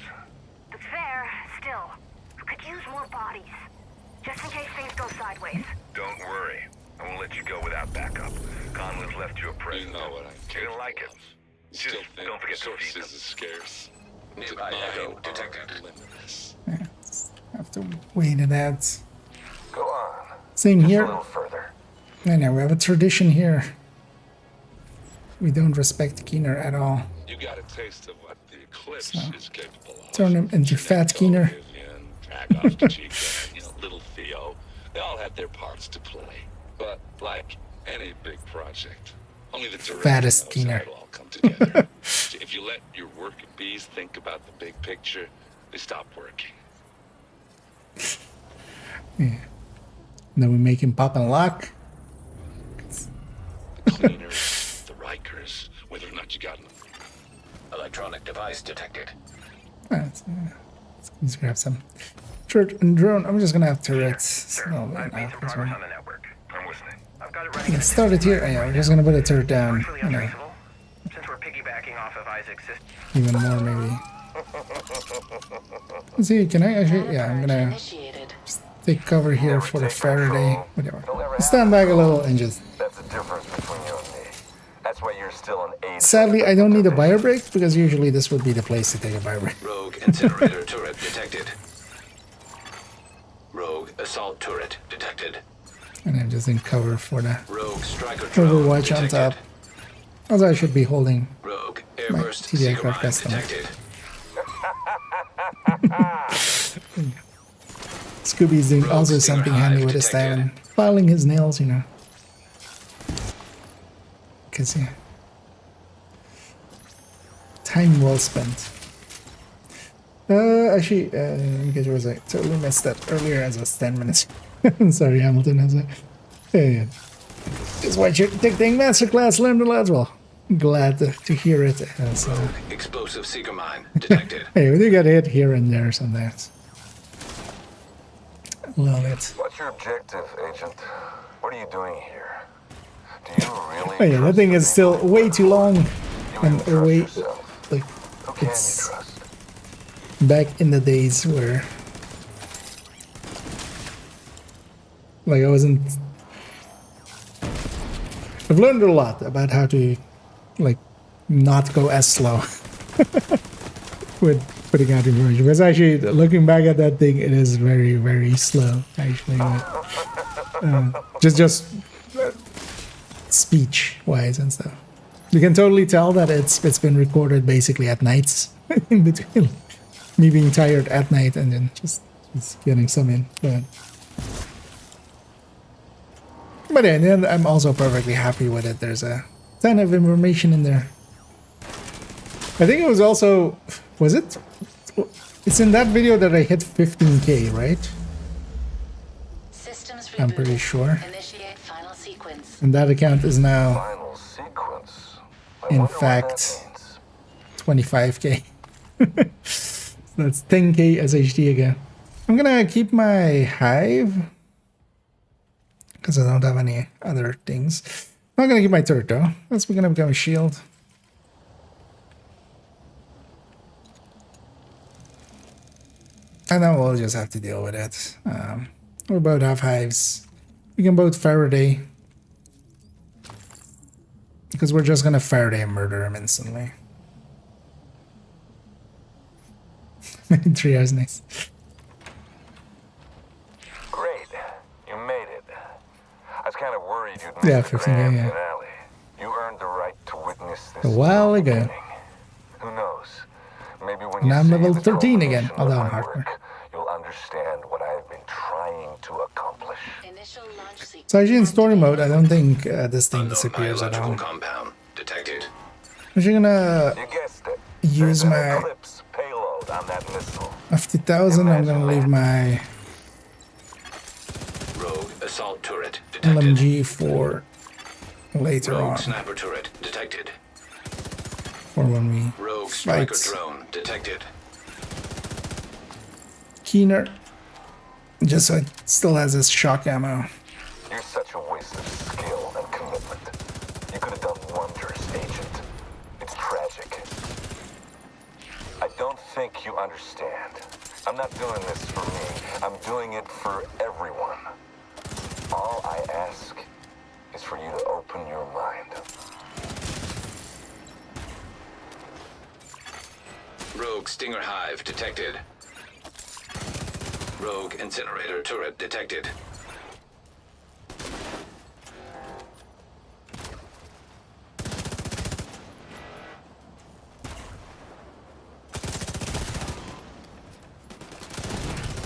That's fair. Still, could use more bodies. Just in case things go sideways. Don't worry. I won't let you go without backup. Conlon's left you a present. You know what I'm You're gonna like it. Just don't forget to feed them. Resources is scarce. Nearby echo detected. Limitless. Yeah, have to wait it out. Go on. Same Just here. a little further. I know, we have a tradition here. We don't respect Keener at all. You got a taste of what the Eclipse So, is capable of. turn him into Fat Keener. Dragov, Kajika, Little Theo, they all have their parts to play. But like any big project, only the director Fattest knows Keener. how it'll all come together. If you let your working bees think about the big picture, they stop working. Yeah. Then we make him pop and lock. The cleaners, the Rikers, whether or not you got them. Electronic device detected. Let's grab some turret and drone. I'm just gonna have turrets. I've made some progress on the network. I'm listening. I've got it running. Let's start it here. Yeah, we're just gonna put a turret down. Virtually untraceable, since we're piggybacking off of Isaac's system. Even more maybe. Let's see, can I actually? Yeah, I'm gonna just take cover here for the Faraday. Whatever. Stand back a little and just. That's the difference between you and me. That's why you're still an aide. Sadly, I don't need a bio break because usually this would be the place to take a bio break. Rogue incinerator turret detected. Rogue assault turret detected. And I'm just in cover for the Rogue striker drone Overwatch on top. Also, I should be holding Rogue my airburst TD seeker aircraft mine custom. detected. Scooby's doing also something handy with his style and filing his nails, you know. Because, yeah. Time well spent. Actually, because I was like, totally messed up earlier as it was 10 minutes. Sorry, Hamilton. I was like, yeah. Just watch your Tic-Tac Masterclass, learn a lot. Well, glad to hear it. So. Explosive seeker mine detected. Hey, we do get hit here and there sometimes. Love it. What's your objective, Agent? What are you doing here? Do you really? Oh yeah, that thing is still way too long. And way, like, it's back in the days where, like, I wasn't. I've learned a lot about how to, like, not go as slow with putting out information. Because actually, looking back at that thing, it is very, very slow. Actually, but, just speech-wise and stuff. You can totally tell that it's been recorded basically at nights, in between me being tired at night and then just getting some in. But yeah, then I'm also perfectly happy with it. There's a ton of information in there. I think it was also, was it? It's in that video that I hit 15K, right? Systems I'm pretty sure. Initiate final sequence. And that account is now, in fact, 25K. So that's 10K SHD again. I'm gonna keep my hive because I don't have any other things. I'm not gonna keep my turret though. That's gonna become a shield. And then we'll just have to deal with it. We both have hives. We can both Faraday. Because we're just gonna Faraday and murder him instantly. 3 hours, nice. Great. You made it. I was kind of worried you'd miss Yeah, the 15, grand yeah. finale. You earned the right to witness this. A while ago. Who knows? Maybe when And you I'm see level the 13 again, culmination although of I'm my hardcore. work, you'll understand what I've been trying to accomplish. So actually in story mode, I don't think this thing disappears at all. Compound detected. I'm actually gonna use my Eclipse payload on that missile. 50,000. I'm gonna leave my Rogue assault turret detected. LMG for later Rogue on. sniper turret detected. For when we Rogue striker fight. drone detected. Keener. Just so it still has this shock ammo. You're such a waste of skill and commitment. You could have done wonders, Agent. It's tragic. I don't think you understand. I'm not doing this for me. I'm doing it for everyone. All I ask is for you to open your mind. Rogue stinger hive detected. Rogue incinerator turret detected.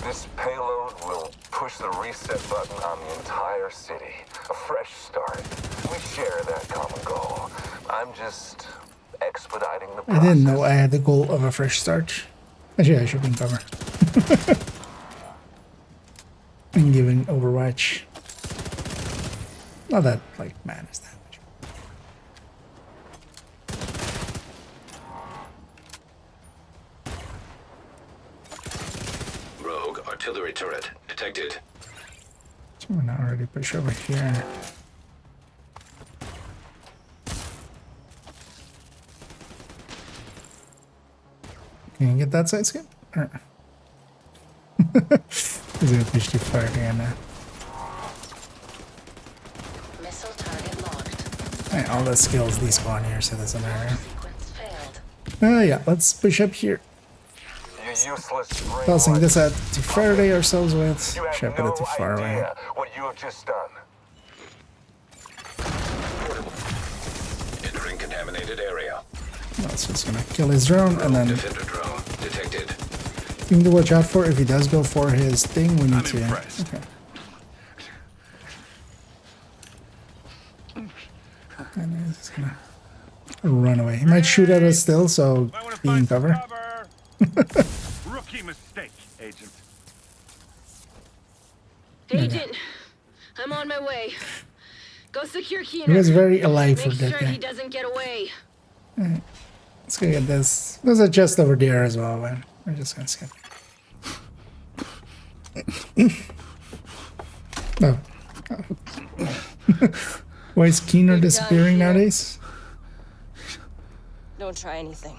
This payload will push the reset button on the entire city. A fresh start. We share that common goal. I'm just expediting the process. I didn't know I had the goal of a fresh start. Actually, I should be in cover. And giving Overwatch. Not that, like, matters that much. Rogue artillery turret detected. So we're not already push over here. Can you get that side skip? Or... He's gonna push too far again now. Missile target locked. Alright, all the skills despawn here, so it doesn't matter. Yeah, let's push up here. You useless brain Tossing this light. out to Faraday ourselves with. You have Should I put it too far away? idea what you have just done. Entering contaminated area. That's just gonna kill his drone and then Defender drone detected. thing to watch out for. If he does go for his thing, we need to. Okay. And he's gonna run away. He might shoot at us still, so be in cover. Rookie mistake, Agent. Agent, I'm on my way. Go secure Keener. He was very alive for Make that sure guy. he doesn't get away. Alright. Let's go get this. There's a chest over there as well, man. We're just gonna skip. No. Why is Keener disappearing nowadays? Don't try anything.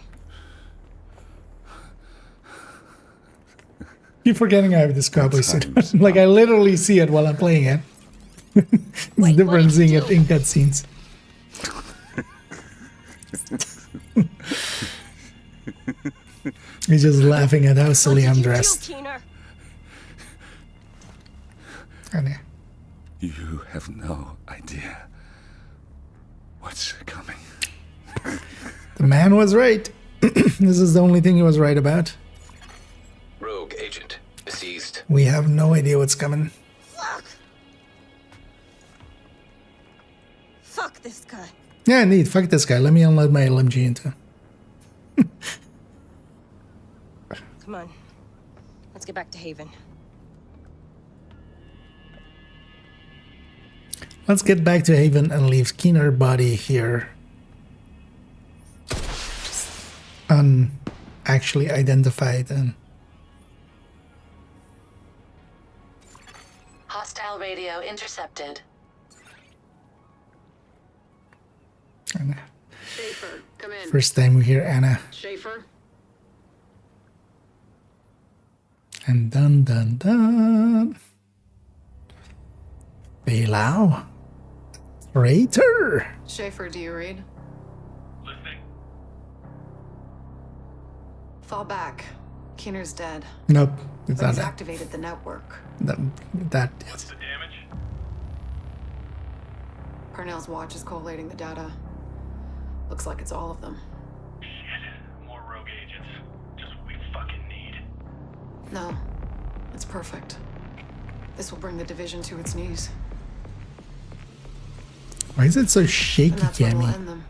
Keep forgetting I have this cowboy suit. Like, I literally see it while I'm playing it. It's different seeing it in cutscenes. He's just laughing at how silly I'm dressed. You have no idea what's coming. The man was right. This is the only thing he was right about. Rogue agent deceased. We have no idea what's coming. Fuck this guy. Yeah, indeed. Fuck this guy. Let me unload my LMG into. Come on. Let's get back to Haven. Let's get back to Haven and leave Keener body here. Actually identified and Hostile radio intercepted. Anna. Schaefer, come in. First time we hear Anna. Schaefer? And dun dun dun. Belau. Traitor. Schaefer, do you read? Listening. Fall back. Keener's dead. Nope. It's But not he's that. activated the network. That What's the damage? Parnell's watch is collating the data. Looks like it's all of them. Shit. More rogue agents. Just what we fucking need. No. It's perfect. This will bring the division to its knees. Why is it so shaky, And that's when we'll Cammy? end them.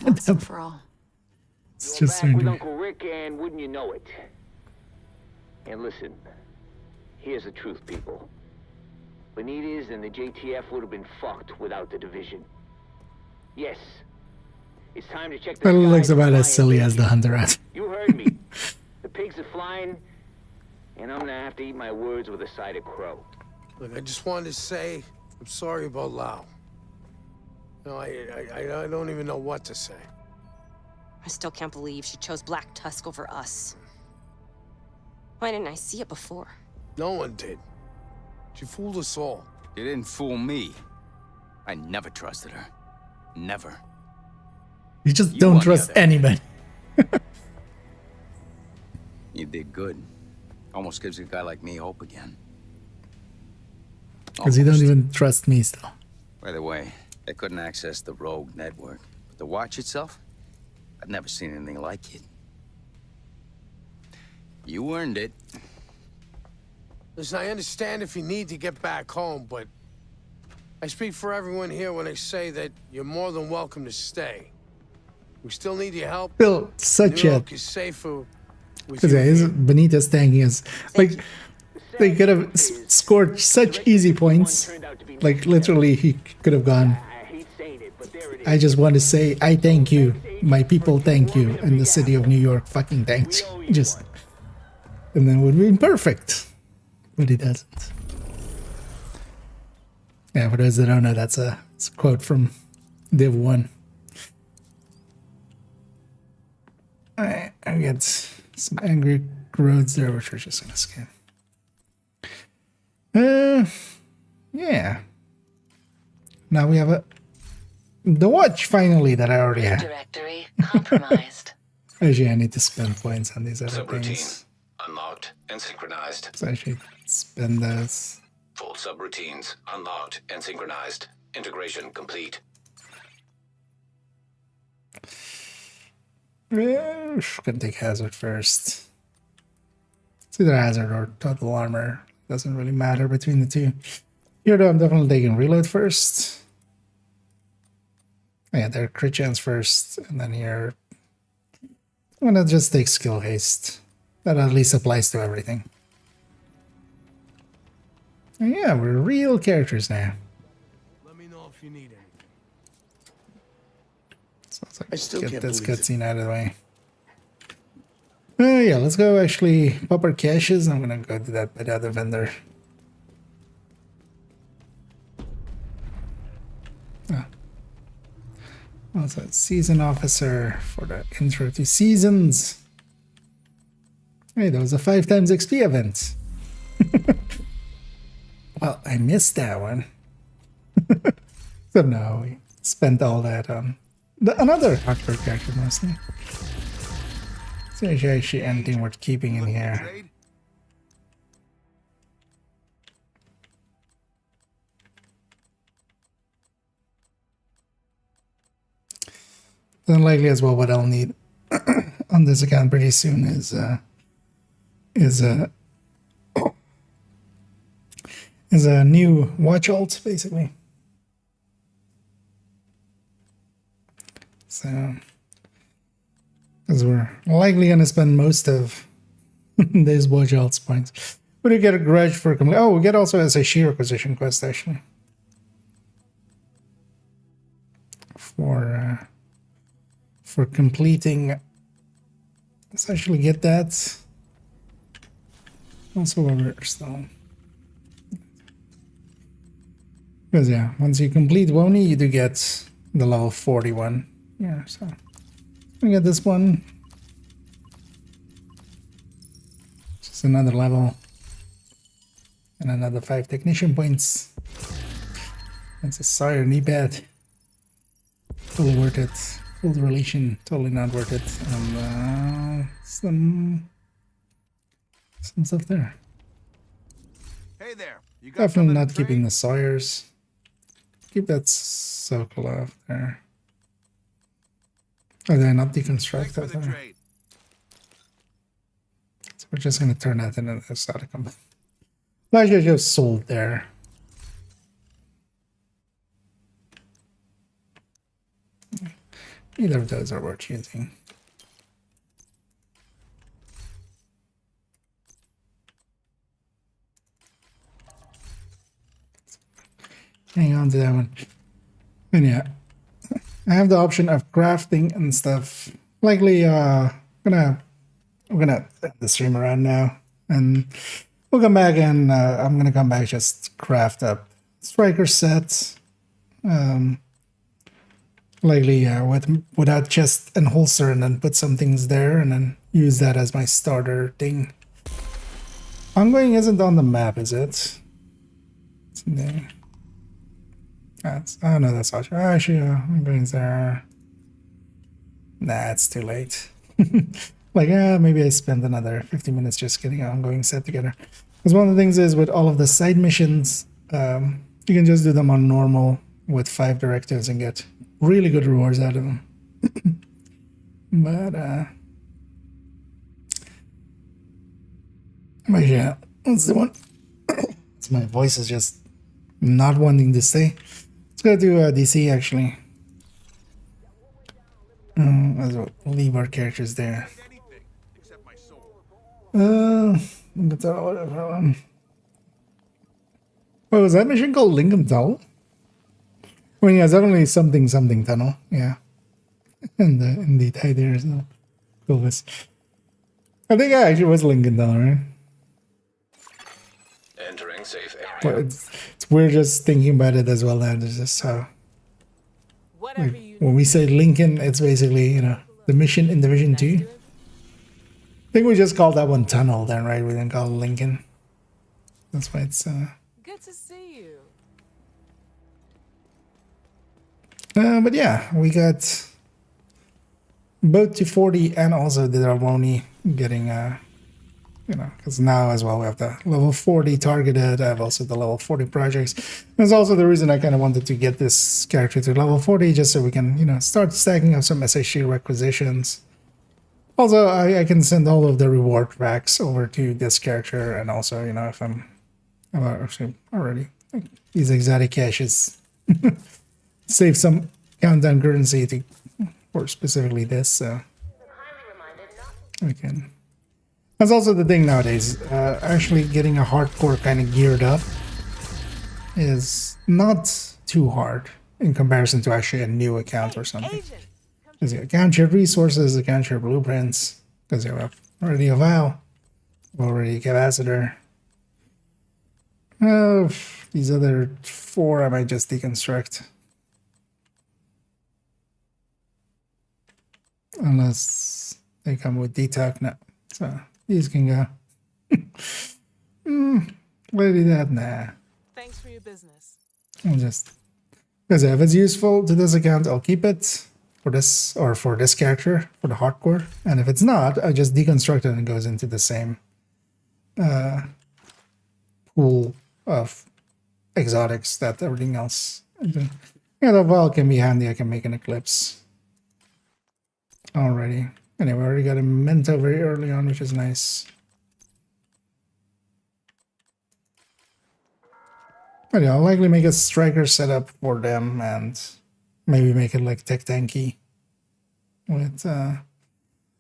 Once and for all. It's You're just back with random. Uncle Rick, and wouldn't you know it? And listen, here's the truth, people. Benitez and the JTF would have been fucked without the division. Yes, it's time to check the That looks skies and about fly as silly in as the Hunter rat. You heard me. The pigs are flying, and I'm gonna have to eat my words with a side of crow. Look, I just wanted to say I'm sorry about Lau. No, I don't even know what to say. I still can't believe she chose Black Tusk over us. Why didn't I see it before? No one did. She fooled us all. You didn't fool me. I never trusted her. Never. You just You don't on the trust other- anybody. You did good. Almost gives a guy like me hope again. Because you don't even trust me still. By the way, I couldn't access the Rogue network. But the watch itself, I've never seen anything like it. You earned it. Listen, I understand if you need to get back home, but I speak for everyone here when I say that you're more than welcome to stay. We still need your help. Still such New a... York is safer with Because you yeah, here. Benitez thanking us. Like, they could have scored such easy points. Like, literally, he could have gone, I just want to say, I thank you. My people thank you. And the city of New York fucking thanks you. Just... And then it would have been perfect. But he doesn't. Yeah, for those that don't know, that's a quote from Div 1. Alright, I get some angry roads there, which we're just gonna scan. Yeah. Now we have the watch finally that I already had. Directory compromised. Actually, I need to spend points on these other Subroutine things. unlocked and synchronized. So I should spend those. Full subroutines unlocked and synchronized. Integration complete. Gonna take hazard first. It's either hazard or total armor. Doesn't really matter between the two. Here though, I'm definitely taking reload first. Yeah, they're crit chance first, and then here I'm gonna just take skill haste. That at least applies to everything. And yeah, we're real characters now. Let me know if you need anything. Sounds like I still get can't this believe it. cutscene out of the way. Yeah, let's go actually pop our caches. I'm gonna go do that by the other vendor. Oh. Also, season officer for the intro to seasons. Hey, that was a 5 times XP event. Well, I missed that one. So no, we spent all that on another hardcore character mostly. So there's actually anything worth keeping in here. Then likely as well what I'll need on this account pretty soon is a new watch alt, basically. So, because we're likely going to spend most of these watch alts points. We do get a grudge for complete. Oh, we get also as a sheer acquisition quest actually. For completing. Let's actually get that. Also over stone. Because yeah, once you complete Woni, you do get the level 41. Yeah, so we get this one. Just another level. And another 5 technician points. That's a Sire knee pad. Totally worth it. Full relation, totally not worth it. And some stuff there. Hey there. You got Definitely not keeping the Sawyers. Keep that Sokolov there. Oh, did I not deconstruct that there? So we're just gonna turn that into the static combat. Largely just sold there. Either of those are worth using. Hang on to that one. And yeah, I have the option of crafting and stuff. Likely, we're gonna end the stream around now, and we'll come back and I'm gonna come back just craft up striker sets. Likely, without chest and holster, and then put some things there, and then use that as my starter thing. Ongoing isn't on the map, is it? It's in there. Oh no, that's all. Actually, ongoing's there. Nah, it's too late. Like, maybe I spend another 50 minutes just getting an ongoing set together. Because one of the things is with all of the side missions, you can just do them on normal with 5 directives and get really good rewards out of them. But yeah, that's the one. My voice is just not wanting to stay. Let's go to DC actually. Let's leave our characters there. That's whatever. What was that mission called? Lincoln Tunnel? Well, yeah, it's definitely something tunnel. Yeah, and in the there is no Elvis. I think actually was Lincoln Tunnel, right? Entering safe area. But it's we're just thinking about it as well now. It's just how like, when we say Lincoln, it's basically the mission in Division 2. I think we just called that one Tunnel then, right? We didn't call it Lincoln. That's why it's Good to see you. But yeah, we got both to 40 and also the Dramoni getting because now as well we have the level 40 targeted. I have also the level 40 projects. That's also the reason I kind of wanted to get this character to level 40, just so we can start stacking up some SHG requisitions. Also, I can send all of the reward packs over to this character, and also if I'm actually already like, these exotic caches save some countdown currency for specifically this, so we can. That's also the thing nowadays. Actually getting a hardcore kind of geared up is not too hard in comparison to actually a new account or something. Because you account your resources, account your blueprints, because you have already a vial, already a capacitor. These other 4 I might just deconstruct. Unless they come with detox. No. So these can go. Why do that? Nah. Thanks for your business. I'll just because if it's useful to this account, I'll keep it for this or for this character for the hardcore. And if it's not, I just deconstruct it and it goes into the same pool of exotics that everything else. Yeah, the vial can be handy. I can make an eclipse already. Anyway, we already got a Mento very early on, which is nice. But yeah, I'll likely make a striker setup for them and maybe make it like tech tanky. With and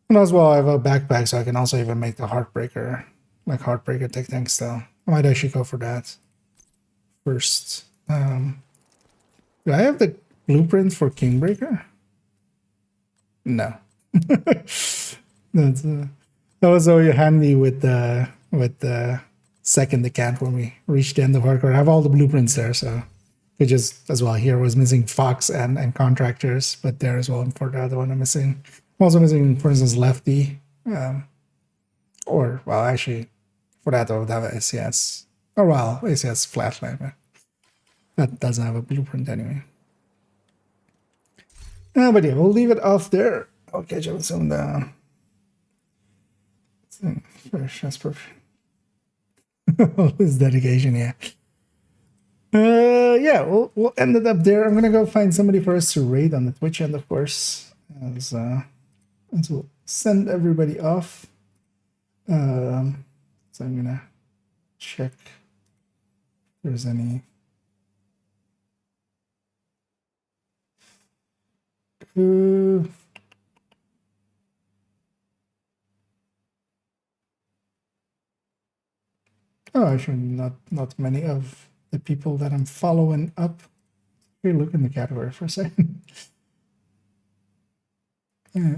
as well I have a backpack, so I can also even make the Heartbreaker, like Heartbreaker tech tank style. I might actually go for that first. Do I have the blueprint for Kingbreaker? No. That's that was so handy with the second account when we reached the end of hardcore. I have all the blueprints there, so could just as well. Here was missing Fox and contractors, but there as well for the other one I'm missing. I'm also missing, for instance, Lefty. Or well, actually, for that I would have a ACS. Oh well, ACS Flatline, but that doesn't have a blueprint anyway. But yeah, we'll leave it off there. I'll catch up with some of that's perfect. All this dedication, yeah. Yeah, we'll end it up there. I'm gonna go find somebody for us to raid on the Twitch end, of course. As we'll send everybody off. So I'm gonna check if there's any. Oh, actually, not many of the people that I'm following up. Here, look in the category for a second. Yeah.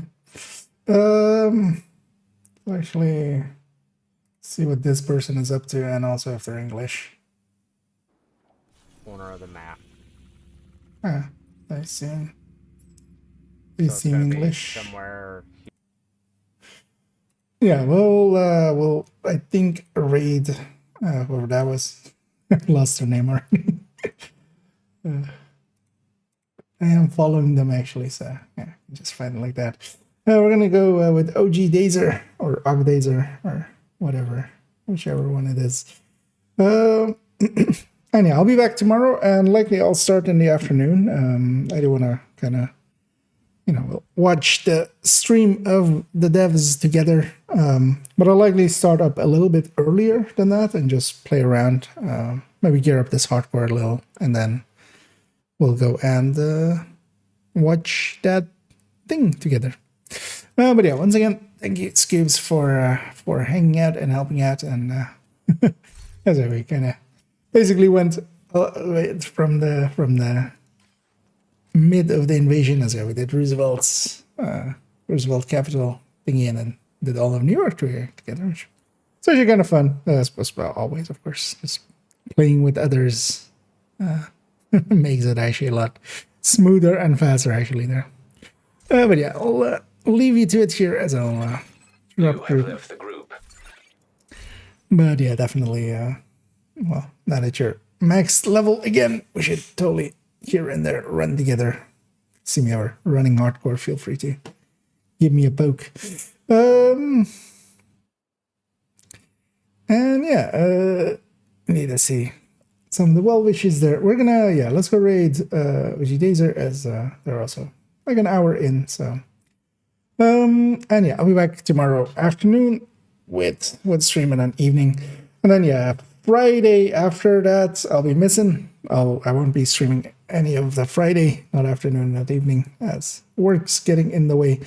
Actually, see what this person is up to, and also if they're English. Corner of the map. Ah, I see. They seem English. Somewhere. Yeah, we'll I think raid whoever that was. Lost their name already. I am following them actually, so yeah, just find it like that. We're gonna go with OG Dazer or Og Dazer or whatever, whichever one it is. And yeah, I'll be back tomorrow, and likely I'll start in the afternoon. I do want to kind of you know, we'll watch the stream of the devs together. But I'll likely start up a little bit earlier than that and just play around. Maybe gear up this hardcore a little, and then we'll go and watch that thing together. But yeah, once again, thank you, Scoobs, for hanging out and helping out. And as we kind of basically went from the mid of the invasion, as we did Roosevelt capital thingy, and then did all of New York together. It's actually kind of fun. I suppose, well, always, of course, just playing with others makes it actually a lot smoother and faster, actually, there. But yeah, I'll leave you to it here as I'll drop through. Left the group. But yeah, definitely, well, now that you're max level again, we should totally here and there run together. See me ever running hardcore, feel free to give me a poke. And yeah, need to see some of the well wishes there. We're gonna, yeah, let's go raid Uji Dazer, as they're also like an hour in, so and yeah, I'll be back tomorrow afternoon with streaming an evening, and then yeah, Friday after that I'll be missing. I won't be streaming any of the Friday, not afternoon, not evening, as work's getting in the way.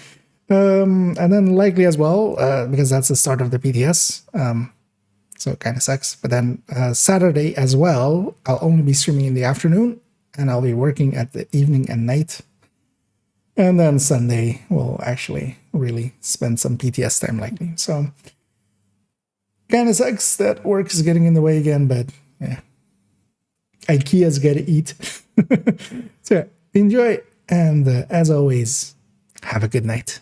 And then likely as well, because that's the start of the PTS, so it kind of sucks. But then Saturday as well, I'll only be streaming in the afternoon, and I'll be working at the evening and night. And then Sunday, we'll actually really spend some PTS time likely. So kind of sucks that work is getting in the way again, but yeah, IKEA's gotta eat. So enjoy, and as always, have a good night.